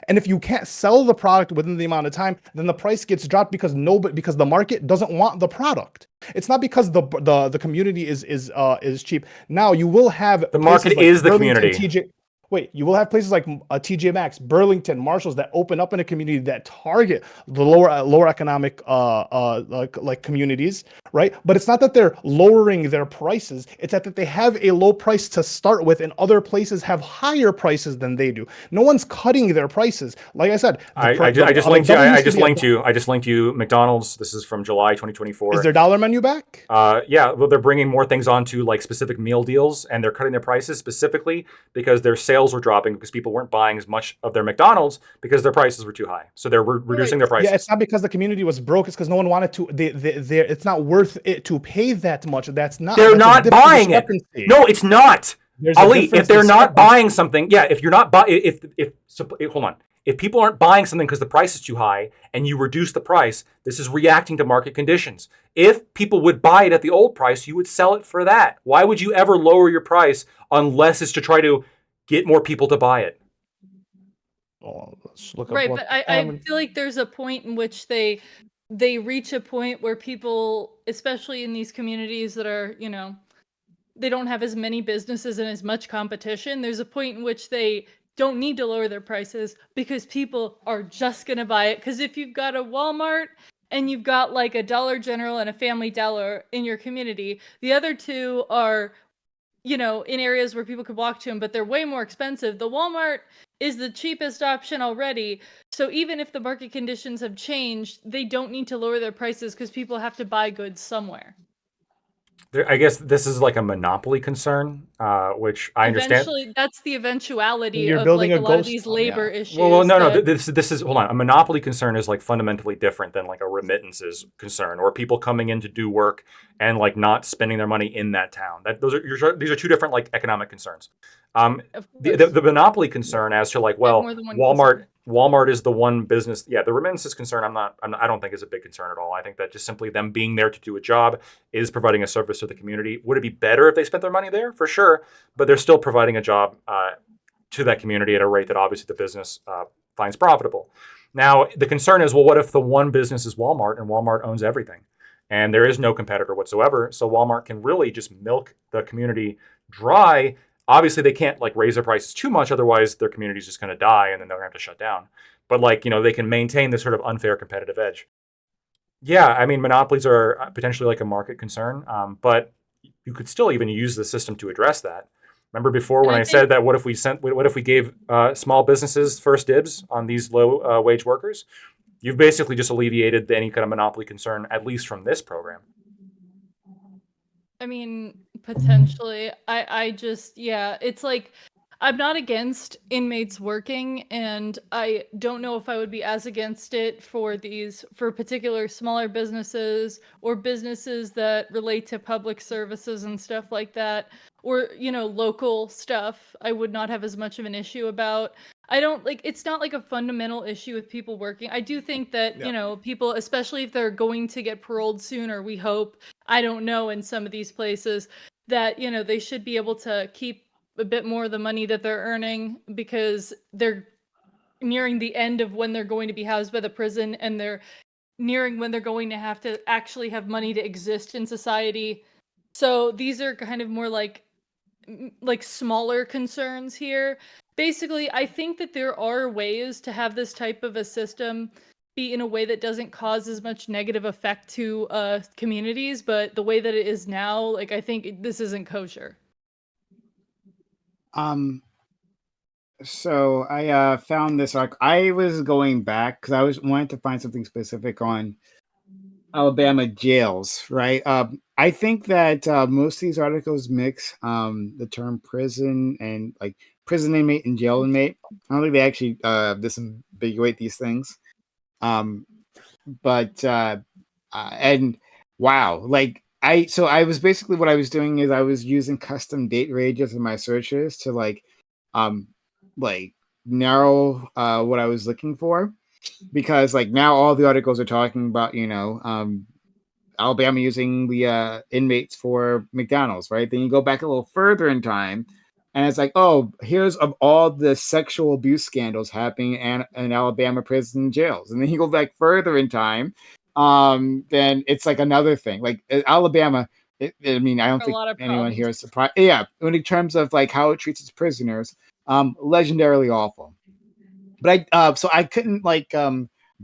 Speaker 4: And if you can't sell the product within the amount of time, then the price gets dropped because the market doesn't want the product. It's not because the community is cheap. Now you will have
Speaker 5: the market is the community.
Speaker 4: Wait, you will have places like TJ Maxx, Burlington, Marshalls that open up in a community that target the lower economic like communities, right? But it's not that they're lowering their prices; it's that they have a low price to start with, and other places have higher prices than they do. No one's cutting their prices. Like I said,
Speaker 5: I just linked you McDonald's. This is from July 2024.
Speaker 4: Is their dollar menu back?
Speaker 5: Yeah, well, they're bringing more things onto like specific meal deals, and they're cutting their prices specifically because their sales were dropping because people weren't buying as much of their McDonald's because their prices were too high. So they're reducing their prices.
Speaker 4: Yeah, it's not because the community was broke. It's because no one wanted to. It's not worth it to pay that much. They're
Speaker 5: not buying it. No, it's not. Ali, if they're not buying something, yeah, if you're not buying, hold on. If people aren't buying something because the price is too high and you reduce the price, this is reacting to market conditions. If people would buy it at the old price, you would sell it for that. Why would you ever lower your price unless it's to try to get more people to buy it?
Speaker 4: Well, let's look
Speaker 6: right, but I feel like there's a point in which they reach a point where people, especially in these communities that are, they don't have as many businesses and as much competition, there's a point in which they don't need to lower their prices because people are just going to buy it. Because if you've got a Walmart and you've got like a Dollar General and a Family Dollar in your community, the other two are, in areas where people could walk to them, but they're way more expensive. The Walmart is the cheapest option already. So even if the market conditions have changed, they don't need to lower their prices because people have to buy goods somewhere.
Speaker 5: I guess this is like a monopoly concern, which I understand.
Speaker 6: Eventually, that's the eventuality of like a lot of these labor issues.
Speaker 5: Well, no. This is hold on. A monopoly concern is like fundamentally different than like a remittances concern, or people coming in to do work and like not spending their money in that town. These are two different like economic concerns. The monopoly concern as to like, well, Walmart is the one business. Yeah, the remittances concern, I don't think is a big concern at all. I think that just simply them being there to do a job is providing a service to the community. Would it be better if they spent their money there? For sure, but they're still providing a job to that community at a rate that obviously the business finds profitable. Now, the concern is, well, what if the one business is Walmart and Walmart owns everything and there is no competitor whatsoever? So Walmart can really just milk the community dry. Obviously, they can't like raise their prices too much, otherwise their community is just going to die, and then they're going to have to shut down. But like they can maintain this sort of unfair competitive edge. Yeah, I mean, monopolies are potentially like a market concern, but you could still even use the system to address that. Remember before when I said that what if we gave small businesses first dibs on these low wage workers? You've basically just alleviated any kind of monopoly concern, at least from this program.
Speaker 6: I mean, potentially. I just, it's like, I'm not against inmates working, and I don't know if I would be as against it for particular smaller businesses or businesses that relate to public services and stuff like that, or, local stuff. I would not have as much of an issue about. It's not like a fundamental issue with people working. I do think that, people, especially if they're going to get paroled sooner, we hope, I don't know, in some of these places, that, they should be able to keep a bit more of the money that they're earning because they're nearing the end of when they're going to be housed by the prison, and they're nearing when they're going to have to actually have money to exist in society. So these are kind of more like smaller concerns here. Basically, I think that there are ways to have this type of a system be in a way that doesn't cause as much negative effect to communities, but the way that it is now, I think this isn't kosher.
Speaker 1: So I found this article. I was going back because I wanted to find something specific on Alabama jails, right? I think that most of these articles mix the term prison and like prison inmate and jail inmate. I don't think they actually disambiguate these things. But and wow, I was basically, what I was doing is I was using custom date ranges in my searches to narrow what I was looking for, because now all the articles are talking about Alabama using the inmates for McDonald's, right? Then you go back a little further in time, and it's like, oh, here's of all the sexual abuse scandals happening in Alabama prison jails. And then you go back further in time, then it's like another thing. Like Alabama, I don't think anyone here is surprised. Yeah, in terms of how it treats its prisoners, legendarily awful. But I couldn't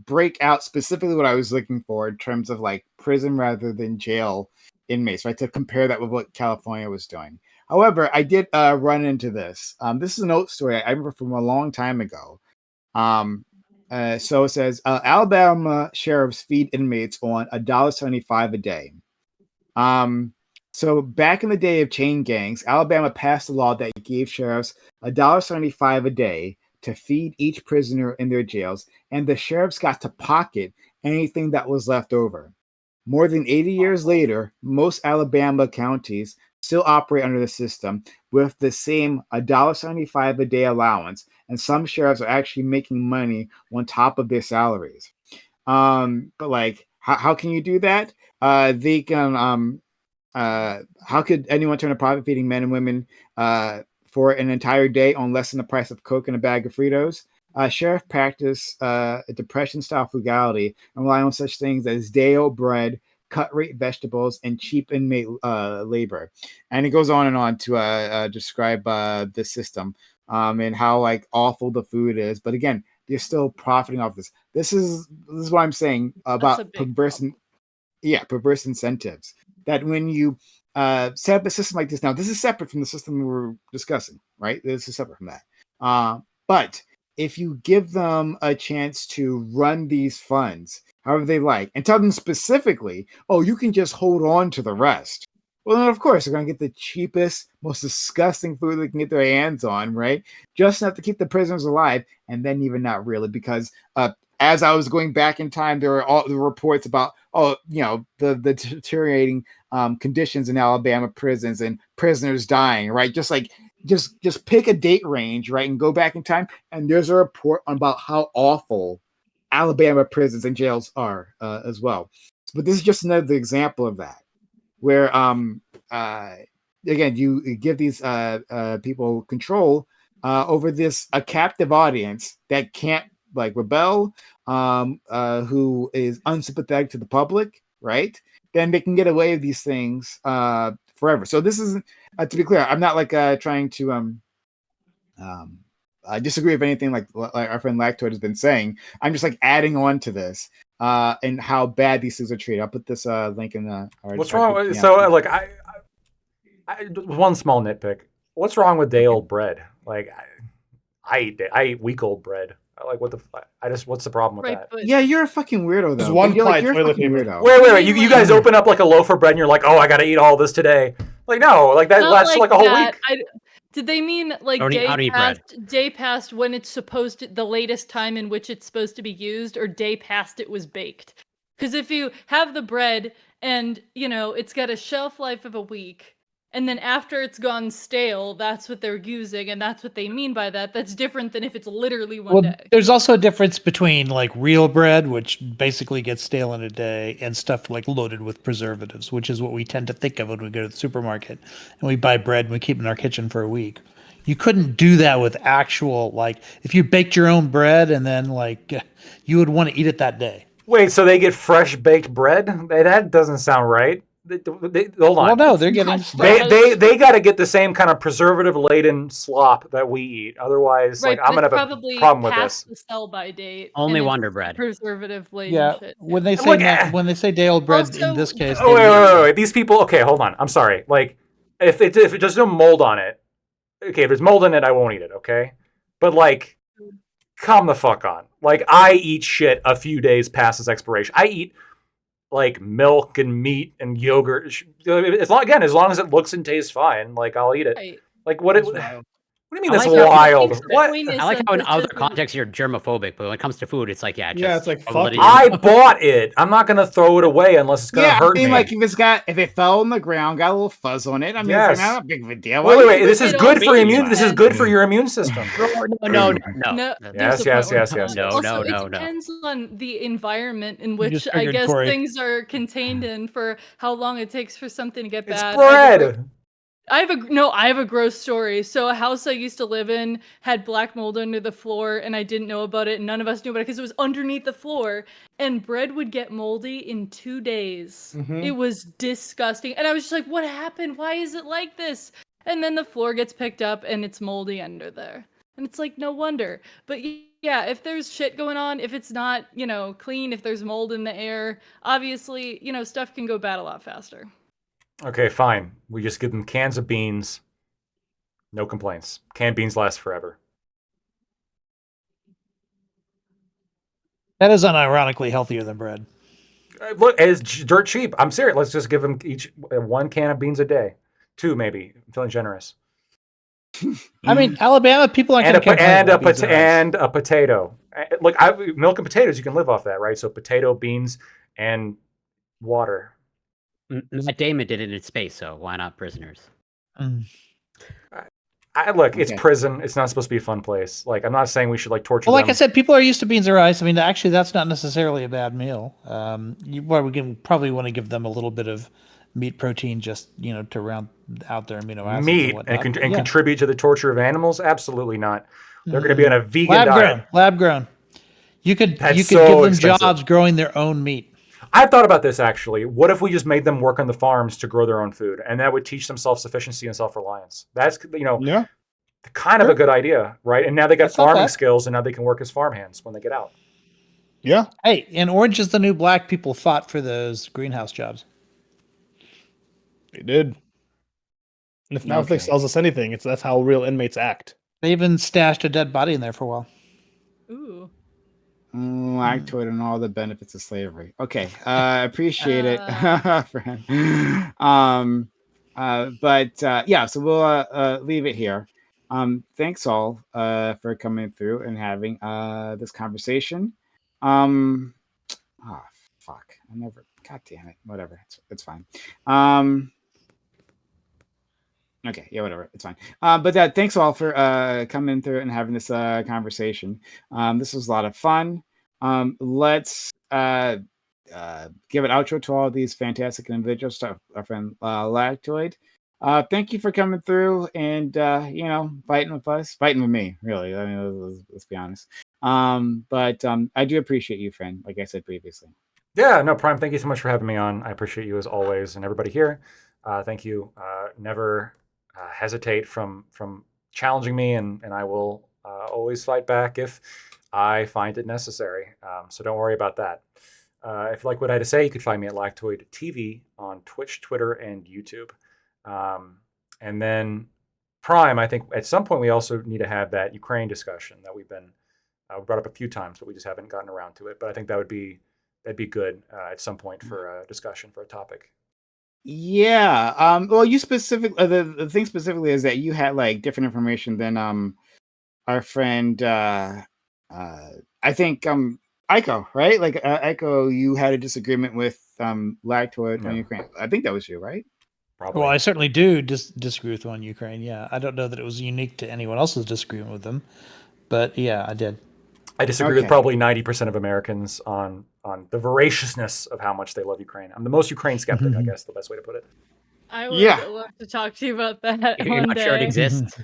Speaker 1: break out specifically what I was looking for in terms of like prison rather than jail inmates, right? To compare that with what California was doing. However, I did run into this. This is an old story I remember from a long time ago. So it says Alabama sheriffs feed inmates on $1.75 a day. So back in the day of chain gangs, Alabama passed a law that gave sheriffs $1.75 a day to feed each prisoner in their jails, and the sheriffs got to pocket anything that was left over. More than 80 years later, most Alabama counties still operate under the system with the same $1.75 a day allowance, and some sheriffs are actually making money on top of their salaries. But like, how can you do that? They can. How could anyone turn a profit feeding men and women for an entire day on less than the price of Coke and a bag of Fritos? Sheriff practice a depression-style frugality and rely on such things as day-old bread, cut-rate vegetables, and cheap inmate labor. And it goes on and on to describe the system and how like awful the food is. But again, they're still profiting off this. This is what I'm saying about perverse incentives. That when you set up a system like this, now this is separate from the system we were discussing, right? This is separate from that. But if you give them a chance to run these funds however they like and tell them specifically, oh, you can just hold on to the rest. Well, then of course they're going to get the cheapest, most disgusting food they can get their hands on, right? Just enough to keep the prisoners alive, and then even not really, because as I was going back in time, there were all the reports about, the deteriorating conditions in Alabama prisons and prisoners dying, right? Just pick a date range, right, and go back in time, and there's a report about how awful Alabama prisons and jails are as well. But this is just another example of that, where again, you give these people control over a captive audience that can't like rebel, who is unsympathetic to the public, right? Then they can get away with these things forever. So this isn't, to be clear, I'm not like trying to disagree with anything like our friend Lactoid has been saying. I'm just like adding on to this and how bad these things are treated. I'll put this link in the.
Speaker 5: What's wrong? So like I one small nitpick. What's wrong with day old bread? Like I eat week old bread. Like what the? What's the problem with that?
Speaker 1: Yeah, you're a fucking weirdo though.
Speaker 4: There's one ply toilet paper.
Speaker 5: Wait. You guys open up like a loaf of bread and you're like, oh, I got to eat all this today. Like no, like that lasts like a whole week.
Speaker 6: Did they mean like day past when it's supposed to, the latest time in which it's supposed to be used, or day past it was baked? Because if you have the bread and it's got a shelf life of a week, and then after it's gone stale, that's what they're using, and that's what they mean by that. That's different than if it's literally one day.
Speaker 7: There's also a difference between like real bread, which basically gets stale in a day, and stuff like loaded with preservatives, which is what we tend to think of when we go to the supermarket and we buy bread and we keep it in our kitchen for a week. You couldn't do that with actual, like, if you baked your own bread and then like you would want to eat it that day.
Speaker 5: Wait, so they get fresh baked bread? That doesn't sound right. Hold on.
Speaker 7: Well, no, they're getting.
Speaker 5: They got to get the same kind of preservative-laden slop that we eat. Otherwise, like I'm gonna have a problem with this.
Speaker 6: The sell-by date.
Speaker 2: Only Wonder Bread.
Speaker 6: Preservative-laden.
Speaker 7: Yeah.
Speaker 6: Shit.
Speaker 7: When they say day old bread, also, in this case.
Speaker 5: Wait. These people. Okay, hold on. I'm sorry. Like, if there's no mold on it, okay. If there's mold in it, I won't eat it. Okay, but like, come the fuck on. Like, I eat shit a few days past its expiration. I eat like milk and meat and yogurt, as long as it looks and tastes fine, like I'll eat it. Right. Like what do you mean that's wild? What?
Speaker 2: I like how in other contexts you're germophobic, but when it comes to food, it's like
Speaker 4: it's like fuck.
Speaker 5: I bought it. I'm not gonna throw it away unless it's gonna hurt me.
Speaker 1: Like if it fell on the ground, got a little fuzz on it. I mean, it's not a big of a deal.
Speaker 5: Wait. This is good for This is good for your immune system.
Speaker 2: No.
Speaker 5: Yes.
Speaker 6: No. It depends on the environment in which I guess things are contained in, for how long it takes for something to get bad.
Speaker 5: It's bread.
Speaker 6: I have a gross story. So a house I used to live in had black mold under the floor, and I didn't know about it, and none of us knew about it because it was underneath the floor, and bread would get moldy in 2 days. Mm-hmm. It was disgusting. And I was just like, what happened? Why is it like this? and then the floor gets picked up and it's moldy under there. And it's like, no wonder. But yeah, if there's shit going on, if it's not, clean, if there's mold in the air, obviously, stuff can go bad a lot faster.
Speaker 5: Okay, fine. We just give them cans of beans. No complaints. Canned beans last forever.
Speaker 7: That is unironically healthier than bread.
Speaker 5: Look, it's dirt cheap. I'm serious. Let's just give them each 1 can of beans a day. 2, maybe. I'm feeling generous.
Speaker 7: I mean, Alabama people aren't going to complain.
Speaker 5: And a potato. Look, milk and potatoes, you can live off that, right? So potato, beans, and water.
Speaker 2: Matt Damon did it in space, so why not prisoners?
Speaker 5: Look, it's prison. It's not supposed to be a fun place. Like, I'm not saying we should torture them.
Speaker 7: Well, like I said, people are used to beans or rice. I mean, actually, that's not necessarily a bad meal. We can probably want to give them a little bit of meat protein, just to round out their amino acids.
Speaker 5: Meat and contribute to the torture of animals? Absolutely not. They're going to be on a vegan diet.
Speaker 7: Lab grown. You could give them jobs growing their own meat.
Speaker 5: I've thought about this actually. What if we just made them work on the farms to grow their own food, and that would teach them self-sufficiency and self-reliance? That's kind of a good idea, right? And now they got farming skills, and now they can work as farmhands when they get out.
Speaker 4: Yeah.
Speaker 7: Hey, and Orange is the New Black people fought for those greenhouse jobs.
Speaker 4: They did. And if Netflix tells us anything, that's how real inmates act.
Speaker 7: They even stashed a dead body in there for a while.
Speaker 6: Ooh.
Speaker 1: Lactoid and all the benefits of slavery. Okay, appreciate it, friend. So we'll leave it here. Thanks all for coming through and having this conversation. God damn it. Whatever. It's fine. Okay, yeah, whatever. It's fine. Thanks all for coming through and having this conversation. This was a lot of fun. Let's give an outro to all these fantastic individuals. Start our friend Lactoid. Thank you for coming through and fighting with us, fighting with me, really. I mean, let's be honest. I do appreciate you, friend. Like I said previously.
Speaker 5: Yeah, no, Prime. Thank you so much for having me on. I appreciate you as always, and everybody here. Thank you. Never hesitate from challenging me, and I will always fight back if I find it necessary. So don't worry about that. If you like what I had to say, you can find me at Lactoid TV on Twitch, Twitter, and YouTube. And then Prime, I think at some point we also need to have that Ukraine discussion that we've been brought up a few times, but we just haven't gotten around to it. But I think that'd be good at some point for a discussion, for a topic.
Speaker 1: Yeah. Well, you specifically, the thing specifically is that you had different information than our friend. I think Aiko, right? Aiko, you had a disagreement with Lactoid on Ukraine. I think that was you, right?
Speaker 5: Probably.
Speaker 7: Well, I certainly do disagree with on Ukraine. Yeah, I don't know that it was unique to anyone else's disagreement with them, but yeah, I did.
Speaker 5: I disagree with probably 90% of Americans on the voraciousness of how much they love Ukraine. I'm the most Ukraine skeptic, I guess, the best way to put it.
Speaker 6: I would love to talk to you about that.
Speaker 2: You're not sure it exists?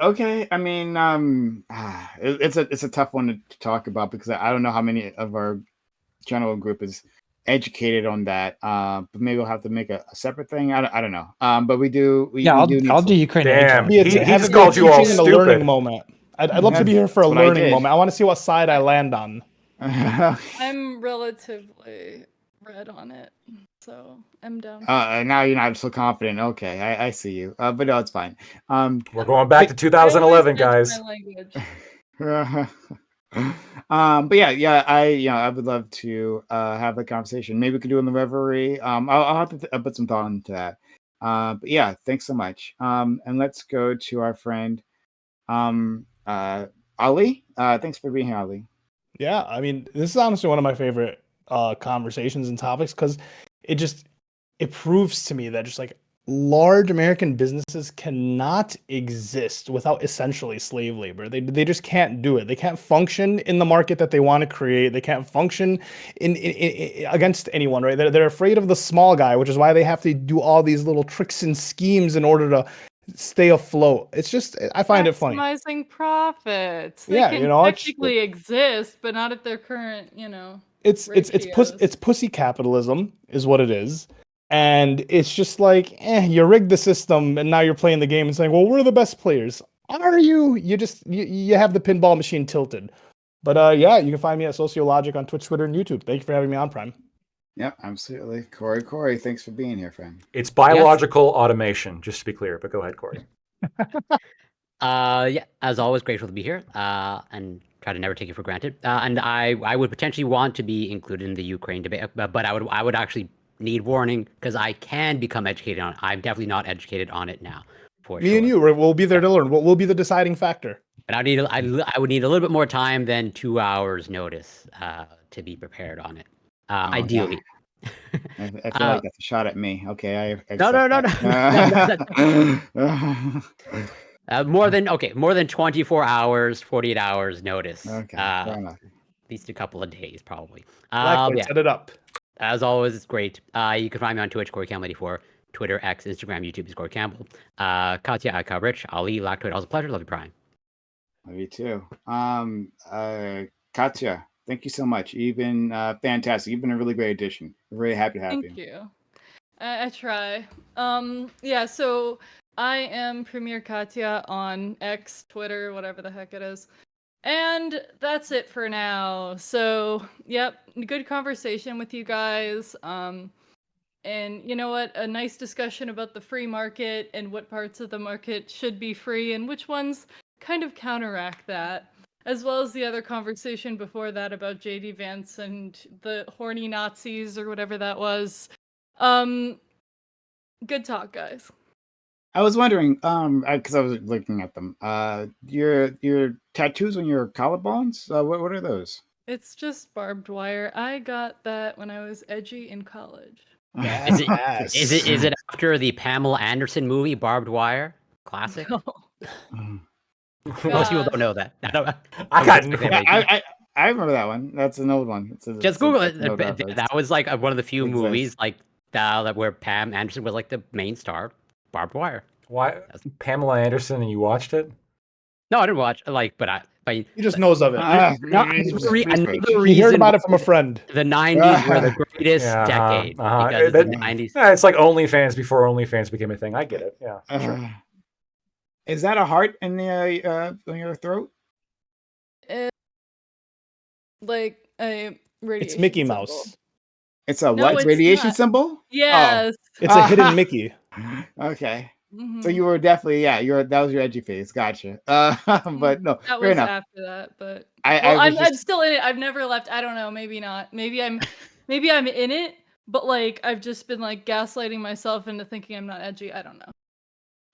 Speaker 1: Okay. I mean, it's a tough one to talk about because I don't know how many of our general group is educated on that. But maybe we'll have to make a separate thing. I don't know. But we do.
Speaker 7: I'll do Ukraine.
Speaker 5: Damn, he just called you all stupid.
Speaker 4: Learning moment. I'd love to be here for a learning moment. I want to see what side I land on.
Speaker 6: I'm relatively red on it, so I'm down.
Speaker 1: Now you're not so confident. Okay, I see you. But no, it's fine.
Speaker 5: We're going back to 2011, guys.
Speaker 1: But yeah, I would love to have a conversation. Maybe we could do it in the Reverie. I'll have to put some thought into that. But yeah, thanks so much. And let's go to our friend Ali. Thanks for being here, Ali.
Speaker 4: Yeah, I mean, this is honestly one of my favorite conversations and topics because it proves to me that just large American businesses cannot exist without essentially slave labor. They just can't do it. They can't function in the market that they want to create. They can't function in against anyone, right? They're afraid of the small guy, which is why they have to do all these little tricks and schemes in order to stay afloat. It's just, I find it funny.
Speaker 6: Maximizing profits. They can technically exist, but not at their current,
Speaker 4: It's pussy capitalism is what it is. And it's just like, you rigged the system, and now you're playing the game and saying, well, we're the best players. Are you? You have the pinball machine tilted. But yeah, you can find me at Sociologic on Twitch, Twitter, and YouTube. Thank you for having me on, Prime.
Speaker 1: Yep, absolutely. Corey, thanks for being here, friend.
Speaker 5: It's biological automation, just to be clear. But go ahead, Corey.
Speaker 2: Yeah, as always, grateful to be here, and try to never take it for granted. And I would potentially want to be included in the Ukraine debate, but I would actually need warning because I can become educated on it. I'm definitely not educated on it now.
Speaker 4: Me and you, we'll be there to learn. We'll be the deciding factor.
Speaker 2: But I would need a little bit more time than 2 hours notice to be prepared on it. Ideally.
Speaker 1: I feel like that's a shot at me. Okay,
Speaker 2: No. More than 24 hours, 48 hours notice.
Speaker 1: Okay, fair enough.
Speaker 2: At least a couple of days, probably.
Speaker 4: Set it up.
Speaker 2: As always, it's great. You can find me on Twitch, Corey Campbell 84, Twitter, X, Instagram, YouTube is Corey Campbell. Katya, Rich, Ali, Lactoid, always a pleasure. Love you, Brian.
Speaker 1: Love you too. Katya, thank you so much. You've been fantastic. You've been a really great addition. We're really happy to have you.
Speaker 6: Thank you. I try. Yeah, so I am Premier Katya on X, Twitter, whatever the heck it is. And that's it for now. So, yep, good conversation with you guys. And you know what? A nice discussion about the free market and what parts of the market should be free and which ones kind of counteract that. As well as the other conversation before that about JD Vance and the horny Nazis or whatever that was. Good talk, guys.
Speaker 1: I was wondering, because I was looking at them. Your tattoos on your collarbones. What are those?
Speaker 6: It's just barbed wire. I got that when I was edgy in college.
Speaker 2: Is it after the Pamela Anderson movie, Barbed Wire? Classic?
Speaker 6: No.
Speaker 2: Most people don't know that.
Speaker 1: I remember that one. That's an old one.
Speaker 2: Just Google it. That was like one of the few movies like that where Pam Anderson was like the main star. Barbed Wire.
Speaker 5: Why Pamela Anderson and you watched it?
Speaker 2: No, I didn't watch. He
Speaker 4: just knows of it.
Speaker 2: He
Speaker 4: heard about it from a friend.
Speaker 2: The 90s were the greatest decade because the 90s.
Speaker 5: Yeah, it's like OnlyFans before OnlyFans became a thing. I get it. Yeah. Sure.
Speaker 1: Is that a heart in the on your throat?
Speaker 6: Like a radiation.
Speaker 4: It's Mickey
Speaker 6: symbol.
Speaker 4: Mouse.
Speaker 1: It's a what? Radiation symbol?
Speaker 6: Yes.
Speaker 4: Oh, it's a hidden Mickey.
Speaker 1: Okay.
Speaker 6: Mm-hmm.
Speaker 1: So you were definitely that was your edgy phase. Gotcha. But no,
Speaker 6: that
Speaker 1: fair
Speaker 6: was
Speaker 1: enough.
Speaker 6: after that. But
Speaker 1: I'm
Speaker 6: still in it. I've never left. I don't know. Maybe not. Maybe I'm in it. But like I've just been like gaslighting myself into thinking I'm not edgy. I don't know.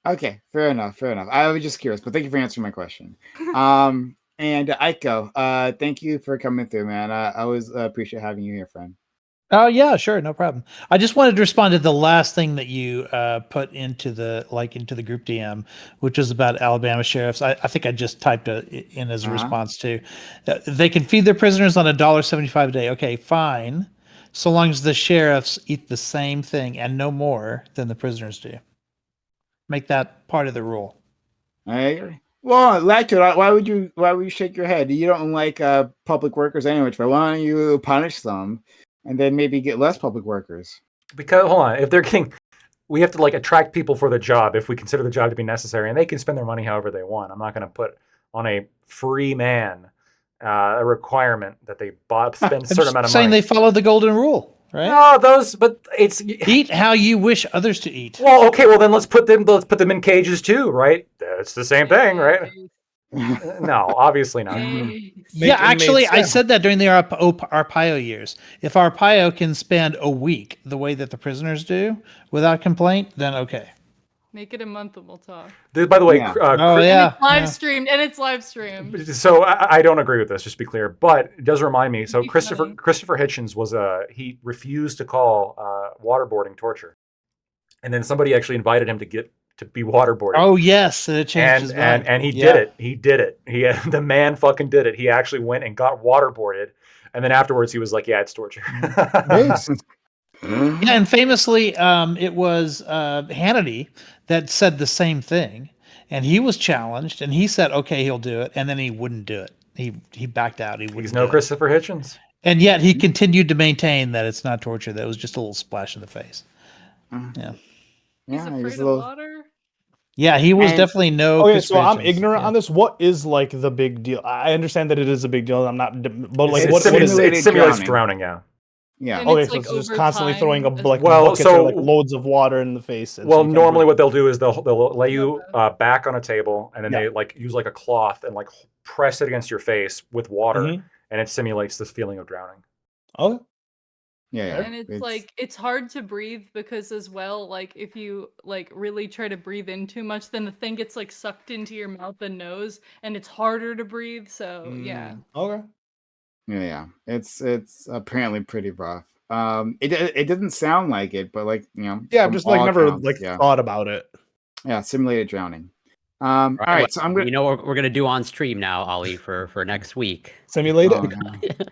Speaker 1: Okay, fair enough. I was just curious, but thank you for answering my question. And Aiko, thank you for coming through, man. I always appreciate having you here, friend.
Speaker 7: Oh yeah, sure, no problem. I just wanted to respond to the last thing that you put into the group DM, which was about Alabama sheriffs. I think I just typed in as a response to. They can feed their prisoners on $1.75 a day. Okay, fine, so long as the sheriffs eat the same thing and no more than the prisoners do. Make that part of the rule.
Speaker 1: I agree. Well, Lactoid, why would you shake your head? You don't like public workers anyway. Why don't you punish them and then maybe get less public workers?
Speaker 5: Because hold on, if they're getting, we have to like attract people for the job if we consider the job to be necessary, and they can spend their money however they want. I'm not going to put on a free man a requirement that they spend a certain amount of money.
Speaker 7: Saying they follow the golden rule. Right?
Speaker 5: No, but it's
Speaker 7: eat how you wish others to eat.
Speaker 5: Well, okay, then let's put them in cages too, right? It's the same thing, right? No, obviously not.
Speaker 7: Yeah, actually, I said that during the Arpaio years. If Arpaio can spend a week the way that the prisoners do without complaint, then okay.
Speaker 6: Make it a month and we'll talk.
Speaker 5: By the way,
Speaker 6: it's live streamed.
Speaker 5: So I don't agree with this, just to be clear, but it does remind me. So Christopher Hitchens he refused to call waterboarding torture, and then somebody actually invited him to be waterboarded.
Speaker 7: Oh yes, it changed his mind.
Speaker 5: And he did it. He did it. The man fucking did it. He actually went and got waterboarded, and then afterwards he was like, "Yeah, it's torture."
Speaker 7: Yeah, and famously, it was Hannity that said the same thing, and he was challenged, and he said, "Okay, he'll do it," and then he wouldn't do it. He backed out.
Speaker 5: He's no Christopher Hitchens,
Speaker 7: and yet he continued to maintain that it's not torture. That was just a little splash in the face. Yeah.
Speaker 6: He's afraid of water.
Speaker 7: Yeah, he was definitely no.
Speaker 4: Okay, so I'm ignorant on this. What is like the big deal? I understand that it is a big deal. I'm not, but like, what is
Speaker 5: it? It simulates drowning.
Speaker 1: Yeah.
Speaker 4: Okay, so it's just constantly throwing a buckets or like loads of water in the face.
Speaker 5: Well, normally what they'll do is they'll lay you back on a table, and then they like use like a cloth and like press it against your face with water, and it simulates this feeling of drowning.
Speaker 4: Oh.
Speaker 1: Yeah.
Speaker 6: And it's like it's hard to breathe because as well, like if you like really try to breathe in too much, then the thing gets like sucked into your mouth and nose, and it's harder to breathe. So yeah.
Speaker 4: Okay.
Speaker 1: Yeah. It's apparently pretty rough. It doesn't sound like it, but like
Speaker 4: Yeah, I've just like never like thought about it.
Speaker 1: Yeah, simulated drowning. All right, so I'm gonna.
Speaker 2: You know what we're gonna do on stream now, Ollie, for next week.
Speaker 4: Simulate it.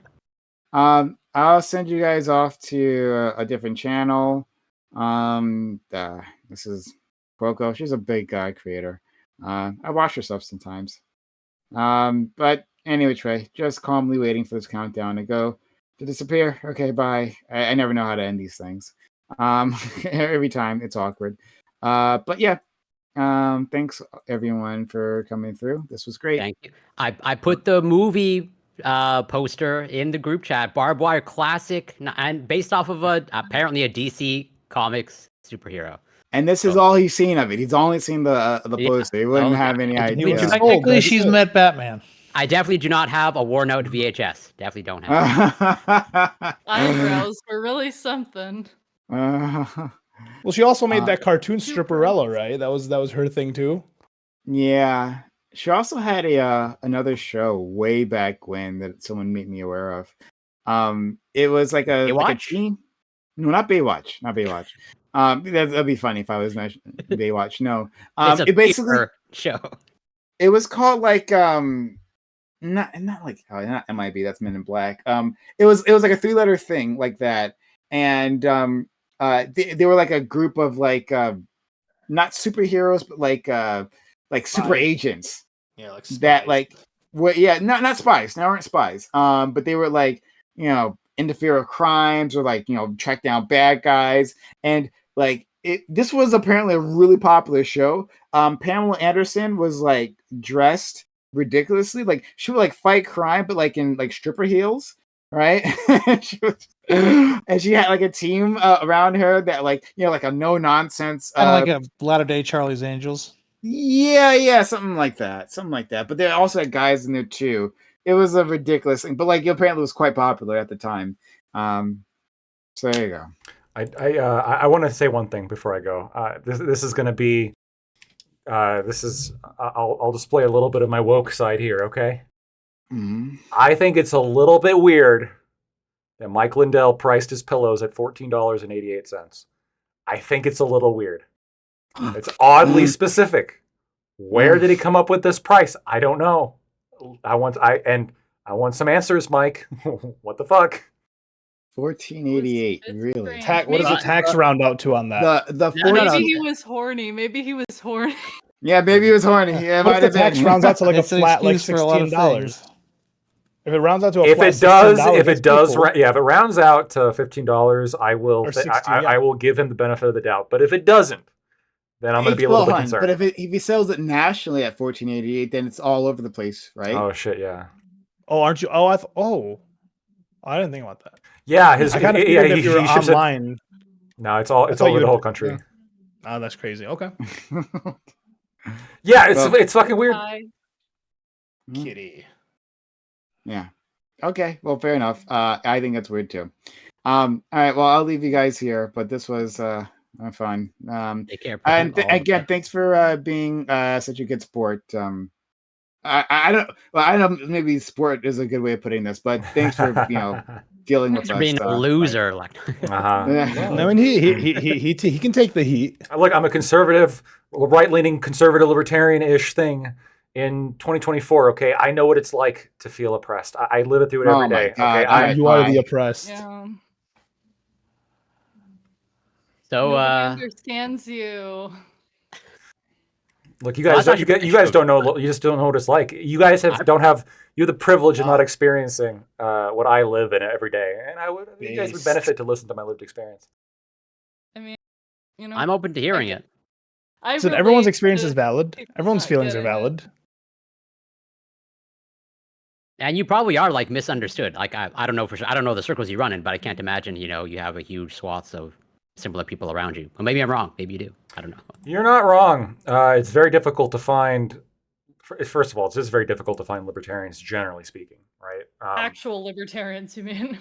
Speaker 1: I'll send you guys off to a different channel. This is Coco. She's a big creator. I watch her stuff sometimes. But anyway, Trey, just calmly waiting for this countdown to go to disappear. Okay, bye. I never know how to end these things. Every time it's awkward. But yeah. Thanks everyone for coming through. This was great.
Speaker 2: Thank you. I put the movie poster in the group chat. Barbed Wire classic, and based off of apparently a DC Comics superhero.
Speaker 1: And this is all he's seen of it. He's only seen the poster. He wouldn't have any idea.
Speaker 7: Technically, she's met Batman.
Speaker 2: I definitely do not have a worn out VHS. Definitely don't have.
Speaker 6: Eyebrows were really something.
Speaker 4: Well, she also made that cartoon Stripperella, right? That was her thing too.
Speaker 1: Yeah, she also had another show way back when that someone made me aware of. It was like a teen. No, not Baywatch. Not Baywatch. That'd be funny if I was mentioning Baywatch. No,
Speaker 2: it basically show.
Speaker 1: It was called like not MIB. That's Men in Black. It was like a 3-letter thing like that, and they were like a group of like not superheroes, but like super agents.
Speaker 4: Yeah, like spies.
Speaker 1: That like not spies. They weren't spies. But they were like interfere with crimes or like track down bad guys, and like this was apparently a really popular show. Pamela Anderson was like dressed ridiculously, like she would like fight crime, but like in like stripper heels, right? And she had like a team around her that like like a no nonsense,
Speaker 7: kind of like a Latter-day Charlie's Angels.
Speaker 1: Yeah, something like that. But they also had guys in there too. It was a ridiculous thing, but like apparently it was quite popular at the time. So there you go.
Speaker 5: I want to say one thing before I go. This is going to be. I'll display a little bit of my woke side here. Okay.
Speaker 1: Mm-hmm.
Speaker 5: I think it's a little bit weird that Mike Lindell priced his pillows at $14.88. I think it's a little weird. It's oddly specific. Where did he come up with this price? I don't know. I want some answers, Mike. What the fuck?
Speaker 1: $14.88. Really?
Speaker 4: What does the tax round out to on that?
Speaker 6: Maybe he was horny.
Speaker 1: Yeah, maybe he was horny. Yeah,
Speaker 4: what if the tax rounds out to like a flat like $16? If it rounds out to
Speaker 5: if it rounds out to $15, I will. I will give him the benefit of the doubt. But if it doesn't, then I'm going to be a little bit concerned.
Speaker 1: But if he sells it nationally at $14.88, then it's all over the place, right?
Speaker 5: Oh shit, yeah.
Speaker 4: Oh, aren't you? I didn't think about that.
Speaker 5: Yeah,
Speaker 4: if you're online.
Speaker 5: No, it's over the whole country.
Speaker 4: Yeah. Oh, that's crazy. Okay.
Speaker 5: Yeah, it's fucking weird.
Speaker 4: Kitty.
Speaker 1: Yeah. Okay. Well, fair enough. I think that's weird too. All right. Well, I'll leave you guys here, but this was fun.
Speaker 2: Take care.
Speaker 1: And again, thanks for being such a good sport. I don't know. Maybe sport is a good way of putting this, but thanks for dealing with us.
Speaker 2: Being a loser,
Speaker 4: I mean, he can take the heat.
Speaker 5: Look, I'm a conservative, right-leaning, conservative, libertarian-ish thing in 2024. Okay, I know what it's like to feel oppressed. I live it through it every day. Okay,
Speaker 4: you are the oppressed.
Speaker 6: Yeah.
Speaker 2: So
Speaker 6: nobody understands you.
Speaker 5: Look, you guys don't know. You just don't know what it's like. You guys you have the privilege of not experiencing what I live in every day, and you guys would benefit to listen to my lived experience.
Speaker 6: I mean, You know,
Speaker 2: I'm open to hearing it.
Speaker 4: So everyone's experience is valid. Everyone's feelings are valid.
Speaker 2: And you probably are like misunderstood. Like I don't know for sure. I don't know the circles you run in, but I can't imagine you have a huge swaths of similar people around you. Well, maybe I'm wrong. Maybe you do. I don't know.
Speaker 5: You're not wrong. It's very difficult to find. First of all, it's just very difficult to find libertarians, generally speaking, right?
Speaker 6: Actual libertarians, you mean?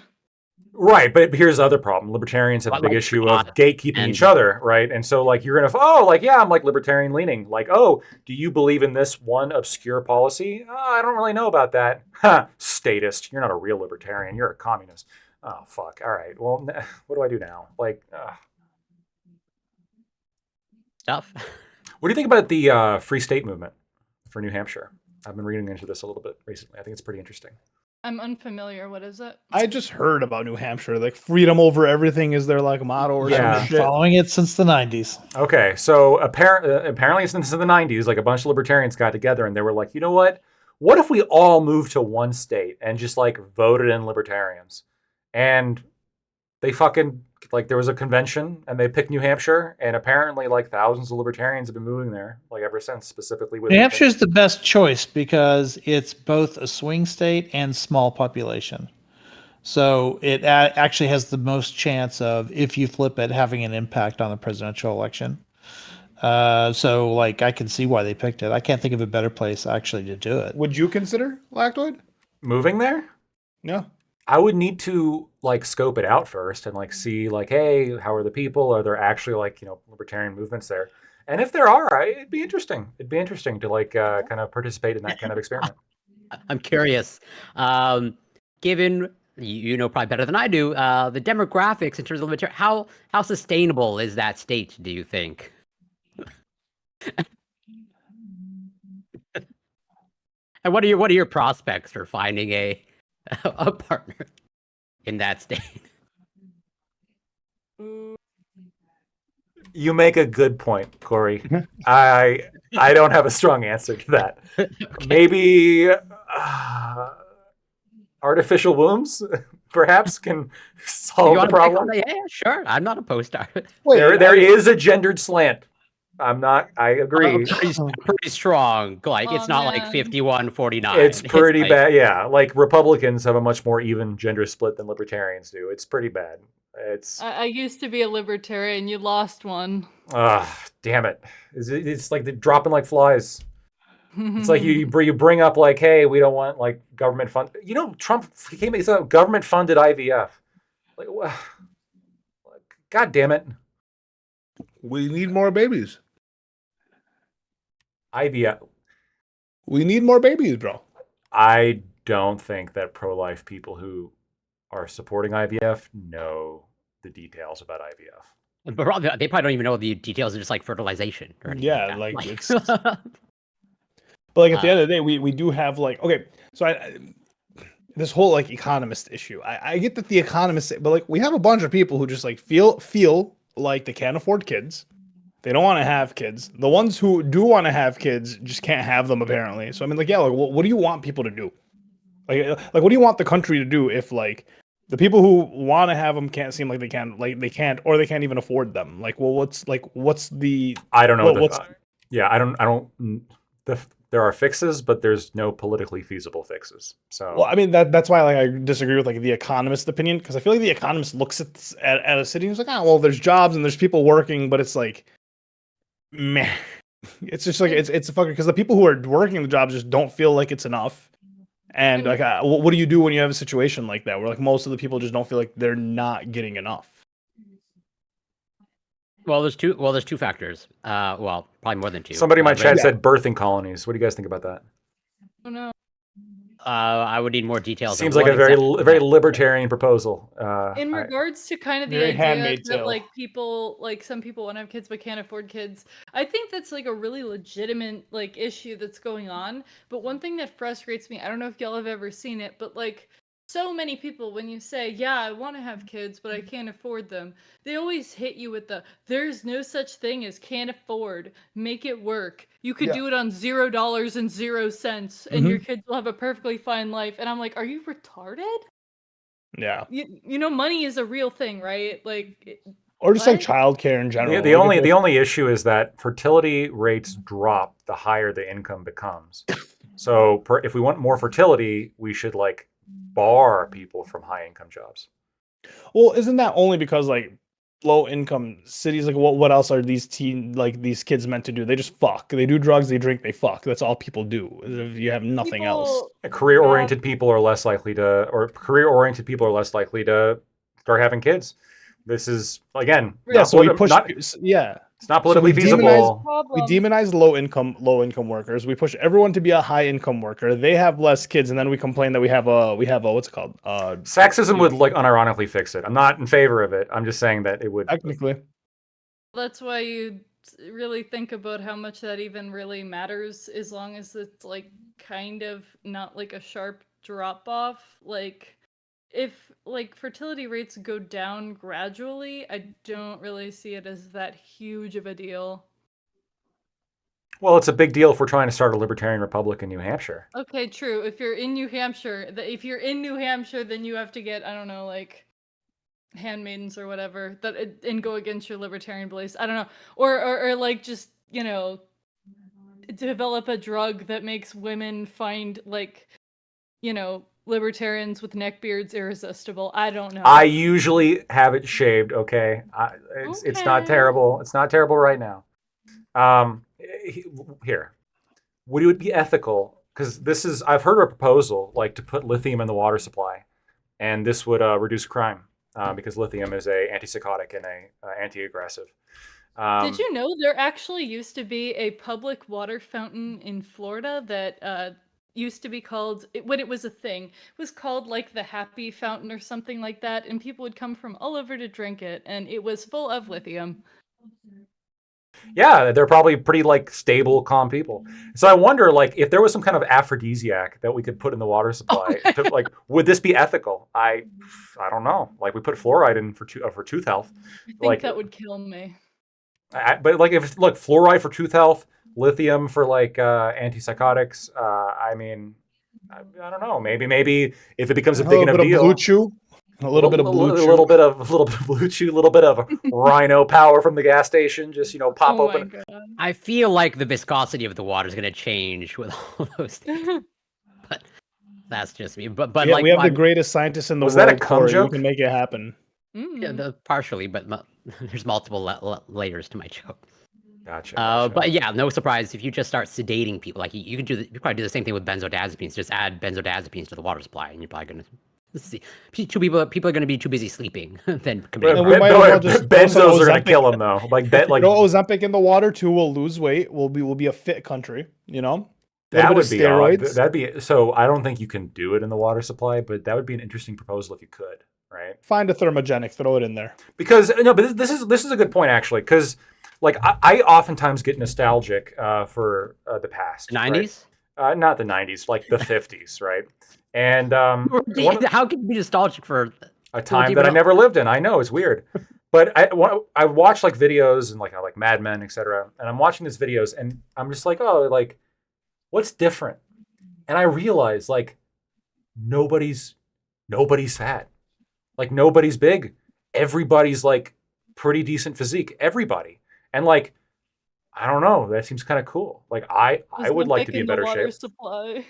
Speaker 5: Right, but here's the other problem. Libertarians have a big issue of gatekeeping each other, right? And so, like, you're gonna, yeah, I'm like libertarian leaning. Like, oh, do you believe in this one obscure policy? Oh, I don't really know about that. Ha, statist. You're not a real libertarian. You're a communist. Oh, fuck. All right. Well, what do I do now? Like,
Speaker 2: Stuff.
Speaker 5: What do you think about the Free State movement for New Hampshire? I've been reading into this a little bit recently. I think it's pretty interesting.
Speaker 6: I'm unfamiliar. What is it?
Speaker 4: I just heard about New Hampshire. Like freedom over everything is their like motto or some shit.
Speaker 7: Following it since the 90s.
Speaker 5: Okay, so apparently since the 90s, like a bunch of libertarians got together and they were like, you know what? What if we all moved to one state and just like voted in libertarians? And they fucking like there was a convention and they picked New Hampshire, and apparently like thousands of libertarians have been moving there like ever since, specifically with
Speaker 7: New Hampshire is the best choice because it's both a swing state and small population. So it actually has the most chance of, if you flip it, having an impact on the presidential election. So like I can see why they picked it. I can't think of a better place actually to do it.
Speaker 4: Would you consider Lactoid
Speaker 5: moving there?
Speaker 4: No.
Speaker 5: I would need to like scope it out first and like see like, hey, how are the people? Are there actually like, libertarian movements there? And if there are, it'd be interesting. It'd be interesting to like kind of participate in that kind of experiment.
Speaker 2: I'm curious. Given you know probably better than I do, the demographics in terms of libertarian, how sustainable is that state? Do you think? And what are your prospects for finding a partner in that state?
Speaker 5: You make a good point, Corey. I don't have a strong answer to that. Okay. Maybe artificial wombs perhaps can solve the problem.
Speaker 2: Yeah, sure. I'm not opposed to it.
Speaker 5: There is a gendered slant. I agree.
Speaker 2: Pretty strong. Like it's not like 51-49.
Speaker 5: It's pretty bad. Yeah. Like Republicans have a much more even gender split than libertarians do. It's pretty bad.
Speaker 6: I used to be a libertarian. You lost one.
Speaker 5: Damn it. It's like they're dropping like flies. It's like you bring up like, hey, we don't want like government fund. Trump came. It's a government funded IVF. Like, God damn it.
Speaker 8: We need more babies.
Speaker 5: IVF.
Speaker 8: We need more babies, bro.
Speaker 5: I don't think that pro-life people who are supporting IVF know the details about IVF.
Speaker 2: But they probably don't even know the details of just like fertilization.
Speaker 4: Yeah, like it's. But like at the end of the day, we do have like so this whole like economist issue. I get that the economists, but like we have a bunch of people who just like feel like they can't afford kids. They don't want to have kids. The ones who do want to have kids just can't have them apparently. So I mean, like, yeah, like, what do you want people to do? Like, what do you want the country to do if like the people who want to have them can't seem like they can't, or they can't even afford them? Like, well, what's the?
Speaker 5: I don't know. I don't. There are fixes, but there's no politically feasible fixes. So,
Speaker 4: well, I mean that's why like I disagree with like the economist opinion, because I feel like the economist looks at a city and is like, well, there's jobs and there's people working, but it's like, meh. It's just like it's a fucking, because the people who are working the jobs just don't feel like it's enough. And like, what do you do when you have a situation like that where like most of the people just don't feel like they're not getting enough?
Speaker 2: Well, there's two factors. Well, probably more than two.
Speaker 5: Somebody in my chat said birthing colonies. What do you guys think about that?
Speaker 6: Oh no.
Speaker 2: I would need more details.
Speaker 5: Seems like a very libertarian proposal.
Speaker 6: In regards to kind of the idea that like people, like some people want to have kids but can't afford kids, I think that's like a really legitimate like issue that's going on. But one thing that frustrates me, I don't know if y'all have ever seen it, but like so many people, when you say, yeah, I want to have kids, but I can't afford them, they always hit you with there's no such thing as can't afford, make it work. You could do it on $0 and 0 cents, and your kids will have a perfectly fine life. And I'm like, are you retarded?
Speaker 4: Yeah.
Speaker 6: You know, money is a real thing, right? Like,
Speaker 4: Or just like childcare in general.
Speaker 5: The only issue is that fertility rates drop the higher the income becomes. So if we want more fertility, we should like bar people from high income jobs.
Speaker 4: Well, isn't that only because like low income cities, like what else are these these kids meant to do? They just fuck. They do drugs, they drink, they fuck. That's all people do. If you have nothing else.
Speaker 5: Career-oriented people are less likely to start having kids. This is again,
Speaker 4: so we push.
Speaker 5: It's not politically feasible.
Speaker 4: We demonize low income workers. We push everyone to be a high income worker. They have less kids, and then we complain that we have a what's it called?
Speaker 5: Sexism would like unironically fix it. I'm not in favor of it. I'm just saying that it would
Speaker 4: technically.
Speaker 6: That's why you really think about how much that even really matters, as long as it's like kind of not like a sharp drop off. Like if like fertility rates go down gradually, I don't really see it as that huge of a deal.
Speaker 5: Well, it's a big deal if we're trying to start a libertarian republic in New Hampshire.
Speaker 6: Okay, true. If you're in New Hampshire, then you have to get, I don't know, like handmaidens or whatever and go against your libertarian beliefs. I don't know, or like just develop a drug that makes women find like libertarians with neckbeards irresistible. I don't know.
Speaker 5: I usually have it shaved. Okay, it's not terrible. It's not terrible right now. Here, would it be ethical? Because I've heard a proposal like to put lithium in the water supply, and this would reduce crime because lithium is a antipsychotic and a anti-aggressive.
Speaker 6: Did you know there actually used to be a public water fountain in Florida that used to be called, when it was a thing, it was called like the Happy Fountain or something like that, and people would come from all over to drink it, and it was full of lithium.
Speaker 5: Yeah, they're probably pretty like stable, calm people. So I wonder, like, if there was some kind of aphrodisiac that we could put in the water supply, like, would this be ethical? I don't know. Like, we put fluoride in for tooth health.
Speaker 6: I think that would kill me.
Speaker 5: But like, fluoride for tooth health, lithium for like antipsychotics. I mean, I don't know. Maybe if it becomes a big enough deal.
Speaker 4: A little bit of blue chew.
Speaker 5: A little bit of blue chew, a little bit of rhino power from the gas station. Just pop open.
Speaker 6: God.
Speaker 2: I feel like the viscosity of the water is going to change with all those things. But that's just me. But
Speaker 4: yeah,
Speaker 2: like
Speaker 4: we have the greatest scientists in the world.
Speaker 5: Was that a cum joke?
Speaker 4: You can make it happen.
Speaker 2: Yeah, partially, but there's multiple layers to my joke.
Speaker 5: Gotcha.
Speaker 2: But yeah, no surprise if you just start sedating people. Like you probably do the same thing with benzodiazepines. Just add benzodiazepines to the water supply, and you're probably going to. See, people are going to be too busy sleeping than committing.
Speaker 5: Benzos are going to kill them though.
Speaker 4: Ozempic in the water too. We'll lose weight. We'll be a fit country.
Speaker 5: That would be steroids. That'd be so. I don't think you can do it in the water supply, but that would be an interesting proposal if you could. Right?
Speaker 4: Find a thermogenic, throw it in there.
Speaker 5: Because but this is a good point actually. Because like I oftentimes get nostalgic for the past.
Speaker 2: 90s?
Speaker 5: Right? Not the 90s, like the 50s, right? And
Speaker 2: how can you be nostalgic for
Speaker 5: a time that I never lived in? I know it's weird, but I watch like videos and like Mad Men, etc. And I'm watching these videos and I'm just like, oh, like what's different? And I realize like nobody's fat, like nobody's big, everybody's like pretty decent physique, everybody, and like I don't know, that seems kind of cool. Like I would like to be in better shape.
Speaker 6: Supply.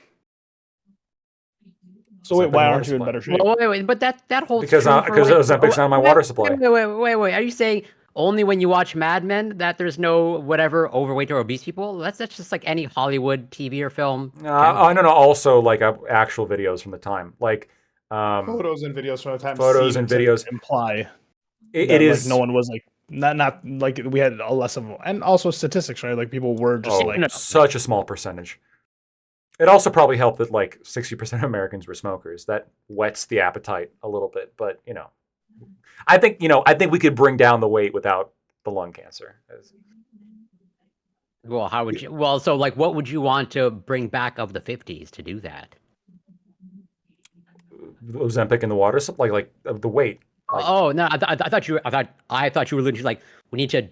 Speaker 4: So wait, why aren't you in better shape?
Speaker 2: Wait, but that holds
Speaker 5: because Ozempic's not on my water supply.
Speaker 2: Wait. Are you saying only when you watch Mad Men that there's no whatever overweight or obese people? That's just like any Hollywood TV or film.
Speaker 5: No. Also like actual videos from the time, like
Speaker 4: photos and videos from the time.
Speaker 5: Photos and videos
Speaker 4: imply
Speaker 5: it is
Speaker 4: no one was like not like we had a less of, and also statistics, right? Like people were just
Speaker 5: such a small percentage. It also probably helped that like 60% of Americans were smokers. That whets the appetite a little bit, but I think we could bring down the weight without the lung cancer.
Speaker 2: Well, how would you? Well, so like, what would you want to bring back of the 50s to do that?
Speaker 5: Ozempic in the water supply, like the weight. Like,
Speaker 2: oh no, I thought you were literally like, we need to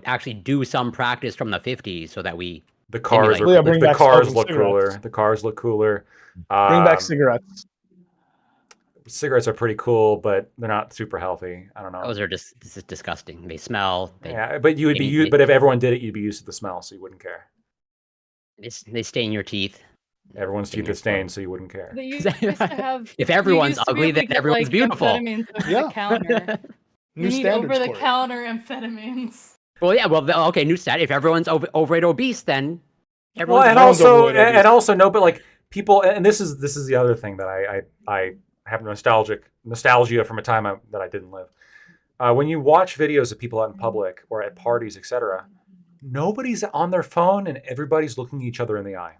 Speaker 2: actually do some practice from the 50s so that we.
Speaker 5: The cars look cooler. The cars look cooler.
Speaker 4: Bring back cigarettes.
Speaker 5: cigarettes are pretty cool, but they're not super healthy. I don't know.
Speaker 2: Those are just this is disgusting. They smell.
Speaker 5: Yeah, but you would be used. But if everyone did it, you'd be used to the smell, so you wouldn't care.
Speaker 2: They stain your teeth.
Speaker 5: Everyone's teeth are stained, so you wouldn't care.
Speaker 2: If everyone's ugly, then everyone's beautiful.
Speaker 6: Yeah. You need over-the-counter amphetamines.
Speaker 2: Well, yeah. Well, okay. New stat. If everyone's overweight, obese, then
Speaker 5: everyone's and also no, but like people, and this is the other thing that I have nostalgia from a time that I didn't live. When you watch videos of people out in public or at parties, etc., nobody's on their phone and everybody's looking each other in the eye.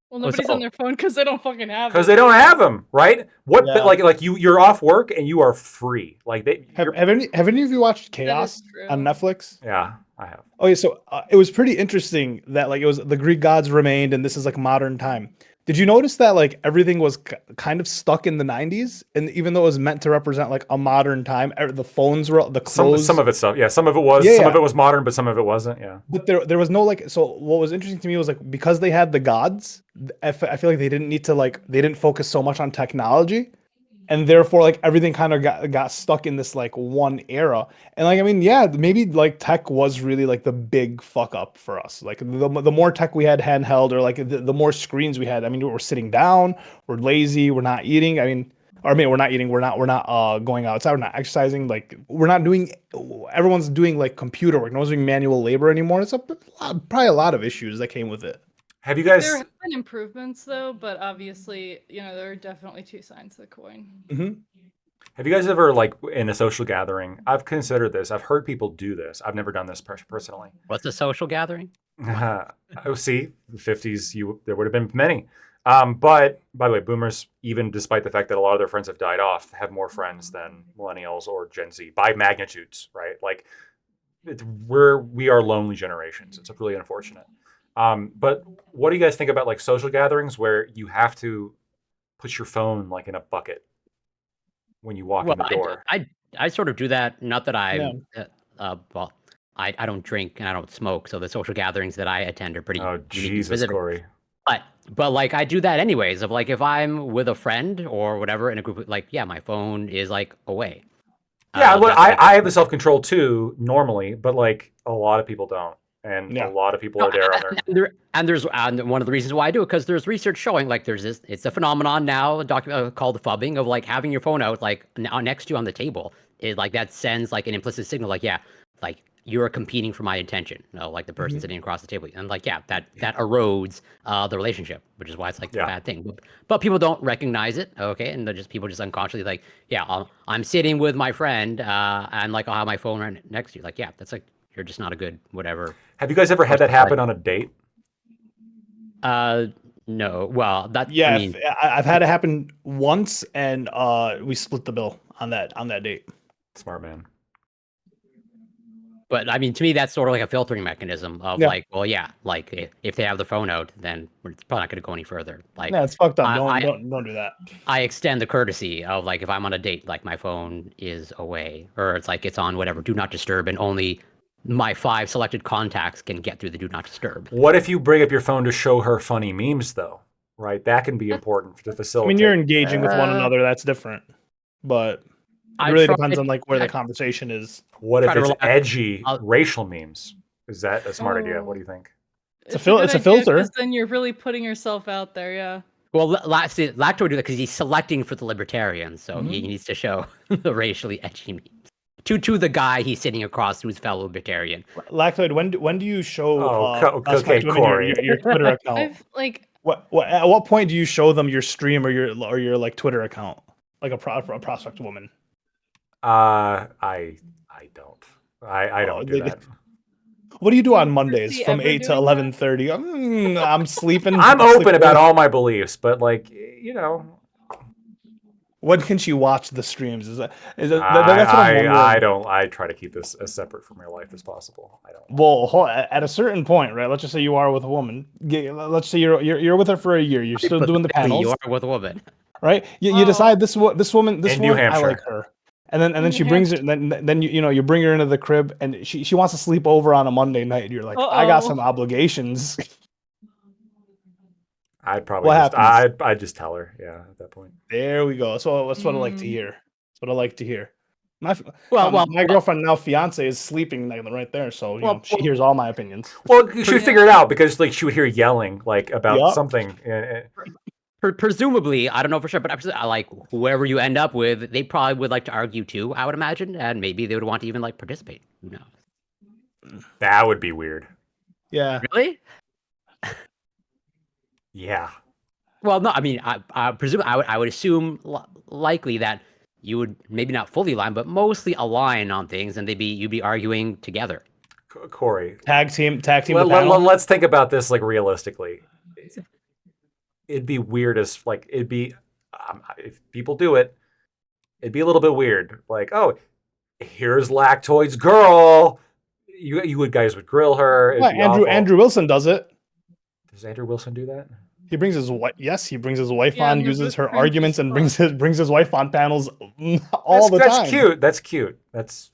Speaker 6: Well, nobody's on their phone because they don't fucking have them.
Speaker 5: Because they don't have them, right? But like you're off work and you are free. Like
Speaker 4: have any of you watched Chaos on Netflix?
Speaker 5: Yeah, I have.
Speaker 4: Okay, so it was pretty interesting that like it was the Greek gods remained, and this is like modern time. Did you notice that like everything was kind of stuck in the 90s, and even though it was meant to represent like a modern time, the phones were the clothes.
Speaker 5: Some of it stuff, yeah. Some of it was, some of it was modern, but some of it wasn't, yeah.
Speaker 4: But there was no like. So what was interesting to me was like because they had the gods, I feel like they didn't focus so much on technology, and therefore like everything kind of got stuck in this like one era. And like I mean, yeah, maybe like tech was really like the big fuck up for us. Like the more tech we had handheld, or like the more screens we had. I mean, we're sitting down, we're lazy, we're not eating. I mean, we're not eating, we're not going outside, we're not exercising. Like we're not doing. Everyone's doing like computer work. No one's doing manual labor anymore. It's probably a lot of issues that came with it.
Speaker 5: Have you guys?
Speaker 6: There have been improvements though, but obviously, there are definitely two sides of the coin.
Speaker 4: Mm-hmm.
Speaker 5: Have you guys ever, like, in a social gathering? I've considered this. I've heard people do this. I've never done this personally.
Speaker 2: What's a social gathering?
Speaker 5: See, the 50s, there would have been many. But by the way, boomers, even despite the fact that a lot of their friends have died off, have more friends than millennials or Gen Z by magnitudes, right? Like, we are lonely generations. It's really unfortunate. But what do you guys think about like social gatherings where you have to put your phone like in a bucket when you walk in the door?
Speaker 2: I sort of do that. Not that I I don't drink and I don't smoke, so the social gatherings that I attend are pretty.
Speaker 5: Oh Jesus, Corey.
Speaker 2: But like I do that anyways. Of like if I'm with a friend or whatever in a group, like my phone is like away.
Speaker 5: Yeah, I have the self-control too normally, but like a lot of people don't. And a lot of people are there on their...
Speaker 2: And one of the reasons why I do it, because there's research showing like it's a phenomenon now, a document called fubbing, of like having your phone out like next to you on the table. It like that sends like an implicit signal, like like you're competing for my attention. Like the person sitting across the table, and like that erodes the relationship, which is why it's like a bad thing. But people don't recognize it, okay, and people just unconsciously like, I'm sitting with my friend, and like I'll have my phone right next to you, like that's like. You're just not a good whatever.
Speaker 5: Have you guys ever had that happen on a date?
Speaker 2: No. Well, that
Speaker 4: I've had it happen once, and we split the bill on that date.
Speaker 5: Smart man.
Speaker 2: But I mean, to me, that's sort of like a filtering mechanism of like, like if they have the phone out, then it's probably not going to go any further. Like,
Speaker 4: it's fucked up. Don't do that.
Speaker 2: I extend the courtesy of like if I'm on a date, like my phone is away, or it's like it's on whatever do not disturb, and only my 5 selected contacts can get through the do not disturb.
Speaker 5: What if you bring up your phone to show her funny memes, though? Right, that can be important to facilitate.
Speaker 4: I mean, you're engaging with one another. That's different, but it really depends on like where the conversation is.
Speaker 5: What if it's edgy racial memes? Is that a smart idea? What do you think?
Speaker 4: It's a filter.
Speaker 6: Then you're really putting yourself out there, yeah.
Speaker 2: Well, Lacto would do that because he's selecting for the libertarians, so he needs to show the racially edgy memes. To the guy he's sitting across who's fellow libertarian.
Speaker 4: Lactoid, when do you show
Speaker 5: Corey.
Speaker 4: your Twitter account? At what point do you show them your stream or your like Twitter account, like a prospect woman?
Speaker 5: I don't. I don't do that.
Speaker 4: What do you do on Mondays from 8 to 11:30? I'm sleeping.
Speaker 5: I'm open about all my beliefs, but like
Speaker 4: when can she watch the streams? That's what
Speaker 5: I'm wondering. I try to keep this as separate from my life as possible. I don't.
Speaker 4: Well, at a certain point, right? Let's just say you are with a woman. Let's say you're with her for a year. You're still doing the panels.
Speaker 2: You are with a woman,
Speaker 4: right? You decide this woman
Speaker 5: New Hampshire.
Speaker 4: I like her. And then she brings it, and then you bring her into the crib, and she wants to sleep over on a Monday night. And you're like, I got some obligations.
Speaker 5: I'd probably I'd just tell her. Yeah, at that point.
Speaker 4: There we go. So that's what I like to hear. That's what I like to hear. My girlfriend, now fiance, is sleeping right there, so she hears all my opinions.
Speaker 5: Well, she would figure it out because like she would hear yelling like about something.
Speaker 2: Presumably, I don't know for sure, but like whoever you end up with, they probably would like to argue too. I would imagine, and maybe they would want to even like participate. Who knows?
Speaker 5: That would be weird.
Speaker 4: Yeah.
Speaker 2: Really?
Speaker 5: Yeah.
Speaker 2: Well, no. I mean, I presume I would assume likely that you would maybe not fully align, but mostly align on things, and you'd be arguing together.
Speaker 5: Corey,
Speaker 4: tag team.
Speaker 5: Let's think about this like realistically. It'd be weird as like it'd be if people do it, it'd be a little bit weird. Like, oh, here's Lactoid's girl. You guys would grill her.
Speaker 4: Andrew Wilson does it.
Speaker 5: Does Andrew Wilson do that?
Speaker 4: He brings his wife. Yes, he brings his wife on, uses her arguments, and brings his wife on panels all the time.
Speaker 5: That's cute. That's cute. That's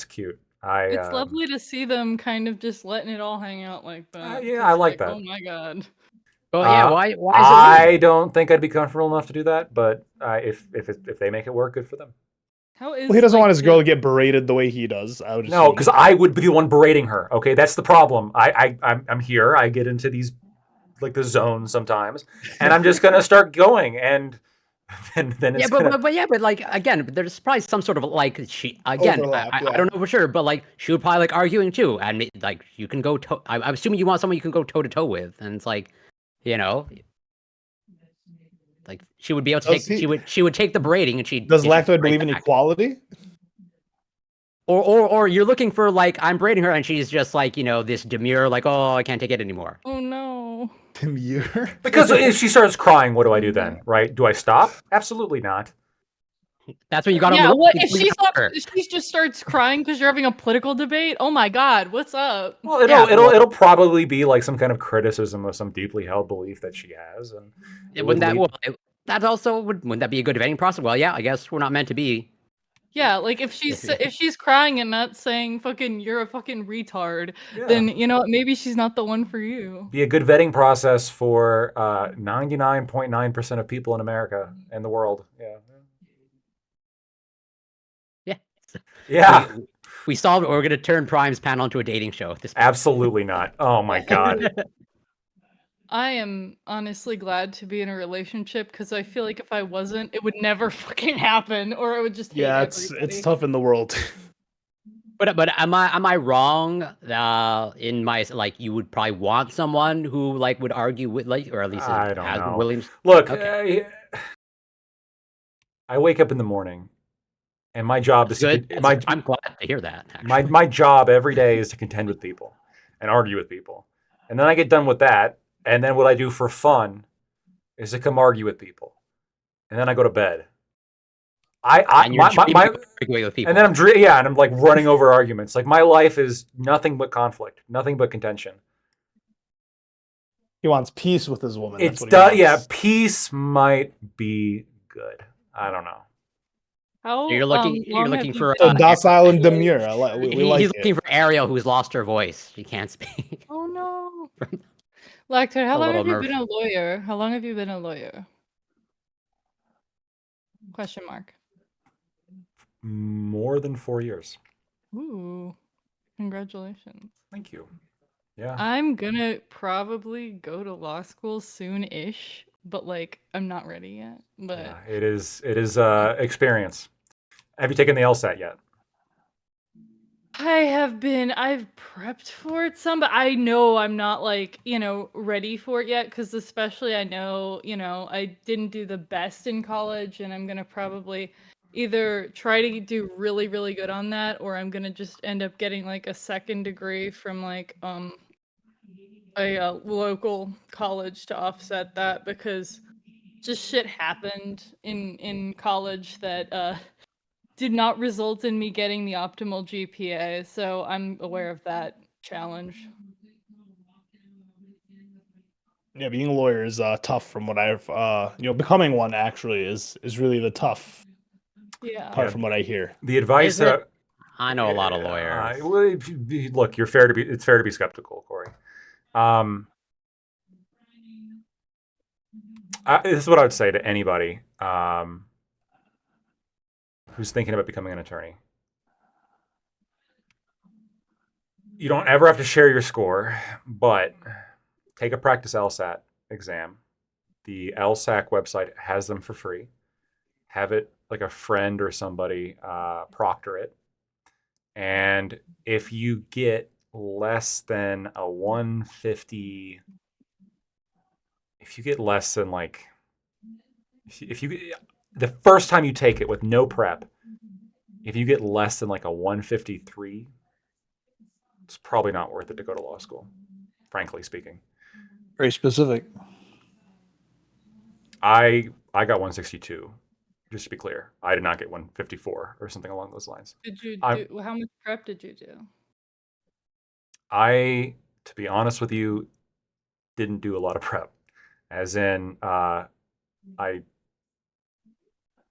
Speaker 5: cute.
Speaker 6: It's lovely to see them kind of just letting it all hang out like that.
Speaker 5: Yeah, I like that.
Speaker 6: Oh my god.
Speaker 2: Well, yeah. Why is it
Speaker 5: I don't think I'd be comfortable enough to do that, but if they make it work, good for them.
Speaker 4: He doesn't want his girl to get berated the way he does.
Speaker 5: No, because I would be the one berating her. Okay, that's the problem. I'm here. I get into these like the zone sometimes, and I'm just gonna start going, and then it's
Speaker 2: but like again, there's probably some sort of like I don't know for sure, but like she would probably like arguing too, and like you can go. I'm assuming you want someone you can go toe to toe with, and it's like, like she would be able to she would take the berating, and
Speaker 4: does Lactoid believe in equality?
Speaker 2: Or you're looking for like I'm braiding her and she's just like this demure like, oh, I can't take it anymore.
Speaker 6: Oh no.
Speaker 4: Demure.
Speaker 5: Because if she starts crying, what do I do then? Right? Do I stop? Absolutely not.
Speaker 2: That's when you got to.
Speaker 6: Yeah. What if she just starts crying because you're having a political debate? Oh my god, what's up?
Speaker 5: Well, it'll probably be like some kind of criticism of some deeply held belief that she has, and
Speaker 2: wouldn't that be a good debating process? Well, yeah, I guess we're not meant to be.
Speaker 6: Yeah, like if she's crying and not saying fucking you're a fucking retard, then maybe she's not the one for you.
Speaker 5: Be a good vetting process for 99.9% of people in America and the world. Yeah.
Speaker 2: We solved it. We're gonna turn Prime's panel into a dating show at this point.
Speaker 5: Absolutely not. Oh my god.
Speaker 6: I am honestly glad to be in a relationship because I feel like if I wasn't, it would never fucking happen, or I would just hate
Speaker 4: it's tough in the world.
Speaker 2: But am I wrong in my like you would probably want someone who like would argue with like, or at least
Speaker 5: I don't know.
Speaker 2: Williams?
Speaker 5: Look, okay. I wake up in the morning, and my job is
Speaker 2: I'm glad to hear that.
Speaker 5: Actually. My job every day is to contend with people and argue with people, and then I get done with that. And then what I do for fun is to come argue with people, and then I go to bed. And then I'm like running over arguments. Like my life is nothing but conflict, nothing but contention.
Speaker 4: He wants peace with his woman.
Speaker 5: Peace might be good. I don't know.
Speaker 2: You're looking for
Speaker 4: docile and demure.
Speaker 2: He's looking for Ariel, who's lost her voice. She can't speak.
Speaker 6: Oh no. Lactoid, how long have you been a lawyer? How long have you been a lawyer? Question mark.
Speaker 5: More than 4 years.
Speaker 6: Ooh, congratulations.
Speaker 5: Thank you. Yeah.
Speaker 6: I'm gonna probably go to law school soon-ish, but like I'm not ready yet. But
Speaker 5: yeah, it is experience. Have you taken the LSAT yet?
Speaker 6: I've prepped for it some, but I know I'm not like, ready for it yet. Cause especially I know, I didn't do the best in college, and I'm going to probably either try to do really, really good on that, or I'm going to just end up getting like a second degree from like, a local college to offset that, because just shit happened in college that, did not result in me getting the optimal GPA, so I'm aware of that challenge.
Speaker 4: Yeah, being a lawyer is tough. From what I've, becoming one actually is really the tough part from what I hear.
Speaker 5: The advice
Speaker 2: I know a lot of lawyers.
Speaker 5: Look, it's fair to be skeptical, Corey. This is what I would say to anybody who's thinking about becoming an attorney. You don't ever have to share your score, but take a practice LSAT exam. The LSAC website has them for free. Have it like a friend or somebody proctor it. And if you get less than a 150, if you get less than like, if you the first time you take it with no prep, if you get less than like a 153, it's probably not worth it to go to law school, frankly speaking.
Speaker 8: Very specific.
Speaker 5: I got 162. Just to be clear, I did not get 154 or something along those lines.
Speaker 6: Did you do? How much prep did you do?
Speaker 5: To be honest with you, didn't do a lot of prep. As in, I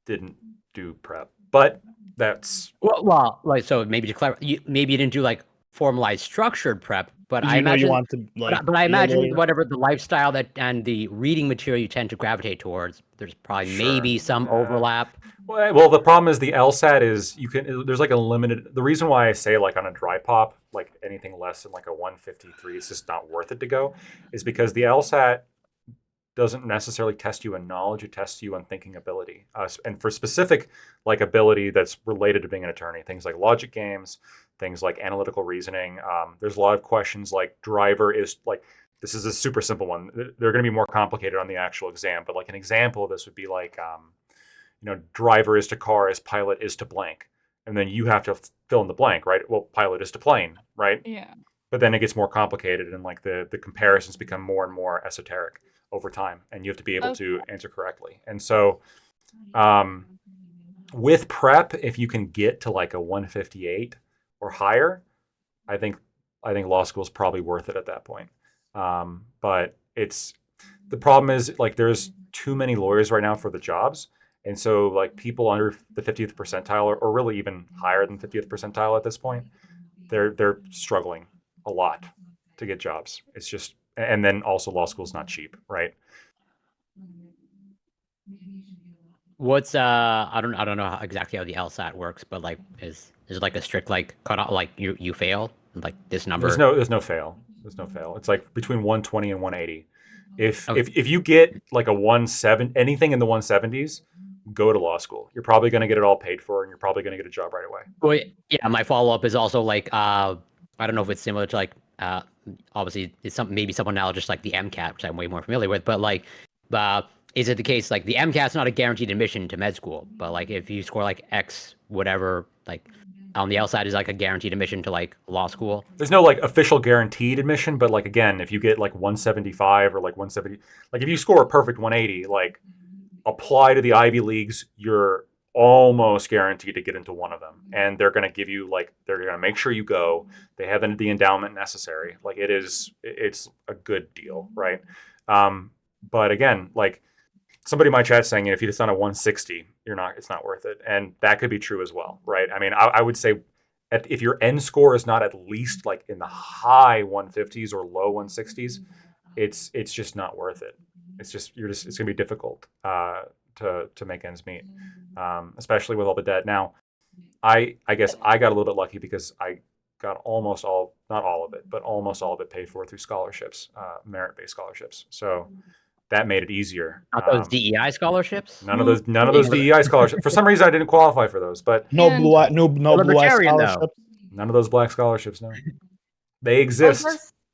Speaker 5: didn't do prep, but that's
Speaker 2: well, like so maybe to clarify, maybe you didn't do like formalized structured prep, but I imagine
Speaker 4: you want to like.
Speaker 2: But I imagine whatever the lifestyle that and the reading material you tend to gravitate towards, there's probably maybe some overlap.
Speaker 5: Well, the problem is the LSAT is there's like a limited. The reason why I say like on a dry pop, like anything less than like a 153 is just not worth it to go, is because the LSAT doesn't necessarily test you in knowledge; it tests you on thinking ability, and for specific like ability that's related to being an attorney, things like logic games, things like analytical reasoning. There's a lot of questions like driver is like. This is a super simple one. They're going to be more complicated on the actual exam, but like an example of this would be like, driver is to car as pilot is to blank, and then you have to fill in the blank, right? Well, pilot is to plane, right?
Speaker 6: Yeah.
Speaker 5: But then it gets more complicated, and like the comparisons become more and more esoteric over time, and you have to be able to answer correctly. And so, with prep, if you can get to like a 158 or higher, I think law school is probably worth it at that point. But the problem is like there's too many lawyers right now for the jobs. And so like people under the 50th percentile or really even higher than 50th percentile at this point, they're struggling a lot to get jobs. It's just, and then also law school is not cheap, right?
Speaker 2: What's I don't know exactly how the LSAT works, but like is it like a strict like cutoff, like you fail like this number?
Speaker 5: There's no fail. There's no fail. It's like between 120 and 180. If you get like a 170, anything in the 170s, go to law school. You're probably going to get it all paid for, and you're probably going to get a job right away.
Speaker 2: Well, yeah. My follow up is also like I don't know if it's similar to like obviously it's maybe somewhat analogous like the MCAT, which I'm way more familiar with. But like, is it the case like the MCAT's not a guaranteed admission to med school, but like if you score like X whatever, like on the LSAT is like a guaranteed admission to like law school?
Speaker 5: There's no like official guaranteed admission, but like again, if you get like 175 or like 170, like if you score a perfect 180, like apply to the Ivy Leagues, you're almost guaranteed to get into one of them. And they're going to give you like, they're going to make sure you go. They have the endowment necessary. Like it's a good deal, right? But again, like somebody in my chat saying, if it's on a 160, it's not worth it. And that could be true as well, right? I mean, I would say if your end score is not at least like in the high 150s or low 160s, it's just not worth it. It's going to be difficult to make ends meet, especially with all the debt. Now, I guess I got a little bit lucky because I got almost all, not all of it, but almost all of it paid for through scholarships, merit-based scholarships. So that made it easier.
Speaker 2: Not those DEI scholarships?
Speaker 5: None of those DEI scholarships. For some reason, I didn't qualify for those. But
Speaker 4: no blue eye scholarships.
Speaker 5: None of those black scholarships. No, they exist.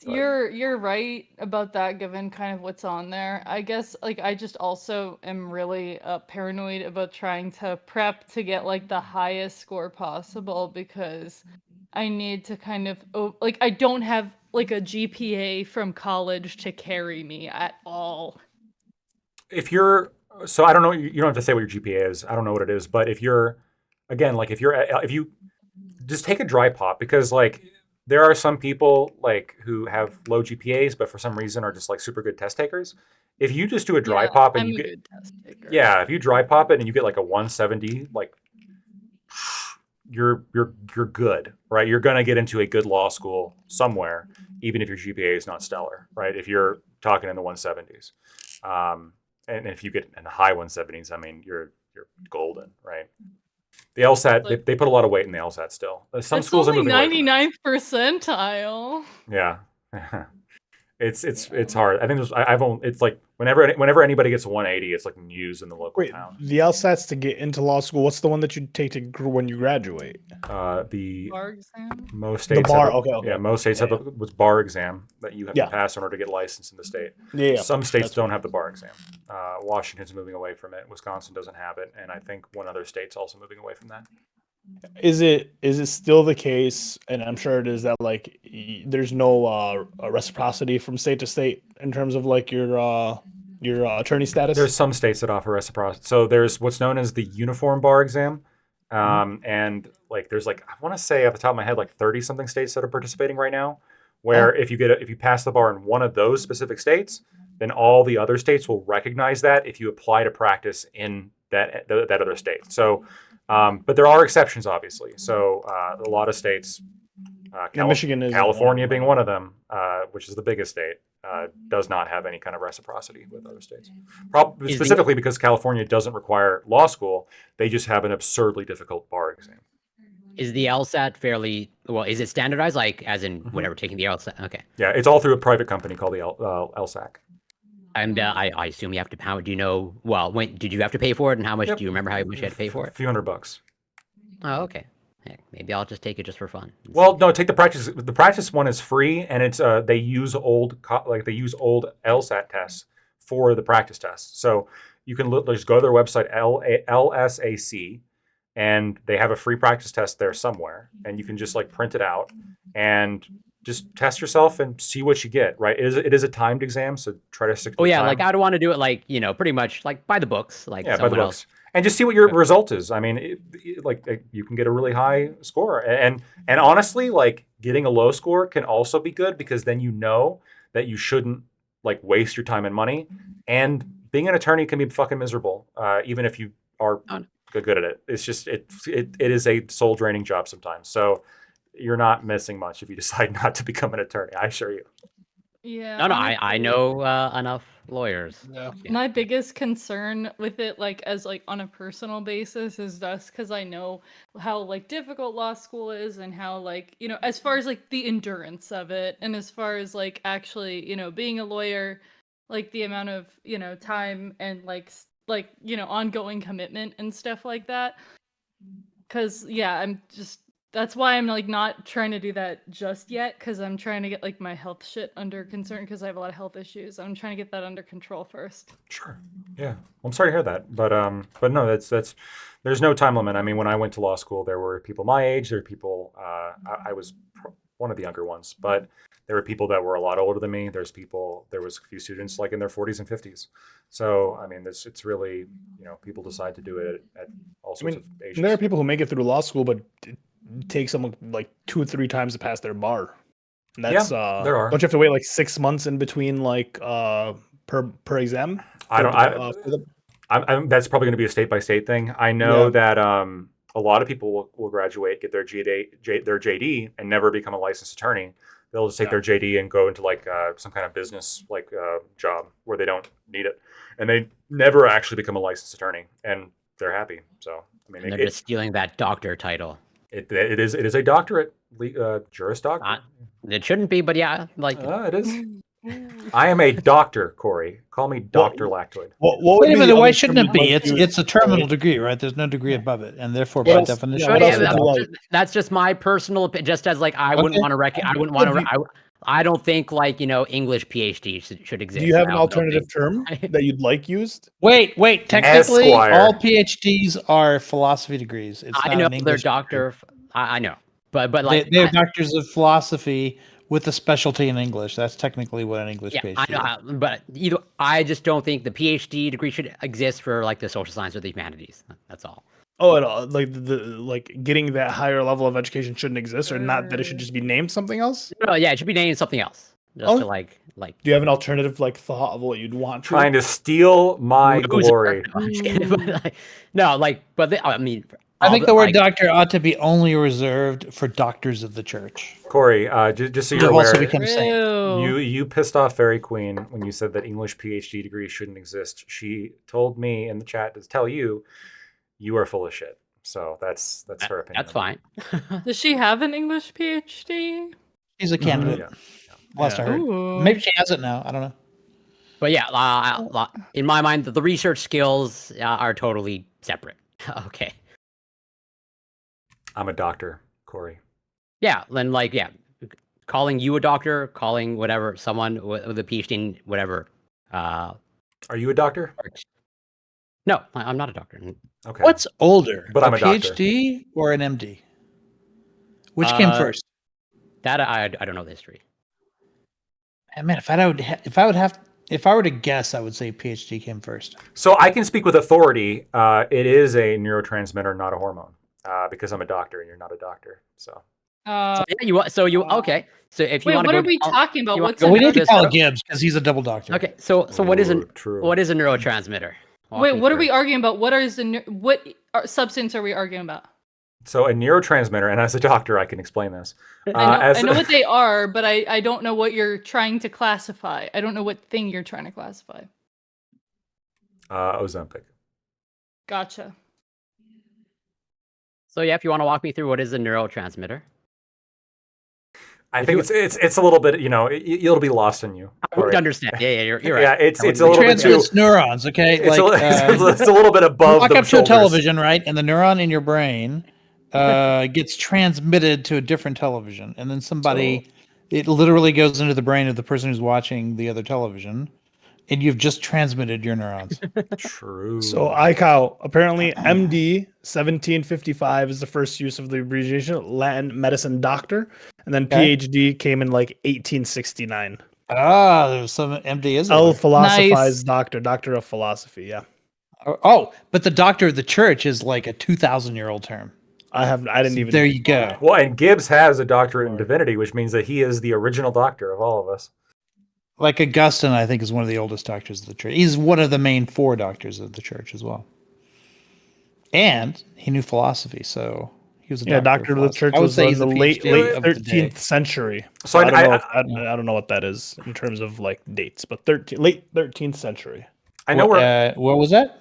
Speaker 6: You're right about that, given kind of what's on there. I guess like I just also am really paranoid about trying to prep to get like the highest score possible, because I need to kind of like I don't have like a GPA from college to carry me at all.
Speaker 5: So I don't know, you don't have to say what your GPA is. I don't know what it is, but if you just take a dry pop, because like there are some people like who have low GPAs, but for some reason are just like super good test takers. If you just do a dry pop and if you dry pop it and you get like a 170, like you're good, right? You're gonna get into a good law school somewhere, even if your GPA is not stellar, right? If you're talking in the 170s. and if you get in the high 170s, I mean, you're golden, right? The LSAT, they put a lot of weight in the LSAT still. Some schools are moving away from it.
Speaker 6: 99th percentile.
Speaker 5: Yeah. It's hard. I think it's like whenever anybody gets a 180, it's like news in the local town.
Speaker 4: The LSATs to get into law school, what's the one that you take when you graduate?
Speaker 5: The
Speaker 6: bar exam.
Speaker 5: Most states most states have a bar exam that you have to pass in order to get licensed in the state. Some states don't have the bar exam. Washington's moving away from it. Wisconsin doesn't have it, and I think one other state's also moving away from that.
Speaker 4: Is it still the case, and I'm sure it is, that like there's no reciprocity from state to state in terms of like your attorney status?
Speaker 5: There's some states that offer reciprocity. So there's what's known as the uniform bar exam, and like there's like, I want to say off the top of my head, like 30 something states that are participating right now. Where if you pass the bar in one of those specific states, then all the other states will recognize that if you apply to practice in that other state. So. But there are exceptions, obviously. So a lot of states,
Speaker 4: Michigan is
Speaker 5: California being one of them, which is the biggest state, does not have any kind of reciprocity with other states. Specifically because California doesn't require law school, they just have an absurdly difficult bar exam.
Speaker 2: Is the LSAT fairly well? Is it standardized, like as in whatever taking the LSAT? Okay.
Speaker 5: Yeah, it's all through a private company called the LSAC.
Speaker 2: And I assume you have to. How do you know? Well, when did you have to pay for it, and how much do you remember how much you had to pay for it?
Speaker 5: A few $100.
Speaker 2: Oh, okay. Heck, maybe I'll just take it just for fun.
Speaker 5: Well, no, take the practice. The practice one is free, and it's they use old LSAT tests for the practice tests. So you can just go to their website LSAC, and they have a free practice test there somewhere, and you can just like print it out and just test yourself and see what you get, right? It is a timed exam, so try to stick to the time.
Speaker 2: Like I don't want to do it like, pretty much like by the books, like
Speaker 5: by the books. And just see what your result is. I mean, you can get a really high score. And honestly, like getting a low score can also be good because then you know that you shouldn't like waste your time and money. And being an attorney can be fucking miserable, even if you are good at it. It's just, it is a soul draining job sometimes. So you're not missing much if you decide not to become an attorney, I assure you.
Speaker 6: Yeah.
Speaker 2: No, I know enough lawyers.
Speaker 6: Yeah. My biggest concern with it, like as like on a personal basis, is just because I know how like difficult law school is and how like, as far as like the endurance of it and as far as like actually, being a lawyer, like the amount of, time and like ongoing commitment and stuff like that. Because that's why I'm like not trying to do that just yet, because I'm trying to get like my health shit under concern because I have a lot of health issues. I'm trying to get that under control first.
Speaker 5: Sure. Yeah. Well, I'm sorry to hear that, but no, that's there's no time limit. I mean, when I went to law school, there were people my age. There were people. I was one of the younger ones, but there were people that were a lot older than me. There was a few students like in their 40s and 50s. So I mean, it's really people decide to do it at all sorts of ages.
Speaker 4: There are people who make it through law school, but take someone like 2 or 3 times to pass their bar. And that's
Speaker 5: there are.
Speaker 4: Don't you have to wait like 6 months in between like per exam?
Speaker 5: That's probably going to be a state by state thing. I know that a lot of people will graduate, get their JD, and never become a licensed attorney. They'll just take their JD and go into like some kind of business like job where they don't need it, and they never actually become a licensed attorney, and they're happy. So I mean,
Speaker 2: they're just stealing that doctor title.
Speaker 5: It is a doctorate, Juris Doctor.
Speaker 2: It shouldn't be, but yeah, like
Speaker 5: it is. I am a doctor, Corey. Call me Dr. Lactoid.
Speaker 7: Wait a minute, why shouldn't it be? It's a terminal degree, right? There's no degree above it, and therefore, by definition,
Speaker 2: that's just my personal opinion. Just as like, I wouldn't want to I don't think like English PhD should exist.
Speaker 4: Do you have an alternative term that you'd like used?
Speaker 7: Wait. Technically, all PhDs are philosophy degrees. It's
Speaker 2: I know they're doctor. I know, but like
Speaker 7: they're doctors of philosophy with a specialty in English. That's technically what an English PhD is.
Speaker 2: I know, but I just don't think the PhD degree should exist for like the social science or the humanities. That's all.
Speaker 4: Oh, at all. Like getting that higher level of education shouldn't exist, or not that it should just be named something else?
Speaker 2: No, yeah, it should be named something else. Just to like.
Speaker 4: Do you have an alternative like thought of what you'd want?
Speaker 5: Trying to steal my glory.
Speaker 2: No, like, but I mean,
Speaker 7: I think the word doctor ought to be only reserved for doctors of the church.
Speaker 5: Corey, just so you're aware,
Speaker 7: also become saint.
Speaker 5: You pissed off Fairy Queen when you said that English PhD degrees shouldn't exist. She told me in the chat to tell you, you are full of shit. So that's her opinion.
Speaker 2: That's fine.
Speaker 6: Does she have an English PhD?
Speaker 7: She's a candidate. Last I heard. Maybe she has it now. I don't know.
Speaker 2: But yeah, in my mind, the research skills are totally separate. Okay.
Speaker 5: I'm a doctor, Corey.
Speaker 2: Yeah, then calling you a doctor, calling whatever someone with a PhD in whatever.
Speaker 5: Are you a doctor?
Speaker 2: No, I'm not a doctor.
Speaker 5: Okay.
Speaker 7: What's older,
Speaker 5: but I'm a
Speaker 7: PhD
Speaker 5: doctor.
Speaker 7: or an MD? Which came first?
Speaker 2: That I don't know the history.
Speaker 7: I mean, if I were to guess, I would say PhD came first.
Speaker 5: So I can speak with authority. It is a neurotransmitter, not a hormone, because I'm a doctor and you're not a doctor. So.
Speaker 2: Okay. So if you want to
Speaker 6: what are we talking about?
Speaker 7: We need to call Gibbs because he's a double doctor.
Speaker 2: Okay. So what is a neurotransmitter?
Speaker 6: Wait, what are we arguing about? What substance are we arguing about?
Speaker 5: So a neurotransmitter, and as a doctor, I can explain this.
Speaker 6: I know what they are, but I don't know what you're trying to classify. I don't know what thing you're trying to classify.
Speaker 5: Ozempic.
Speaker 6: Gotcha.
Speaker 2: So yeah, if you want to walk me through what is a neurotransmitter.
Speaker 5: I think it's a little bit, it'll be lost in you.
Speaker 2: I would understand. Yeah, you're right.
Speaker 5: Yeah, it's a little bit too.
Speaker 7: Transmits neurons, okay?
Speaker 5: It's a little bit above.
Speaker 7: Walk up to a television, right, and the neuron in your brain gets transmitted to a different television, and then it literally goes into the brain of the person who's watching the other television, and you've just transmitted your neurons.
Speaker 5: True.
Speaker 4: So ICAO, apparently MD 1755 is the first use of the abbreviation, Latin medicine doctor, and then PhD came in like 1869.
Speaker 7: There's some MD is
Speaker 4: philosophized doctor of philosophy. Yeah.
Speaker 7: Oh, but the doctor of the church is like a 2,000-year-old term.
Speaker 4: I didn't even.
Speaker 7: There you go.
Speaker 5: Well, and Gibbs has a doctorate in divinity, which means that he is the original doctor of all of us.
Speaker 7: Like Augustine, I think, is one of the oldest doctors of the church. He's one of the main 4 doctors of the church as well. And he knew philosophy, so he was a doctor of the church.
Speaker 4: I would say he's in the late 13th century. So I don't know what that is in terms of like dates, but late 13th century.
Speaker 5: I know
Speaker 7: what was that?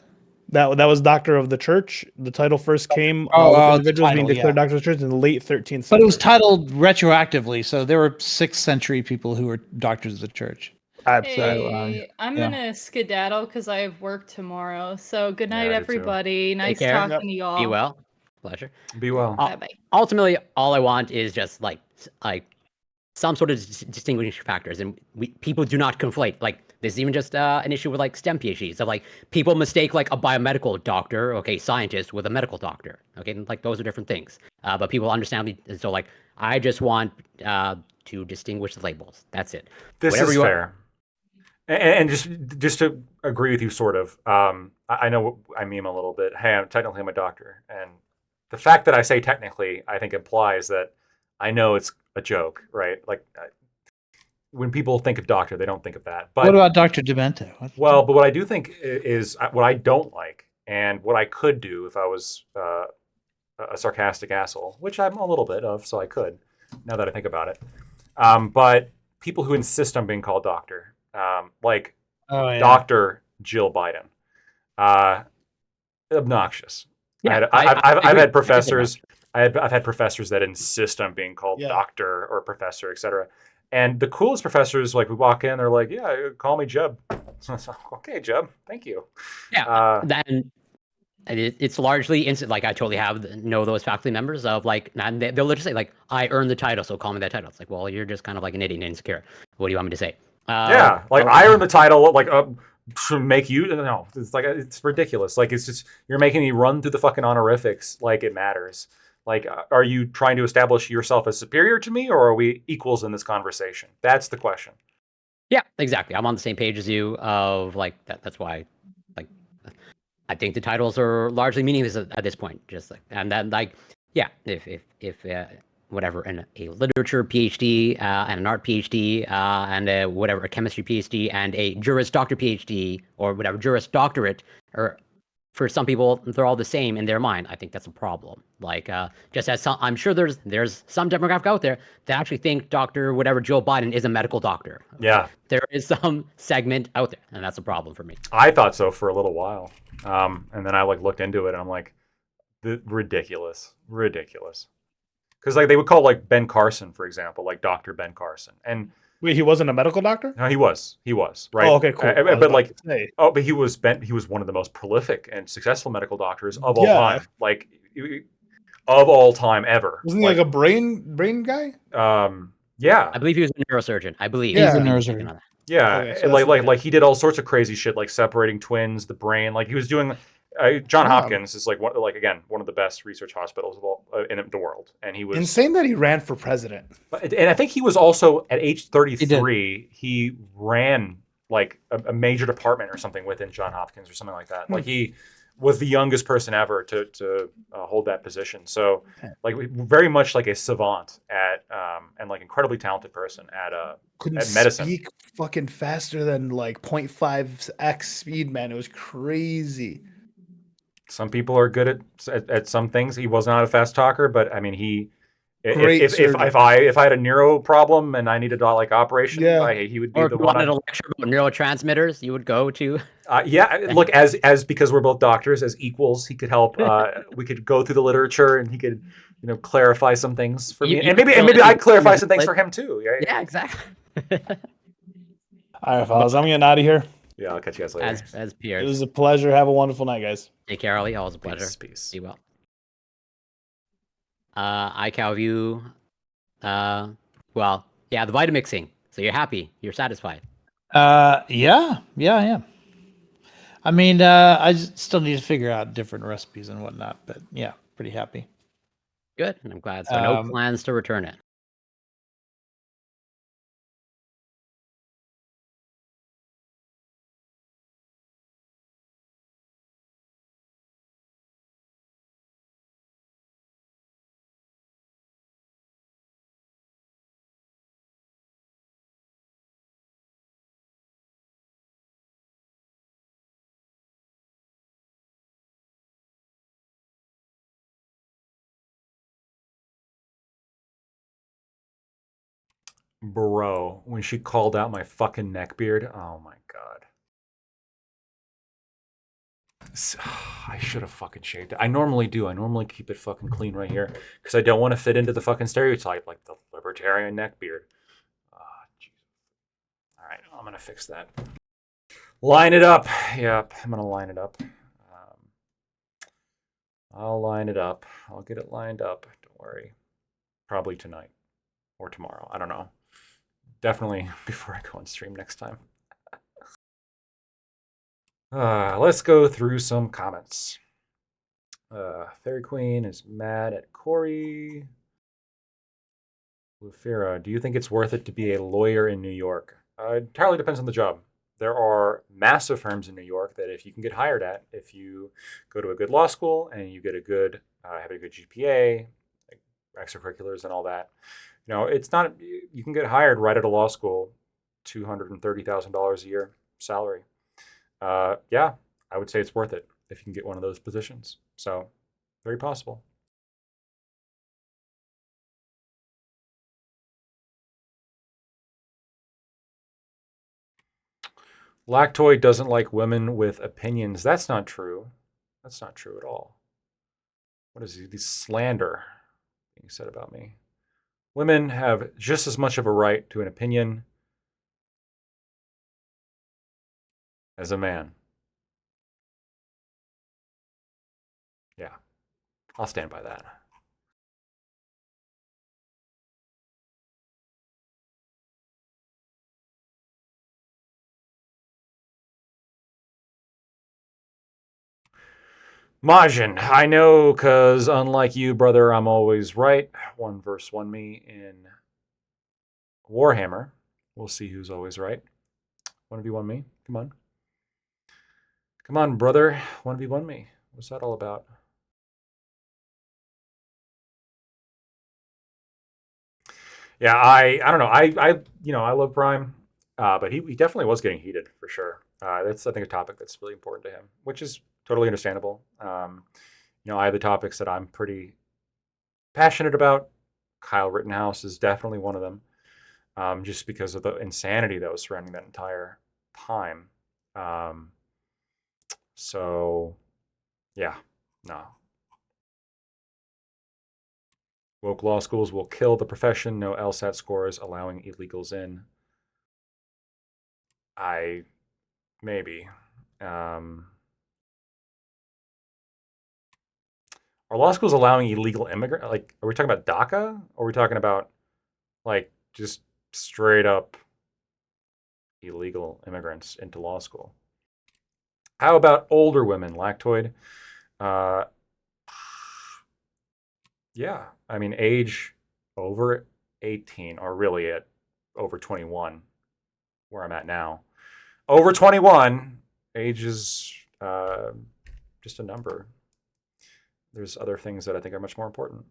Speaker 4: That was doctor of the church. The title first came individuals being declared doctor of the church in the late 13th century.
Speaker 7: But it was titled retroactively, so there were 6th century people who were doctors of the church.
Speaker 6: Hey, I'm gonna skedaddle because I have work tomorrow. So good night, everybody. Nice talking to y'all.
Speaker 2: Be well. Pleasure.
Speaker 5: Be well.
Speaker 6: Bye.
Speaker 2: Ultimately, all I want is just like some sort of distinguishing factors, and people do not conflate. Like this is even just an issue with like STEM PhDs. So like people mistake like a biomedical doctor, scientist, with a medical doctor. Okay, and, like those are different things. But people understand. So like I just want to distinguish the labels. That's it.
Speaker 5: This is fair. And just to agree with you, sort of. I know I meme a little bit. Hey, I'm a doctor, and the fact that I say technically, I think implies that I know it's a joke, right? Like when people think of doctor, they don't think of that. But
Speaker 7: what about Dr. Demento?
Speaker 5: Well, but what I do think is what I don't like, and what I could do if I was a sarcastic asshole, which I'm a little bit of, so I could, now that I think about it. But people who insist on being called doctor, like Dr. Jill Biden, obnoxious.
Speaker 2: Yeah,
Speaker 5: I've had professors. I've had professors that insist on being called doctor or professor, etc. And the coolest professors, like we walk in, they're like, "Yeah, call me Jeb." Okay, Jeb, thank you.
Speaker 2: Yeah, it's largely instant. Like I totally know those faculty members of like, and they'll just say like, "I earned the title, so call me that title." It's like, well, you're just kind of like an idiot and insecure. What do you want me to say?
Speaker 5: Yeah, like I earned the title, like to make you. No, it's like it's ridiculous. Like it's just you're making me run through the fucking honorifics like it matters. Like, are you trying to establish yourself as superior to me, or are we equals in this conversation? That's the question.
Speaker 2: Yeah, exactly. I'm on the same page as you. Of like that. That's why, like, I think the titles are largely meaningless at this point. Just like, and then like, yeah, if whatever, and a literature PhD and an art PhD and a chemistry PhD and a Juris Doctor PhD or whatever Juris Doctorate or for some people, they're all the same in their mind. I think that's a problem. Like, just as I'm sure there's some demographic out there that actually think Dr. whatever Joe Biden is a medical doctor.
Speaker 5: Yeah.
Speaker 2: There is some segment out there, and that's a problem for me.
Speaker 5: I thought so for a little while. And then I like looked into it and I'm like, ridiculous. Because like they would call like Ben Carson, for example, like Dr. Ben Carson. And
Speaker 4: wait, he wasn't a medical doctor?
Speaker 5: No, he was, right?
Speaker 4: Oh, okay, cool.
Speaker 5: But like, but he was one of the most prolific and successful medical doctors of all time, like of all time ever.
Speaker 4: Wasn't he like a brain guy?
Speaker 5: Yeah,
Speaker 2: I believe he was a neurosurgeon. I believe
Speaker 8: he's a neurosurgeon.
Speaker 5: Yeah, okay, so like he did all sorts of crazy shit, like separating twins, the brain. Like he was doing. John Hopkins is like one of the best research hospitals of all in the world, and he was
Speaker 4: insane that he ran for president.
Speaker 5: And I think he was also at age 33. He ran like a major department or something within John Hopkins or something like that. Like he was the youngest person ever to hold that position. So like very much like a savant at and like incredibly talented person at medicine.
Speaker 4: Speak fucking faster than like 0.5x speed, man. It was crazy.
Speaker 5: Some people are good at some things. He was not a fast talker, but I mean, if I had a neuro problem and I needed a like operation, he would be the one.
Speaker 2: Or wanted a lecture about neurotransmitters, you would go to.
Speaker 5: Look, as because we're both doctors, as equals, he could help. We could go through the literature, and he could, clarify some things for me, and maybe I clarify some things for him too. Right?
Speaker 2: Yeah, exactly.
Speaker 4: All right, fellas, I'm getting out of here.
Speaker 5: Yeah, I'll catch you guys later.
Speaker 2: As peers.
Speaker 4: It was a pleasure. Have a wonderful night, guys.
Speaker 2: Take care, Ollie. Always a pleasure.
Speaker 5: Peace.
Speaker 2: Be well. iCalView. The Vitamixing. So you're happy. You're satisfied.
Speaker 7: Yeah, I am. I mean, I still need to figure out different recipes and whatnot, but yeah, pretty happy.
Speaker 2: Good. I'm glad. So no plans to return it.
Speaker 5: Bro, when she called out my fucking neckbeard, oh my god. I should have fucking shaved it. I normally do. I normally keep it fucking clean right here because I don't want to fit into the fucking stereotype like the libertarian neckbeard. All right, I'm gonna fix that. Line it up. Yep, I'm gonna line it up. I'll line it up. I'll get it lined up. Don't worry. Probably tonight or tomorrow. I don't know. Definitely before I go on stream next time. Let's go through some comments. Fairy Queen is mad at Corey. Lufira, do you think it's worth it to be a lawyer in New York? It entirely depends on the job. There are massive firms in New York that if you can get hired at, if you go to a good law school and you get a good, have a good GPA, like extracurriculars and all that, it's not, you can get hired right at a law school, $230,000 a year salary. Yeah, I would say it's worth it if you can get one of those positions. So, very possible. Lactoid doesn't like women with opinions. That's not true. That's not true at all. What is this slander being said about me? Women have just as much of a right to an opinion as a man. Yeah, I'll stand by that. Majin, I know, because unlike you, brother, I'm always right. 1v1 me in Warhammer. We'll see who's always right. 1v1 me. Come on. Come on, brother. 1v1 me. What's that all about? Yeah, I don't know. I love Prime, but he definitely was getting heated for sure. That's I think a topic that's really important to him, which is totally understandable. I have the topics that I'm pretty passionate about. Kyle Rittenhouse is definitely one of them, just because of the insanity that was surrounding that entire time. So, yeah, no. Woke law schools will kill the profession. No LSAT scores allowing illegals in. Maybe. Are law schools allowing illegal immigrant? Like, are we talking about DACA? Or are we talking about, like, just straight up illegal immigrants into law school? How about older women, lactoid? Yeah, I mean, age over 18, or really at over 21, where I'm at now. Over 21, age is just a number. There's other things that I think are much more important.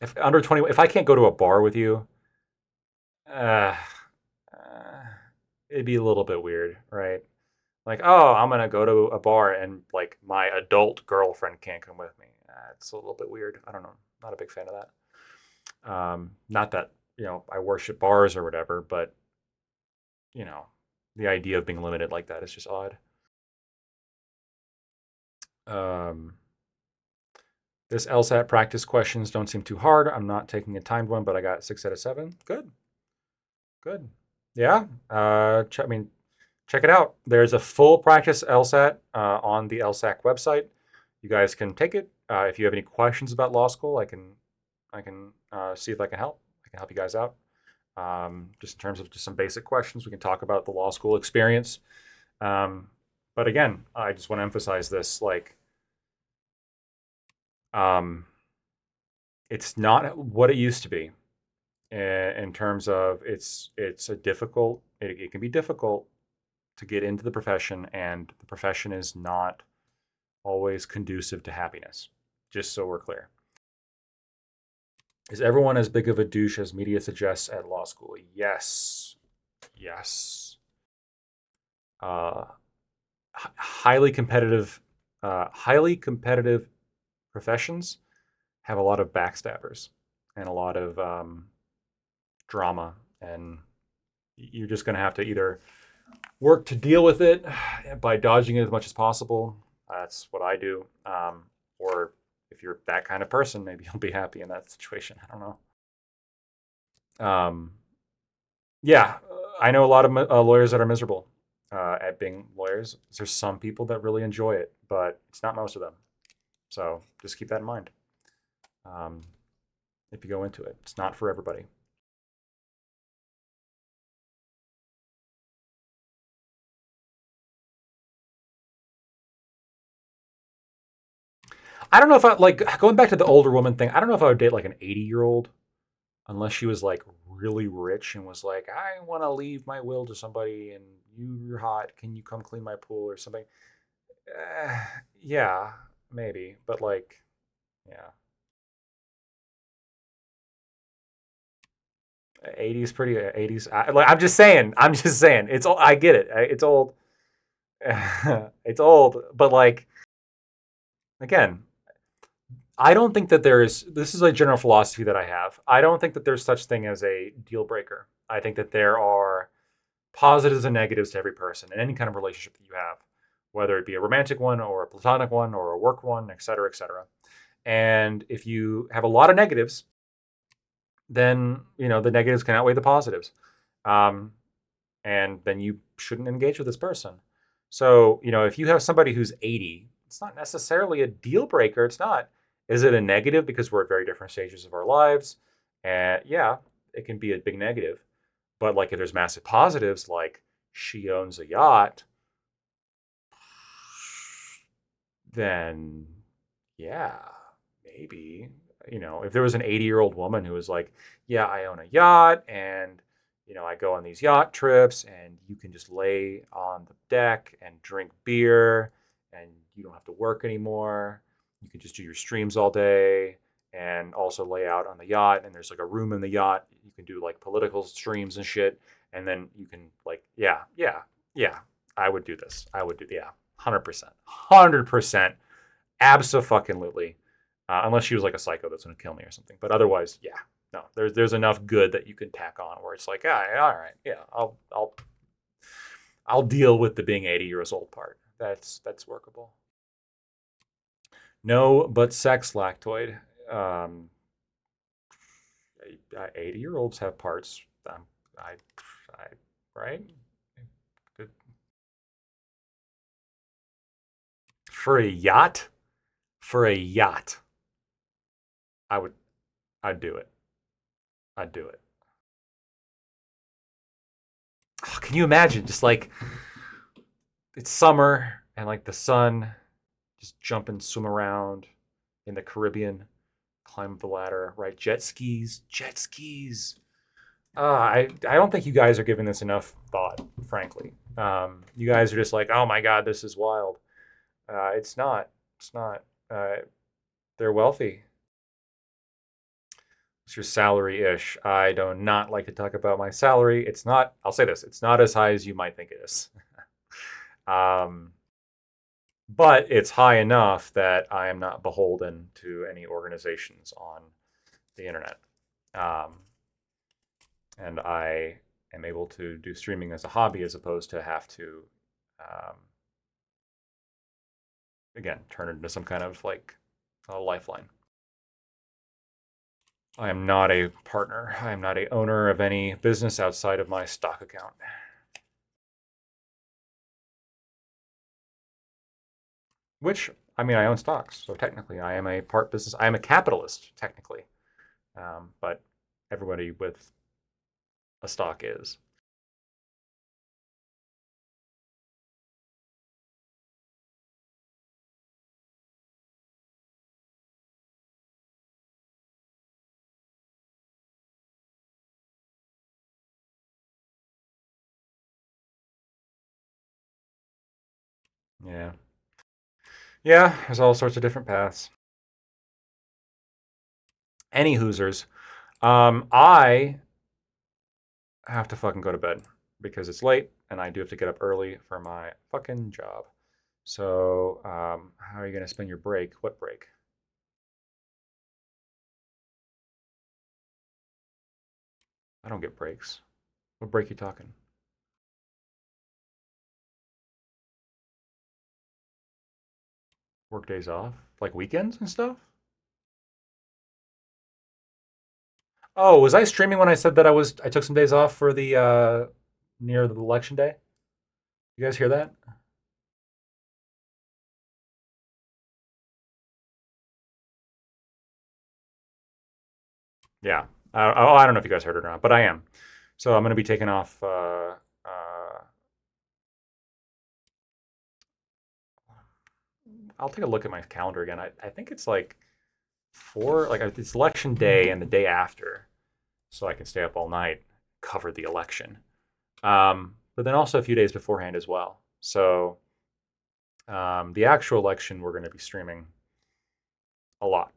Speaker 5: If under 20, if I can't go to a bar with you, it'd be a little bit weird, right? Like, oh, I'm gonna go to a bar and like my adult girlfriend can't come with me. It's a little bit weird. I don't know. Not a big fan of that. Not that I worship bars or whatever, but the idea of being limited like that is just odd. This LSAT practice questions don't seem too hard. I'm not taking a timed one, but I got 6 out of 7. Good. Yeah. Check it out. There's a full practice LSAT on the LSAC website. You guys can take it. If you have any questions about law school, I can see if I can help. I can help you guys out. Just in terms of just some basic questions, we can talk about the law school experience. But again, I just want to emphasize this, like, it's not what it used to be in terms of it can be difficult to get into the profession, and the profession is not always conducive to happiness, just so we're clear. Is everyone as big of a douche as media suggests at law school? Yes. Highly competitive professions have a lot of backstabbers and a lot of drama, and you're just going to have to either work to deal with it by dodging it as much as possible. That's what I do. Or if you're that kind of person, maybe you'll be happy in that situation. I don't know. Yeah, I know a lot of lawyers that are miserable at being lawyers. There's some people that really enjoy it, but it's not most of them. So just keep that in mind. If you go into it, it's not for everybody. I don't know if going back to the older woman thing, I don't know if I would date like an 80-year-old unless she was like really rich and was like, I want to leave my will to somebody and you're hot. Can you come clean my pool or something? Yeah, maybe. But like, yeah. 80s pretty 80s. I'm just saying. It's old. I get it. It's old. It's old. But like, again, I don't think that this is a general philosophy that I have. I don't think that there's such thing as a deal breaker. I think that there are positives and negatives to every person in any kind of relationship that you have, whether it be a romantic one or a platonic one or a work one, et cetera, et cetera. And if you have a lot of negatives, then, the negatives can outweigh the positives. And then you shouldn't engage with this person. So, if you have somebody who's 80, it's not necessarily a deal breaker. It's not. Is it a negative because we're at very different stages of our lives? And yeah, it can be a big negative. But like if there's massive positives, like she owns a yacht, then yeah, maybe. If there was an 80-year-old woman who was like, yeah, I own a yacht and I go on these yacht trips and you can just lay on the deck and drink beer and you don't have to work anymore. You can just do your streams all day and also lay out on the yacht. And there's like a room in the yacht. You can do like political streams and shit. and then you can like, yeah, I would do this. I would do, 100%, abso-fucking-lutely. Unless she was like a psycho that's gonna kill me or something. But otherwise, yeah, no. There's enough good that you can tack on where it's like, all right, yeah, I'll deal with the being 80 years old part. That's workable. No, but sex lactoid. 80-year-olds have parts. Right? Good. For a yacht, I'd do it. Oh, can you imagine? Just like it's summer and like the sun, just jump and swim around in the Caribbean, climb up the ladder, right? Jet skis. I don't think you guys are giving this enough thought, frankly. You guys are just like, oh my God, this is wild. It's not. They're wealthy. What's your salary-ish? I do not like to talk about my salary. It's not, I'll say this, it's not as high as you might think it is. But it's high enough that I am not beholden to any organizations on the internet. And I am able to do streaming as a hobby as opposed to have to, again, turn it into some kind of like a lifeline. I am not a partner. I am not a owner of any business outside of my stock account. Which, I mean, I own stocks, so technically I am a part business. I am a capitalist, technically. But everybody with a stock is. Yeah. Yeah, there's all sorts of different paths. Any Hoosers. I have to fucking go to bed because it's late and I do have to get up early for my fucking job. So, how are you going to spend your break? What break? I don't get breaks. What break you talking? Work days off? Like weekends and stuff? Oh, was I streaming when I said that I took some days off for the near the election day? You guys hear that? Yeah. I don't know if you guys heard it or not, but I am. So I'm going to be taking off. I'll take a look at my calendar again. I think it's like it's election day and the day after, so I can stay up all night, cover the election. But then also a few days beforehand as well. So the actual election we're going to be streaming a lot.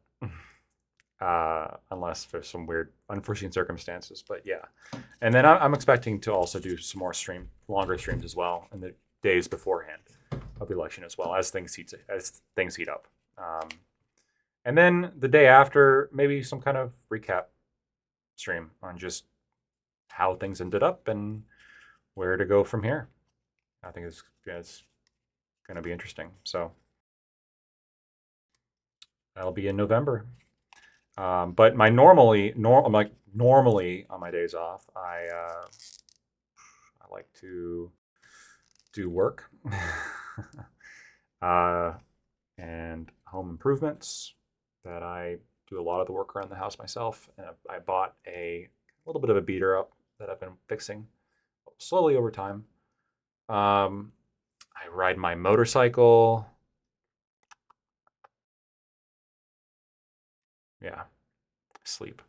Speaker 5: Unless there's some weird unforeseen circumstances, but yeah. And then I'm expecting to also do some more longer streams as well in the days beforehand of the election as well as things heat up. And then the day after, maybe some kind of recap stream on just how things ended up and where to go from here. I think it's going to be interesting. So that'll be in November. But normally on my days off, I like to do work and home improvements. That I do a lot of the work around the house myself. And I bought a little bit of a beater up that I've been fixing slowly over time. I ride my motorcycle. Yeah, sleep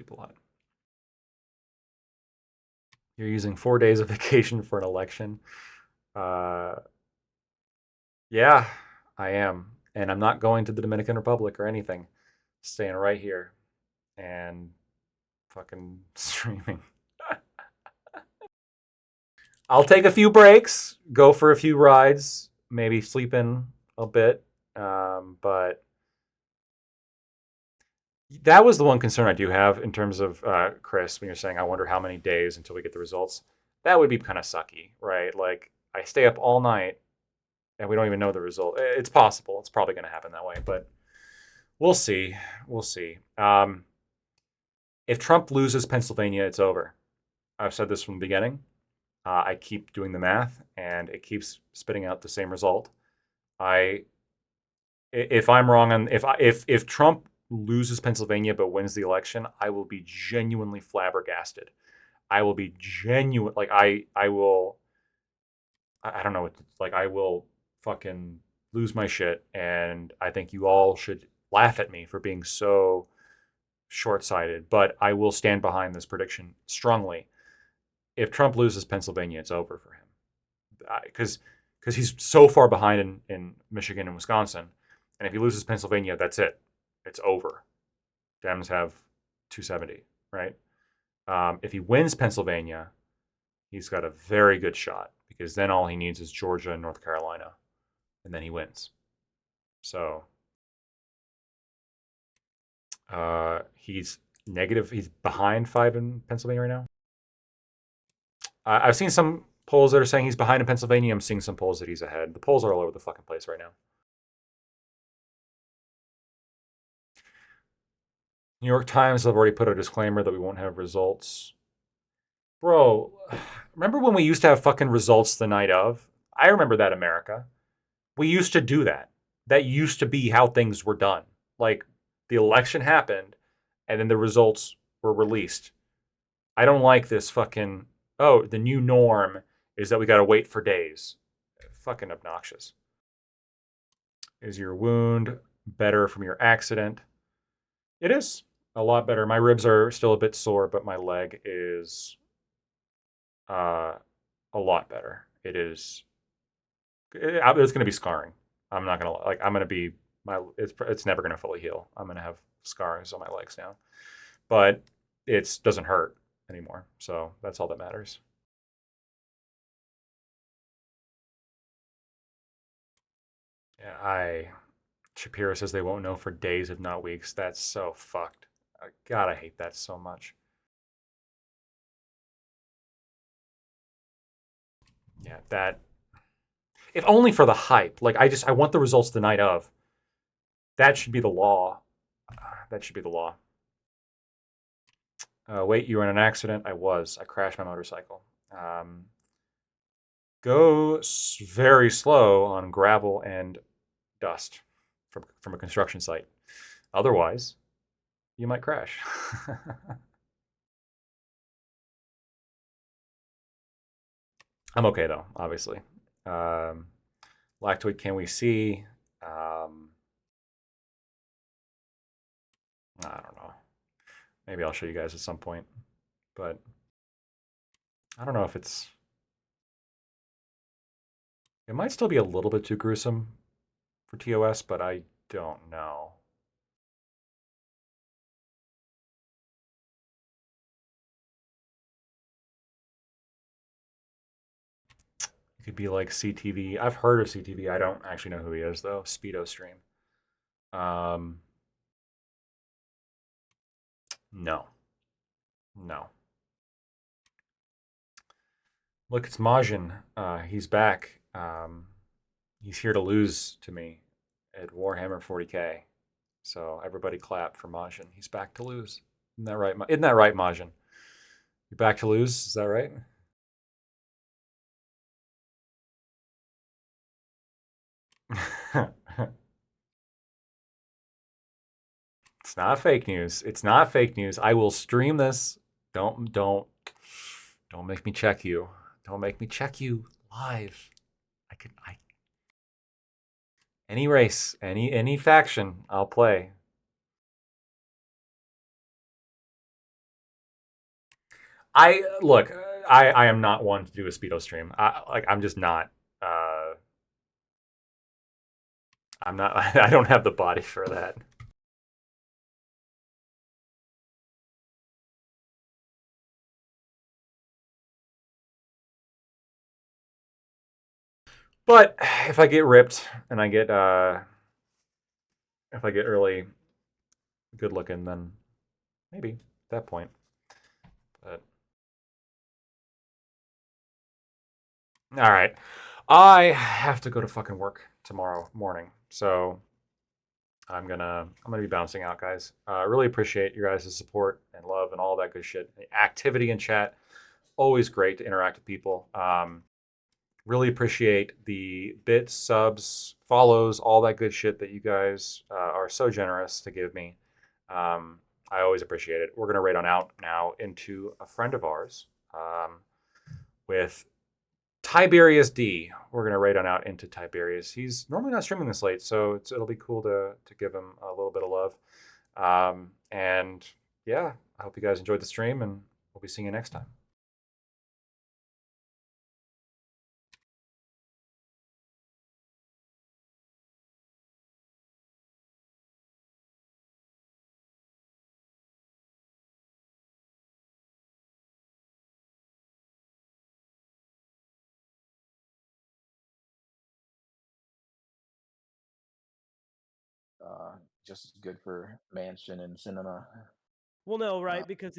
Speaker 5: a lot. You're using 4 days of vacation for an election. Yeah, I am. And I'm not going to the Dominican Republic or anything. Staying right here and fucking streaming. I'll take a few breaks, go for a few rides, maybe sleep in a bit. But that was the one concern I do have in terms of Chris, when you're saying, I wonder how many days until we get the results. That would be kind of sucky, right? Like, I stay up all night and we don't even know the result. It's possible. It's probably going to happen that way, but we'll see. We'll see. If Trump loses Pennsylvania, it's over. I've said this from the beginning. I keep doing the math, and it keeps spitting out the same result. If I'm wrong on if Trump loses Pennsylvania but wins the election, I will be genuinely flabbergasted. I will be genuine. Like I will. I don't know what. Like I will fucking lose my shit, and I think you all should laugh at me for being so short-sighted. But I will stand behind this prediction strongly. If Trump loses Pennsylvania, it's over for him, because he's so far behind in Michigan and Wisconsin. And if he loses Pennsylvania, that's it. It's over. Dems have 270, right? If he wins Pennsylvania, he's got a very good shot, because then all he needs is Georgia and North Carolina, and then he wins. So he's negative. He's behind 5 in Pennsylvania right now. I've seen some polls that are saying he's behind in Pennsylvania. I'm seeing some polls that he's ahead. The polls are all over the fucking place right now. New York Times have already put a disclaimer that we won't have results. Bro, remember when we used to have fucking results the night of? I remember that, America. We used to do that. That used to be how things were done. Like, the election happened, and then the results were released. I don't like this fucking, oh, the new norm is that we gotta wait for days. Fucking obnoxious. Is your wound better from your accident? It is a lot better. My ribs are still a bit sore, but my leg is a lot better. It is. It's going to be scarring. I'm not going to like. I'm going to be my. It's never going to fully heal. I'm going to have scars on my legs now, but it doesn't hurt anymore. So that's all that matters. Yeah, Shapiro says they won't know for days, if not weeks. That's so fucked. God, I hate that so much. Yeah, that. If only for the hype. Like, I want the results the night of. That should be the law. That should be the law. Wait, you were in an accident? I was. I crashed my motorcycle. Go very slow on gravel and dust from a construction site. Otherwise, you might crash. I'm okay, though, obviously. Lactoid, can we see? I don't know. Maybe I'll show you guys at some point. But I don't know if it's... It might still be a little bit too gruesome for TOS, but I don't know. It could be like CTV. I've heard of CTV. I don't actually know who he is, though. Speedo Stream. No. No. Look, it's Majin. He's back. He's here to lose to me at Warhammer 40k. So everybody clap for Majin. He's back to lose. Isn't that right? Isn't that right, Majin? You're back to lose? Is that right? It's not fake news. It's not fake news. I will stream this. Don't make me check you. Don't make me check you live. Any race, any faction, I'll play. I am not one to do a Speedo stream. I'm just not. I'm not. I don't have the body for that. But if I get ripped and I get if I get really good looking, then maybe at that point. But all right, I have to go to fucking work tomorrow morning, so I'm gonna be bouncing out, guys. Really appreciate your guys' support and love and all that good shit. Activity in chat, always great to interact with people. Really appreciate the bits, subs, follows, all that good shit that you guys are so generous to give me. I always appreciate it. We're gonna raid on out now into a friend of ours with Tiberius D. We're gonna raid on out into Tiberius. He's normally not streaming this late, so it'll be cool to give him a little bit of love. And yeah, I hope you guys enjoyed the stream, and we'll be seeing you next time.
Speaker 9: Just good for Mansion and cinema.
Speaker 10: Well, no, right? Because